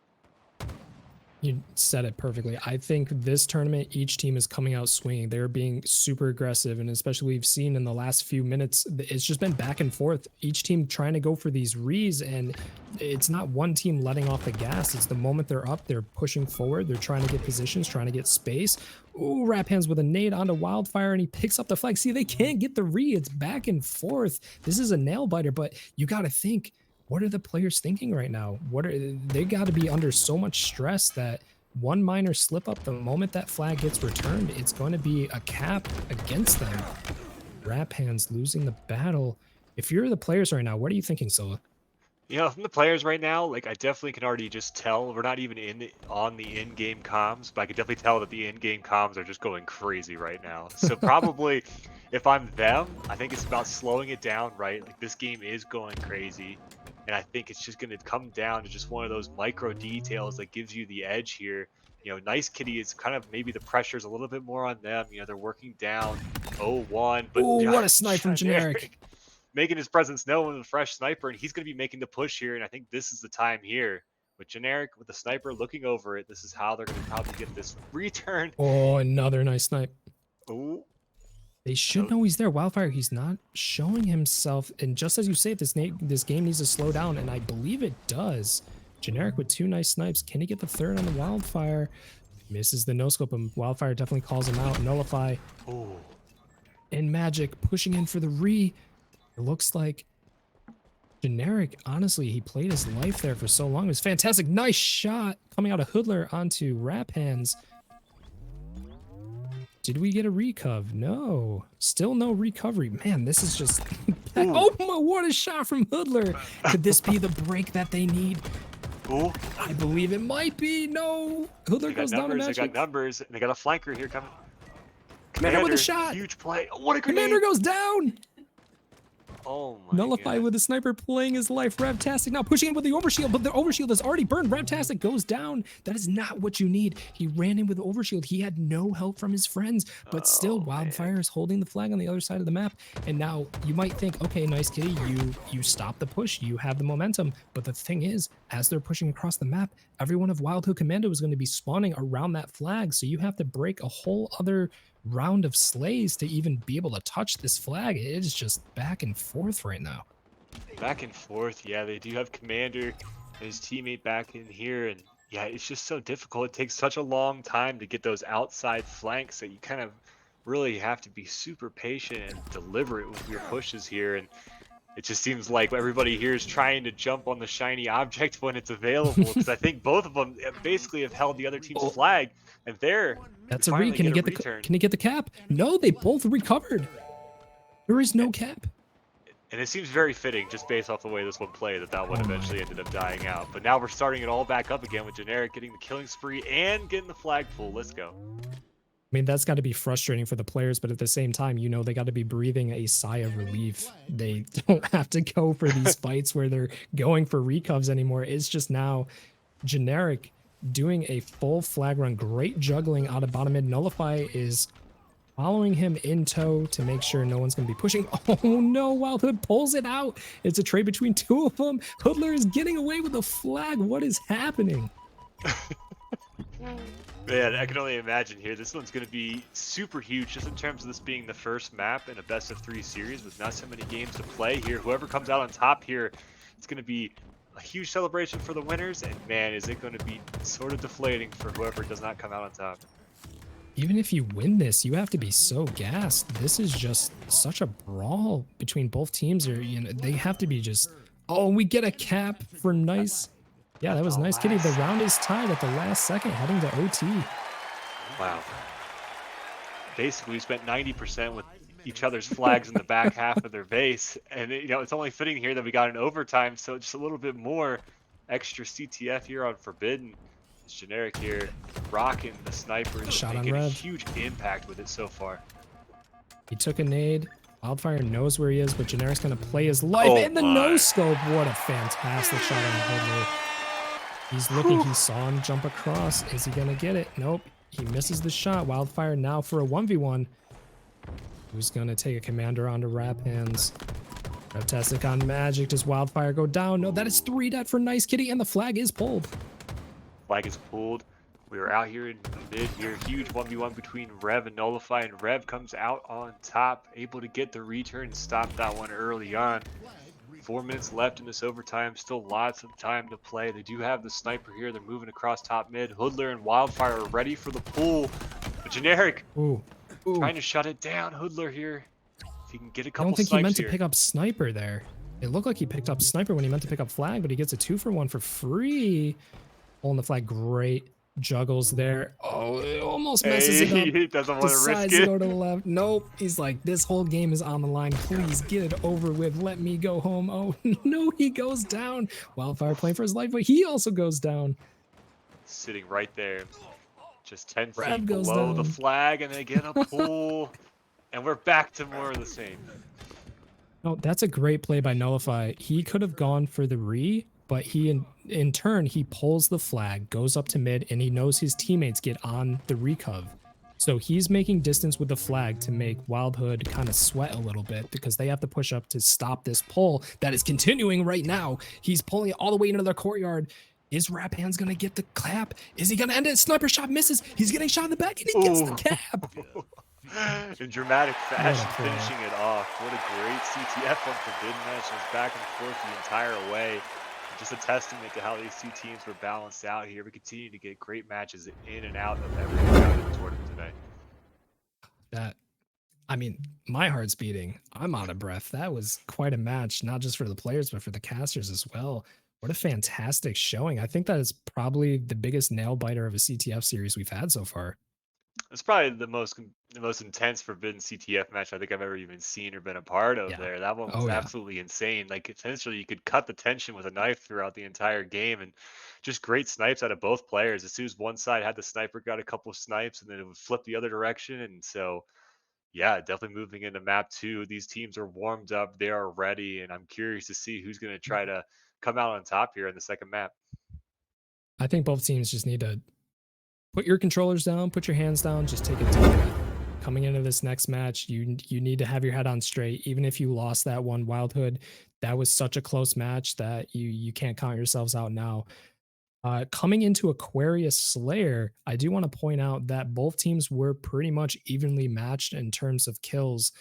You said it perfectly. I think this tournament, each team is coming out swinging. They're being super aggressive, and especially we've seen in the last few minutes, it's just been back and forth. Each team trying to go for these rees, and it's not one team letting off the gas. It's the moment they're up, they're pushing forward. They're trying to get positions, trying to get space. Ooh, Wrap Hands with a nade onto Wildfire, and he picks up the flag. See, they can't get the re. It's back and forth. This is a nail biter, but you got to think, what are the players thinking right now? They got to be under so much stress that one minor slip up, the moment that flag gets returned, it's going to be a cap against them. Wrap Hands losing the battle. If you're the players right now, what are you thinking, Sola? You know, from the players right now, like I definitely can already just tell. We're not even on the in-game comms, but I can definitely tell that the in-game comms are just going crazy right now. So probably, if I'm them, I think it's about slowing it down, right? Like this game is going crazy. And I think it's just going to come down to just one of those micro details that gives you the edge here. You know, Nice Kitty is kind of maybe the pressure's a little bit more on them. You know, they're working down 0-1. But oh, what a snipe from Generic. Making his presence known with a fresh sniper, and he's going to be making the push here. And I think this is the time here. With Generic, with the sniper looking over it, this is how they're going to probably get this return. Oh, another nice snipe. Oh. They should know he's there. Wildfire, he's not showing himself. And just as you say it, this game needs to slow down, and I believe it does. Generic with 2 nice snipes. Can he get the third on the Wildfire? Misses the no-scope, and Wildfire definitely calls him out. Nullify. Oh. And Magic pushing in for the re. It looks like Generic, honestly, he played his life there for so long. It was fantastic. Nice shot coming out of Hoodler onto Wrap Hands. Did we get a recov? No. Still no recovery. Man, this is just... Oh my, what a shot from Hoodler. Could this be the break that they need? Ooh. I believe it might be. No. Hoodler goes down to Magic. They got numbers, and they got a flanker here coming. Commander with a shot. Huge play. Oh, what a grenade. Commander goes down. Oh my Nullify with the sniper playing his life. Ravtastic now pushing in with the overshield, but the overshield is already burned. Ravtastic goes down. That is not what you need. He ran in with the overshield. He had no help from his friends, but still Wildfire is holding the flag on the other side of the map. And now you might think, okay, Nice Kitty, you stop the push. You have the momentum. But the thing is, as they're pushing across the map, every one of Wildhook Commando is going to be spawning around that flag. So you have to break a whole other round of slays to even be able to touch this flag. It is just back and forth right now. Back and forth, yeah. They do have Commander and his teammate back in here, and yeah, it's just so difficult. It takes such a long time to get those outside flanks that you kind of really have to be super patient and deliberate with your pushes here. And it just seems like everybody here is trying to jump on the shiny object when it's available. Because I think both of them basically have held the other team's Oh. flag, and they're That's a finally read. Can he get a get the return. can he get the cap? No, they both recovered. There is no cap. And it seems very fitting, just based off the way this one played, that one Oh eventually my. ended up dying out. But now we're starting it all back up again with Generic getting the killing spree and getting the flag pull. Let's go. I mean, that's got to be frustrating for the players, but at the same time, you know, they got to be breathing a sigh of relief. They don't have to go for these fights where they're going for recovs anymore. It's just now Generic doing a full flag run. Great juggling out of bottom mid. Nullify is following him in tow to make sure no one's going to be pushing. Oh no, Wildhood pulls it out. It's a trade between two of them. Hoodler is getting away with a flag. What is happening? Man, I can only imagine here. This one's going to be super huge just in terms of this being the first map in a best of 3 series with not so many games to play here. Whoever comes out on top here, it's going to be a huge celebration for the winners. And man, is it going to be sort of deflating for whoever does not come out on top. Even if you win this, you have to be so gassed. This is just such a brawl between both teams. Or you know, they have to be just. Oh, we get a cap for nice. Yeah, that was nice, Kitty. The round is tied at the last second, heading to OT. Wow. Basically, we spent 90% with each other's flags in the back half of their base. And, you know, it's only fitting here that we got an overtime, so just a little bit more extra CTF here on Forbidden. It's Generic here, rocking the sniper and just Shot on making a Rev. huge impact with it so far. He took a nade. Wildfire knows where he is, but Generic's going to play his life. Oh And the my. no-scope. What a fantastic shot on Hoodler. He's looking. He saw him jump across. Is he going to get it? Nope. He misses the shot. Wildfire now for a 1v1. Who's going to take a commander onto Rap Hands? Fantastic on Magic. Does Wildfire go down? No, that is 3 dead for Nice Kitty, and the flag is pulled. Flag is pulled. We are out here in the mid here. Huge 1v1 between Rev and Nullify, and Rev comes out on top, able to get the return and stop that one early on. 4 minutes left in this overtime. Still lots of time to play. They do have the sniper here. They're moving across top mid. Hoodler and Wildfire are ready for the pull. But Generic Ooh. Ooh. trying to shut it down. Hoodler here. If he can get a I couple don't think snipes he meant here. to pick up Sniper there. It looked like he picked up Sniper when he meant to pick up Flag, but he gets a 2-for-1 for free. Pulling the flag. Great juggles there. Oh, it almost messes it up. He doesn't want to risk Decides to it. go to the left. Nope. He's like, this whole game is on the line. Please get it over with. Let me go home. Oh, no, he goes down. Wildfire playing for his life, but he also goes down. Sitting right there. Just 10 Rev feet goes below the down. flag, and they get a pull. And we're back to more of the same. No, that's a great play by Nullify. He could have gone for the re, but he in turn, he pulls the flag, goes up to mid, and he knows his teammates get on the recov. So he's making distance with the flag to make Wildhood kind of sweat a little bit because they have to push up to stop this pull that is continuing right now. He's pulling it all the way into their courtyard. Is Rap Hands gonna get the clap? Is he gonna end it? Sniper shot misses. He's getting shot in the back and he gets the Ooh. cap. In dramatic fashion, play. finishing it off. What a great CTF on Forbidden match. It was back and forth the entire way. Just a testament to how these two teams were balanced out here. We continue to get great matches in and out of every round of the tournament today. That, I mean, my heart's beating. I'm out of breath. That was quite a match, not just for the players, but for the casters as well. What a fantastic showing. I think that is probably the biggest nail biter of a CTF series we've had so far. It's probably the most intense Forbidden CTF match I think I've ever even seen or been a part of. Yeah. There, that one was Oh, yeah. absolutely insane. Like essentially, you could cut the tension with a knife throughout the entire game, and just great snipes out of both players. As soon as one side had the sniper, got a couple of snipes, and then it would flip the other direction. And so, yeah, definitely moving into map 2. These teams are warmed up, they are ready, and I'm curious to see who's going to try to come out on top here in the second map. I think both teams just need to put your controllers down, put your hands down, just take a deep breath. Coming into this next match, you need to have your head on straight. Even if you lost that one Wildhood, that was such a close match that you can't count yourselves out now. Coming into Aquarius Slayer, I do want to point out that both teams were pretty much evenly matched in terms of kills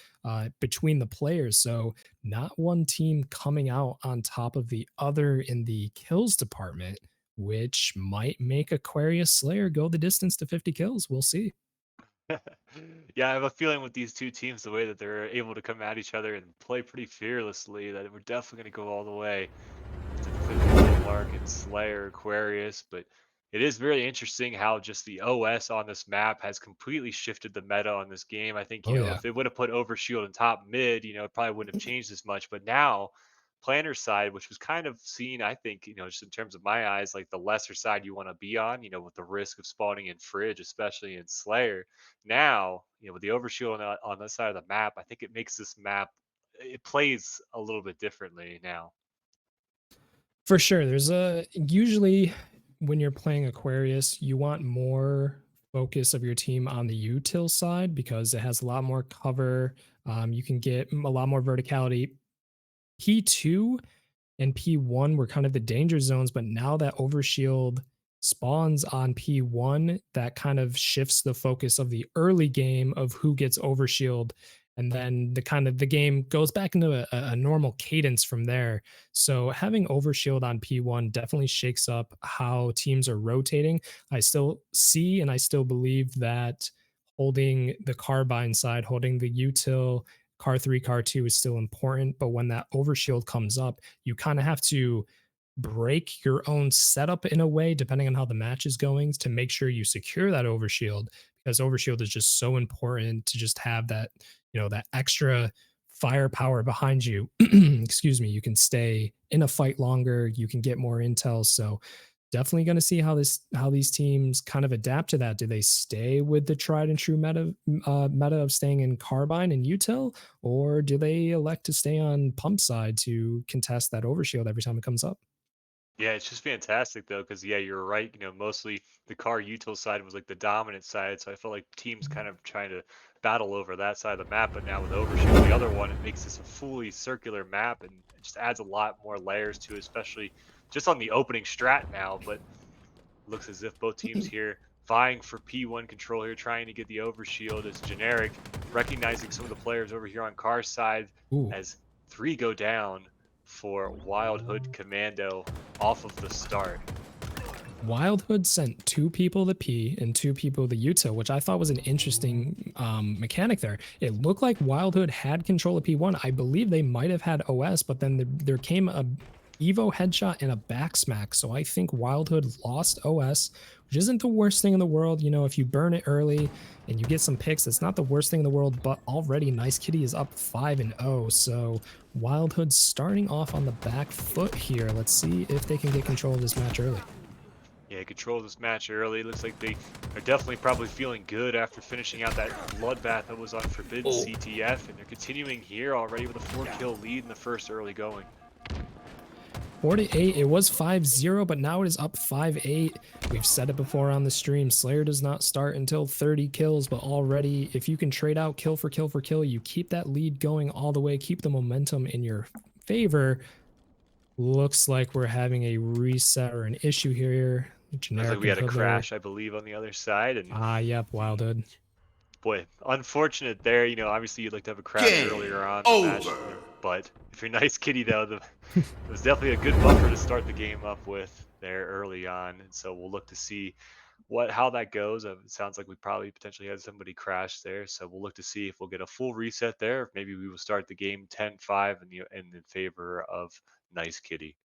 between the players. So not one team coming out on top of the other in the kills department, which might make Aquarius Slayer go the distance to 50 kills. We'll see. Yeah, I have a feeling with these two teams, the way that they're able to come at each other and play pretty fearlessly, that we're definitely going to go all the way to defend the kill mark and Slayer Aquarius. But it is very interesting how just the OS on this map has completely shifted the meta on this game. I think, Oh yeah. if it would have put Overshield in top mid, it probably wouldn't have changed as much. But now, planner side, which was kind of seen, I think, just in terms of my eyes, like the lesser side you want to be on, with the risk of spawning in Fridge, especially in Slayer. Now, with the Overshield on that side of the map, I think it makes this map, it plays a little bit differently now. For sure. There's a usually when you're playing Aquarius, you want more focus of your team on the util side because it has a lot more cover. You can get a lot more verticality. P2 and P1 were kind of the danger zones, but now that Overshield spawns on P1, that kind of shifts the focus of the early game of who gets Overshield. And then the game goes back into a normal cadence from there. So having Overshield on P1 definitely shakes up how teams are rotating. I still see and I still believe that holding the carbine side, holding the util car 3, car 2 is still important. But when that overshield comes up, you kind of have to break your own setup in a way, depending on how the match is going, to make sure you secure that overshield because overshield is just so important to just have that, that extra firepower behind you. Excuse me. You can stay in a fight longer, you can get more intel. So definitely going to see how these teams kind of adapt to that. Do they stay with the tried and true meta of staying in carbine and util, or do they elect to stay on pump side to contest that overshield every time it comes up? Yeah, it's just fantastic though, because yeah, you're right. Mostly the car util side was like the dominant side, so I felt like teams kind of trying to battle over that side of the map. But now with Overshield, the other one, it makes this a fully circular map and it just adds a lot more layers to it, especially just on the opening strat now. But looks as if both teams here vying for P1 control here, trying to get the Overshield as generic, recognizing some of the players over here on car side Ooh. as 3 go down for Wild Hood Commando off of the start. Wild Hood sent 2 people the P and 2 people the util, which I thought was an interesting mechanic there. It looked like Wild Hood had control of P1. I believe they might have had OS, but then there came a Evo headshot and a back smack. So I think Wild Hood lost OS, which isn't the worst thing in the world. If you burn it early and you get some picks, it's not the worst thing in the world, but already Nice Kitty is up 5-0. So Wild Hood starting off on the back foot here. Let's see if they can get control of this match early. Yeah, control this match early. Looks like they are definitely probably feeling good after finishing out that bloodbath that was on Forbidden CTF, and they're continuing here already with a 4-kill lead in the first early going. 48, it was 5-0, but now it is up 5-8. We've said it before on the stream, Slayer does not start until 30 kills, but already if you can trade out kill for kill for kill, you keep that lead going all the way, keep the momentum in your favor. Looks like we're having a reset or an issue here. Looks like we had a Hoodler. crash, I believe, on the other side. And yep, Wild Hood. boy, unfortunate there. Obviously you'd like to have a crash earlier on the match, but if you're Nice Kitty though, it was definitely a good buffer to start the game up with there early on. And so we'll look to see how that goes. It sounds like we probably potentially had somebody crash there, so we'll look to see if we'll get a full reset there. If maybe we will start the game 10-5 in favor of Nice Kitty.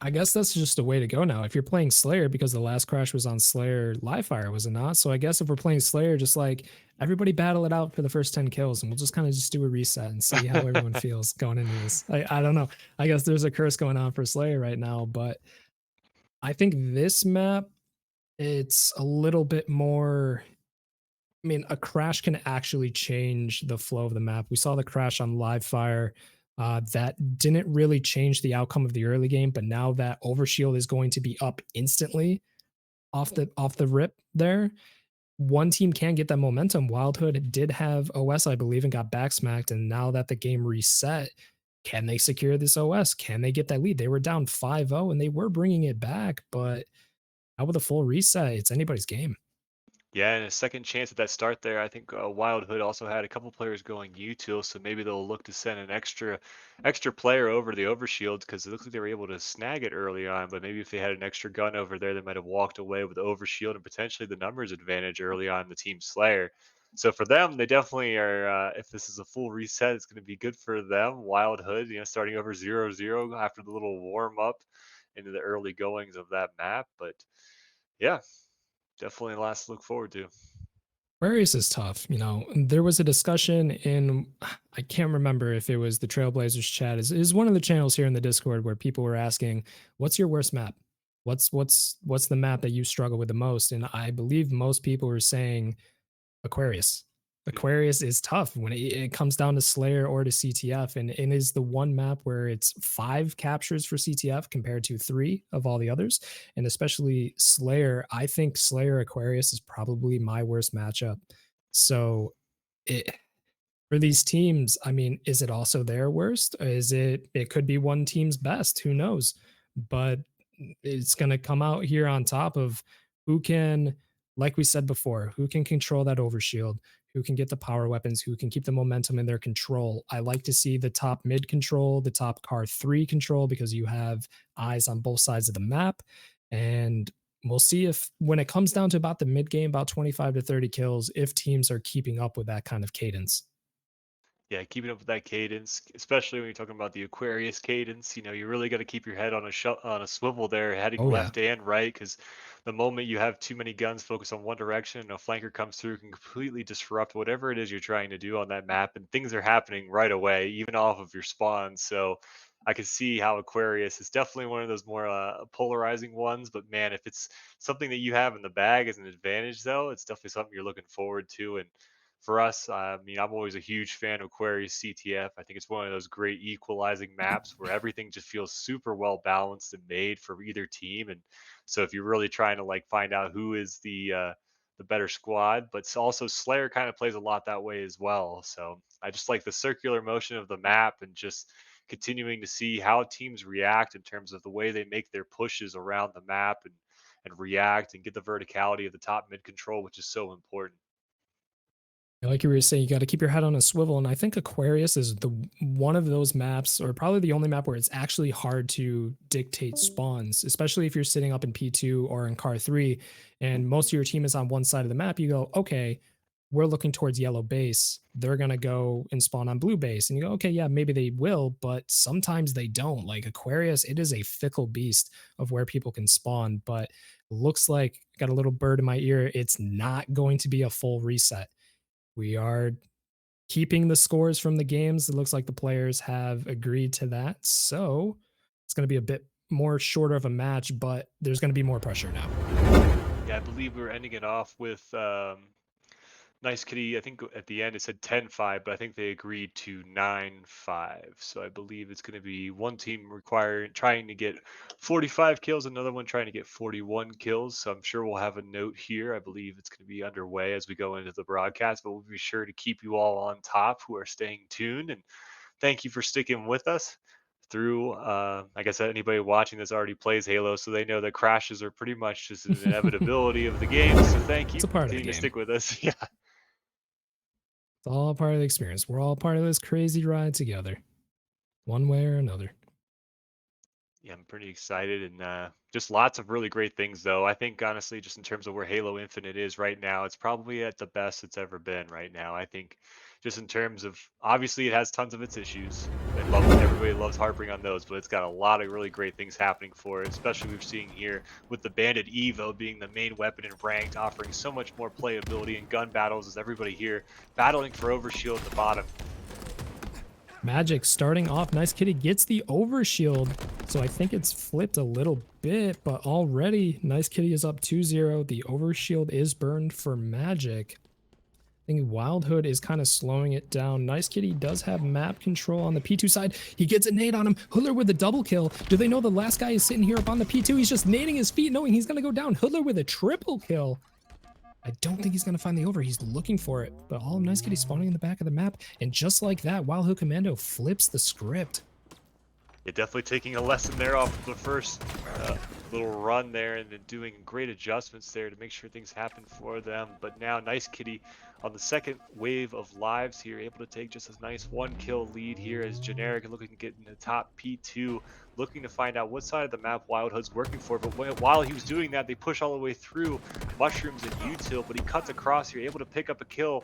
I guess that's just a way to go now. If you're playing Slayer, because the last crash was on Slayer live fire, was it not? So I guess if we're playing Slayer, just like everybody battle it out for the first 10 kills and we'll just kind of just do a reset and see how everyone feels going into this. I don't know. I guess there's a curse going on for Slayer right now, but I think this map, it's a little bit more. I mean, a crash can actually change the flow of the map. We saw the crash on live fire. That didn't really change the outcome of the early game, but now that overshield is going to be up instantly off the rip there, one team can get that momentum. Wild Hood did have OS, I believe, and got backsmacked, and now that the game reset, can they secure this OS? Can they get that lead? They were down 5-0 and they were bringing it back, but now with a full reset, it's anybody's game. Yeah, and a second chance at that start there. I think Wild Hood also had a couple players going util, so maybe they'll look to send an extra player over to the overshield because it looks like they were able to snag it early on. But maybe if they had an extra gun over there, they might have walked away with the overshield and potentially the numbers advantage early on in the team Slayer. So for them, they definitely are. If this is a full reset, it's going to be good for them. Wild Hood, starting over 0-0 after the little warm up into the early goings of that map. But yeah, definitely a lot to look forward to. Aquarius is tough. You know, there was a discussion in, I can't remember if it was the Trailblazers chat, is one of the channels here in the Discord where people were asking, what's your worst map? What's the map that you struggle with the most? And I believe most people were saying Aquarius. Aquarius is tough when it comes down to Slayer or to CTF, and it is the one map where it's 5 captures for CTF compared to 3 of all the others, and especially Slayer. I think Slayer Aquarius is probably my worst matchup. So it for these teams, I mean, is it also their worst? Is it could be one team's best, who knows? But it's going to come out here on top of who can, like we said before, who can control that overshield, who can get the power weapons, who can keep the momentum in their control. I like to see the top mid control, the top car 3 control, because you have eyes on both sides of the map. And we'll see if when it comes down to about the mid game, about 25 to 30 kills, if teams are keeping up with that kind of cadence. Yeah, keeping up with that cadence, especially when you're talking about the Aquarius cadence, you really got to keep your head on a swivel there, heading Oh yeah. left and right, because the moment you have too many guns focused on one direction and a flanker comes through, it can completely disrupt whatever it is you're trying to do on that map, and things are happening right away, even off of your spawn. So I can see how Aquarius is definitely one of those more polarizing ones. But man, if it's something that you have in the bag as an advantage, though, it's definitely something you're looking forward to. And for us, I mean, I'm always a huge fan of Aquarius CTF. I think it's one of those great equalizing maps where everything just feels super well balanced and made for either team. And so if you're really trying to like find out who is the better squad, but also Slayer kind of plays a lot that way as well. So I just like the circular motion of the map and just continuing to see how teams react in terms of the way they make their pushes around the map and react and get the verticality of the top mid control, which is so important. Like you were saying, you got to keep your head on a swivel, and I think Aquarius is the one of those maps, or probably the only map where it's actually hard to dictate spawns, especially if you're sitting up in P2 or in car 3, and most of your team is on one side of the map. You go, okay, we're looking towards yellow base. They're gonna go and spawn on blue base, and you go, okay, yeah, maybe they will, but sometimes they don't. Like Aquarius, it is a fickle beast of where people can spawn, but looks like I got a little bird in my ear. It's not going to be a full reset. We are keeping the scores from the games. It looks like the players have agreed to that. So it's going to be a bit more shorter of a match, but there's going to be more pressure now. Yeah, I believe we were ending it off with Nice Kitty. I think at the end it said 10-5, but I think they agreed to 9-5. So I believe it's going to be one team trying to get 45 kills, another one trying to get 41 kills. So I'm sure we'll have a note here. I believe it's going to be underway as we go into the broadcast, but we'll be sure to keep you all on top who are staying tuned. And thank you for sticking with us through. Like I said, anybody watching this already plays Halo, so they know that crashes are pretty much just an inevitability of the game. So thank you It's a for part of the continuing to game. stick with us. Yeah. It's all part of the experience. We're all part of this crazy ride together, one way or another. Yeah, I'm pretty excited and just lots of really great things, though. I think, honestly, just in terms of where Halo Infinite is right now, it's probably at the best it's ever been right now. I think, just in terms of obviously, it has tons of its issues. Everybody loves harping on those, but it's got a lot of really great things happening for it, especially we're seeing here with the Bandit Evo being the main weapon in ranked, offering so much more playability in gun battles as everybody here battling for Overshield at the bottom. Magic starting off. Nice Kitty gets the overshield. So I think it's flipped a little bit, but already Nice Kitty is up 2-0. The overshield is burned for Magic. I think Wild Hood is kind of slowing it down. Nice Kitty does have map control on the P2 side. He gets a nade on him. Hoodler with a double kill. Do they know the last guy is sitting here up on the P2? He's just nading his feet, knowing he's going to go down. Hoodler with a triple kill. I don't think he's going to find the over. He's looking for it. But all of Nice Kitty spawning in the back of the map. And just like that, Wild Hood Commando flips the script. Yeah, definitely taking a lesson there off of the first little run there and then doing great adjustments there to make sure things happen for them. But now Nice Kitty on the second wave of lives here, able to take just a nice 1-kill lead here as Generic looking to get in the top P2, looking to find out what side of the map Wild Hood's working for. But while he was doing that, they push all the way through Mushrooms and Util, but he cuts across here, able to pick up a kill.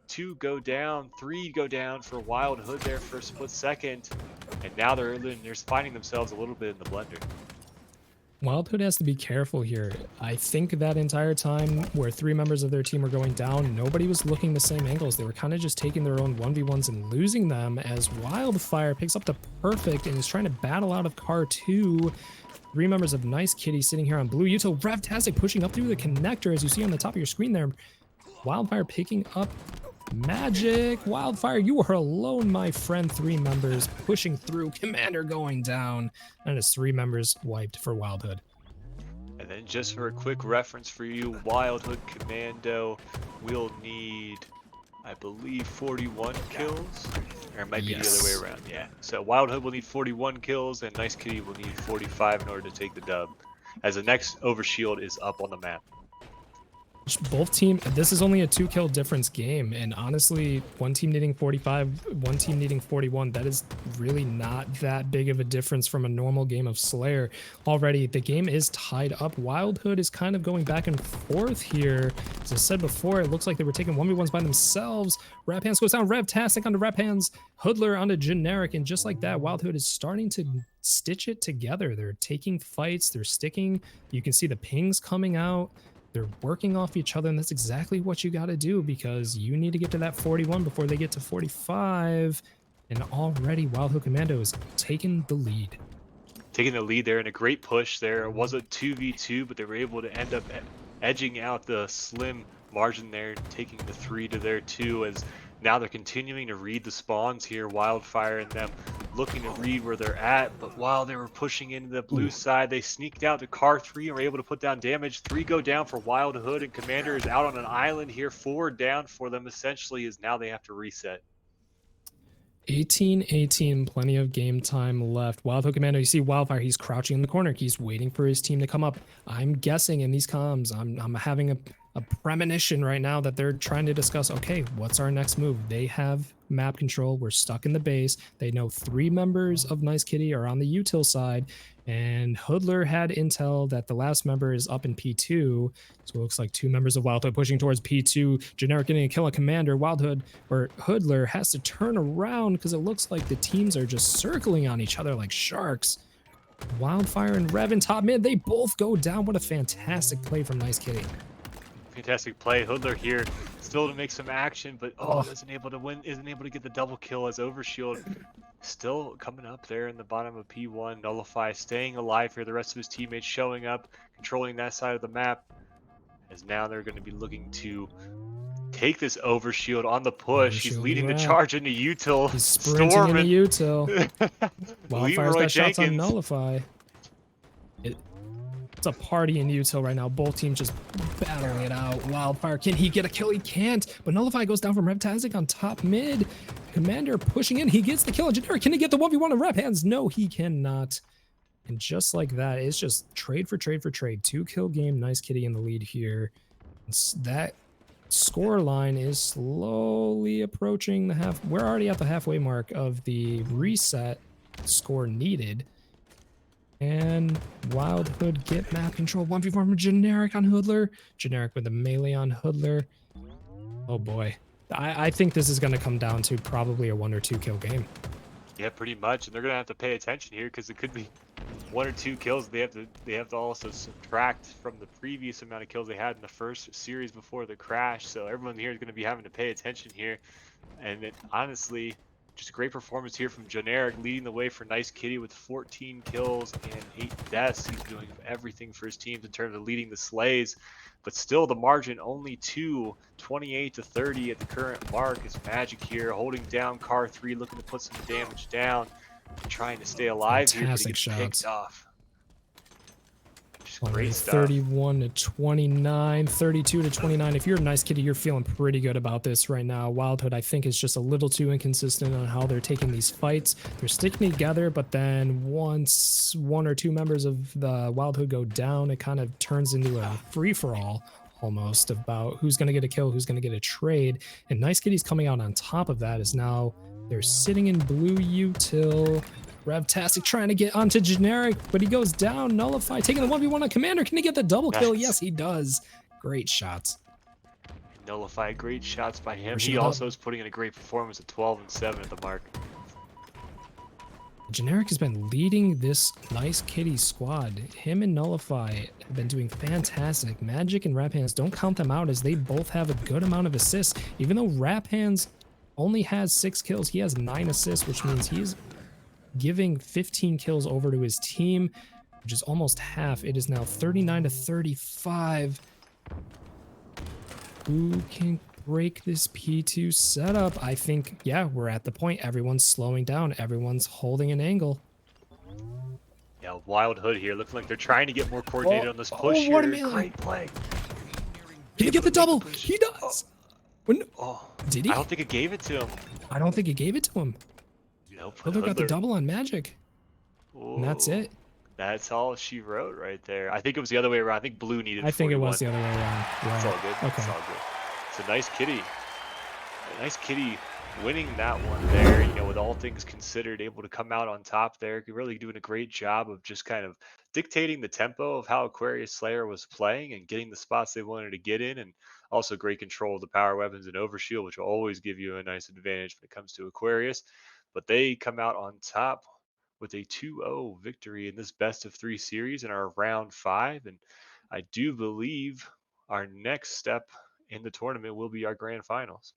2 go down, 3 go down for Wild Hood there for a split second, and now they're finding themselves a little bit in the blender. Wild Hood has to be careful here. I think that entire time where 3 members of their team were going down, nobody was looking the same angles. They were kind of just taking their own 1v1s and losing them as Wildfire picks up the perfect and is trying to battle out of car 2. 3 members of Nice Kitty sitting here on blue. Util Revtastic pushing up through the connector as you see on the top of your screen there. Wildfire picking up Magic. Wildfire, you are alone, my friend. 3 members pushing through. Commander going down. And it's 3 members wiped for Wild Hood. And then just for a quick reference for you, Wild Hood Commando will need, I believe, 41 kills. Or it might be the other way around. Yeah. So Wild Hood will need 41 kills and Nice Kitty will need 45 in order to take the dub. As the next overshield is up on the map. Both team, this is only a 2-kill difference game, and honestly, one team needing 45, one team needing 41, that is really not that big of a difference from a normal game of Slayer. Already, the game is tied up. Wild Hood is kind of going back and forth here. As I said before, it looks like they were taking 1v1s by themselves. Rap Hands goes down, Revtastic onto Rap Hands, Hoodler onto Generic, and just like that, Wild Hood is starting to stitch it together. They're taking fights, they're sticking. You can see the pings coming out. They're working off each other, and that's exactly what you got to do because you need to get to that 41 before they get to 45. And already Wild Hood Commando is taking the lead. Taking the lead there and a great push there. It was a 2v2, but they were able to end up edging out the slim margin there, taking the 3 to their 2 as now they're continuing to read the spawns here. Wildfire and them looking to read where they're at, but while they were pushing into the blue side, they sneaked out to car 3 and were able to put down damage. 3 go down for Wild Hood, and Commander is out on an island here. 4 down for them essentially as now they have to reset. 18-18, plenty of game time left. Wild Hood Commando, you see Wildfire, he's crouching in the corner. He's waiting for his team to come up. I'm guessing in these comms, I'm having a premonition right now that they're trying to discuss, okay, what's our next move? They have map control. We're stuck in the base. They know 3 members of Nice Kitty are on the util side, and Hoodler had intel that the last member is up in P2. So it looks like 2 members of Wild Hood pushing towards P2. Generic getting a kill on Commander. Wild Hood, or Hoodler, has to turn around because it looks like the teams are just circling on each other like sharks. Wildfire and Rev in top mid, they both go down. What a fantastic play from Nice Kitty. Fantastic play. Hoodler here still to make some action, but isn't able to win, isn't able to get the double kill as Overshield still coming up there in the bottom of P1. Nullify staying alive here. The rest of his teammates showing up, controlling that side of the map, as now they're going to be looking to take this Overshield on the push. He's leading the charge into Util. He's sprinting into Util. Wildfire's got shots on Jenkins. Nullify. It's a party in Util right now. Both teams just battling it out. Wildfire, can he get a kill? He can't. But Nullify goes down from Revtastic on top mid. Commander pushing in. He gets the kill. Generic, can he get the 1v1 on Rep Hands? No, he cannot. And just like that, it's just trade for trade for trade. 2-kill game. Nice Kitty in the lead here. That score line is slowly approaching the half. We're already at the halfway mark of the reset score needed. And Wild Hood get map control. 1v4 from Generic on Hoodler. Generic with the melee on Hoodler. Oh boy. I think this is going to come down to probably a 1 or 2 kill game. Yeah, pretty much. And they're going to have to pay attention here because it could be 1 or 2 kills. They have to also subtract from the previous amount of kills they had in the first series before the crash. So everyone here is going to be having to pay attention here. And it, honestly, just a great performance here from Generic, leading the way for Nice Kitty with 14 kills and 8 deaths. He's doing everything for his teams in terms of leading the slays, but still the margin only 28 to 30 at the current mark. Is Magic here holding down car 3, looking to put some damage down, trying to stay alive here, but he gets picked off. Already Great stuff. 31 to 29, 32 to 29. If you're a Nice Kitty, you're feeling pretty good about this right now. Wildhood, I think, is just a little too inconsistent on how they're taking these fights. They're sticking together, but then once one or two members of the Wildhood go down, it kind of turns into a free-for-all almost about who's going to get a kill, who's going to get a trade. And Nice Kitty's coming out on top of that is now they're sitting in blue util. Revtastic trying to get onto generic, but he goes down. Nullify taking the 1v1 on Commander. Can he get the double kill? Nice. Yes, he does. Great shots. Nullify, great shots by him. Pushing He it up. also is putting in a great performance at 12 and 7 at the mark. Generic has been leading this Nice Kitty squad. Him and Nullify have been doing fantastic. Magic and Rap Hands, don't count them out as they both have a good amount of assists. Even though Rap Hands only has 6 kills, he has 9 assists, which means he's giving 15 kills over to his team, which is almost half. It is now 39 to 35. Who can break this P2 setup? I think, yeah, we're at the point. Everyone's slowing down. Everyone's holding an angle. Yeah, Wild Hood here. Looking like they're trying to get more coordinated on this push here. what a melee. Great play. Can he get the double? He does. When, Oh, did he? I don't think it gave it to him. I don't think he gave it to him. Nope. Hoodler got the Hoodler- double on Magic. And that's Ooh, it. That's all she wrote right there. I think it was the other way around. I think Blue needed I think it 41. was the other way around. It's all Right. good. Okay. It's all good. It's a nice kitty. A nice kitty winning that one there, you know, with all things considered, able to come out on top there. Really doing a great job of just kind of dictating the tempo of how Aquarius Slayer was playing and getting the spots they wanted to get in, and also great control of the power weapons and overshield, which will always give you a nice advantage when it comes to Aquarius. But they come out on top with a 2-0 victory in this best of 3 series in our round 5. And I do believe our next step in the tournament will be our grand finals.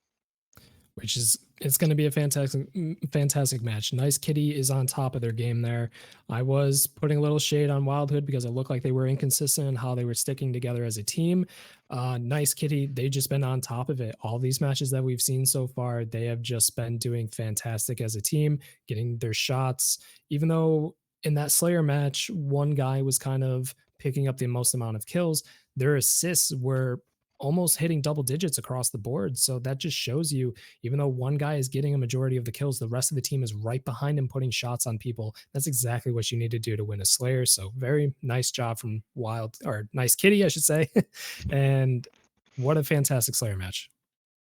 Which is, it's going to be a fantastic match. Nice Kitty is on top of their game there. I was putting a little shade on Wildhood because it looked like they were inconsistent in how they were sticking together as a team. Nice Kitty, they just been on top of it. All these matches that we've seen so far, they have just been doing fantastic as a team, getting their shots. Even though in that Slayer match, one guy was kind of picking up the most amount of kills, their assists were almost hitting double digits across the board. So that just shows you, even though one guy is getting a majority of the kills, the rest of the team is right behind him putting shots on people. That's exactly what you need to do to win a Slayer. So very nice job from Nice Kitty, I should say. And what a fantastic Slayer match.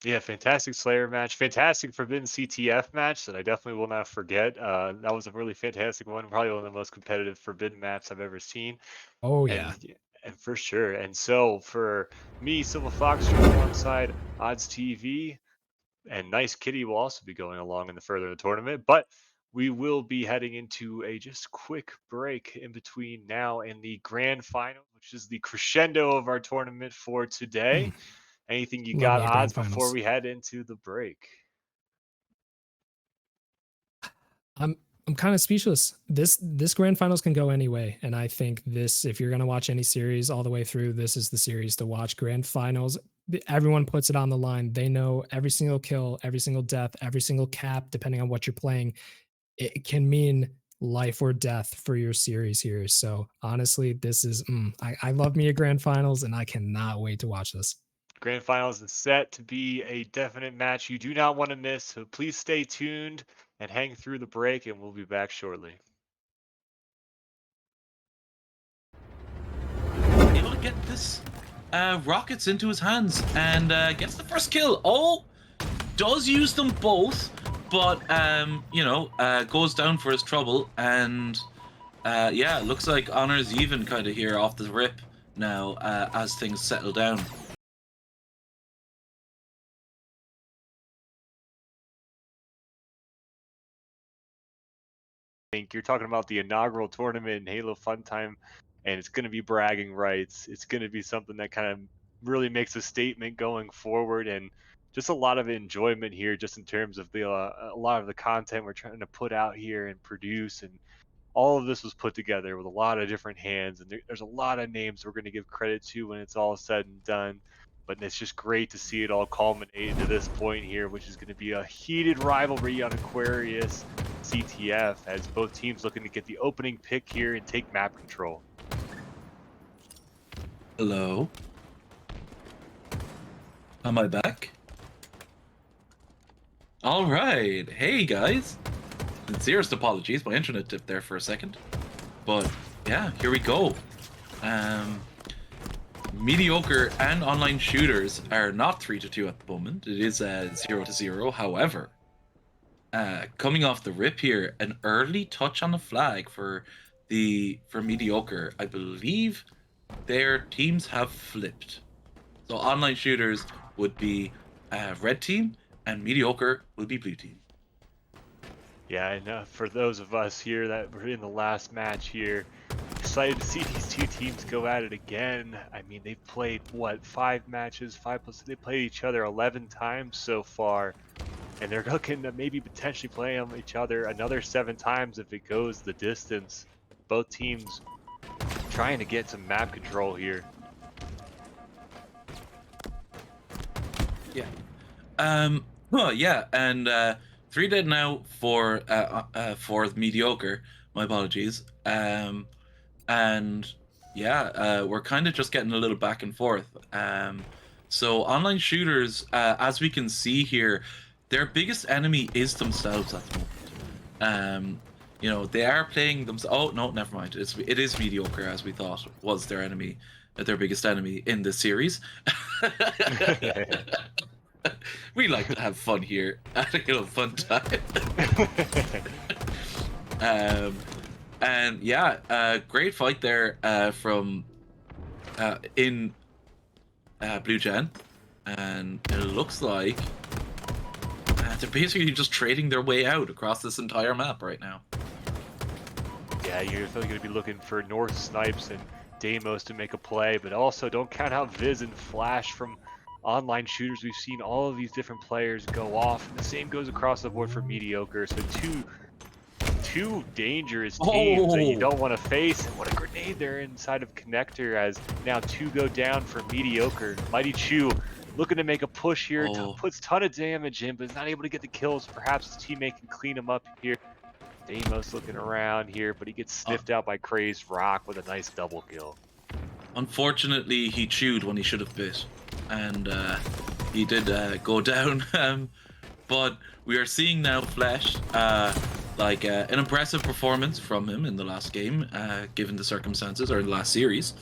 Yeah, fantastic Slayer match, fantastic Forbidden CTF match that I definitely will not forget. That was a really fantastic one, probably one of the most competitive Forbidden maps I've ever seen. Oh yeah. And for sure. And so for me, Silver Fox alongside Odds TV, and Nice Kitty will also be going along in the further the tournament. But we will be heading into a just quick break in between now and the grand final, which is the crescendo of our tournament for today. Anything you Love got, me a grand Odds, before finals. we head into the break? I'm kind of speechless. This grand finals can go any way, and I think this, if you're gonna watch any series all the way through, this is the series to watch. Grand finals, everyone puts it on the line. They know every single kill, every single death, every single cap, depending on what you're playing. It can mean life or death for your series here. So honestly, this is I love me a grand finals, and I cannot wait to watch this. Grand finals is set to be a definite match you do not want to miss. So please stay tuned and hang through the break, and we'll be back shortly. Able to get this rockets into his hands and gets the first kill. Oh, does use them both, but goes down for his trouble. And yeah, looks like Honor's even kind of here off the rip now as things settle down. Think you're talking about the inaugural tournament in Halo Fun Time, and it's going to be bragging rights. It's going to be something that kind of really makes a statement going forward, and just a lot of enjoyment here, just in terms of the a lot of the content we're trying to put out here and produce, and all of this was put together with a lot of different hands, and there's a lot of names we're going to give credit to when it's all said and done. But it's just great to see it all culminate to this point here, which is going to be a heated rivalry on Aquarius CTF, as both teams looking to get the opening pick here and take map control. Hello? Am I back? Alright. Hey, guys. Sincerest apologies. My internet dipped there for a second. But, yeah, here we go. Mediocre and online shooters are not 3-2 at the moment. It is 0-0. However, coming off the rip here, an early touch on the flag for mediocre. I believe their teams have flipped. So online shooters would be red team, and mediocre would be blue team. Yeah, and for those of us here that were in the last match here, excited to see these two teams go at it again. I mean, they've played, what, 5 matches? 5 plus, they played each other 11 times so far. And they're looking to maybe potentially play each other another 7 times if it goes the distance. Both teams trying to get some map control here. Yeah. Well, yeah, and 3 dead now for mediocre. My apologies. And yeah, we're kind of just getting a little back and forth. So online shooters, as we can see here, their biggest enemy is themselves at the moment. You know, they are playing themselves. Oh no, never mind. It is mediocre, as we thought was their enemy, their biggest enemy in this series. We like to have fun here, having a fun time. And yeah, great fight there from in Blue Gen, and it looks like they're basically just trading their way out across this entire map right now. Yeah, you're definitely going to be looking for North Snipes and Deimos to make a play, but also don't count out Viz and Flash from online shooters. We've seen all of these different players go off, and the same goes across the board for mediocre. So two dangerous teams that you don't want to face. And what a grenade there inside of connector, as now 2 go down for mediocre. Mighty Chew looking to make a push here, puts ton of damage in, but is not able to get the kills. Perhaps his teammate can clean him up here. Deimos looking around here, but he gets sniffed out by Crazed Rock with a nice double kill. Unfortunately, he chewed when he should have bit, and he did go down. But we are seeing now Flesh, like an impressive performance from him in the last game, given the circumstances, or the last series,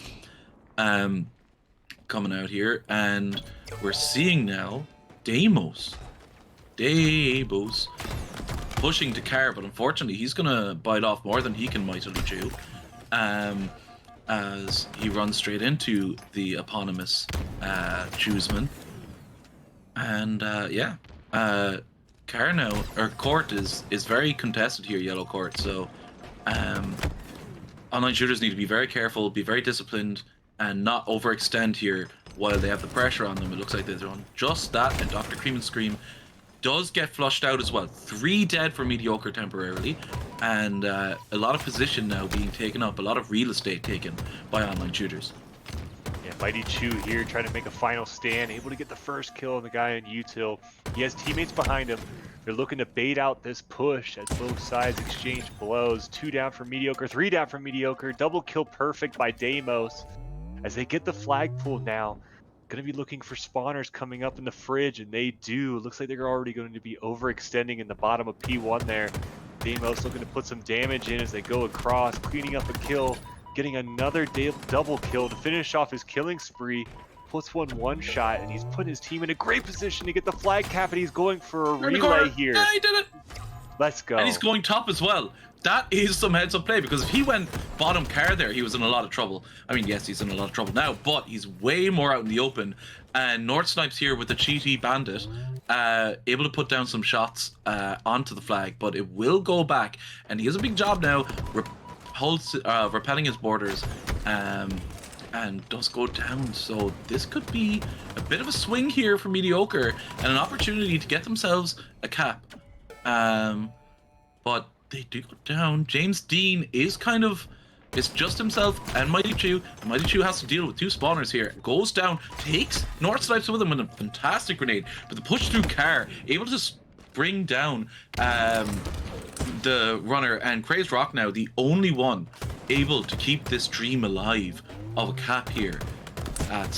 coming out here, and we're seeing now Deimos pushing to Car, but unfortunately he's gonna bite off more than he can mightily chew, as he runs straight into the eponymous Chewsman. And yeah, Car now, or Court is very contested here, Yellow Court, so online shooters need to be very careful, be very disciplined, and not overextend here while they have the pressure on them. It looks like they're doing just that, and Dr. Cream and Scream does get flushed out as well. 3 dead for mediocre temporarily, and a lot of position now being taken up, a lot of real estate taken by online shooters. Yeah, Mighty Chew here trying to make a final stand, able to get the first kill on the guy in util. He has teammates behind him. They're looking to bait out this push as both sides exchange blows. 2 down for mediocre, 3 down for mediocre. Double kill perfect by Deimos as they get the flagpole now. Going to be looking for spawners coming up in the fridge, and they do. Looks like they're already going to be overextending in the bottom of P1 there. Deimos looking to put some damage in as they go across, cleaning up a kill, getting another double kill to finish off his killing spree. Puts one shot, and he's putting his team in a great position to get the flag cap, and he's going for a relay here. Yeah, he did it! Let's go. And he's going top as well. That is some heads up play, because if he went bottom Car there, he was in a lot of trouble. I mean, yes, he's in a lot of trouble now, but he's way more out in the open. And North Snipes here with the cheaty bandit, able to put down some shots onto the flag, but it will go back. And he has a big job now, repelling his borders, and does go down. So this could be a bit of a swing here for mediocre, and an opportunity to get themselves a cap. But they do go down. James Dean is it's just himself and Mighty Chew. And Mighty Chew has to deal with 2 spawners here. Goes down, takes North Snipes with him with a fantastic grenade. But the push through Car, able to bring down the runner, and Crazed Rock now the only one able to keep this dream alive of a cap here. at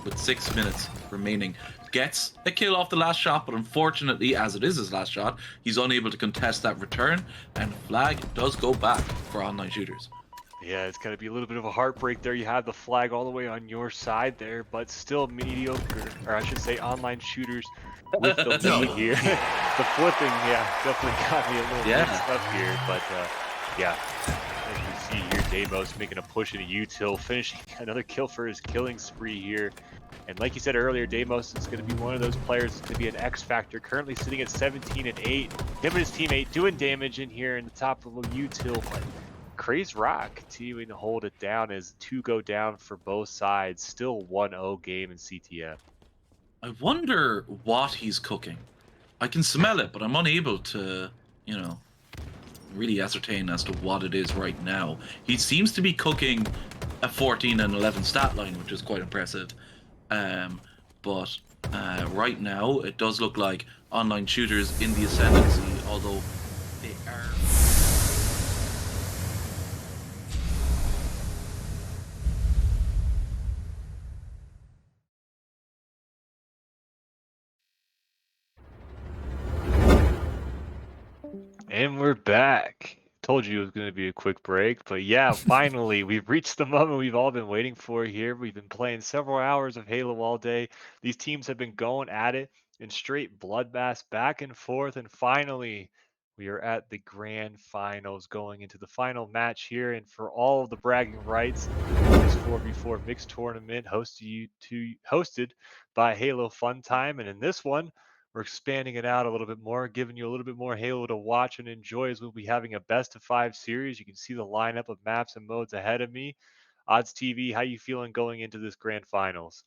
with 6 minutes remaining. Gets a kill off the last shot, but unfortunately, as it is his last shot, he's unable to contest that return, and flag does go back for online shooters. Yeah, it's going to be a little bit of a heartbreak there. You have the flag all the way on your side there, but still mediocre, or I should say online shooters with the lead here. The flipping, yeah, definitely got me a little mixed up here, but yeah. As you see here, Deimos making a push into util, finishing another kill for his killing spree here. And like you said earlier, Deimos is going to be one of those players that's going to be an X factor, currently sitting at 17 and 8. Him and his teammate doing damage in here in the top of a util, but Crazed Rock continuing to hold it down as 2 go down for both sides. Still 1-0 game in CTF. I wonder what he's cooking. I can smell it, but I'm unable to, you know, really ascertain as to what it is right now. He seems to be cooking a 14 and 11 stat line, which is quite impressive. But right now, it does look like online shooters in the ascendancy, although they are... And we're back. Told you it was going to be a quick break, but yeah, finally, we've reached the moment we've all been waiting for here. We've been playing several hours of Halo all day. These teams have been going at it in straight bloodbaths back and forth, and finally, we are at the grand finals, going into the final match here, and for all of the bragging rights, this 4v4 mixed tournament hosted by Halo Fun Time, and in this one, we're expanding it out a little bit more, giving you a little bit more Halo to watch and enjoy as we'll be having a best of 5 series. You can see the lineup of maps and modes ahead of me. Odds TV, how you feeling going into this grand finals?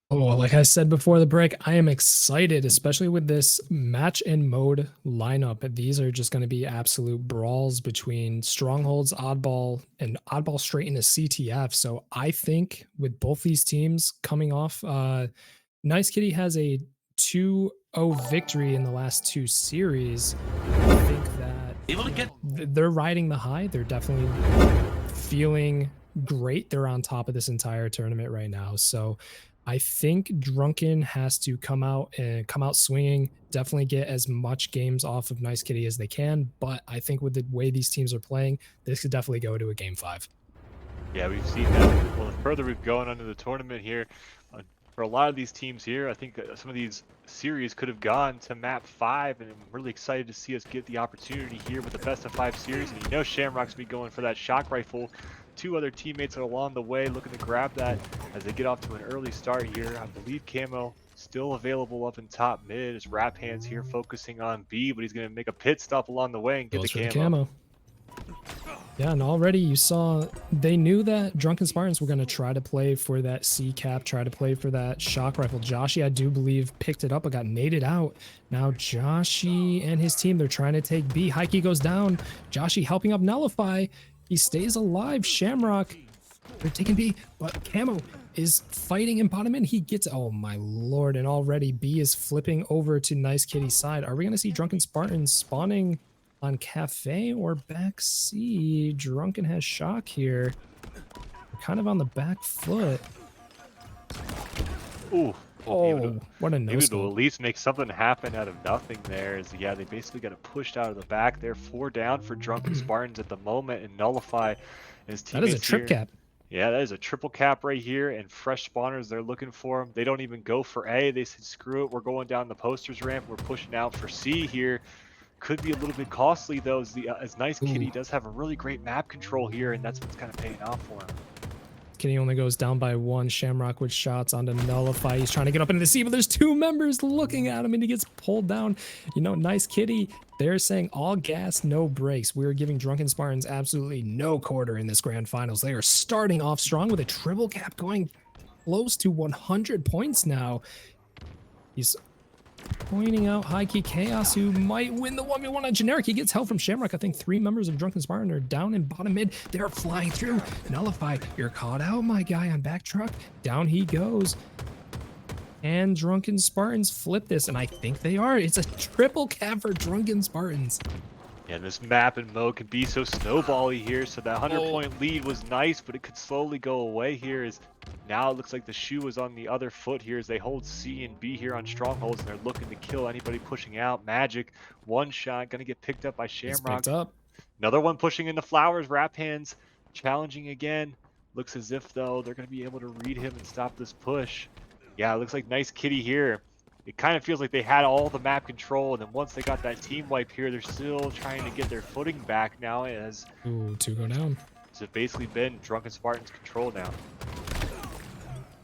Oh, like I said before the break, I am excited, especially with this match and mode lineup. These are just going to be absolute brawls between Strongholds, Oddball, and Oddball straight into CTF. So I think with both these teams coming off, Nice Kitty has a 2-0 victory in the last 2 series. I think that Able to get... they're riding the high. They're definitely feeling great. They're on top of this entire tournament right now. So I think Drunken has to come out swinging, definitely get as much games off of Nice Kitty as they can. But I think with the way these teams are playing, this could definitely go to a game 5. Yeah, we've seen that. Well, the further we've gone under the tournament here, for a lot of these teams here, I think some of these series could have gone to map 5, and I'm really excited to see us get the opportunity here with the best of 5 series. And you know Shamrock's be going for that shock rifle. 2 other teammates are along the way looking to grab that as they get off to an early start here. I believe Camo still available up in top mid. As Rap Hands here focusing on B, but he's going to make a pit stop along the way and get the camo. Yeah, and already you saw they knew that Drunken Spartans were going to try to play for that C cap, try to play for that shock rifle. Joshy, I do believe, picked it up but got naded out. Now Joshy and his team, they're trying to take B. Heike goes down. Joshy helping up Nullify. He stays alive. Shamrock, they're taking B, but Camo is fighting in bottom end. He gets, oh my lord, and already B is flipping over to Nice Kitty's side. Are we going to see Drunken Spartans spawning on Cafe or back C? Drunken has shock here. We're kind of on the back foot. Ooh. Oh, what a no maybe to at least make something happen out of nothing there. Is yeah, they basically got pushed out of the back there. 4 down for Drunken Spartans at the moment, and Nullify his teammates. That is a trip cap. Yeah, that is a triple cap right here, and fresh spawners, they're looking for them. They don't even go for A. They said, screw it, we're going down the posters ramp. We're pushing out for C here. Could be a little bit costly though, as Nice Kitty does have a really great map control here, and that's what's kind of paying off for him. Kitty only goes down by 1. Shamrock with shots onto Nullify. He's trying to get up into the sea, but there's 2 members looking at him, and he gets pulled down. You know, Nice Kitty, they're saying all gas, no brakes. We're giving Drunken Spartans absolutely no quarter in this grand finals. They are starting off strong with a triple cap going close to 100 points now. He's pointing out High Key Chaos, who might win the 1v1 on Generic. He gets help from Shamrock. I think 3 members of Drunken Spartan are down in bottom mid. They're flying through. Nullify, you're caught out, my guy, on back truck. Down he goes. And Drunken Spartans flip this, and I think they are. It's a triple cap for Drunken Spartans. Yeah, this map and mode can be so snowbally here, so that 100-point lead was nice, but it could slowly go away here as Now it looks like the shoe is on the other foot here as they hold C and B here on strongholds, and they're looking to kill anybody pushing out. Magic, one shot, gonna get picked up by He's Shamrock. picked up. Another one pushing into Flowers, wrap hands, challenging again. Looks as if, though, they're going to be able to read him and stop this push. Yeah, it looks like Nice Kitty here. It kind of feels like they had all the map control, and then once they got that team wipe here, they're still trying to get their footing back now as Ooh, 2 go down. it's basically been Drunken Spartans' control now.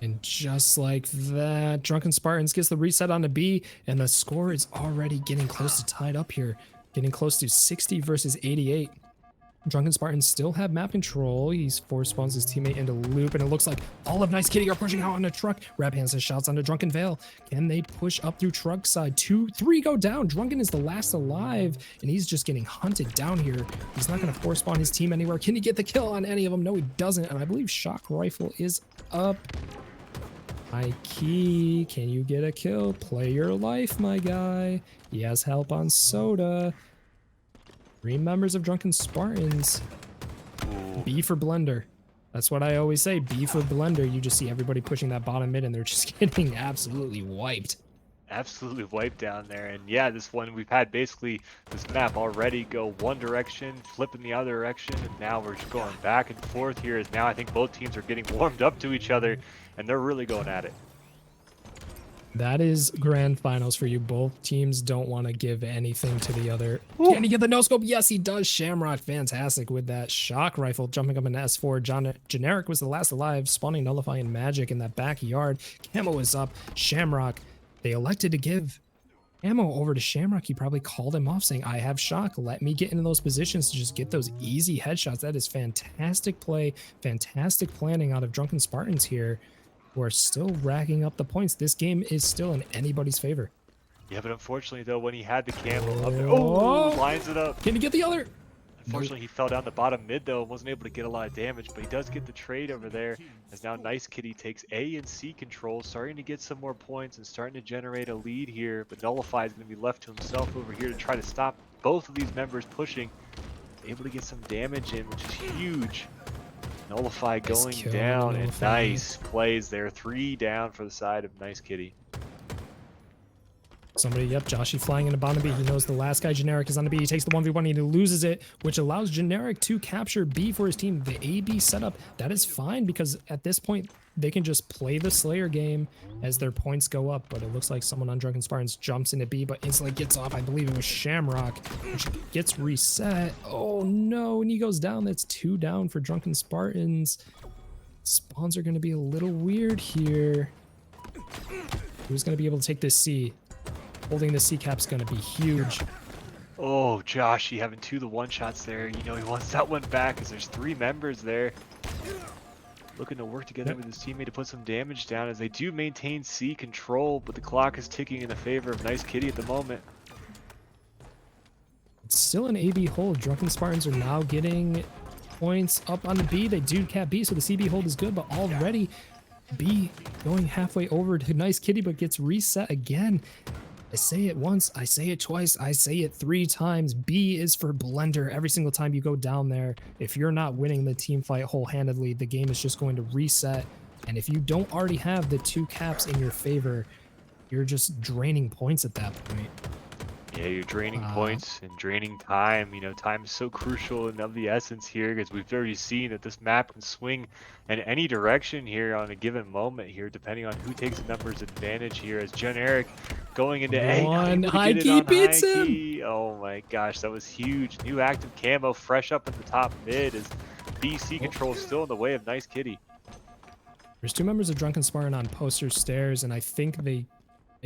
And just like that, Drunken Spartans gets the reset on the B, and the score is already getting close to tied up here. Getting close to 60 versus 88. Drunken Spartans still have map control. He's force spawns his teammate into loop, and it looks like all of Nice Kitty are pushing out on the truck. Rap hands and shouts on the Drunken Veil. Can they push up through truck side? 2, 3 go down. Drunken is the last alive, and he's just getting hunted down here. He's not going to force spawn his team anywhere. Can he get the kill on any of them? No, he doesn't, and I believe Shock Rifle is up. Key, can you get a kill? Play your life, my guy. He has help on Soda. 3 members of Drunken Spartans. Ooh. B for Blender. That's what I always say. B for Blender. You just see everybody pushing that bottom mid, and they're just getting absolutely wiped. Absolutely wiped down there. And yeah, this one, we've had basically this map already go one direction, flip in the other direction, and now we're just going back and forth here as now I think both teams are getting warmed up to each other, and they're really going at it. That is grand finals for you. Both teams don't want to give anything to the other. Ooh. Can he get the no-scope? Yes, he does. Shamrock, fantastic with that Shock Rifle. Jumping up in S4. Generic was the last alive, spawning Nullifying Magic in that backyard. Camo is up. Shamrock, they elected to give ammo over to Shamrock. He probably called him off saying, I have Shock. Let me get into those positions to just get those easy headshots. That is fantastic play. Fantastic planning out of Drunken Spartans here, who are still racking up the points. This game is still in anybody's favor. Yeah, but unfortunately, though, when he had the camo up there, oh, lines it up. Can he get the other? Unfortunately, he fell down the bottom mid, though, and wasn't able to get a lot of damage, but he does get the trade over there, as now Nice Kitty takes A and C control, starting to get some more points and starting to generate a lead here, but Nullify is going to be left to himself over here to try to stop both of these members pushing. Able to get some damage in, which is huge. Nullify going down, and nice plays there. 3 down for the side of Nice Kitty. Somebody, yep, Joshy flying into bottom B. He knows the last guy, Generic, is on the B. He takes the 1v1, he loses it, which allows Generic to capture B for his team. The A-B setup, that is fine, because at this point, they can just play the Slayer game as their points go up. But it looks like someone on Drunken Spartans jumps into B, but instantly gets off. I believe it was Shamrock, which gets reset. Oh no, and he goes down. That's 2 down for Drunken Spartans. Spawns are going to be a little weird here. Who's going to be able to take this C? Holding the C cap's going to be huge. Oh, Joshy having 2 the one-shots there. You know, he wants that one back as there's 3 members there. Looking to work together with his teammate to put some damage down as they do maintain C control, but the clock is ticking in the favor of Nice Kitty at the moment. It's still an AB hold. Drunken Spartans are now getting points up on the B. They do cap B, so the CB hold is good, but already B going halfway over to Nice Kitty, but gets reset again. I say it once, I say it twice, I say it 3 times. B is for Blender. Every single time you go down there, if you're not winning the team fight whole-handedly, the game is just going to reset. And if you don't already have the 2 caps in your favor, you're just draining points at that point. Yeah, you're draining points and draining time. You know, time is so crucial and of the essence here, because we've already seen that this map can swing in any direction here on a given moment here, depending on who takes the numbers advantage here. As Generic going into A, high key beats him. Oh my gosh, that was huge. New active camo fresh up in the top mid as BC control is still in the way of Nice Kitty. There's 2 members of Drunken Spartan on poster stairs, and I think they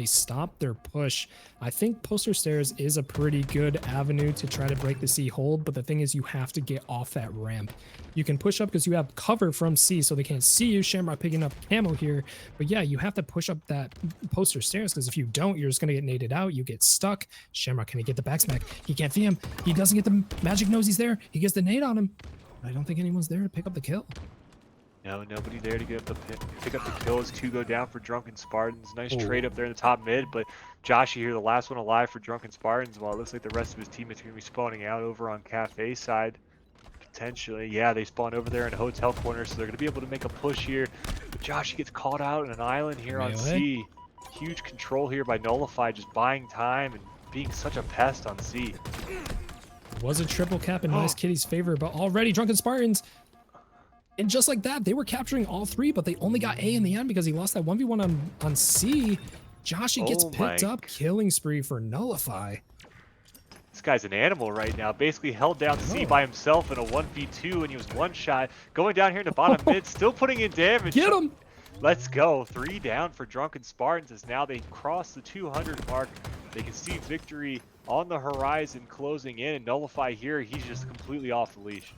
stopped their push. I think poster stairs is a pretty good avenue to try to break the C hold, but the thing is you have to get off that ramp. You can push up because you have cover from C, so they can't see you. Shamrock picking up camo here, but yeah, you have to push up that poster stairs, because if you don't, you're just gonna get naded out. You get stuck. Shamrock, can he get the backsmack? He can't see him. He doesn't get the magic knows he's there. He gets the nade on him. I don't think anyone's there to pick up the kill. No, nobody there to get pick up the kills. 2 go down for Drunken Spartans. Nice trade up there in the top mid, but Joshy here, the last one alive for Drunken Spartans, while it looks like the rest of his teammates are going to be spawning out over on Cafe side. Potentially, yeah, they spawn over there in a hotel corner, so they're going to be able to make a push here. Josh gets called out in an island here on Melee. C. Huge control here by Nullify, just buying time and being such a pest on C. Was a triple cap in Nice Kitty's favor, but already Drunken Spartans. And just like that, they were capturing all three, but they only got A in the end because he lost that 1v1 on C. Joshy gets Oh picked my up, killing spree for Nullify. This guy's an animal right now. Basically held down C by himself in a 1v2, and he was one shot. Going down here in the bottom mid, still putting in damage. Get him! Let's go. 3 down for Drunken Spartans as now they cross the 200 mark. They can see victory on the horizon closing in, and Nullify here, he's just completely off the leash.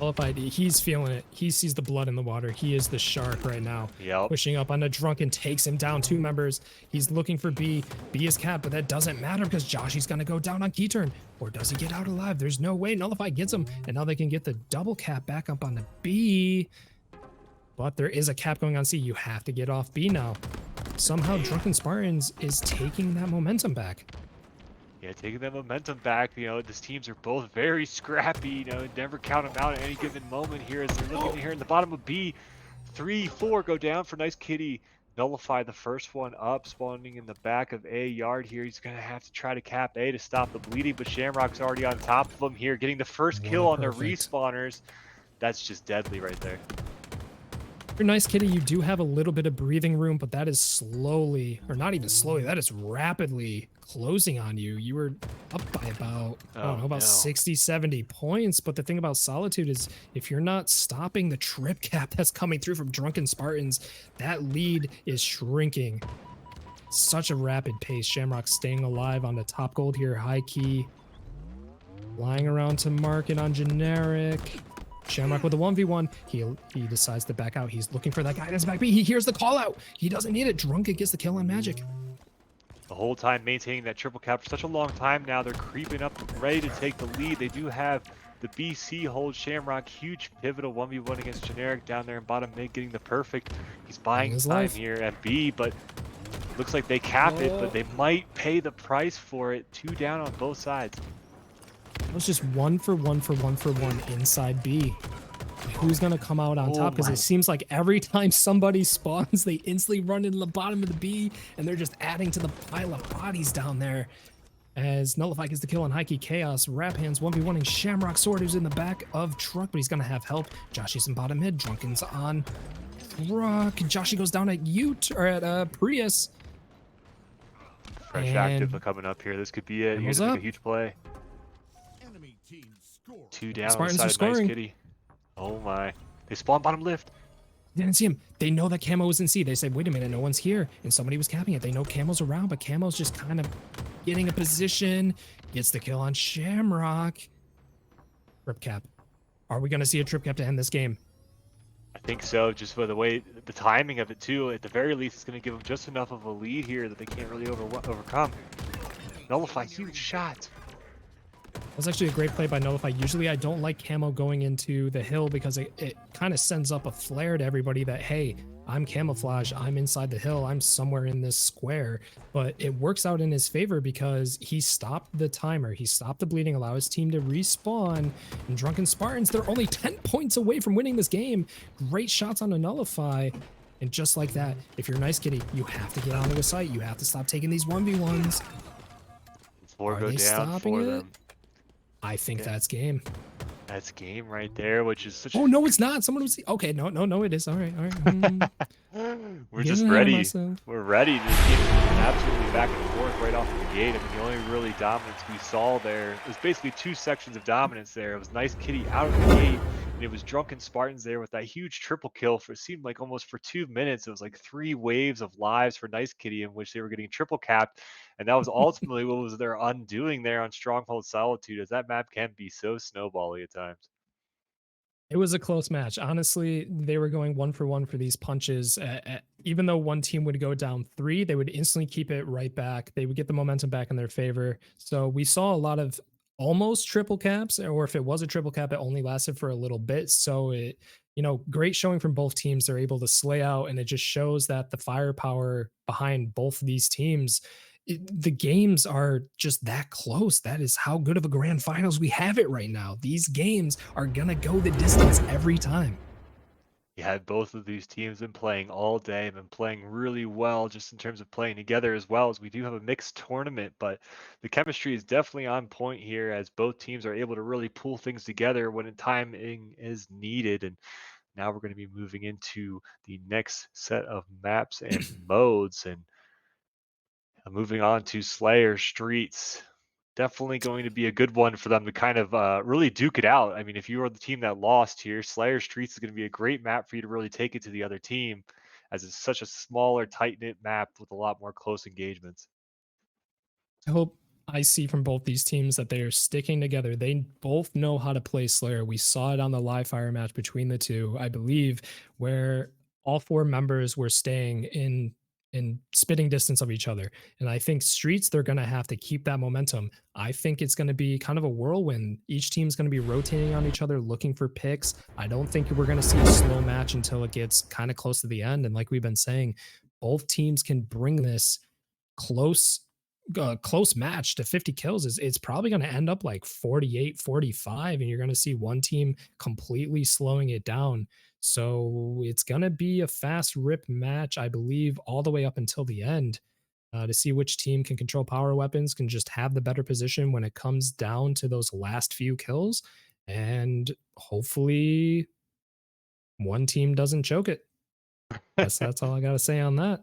Nullify, he's feeling it. He sees the blood in the water. He is the shark right now. Yep. Pushing up on the Drunken, takes him down 2 members. He's looking for B. B is capped, but that doesn't matter because Joshy's gonna go down on key turn. Or does he get out alive? There's no way. Nullify gets him, and now they can get the double cap back up on the B. But there is a cap going on C. You have to get off B now. Somehow Drunken Spartans is taking that momentum back. Yeah, taking that momentum back. You know, these teams are both very scrappy. You know, never count them out at any given moment here as they're looking here in the bottom of B. 3-4 go down for Nice Kitty. Nullify the first one up, spawning in the back of A yard here. He's going to have to try to cap A to stop the bleeding, but Shamrock's already on top of him here, getting the first kill on the respawners. That's just deadly right there. You're Nice Kitty, you do have a little bit of breathing room, but that is slowly, or not even slowly, that is rapidly closing on you. You were up by about, I don't know, about 60, 70 points. But the thing about Solitude is if you're not stopping the trip cap that's coming through from Drunken Spartans, that lead is shrinking. Such a rapid pace. Shamrock staying alive on the top gold here, high key. Flying around to market on generic. Shamrock with a 1v1. He decides to back out. He's looking for that guidance back B. He hears the call out. He doesn't need it. Drunken gets the kill on Magic. The whole time maintaining that triple cap for such a long time now. They're creeping up, ready to take the lead. They do have the BC hold. Shamrock, huge pivotal 1v1 against Generic down there in bottom mid, getting the perfect. He's buying his time life here at B, but looks like they cap it, but they might pay the price for it. 2 down on both sides. It was just 1 for 1 for 1 for 1 inside B. Who's going to come out on top? Because it seems like every time somebody spawns, they instantly run into the bottom of the B, and they're just adding to the pile of bodies down there. As Nullify gets the kill on High Key Chaos, Rap Hands 1v1ing Shamrock Sword, who's in the back of Truck, but he's going to have help. Joshy's in bottom mid. Drunken's on Truck. Joshy goes down at Ute, or at Prius. Fresh active coming up here. This could be it. Here's like a huge play. 2 down on the side of Nice Kitty. Oh my. They spawn bottom lift. Didn't see him. They know that Camo was in C. They said, wait a minute, no one's here. And somebody was capping it. They know Camo's around, but Camo's just kind of getting a position. Gets the kill on Shamrock. Trip cap. Are we going to see a trip cap to end this game? I think so, just for the way, the timing of it too. At the very least, it's going to give them just enough of a lead here that they can't really overcome. Nullify, huge shot. That was actually a great play by Nullify. Usually I don't like Camo going into the hill because it kind of sends up a flare to everybody that, hey, I'm camouflage, I'm inside the hill, I'm somewhere in this square. But it works out in his favor because he stopped the timer, he stopped the bleeding, allow his team to respawn. And Drunken Spartans, they're only 10 points away from winning this game. Great shots on a Nullify. And just like that, if you're Nice Kitty, you have to get onto the site. You have to stop taking these 1v1s. 4 Are go they down stopping for it? them. I think that's game. That's game right there, which is such Oh, no, it's not. Someone was... Okay, no, it is. All right. We're just ready. We're ready. This game is absolutely back and forth right off of the gate. I mean, the only really dominance we saw there was basically 2 sections of dominance there. It was Nice Kitty out of the gate, and it was Drunken Spartans there with that huge triple kill for, it seemed like almost for 2 minutes. It was like 3 waves of lives for Nice Kitty in which they were getting triple capped. And that was ultimately what was their undoing there on Stronghold Solitude, as that map can be so snowbally at times. It was a close match. Honestly, they were going 1 for 1 for these punches. Even though one team would go down 3, they would instantly keep it right back. They would get the momentum back in their favor. So we saw a lot of almost triple caps, or if it was a triple cap, it only lasted for a little bit. So it, great showing from both teams. They're able to slay out, and it just shows that the firepower behind both of these teams, the games are just that close. That is how good of a grand finals we have it right now. These games are gonna go the distance every time. Yeah, both of these teams been playing all day, been playing really well just in terms of playing together as well as we do have a mixed tournament, but the chemistry is definitely on point here as both teams are able to really pull things together when timing is needed. And now we're going to be moving into the next set of maps and modes and moving on to Slayer Streets. Definitely going to be a good one for them to kind of really duke it out. I mean, if you are the team that lost here, Slayer Streets is going to be a great map for you to really take it to the other team, as it's such a smaller, tight knit map with a lot more close engagements. I hope I see from both these teams that they are sticking together. They both know how to play Slayer. We saw it on the live fire match between the two, I believe, where all four members were staying in spitting distance of each other. And I think Streets, they're going to have to keep that momentum. I think it's going to be kind of a whirlwind. Each team's going to be rotating on each other, looking for picks. I don't think we're going to see a slow match until it gets kind of close to the end. And like we've been saying, both teams can bring this close close match to 50 kills. Is It's probably going to end up like 48-45, and you're going to see one team completely slowing it down. So it's going to be a fast rip match, I believe, all the way up until the end, to see which team can control power weapons, can just have the better position when it comes down to those last few kills, and hopefully one team doesn't choke it. That's all I got to say on that.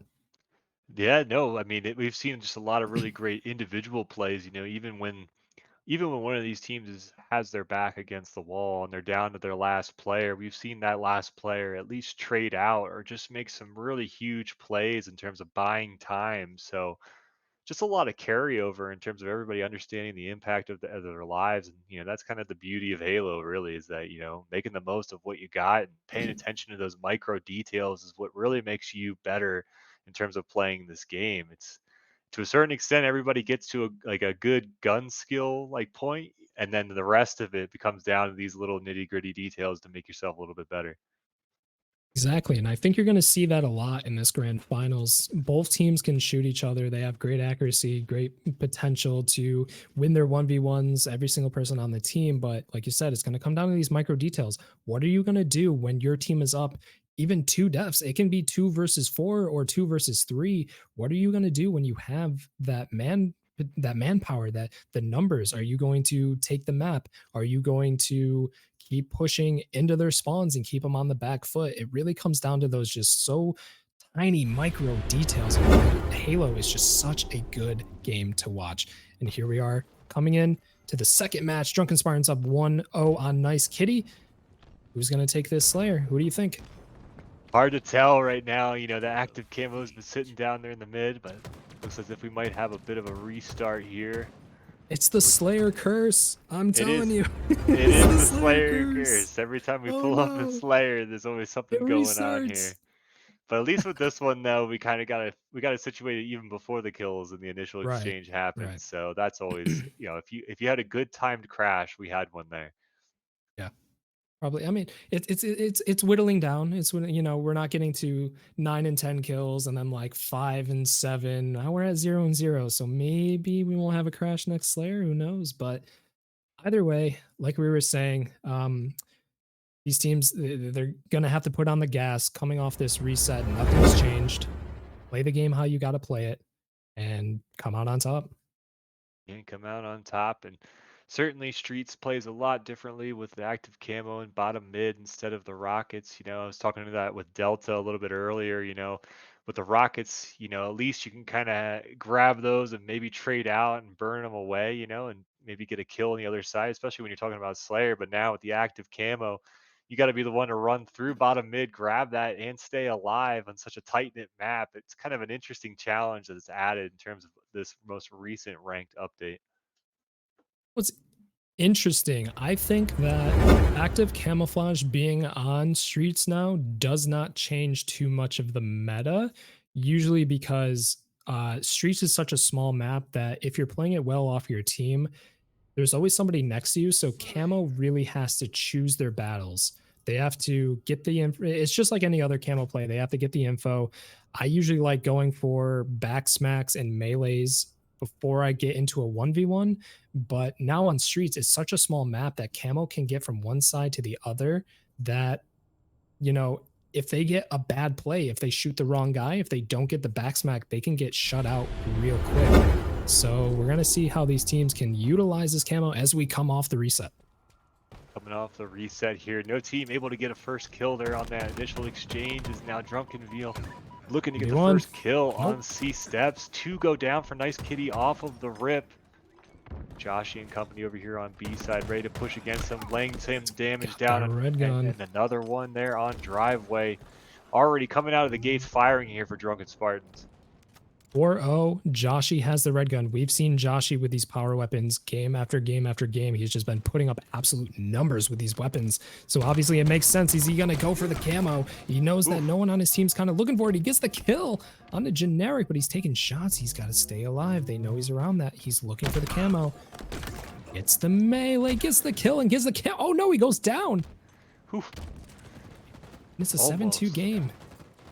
Yeah, no, I mean, we've seen just a lot of really great individual plays. Even when one of these teams has their back against the wall and they're down to their last player, we've seen that last player at least trade out or just make some really huge plays in terms of buying time. So just a lot of carryover in terms of everybody understanding the impact of their lives. And, that's kind of the beauty of Halo, really, is that, making the most of what you got and paying attention to those micro details is what really makes you better in terms of playing this game. It's to a certain extent, everybody gets to a good gun skill like point, and then the rest of it becomes down to these little nitty gritty details to make yourself a little bit better. Exactly. And I think you're going to see that a lot in this grand finals. Both teams can shoot each other. They have great accuracy, great potential to win their 1v1s, every single person on the team. But like you said, it's going to come down to these micro details. What are you going to do when your team is up even two deaths? It can be 2 versus 4 or 2 versus 3. What are you going to do when you have that manpower, that the numbers? Are you going to take the map? Are you going to keep pushing into their spawns and keep them on the back foot? It really comes down to those just so tiny micro details. Halo is just such a good game to watch. And here we are coming in to the second match. Drunken Spartans up 1-0 on Nice Kitty. Who's going to take this Slayer? Who do you think? Hard to tell right now. The active camo's been sitting down there in the mid, but looks as if we might have a bit of a restart here. It's the Slayer curse. I'm telling you. It is the Slayer curse. Every time we pull up the Slayer, there's always something It going on here. restarts. But at least with this one, though, we kind of got it situated even before the kills and the initial Right, exchange happened. right. So that's always, if you had a good timed crash, we had one there. Yeah. Probably. I mean, it's whittling down. We're not getting to 9 and 10 kills and then like 5 and 7. Now we're at 0 and 0. So maybe we won't have a crash next Slayer. Who knows? But either way, like we were saying, these teams, they're gonna have to put on the gas coming off this reset. Nothing has changed. Play the game how you got to play it, and come out on top. And come out on top. And certainly Streets plays a lot differently with the active camo and bottom mid instead of the Rockets. I was talking to that with Delta a little bit earlier. With the Rockets, at least you can kind of grab those and maybe trade out and burn them away, and maybe get a kill on the other side, especially when you're talking about Slayer. But now with the active camo, you got to be the one to run through bottom mid, grab that, and stay alive on such a tight knit map. It's kind of an interesting challenge that's added in terms of this most recent ranked update. What's interesting, I think that active camouflage being on Streets now does not change too much of the meta, usually because Streets is such a small map that if you're playing it well off your team, there's always somebody next to you. So camo really has to choose their battles. They have to get the info. It's just like any other camo play. They have to get the info. I usually like going for back smacks and melees before I get into a 1v1. But now on Streets, it's such a small map that camo can get from one side to the other that, you know, if they get a bad play, if they shoot the wrong guy, if they don't get the backsmack, they can get shut out real quick. So we're going to see how these teams can utilize this camo as we come off the reset. Coming off the reset here, no team able to get a first kill there on that initial exchange. Is now Drunken Veal looking to get the first kill on C steps. 2 go down for Nice Kitty off of the rip. Joshy and company over here on B side, ready to push against him, laying some damage down. And another one there on driveway. Already coming out of the gates firing here for Drunken Spartans. 4-0, Joshy has the red gun. We've seen Joshy with these power weapons game after game after game. He's just been putting up absolute numbers with these weapons. So obviously it makes sense. Is he going to go for the camo? He knows that no one on his team's kind of looking for it. He gets the kill on the generic, but he's taking shots. He's got to stay alive. They know he's around that. He's looking for the camo. Gets the melee, gets the kill, and gets the kill. Oh no, he goes down. Oof. It's a 7-2 game.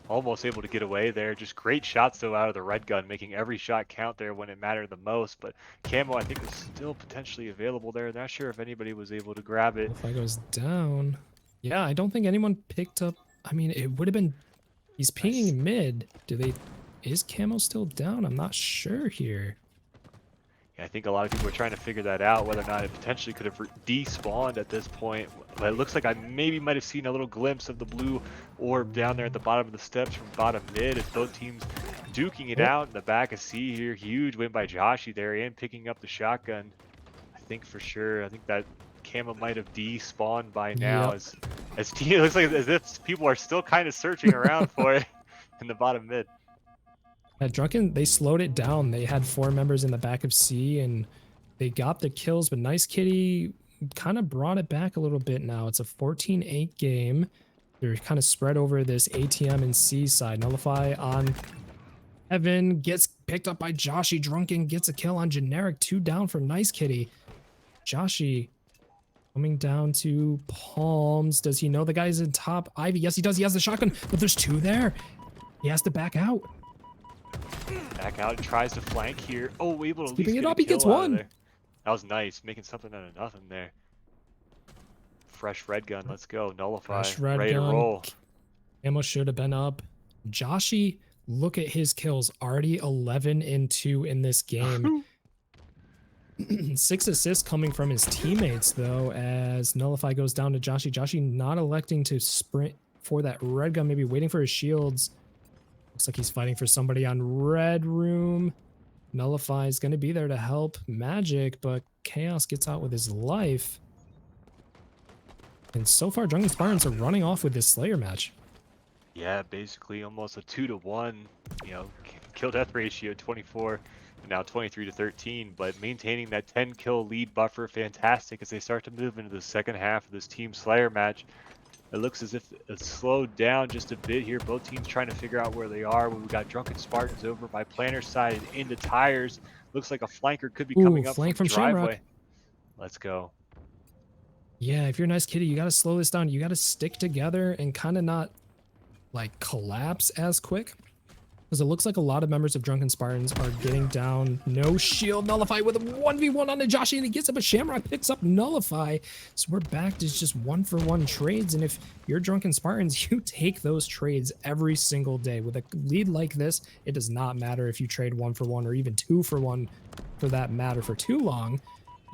Almost able to get away there. Just great shots though out of the red gun, making every shot count there when it mattered the most. But camo, I think, was still potentially available there. Not sure if anybody was able to grab it. If I goes down, yeah, I don't think anyone picked up. I mean, it would have been. He's pinging mid. Is camo still down? I'm not sure here. Yeah, I think a lot of people are trying to figure that out, whether or not it potentially could have despawned at this point. But it looks like I maybe might have seen a little glimpse of the blue orb down there at the bottom of the steps from bottom mid, as both teams duking it out in the back of C here. Huge win by Joshy there and picking up the shotgun. I think for sure. I think that camo might have despawned by now. As it looks like as if people are still kind of searching around for it in the bottom mid. At Drunken, they slowed it down. They had 4 members in the back of C, and they got the kills, but Nice Kitty kind of brought it back a little bit now. It's a 14-8 game. They're kind of spread over this ATM and C side. Nullify on Evan, gets picked up by Joshy. Drunken gets a kill on generic. 2 down for Nice Kitty. Joshy coming down to Palms. Does he know the guy's in top? Ivy, yes he does. He has the shotgun, but there's 2 there. He has to back out. Back out and tries to flank here. Oh, able to at least keeping it get up. a He gets kill out of one. there. That was nice, making something out of nothing there. Fresh red gun, let's go. Nullify, Fresh red ready gun. to roll. Camo should have been up. Joshy, look at his kills. Already 11-2 in this game. 6 assists coming from his teammates, though, as Nullify goes down to Joshy. Joshy not electing to sprint for that red gun, maybe waiting for his shields. Looks like he's fighting for somebody on red room. Nullify is going to be there to help Magic, but Chaos gets out with his life. And so far, Drunken Spartans are running off with this Slayer match. Yeah, basically almost a 2-to-1, kill death ratio 24, and now 23-13, but maintaining that 10 kill lead buffer, fantastic as they start to move into the second half of this Team Slayer match. It looks as if it's slowed down just a bit here. Both teams trying to figure out where they are. We've got Drunken Spartans over by Planner's side and into Tires. Looks like a flanker could be coming up flank from from driveway. Shamrock. Let's go. Yeah, if you're Nice Kitty, you got to slow this down. You got to stick together and kind of not like collapse as quick. Because it looks like a lot of members of Drunken Spartans are getting down. No shield. Nullify with a 1v1 on the Joshy, and he gets it, but Shamrock picks up Nullify. So we're back to just 1-for-1 trades. And if you're Drunken Spartans, you take those trades every single day. With a lead like this, it does not matter if you trade 1-for-1 or even 2-for-1 for that matter for too long.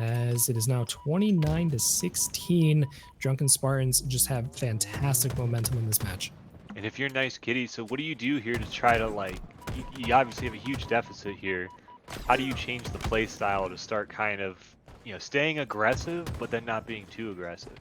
As it is now 29-16. Drunken Spartans just have fantastic momentum in this match. And if you're Nice Kitty, so what do you do here to try to, you obviously have a huge deficit here. How do you change the play style to start kind of, staying aggressive, but then not being too aggressive?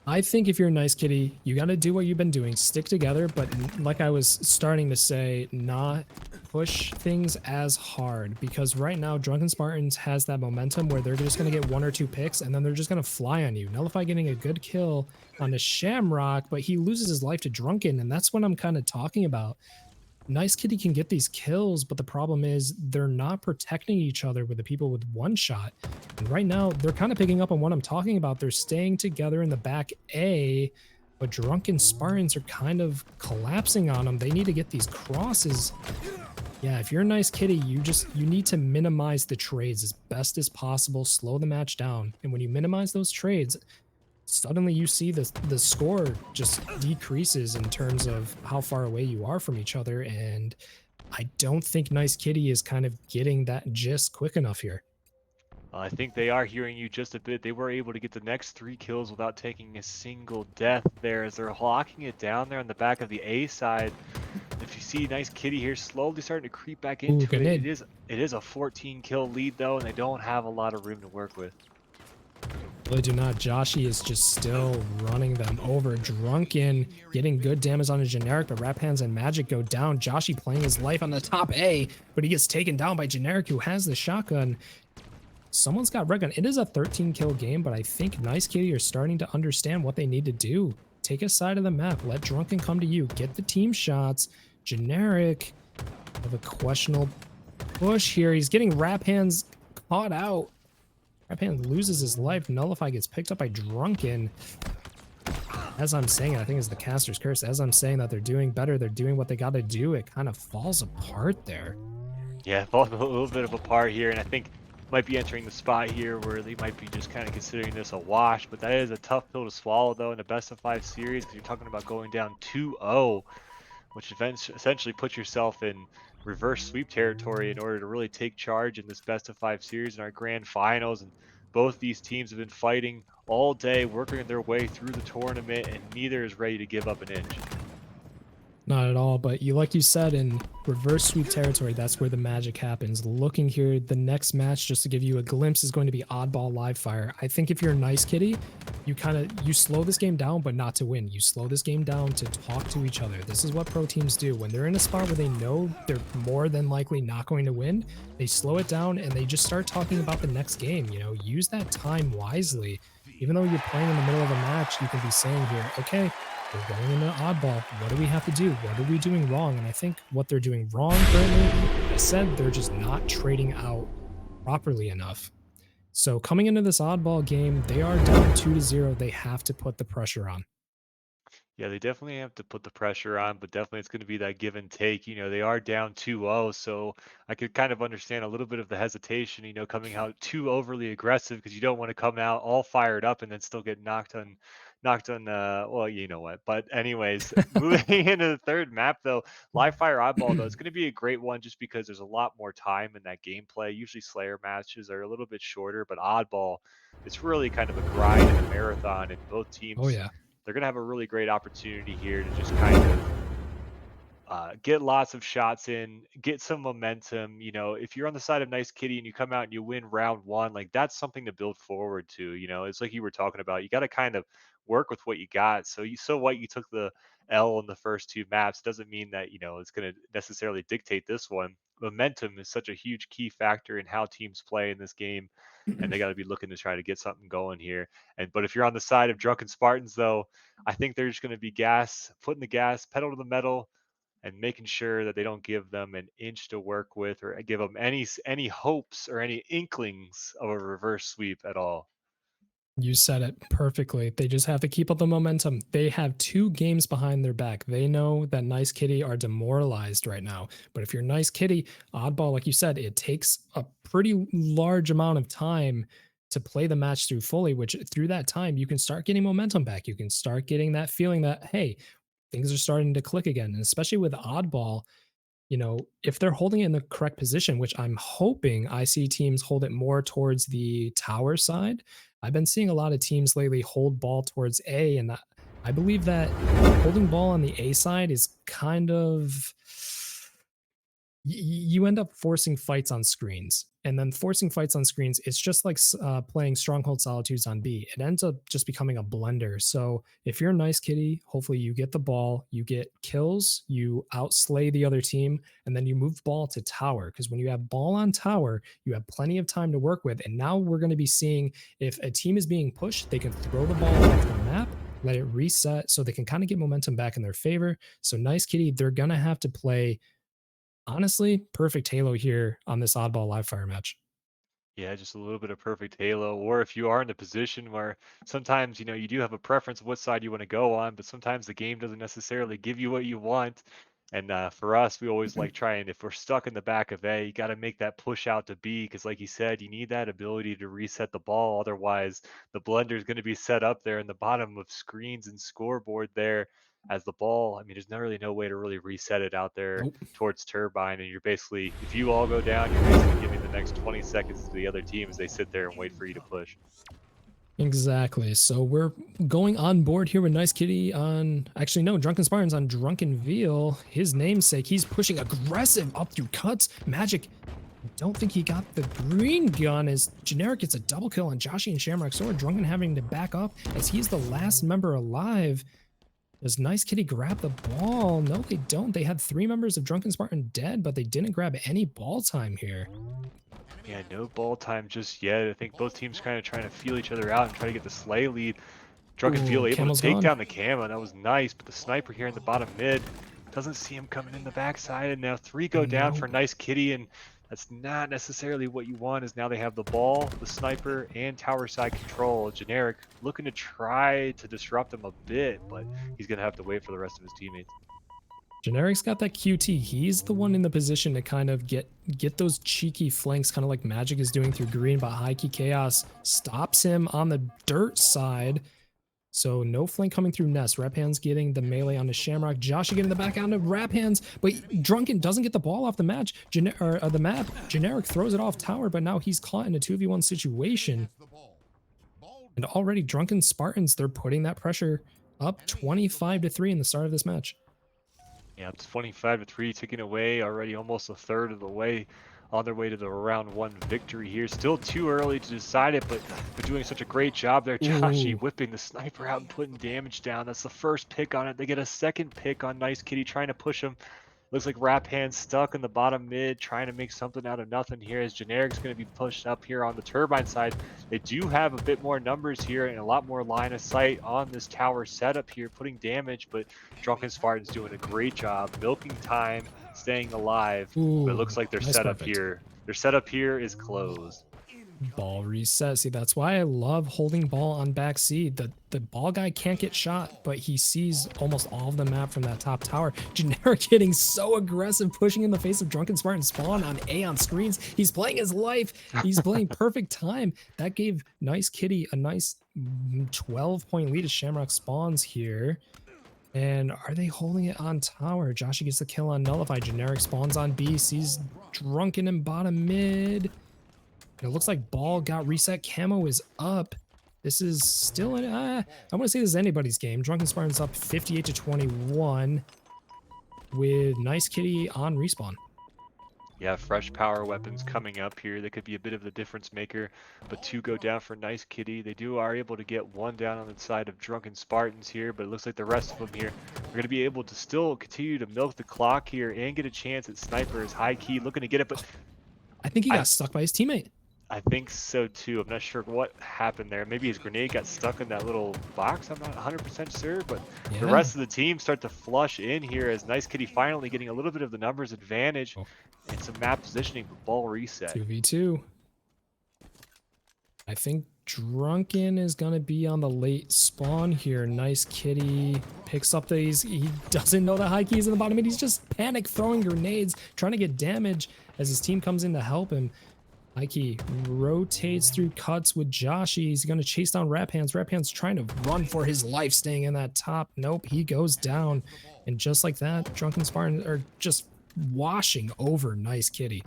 I think if you're a Nice Kitty, you got to do what you've been doing. Stick together, but like I was starting to say, not push things as hard. Because right now, Drunken Spartans has that momentum where they're just going to get 1 or 2 picks, and then they're just going to fly on you. Nullify getting a good kill on the Shamrock, but he loses his life to Drunken, and that's what I'm kind of talking about. Nice Kitty can get these kills, but the problem is they're not protecting each other with the people with one shot. And right now, they're kind of picking up on what I'm talking about. They're staying together in the back A, but Drunken Spartans are kind of collapsing on them. They need to get these crosses. Yeah, if you're a Nice Kitty, you need to minimize the trades as best as possible, slow the match down. And when you minimize those trades, suddenly you see the score just decreases in terms of how far away you are from each other, and I don't think Nice Kitty is kind of getting that gist quick enough here. I think they are hearing you just a bit. They were able to get the next 3 kills without taking a single death there as they're locking it down there on the back of the A side. If you see Nice Kitty here slowly starting to creep back Ooh, into good it, nade. it is a 14 kill lead though, and they don't have a lot of room to work with. Really do not. Joshy is just still running them over. Drunken getting good damage on a generic, but Rap Hands and Magic go down. Joshy playing his life on the top A, but he gets taken down by Generic, who has the shotgun. Someone's got red gun. It is a 13 kill game, but I think Nice Kitty are starting to understand what they need to do. Take a side of the map. Let Drunken come to you. Get the team shots. Generic have a questionable push here. He's getting Rap Hands caught out. Rap Hands loses his life. Nullify gets picked up by Drunken. As I'm saying, I think it's the caster's curse. As I'm saying that they're doing better, they're doing what they got to do, it kind of falls apart there. Yeah, falls a little bit of a part here, and I think might be entering the spot here where they might be just kind of considering this a wash, but that is a tough pill to swallow though in a best of 5 series because you're talking about going down 2-0, which essentially puts yourself in reverse sweep territory in order to really take charge in this best of 5 series in our grand finals. And both these teams have been fighting all day, working their way through the tournament, and neither is ready to give up an inch. Not at all, but like you said, in reverse sweep territory, that's where the magic happens. Looking here, the next match, just to give you a glimpse, is going to be Oddball Live Fire. I think if you're Nice Kitty, you slow this game down, but not to win. You slow this game down to talk to each other. This is what pro teams do. When they're in a spot where they know they're more than likely not going to win, they slow it down and they just start talking about the next game. Use that time wisely. Even though you're playing in the middle of a match, you can be saying here, okay, we're going into oddball. What do we have to do? What are we doing wrong? And I think what they're doing wrong currently, like I said, they're just not trading out properly enough. So coming into this oddball game, they are down 2-0. They have to put the pressure on. Yeah, they definitely have to put the pressure on, but definitely it's going to be that give and take. They are down 2-0, so I could kind of understand a little bit of the hesitation, coming out too overly aggressive because you don't want to come out all fired up and then still get knocked on, well, you know what. But anyways, moving into the third map though, live fire oddball though, it's going to be a great one just because there's a lot more time in that gameplay. Usually Slayer matches are a little bit shorter, but oddball, it's really kind of a grind and a marathon, and both Oh teams yeah. they're going to have a really great opportunity here to just kind of get lots of shots in, get some momentum. If you're on the side of Nice Kitty and you come out and you win round one, like that's something to build forward to. It's like you were talking about. You got to kind of work with what you got. So what you took the L in the first 2 maps doesn't mean that it's going to necessarily dictate this one. Momentum is such a huge key factor in how teams play in this game, and they got to be looking to try to get something going here. But if you're on the side of Drunken Spartans, though, I think there's going to be putting the gas pedal to the metal and making sure that they don't give them an inch to work with or give them any hopes or any inklings of a reverse sweep at all. You said it perfectly. They just have to keep up the momentum. They have 2 games behind their back. They know that Nice Kitty are demoralized right now. But if you're Nice Kitty, oddball, like you said, it takes a pretty large amount of time to play the match through fully, which through that time, you can start getting momentum back. You can start getting that feeling that, hey, things are starting to click again. And especially with oddball, if they're holding it in the correct position, which I'm hoping I see teams hold it more towards the tower side. I've been seeing a lot of teams lately hold ball towards A, and I believe that holding ball on the A side is kind of you end up forcing fights on screens, and then forcing fights on screens, it's just like playing Stronghold Solitudes on B. It ends up just becoming a blender. So if you're a Nice Kitty, hopefully you get the ball, you get kills, you outslay the other team, and then you move ball to tower, because when you have ball on tower, you have plenty of time to work with. And now we're going to be seeing if a team is being pushed, they can throw the ball off the map, let it reset, so they can kind of get momentum back in their favor. So Nice Kitty, they're going to have to play, honestly, perfect Halo here on this oddball live fire match. Yeah, just a little bit of perfect halo. Or if you are in the position where sometimes, you do have a preference of what side you want to go on, but sometimes the game doesn't necessarily give you what you want. And for us, we always like trying, if we're stuck in the back of A, you got to make that push out to B because, like you said, you need that ability to reset the ball. Otherwise, the blender is going to be set up there in the bottom of screens and scoreboard there as the ball. I mean, there's not really no way to really reset it out there Nope. towards Turbine. And you're basically, if you all go down, you're basically giving the next 20 seconds to the other team as they sit there and wait for you to push. Exactly. So we're going on board here with Nice Kitty on, actually no, Drunken Spartans on Drunken Veal, his namesake. He's pushing aggressive up through cuts. Magic, I don't think he got the green gun as Generic gets a double kill on Joshy and Shamrock Sword. Drunken having to back up as he's the last member alive. Does Nice Kitty grab the ball? No, they don't. They had 3 members of Drunken Spartan dead, but they didn't grab any ball time here. Yeah, no ball time just yet. I think both teams kind of trying to feel each other out and try to get the Slay lead. Drunken Ooh, Feel able Camel's to take gone. down the Camo. That was nice, but the sniper here in the bottom mid doesn't see him coming in the backside. And now 3 go down for Nice Kitty, and that's not necessarily what you want. Is now they have the ball, the sniper, and tower side control. Generic looking to try to disrupt him a bit, but he's gonna have to wait for the rest of his teammates. Generic's got that QT. He's the one in the position to kind of get those cheeky flanks, kind of like Magic is doing through green, but High Key Chaos stops him on the dirt side. So no flank coming through Nest. Rap Hands getting the melee onto Shamrock. Josh getting the back onto Rap Hands, but Drunken doesn't get the ball off the match. The map. Generic throws it off tower, but now he's caught in a 2v1 situation. And already Drunken Spartans, they're putting that pressure up 25-3 in the start of this match. Yeah, it's 25-3, taking away already almost a third of the way on their way to the round 1 victory here. Still too early to decide it, but they're doing such a great job there. Joshy whipping the sniper out and putting damage down. That's the first pick on it. They get a second pick on Nice Kitty, trying to push him. Looks like Rap Hand stuck in the bottom mid, trying to make something out of nothing here as Generic's going to be pushed up here on the Turbine side. They do have a bit more numbers here and a lot more line of sight on this tower setup here, putting damage, but Drunken Spartan's doing a great job milking time, staying alive. Ooh, but it looks like their nice setup perfect. here, their setup here is closed. Ball reset. See, that's why I love holding ball on back C. The ball guy can't get shot, but he sees almost all of the map from that top tower. Generic getting so aggressive, pushing in the face of Drunken Spartan spawn on A on screens. He's playing his life. He's playing perfect time. That gave Nice Kitty a nice 12-point lead as Shamrock spawns here. And are they holding it on tower? Joshy gets the kill on Nullify. Generic spawns on B, sees Drunken in bottom mid. It looks like ball got reset. Camo is up. This is still an, I want to say this is anybody's game. Drunken Spartan's up 58-21 with Nice Kitty on respawn. Yeah, fresh power weapons coming up here. They could be a bit of the difference maker, but 2 go down for Nice Kitty. They are able to get 1 down on the side of Drunken Spartans here, but it looks like the rest of them here are going to be able to still continue to milk the clock here and get a chance at Sniper as High Key looking to get it, but I think he got stuck by his teammate. I think so too. I'm not sure what happened there. Maybe his grenade got stuck in that little box. I'm not 100% sure, but the rest of the team start to flush in here as Nice Kitty finally getting a little bit of the numbers advantage and some map positioning for ball reset. 2v2. I think Drunken is going to be on the late spawn here. Nice Kitty picks up these. He doesn't know the High Key's in the bottom, and he's just panic throwing grenades, trying to get damage as his team comes in to help him. High Key rotates through cuts with Joshy. He's going to chase down Rap Hands. Rap Hands trying to run for his life, staying in that top. Nope, he goes down. And just like that, Drunken Spartan are just washing over Nice Kitty.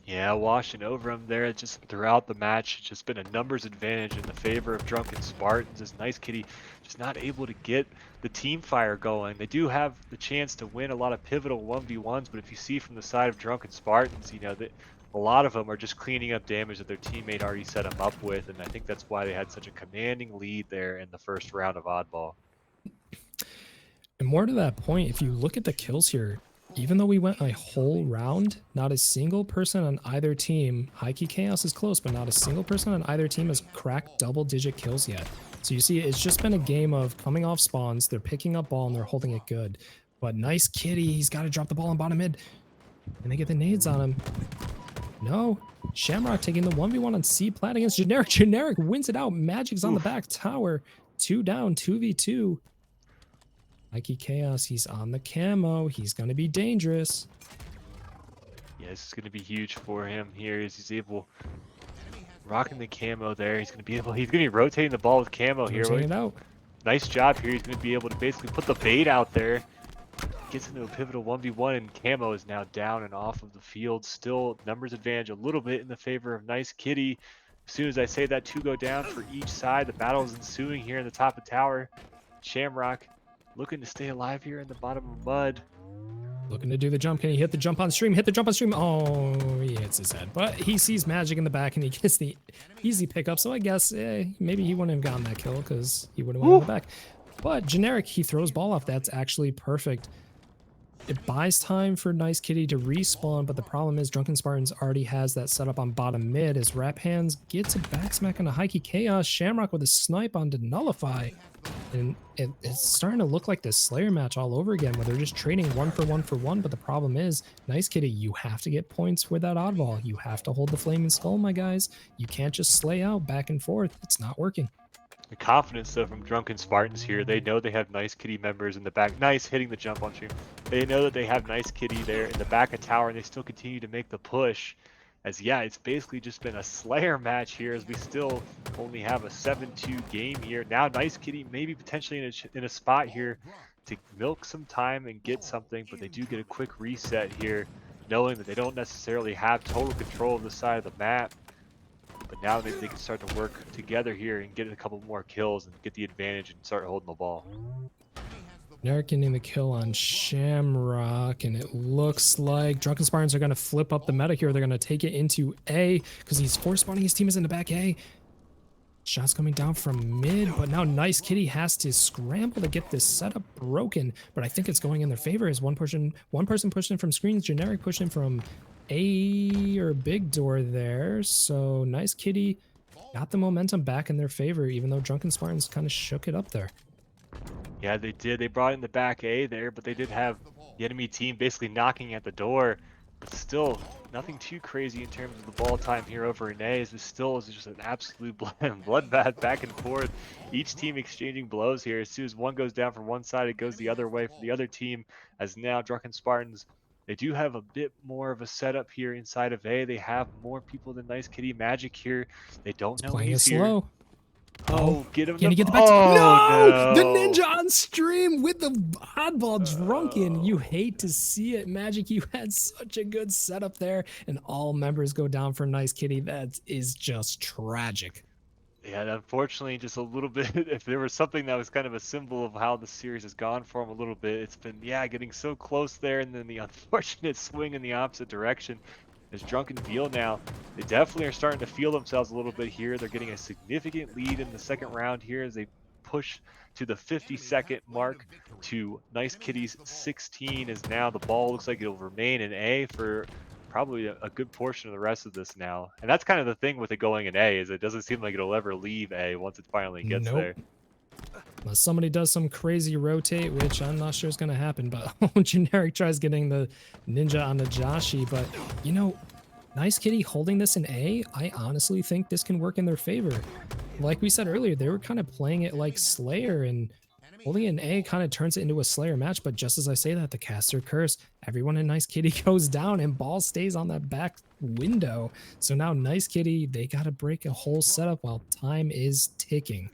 Yeah, washing over him there just throughout the match. It's just been a numbers advantage in the favor of Drunken Spartans as Nice Kitty just not able to get the team fire going. They do have the chance to win a lot of pivotal 1v1s, but if you see from the side of Drunken Spartans, you know, that a lot of them are just cleaning up damage that their teammate already set them up with, and I think that's why they had such a commanding lead there in the first round of Oddball. And more to that point, if you look at the kills here, even though we went a whole round, not a single person on either team, High Key Chaos is close, but not a single person on either team has cracked double-digit kills yet. So you see, it's just been a game of coming off spawns, they're picking up ball, and they're holding it good. But Nice Kitty, he's got to drop the ball on bottom mid, and they get the nades on him. No, Shamrock taking the 1v1 on C plat against Generic. Generic wins it out. Magic's on the back tower. 2 down, 2v2. Mikey Chaos, he's on the camo. He's going to be dangerous. Yeah, this is going to be huge for him here as he's able rocking the camo there. He's going to be rotating the ball with camo here. Rotating it out. Nice job here. He's going to be able to basically put the bait out there. Gets into a pivotal 1v1, and camo is now down and off of the field. Still numbers advantage a little bit in the favor of Nice Kitty. As soon as I say that, 2 go down for each side. The battle is ensuing here in the top of tower. Shamrock looking to stay alive here in the bottom of mud. Looking to do the jump. Can he hit the jump on stream? Hit the jump on stream. Oh, he hits his head. But he sees Magic in the back and he gets the easy pickup. So I guess maybe he wouldn't have gotten that kill because he would have went in the back. But Generic, he throws ball off. That's actually perfect. It buys time for Nice Kitty to respawn, but the problem is Drunken Spartans already has that set up on bottom mid as Rap Hands gets a backsmack on a Heike Chaos. Shamrock with a snipe onto Nullify. And it's starting to look like this Slayer match all over again where they're just trading 1 for 1 for 1, but the problem is, Nice Kitty, you have to get points with that oddball. You have to hold the Flaming Skull, my guys. You can't just slay out back and forth. It's not working. The confidence, though, from Drunken Spartans here. They know they have Nice Kitty members in the back. Nice hitting the jump on stream. They know that they have Nice Kitty there in the back of tower, and they still continue to make the push. As, yeah, it's basically just been a Slayer match here as we still only have a 7-2 game here. Now, Nice Kitty maybe potentially in a spot here to milk some time and get something, but they do get a quick reset here, knowing that they don't necessarily have total control of the side of the map. But now they can start to work together here and get a couple more kills and get the advantage and start holding the ball. Generic getting the kill on Shamrock, and it looks like Drunken Spartans are going to flip up the meta here. They're going to take it into A because he's force spawning. His team is in the back A. Shots coming down from mid, but now Nice Kitty has to scramble to get this setup broken. But I think it's going in their favor as one person pushed in from screens, Generic pushed in from A or big door there. So Nice Kitty got the momentum back in their favor, even though Drunken Spartans kind of shook it up there. Yeah, they did. They brought in the back A there, but they did have the enemy team basically knocking at the door. But still, nothing too crazy in terms of the ball time here over in A. As it still is just an absolute bloodbath back and forth. Each team exchanging blows here. As soon as one goes down from one side, it goes the other way for the other team. As now Drunken Spartans, they do have a bit more of a setup here inside of A. They have more people than Nice Kitty. Magic here. They don't know Playing it he's here. slow. Oh, get him. Can he get the back? No! The ninja on stream with the oddball drunken. You hate to see it. Magic, you had such a good setup there, and all members go down for Nice Kitty. That is just tragic. Yeah, and unfortunately, just a little bit, if there was something that was kind of a symbol of how the series has gone for him a little bit, it's been, yeah, getting so close there, and then the unfortunate swing in the opposite direction. As Drunken feel now, they definitely are starting to feel themselves a little bit here. They're getting a significant lead in the second round here as they push to the 50-second mark to Nice Kitty's 16. As now the ball looks like it'll remain in A for probably a good portion of the rest of this now. And that's kind of the thing with it going in A, is it doesn't seem like it'll ever leave A once it finally gets there. Unless somebody does some crazy rotate, which I'm not sure is going to happen, but Generic tries getting the ninja on the Joshi. But, you know, Nice Kitty holding this in A, I honestly think this can work in their favor. Like we said earlier, they were kind of playing it like Slayer, and holding it in A kind of turns it into a Slayer match. But just as I say that, the caster curse, everyone in Nice Kitty goes down and ball stays on that back window. So now Nice Kitty, they got to break a whole setup while time is ticking.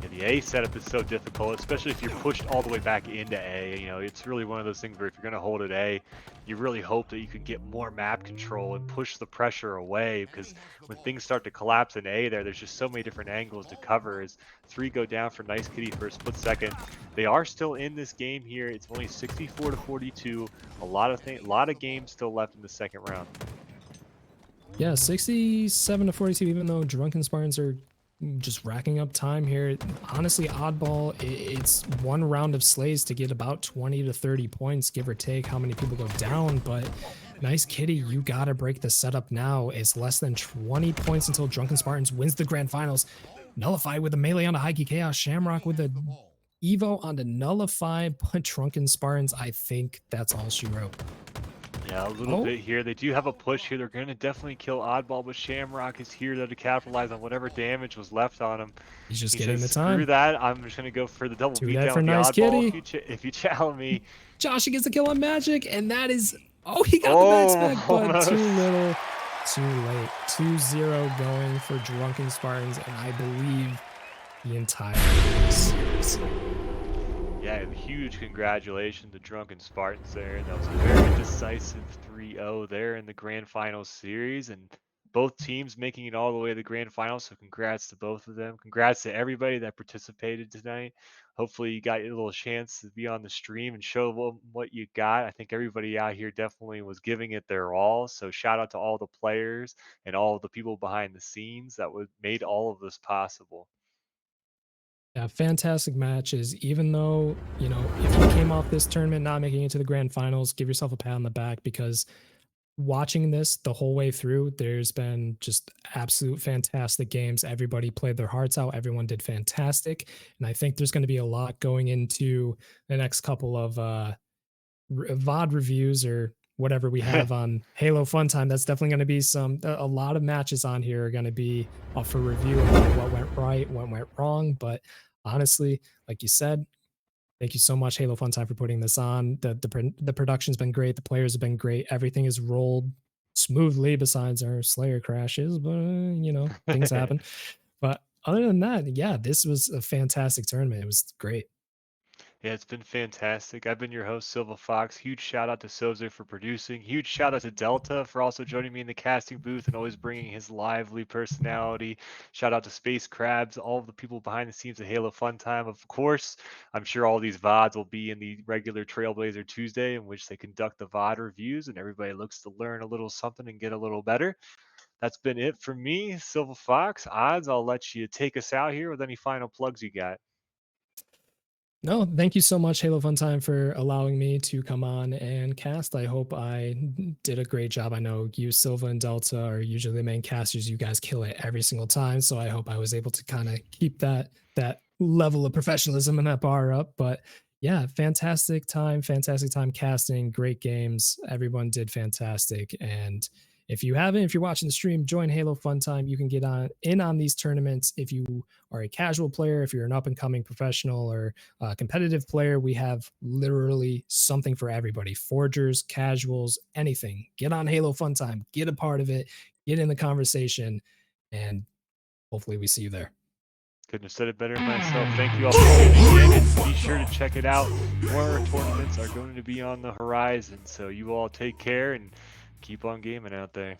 Yeah, the A setup is so difficult, especially if you're pushed all the way back into A. You know, it's really one of those things where if you're going to hold it A, you really hope that you can get more map control and push the pressure away, because when things start to collapse in A there's just so many different angles to cover. As 3 go down for Nice Kitty for a split second. They are still in this game here. It's only 64-42. A lot of games still left in the second round. Yeah, 67-42, even though Drunken Spartans are just racking up time here. Honestly, oddball, it's one round of slays to get about 20 to 30 points, give or take how many people go down. But Nice Kitty, you gotta break the setup now. It's less than 20 points until Drunken Spartans wins the grand finals. Nullify with a melee on a Heike Chaos, Shamrock with a Evo on the Nullify, but Drunken Spartans, I think that's all she wrote. Yeah, a little Oh. bit here. They do have a push here. They're going to definitely kill Oddball, but Shamrock is here to capitalize on whatever damage was left on him. He's just He getting says, the screw time. that. I'm just going to go for the double Do that beatdown for with the nice Oddball kitty. if you challenge me. Josh, he gets a kill on Magic, and that is... Oh, he got the Oh, backspec, but almost. too little, too late. 2-0 going for Drunken Spartans, and I believe the entire series. Yeah, huge congratulations to Drunken Spartans there. That was a very decisive 3-0 there in the Grand Finals series, and both teams making it all the way to the Grand Finals, so congrats to both of them. Congrats to everybody that participated tonight. Hopefully you got your little chance to be on the stream and show them what you got. I think everybody out here definitely was giving it their all, so shout out to all the players and all the people behind the scenes that made all of this possible. Yeah, fantastic matches. Even though, you know, if you came off this tournament not making it to the grand finals, give yourself a pat on the back, because watching this the whole way through, there's been just absolute fantastic games. Everybody played their hearts out. Everyone did fantastic. And I think there's going to be a lot going into the next couple of VOD reviews or whatever we have on Halo Fun Time. That's definitely going to be a lot of matches on here are going to be up for review about what went right, what went wrong. But honestly, like you said, thank you so much, Halo Fun Time, for putting this on. The production's been great. The players have been great. Everything is rolled smoothly besides our Slayer crashes, but you know, things happen. But other than that, yeah, this was a fantastic tournament. It was great. Yeah, it's been fantastic. I've been your host, Silva Fox. Huge shout out to Sozer for producing. Huge shout out to Delta for also joining me in the casting booth and always bringing his lively personality. Shout out to Space Crabs, all of the people behind the scenes of Halo Fun Time. Of course, I'm sure all these VODs will be in the regular Trailblazer Tuesday, in which they conduct the VOD reviews and everybody looks to learn a little something and get a little better. That's been it for me, Silva Fox. Odds, I'll let you take us out here with any final plugs you got. No, thank you so much, Halo Fun Time, for allowing me to come on and cast. I hope I did a great job. I know you, Silva, and Delta are usually the main casters. You guys kill it every single time. So I hope I was able to kind of keep that level of professionalism and that bar up. But yeah, fantastic time casting, great games. Everyone did fantastic. And if you're watching the stream, join Halo Fun Time. You can get in on these tournaments. If you are a casual player, if you're an up and coming professional or competitive player, we have literally something for everybody. Forgers, casuals, anything. Get on Halo Fun Time, get a part of it, get in the conversation, and hopefully we see you there. Couldn't have said it better myself. Thank you all for tuning in, and be sure to check it out. More tournaments are going to be on the horizon, so you all take care and keep on gaming out there.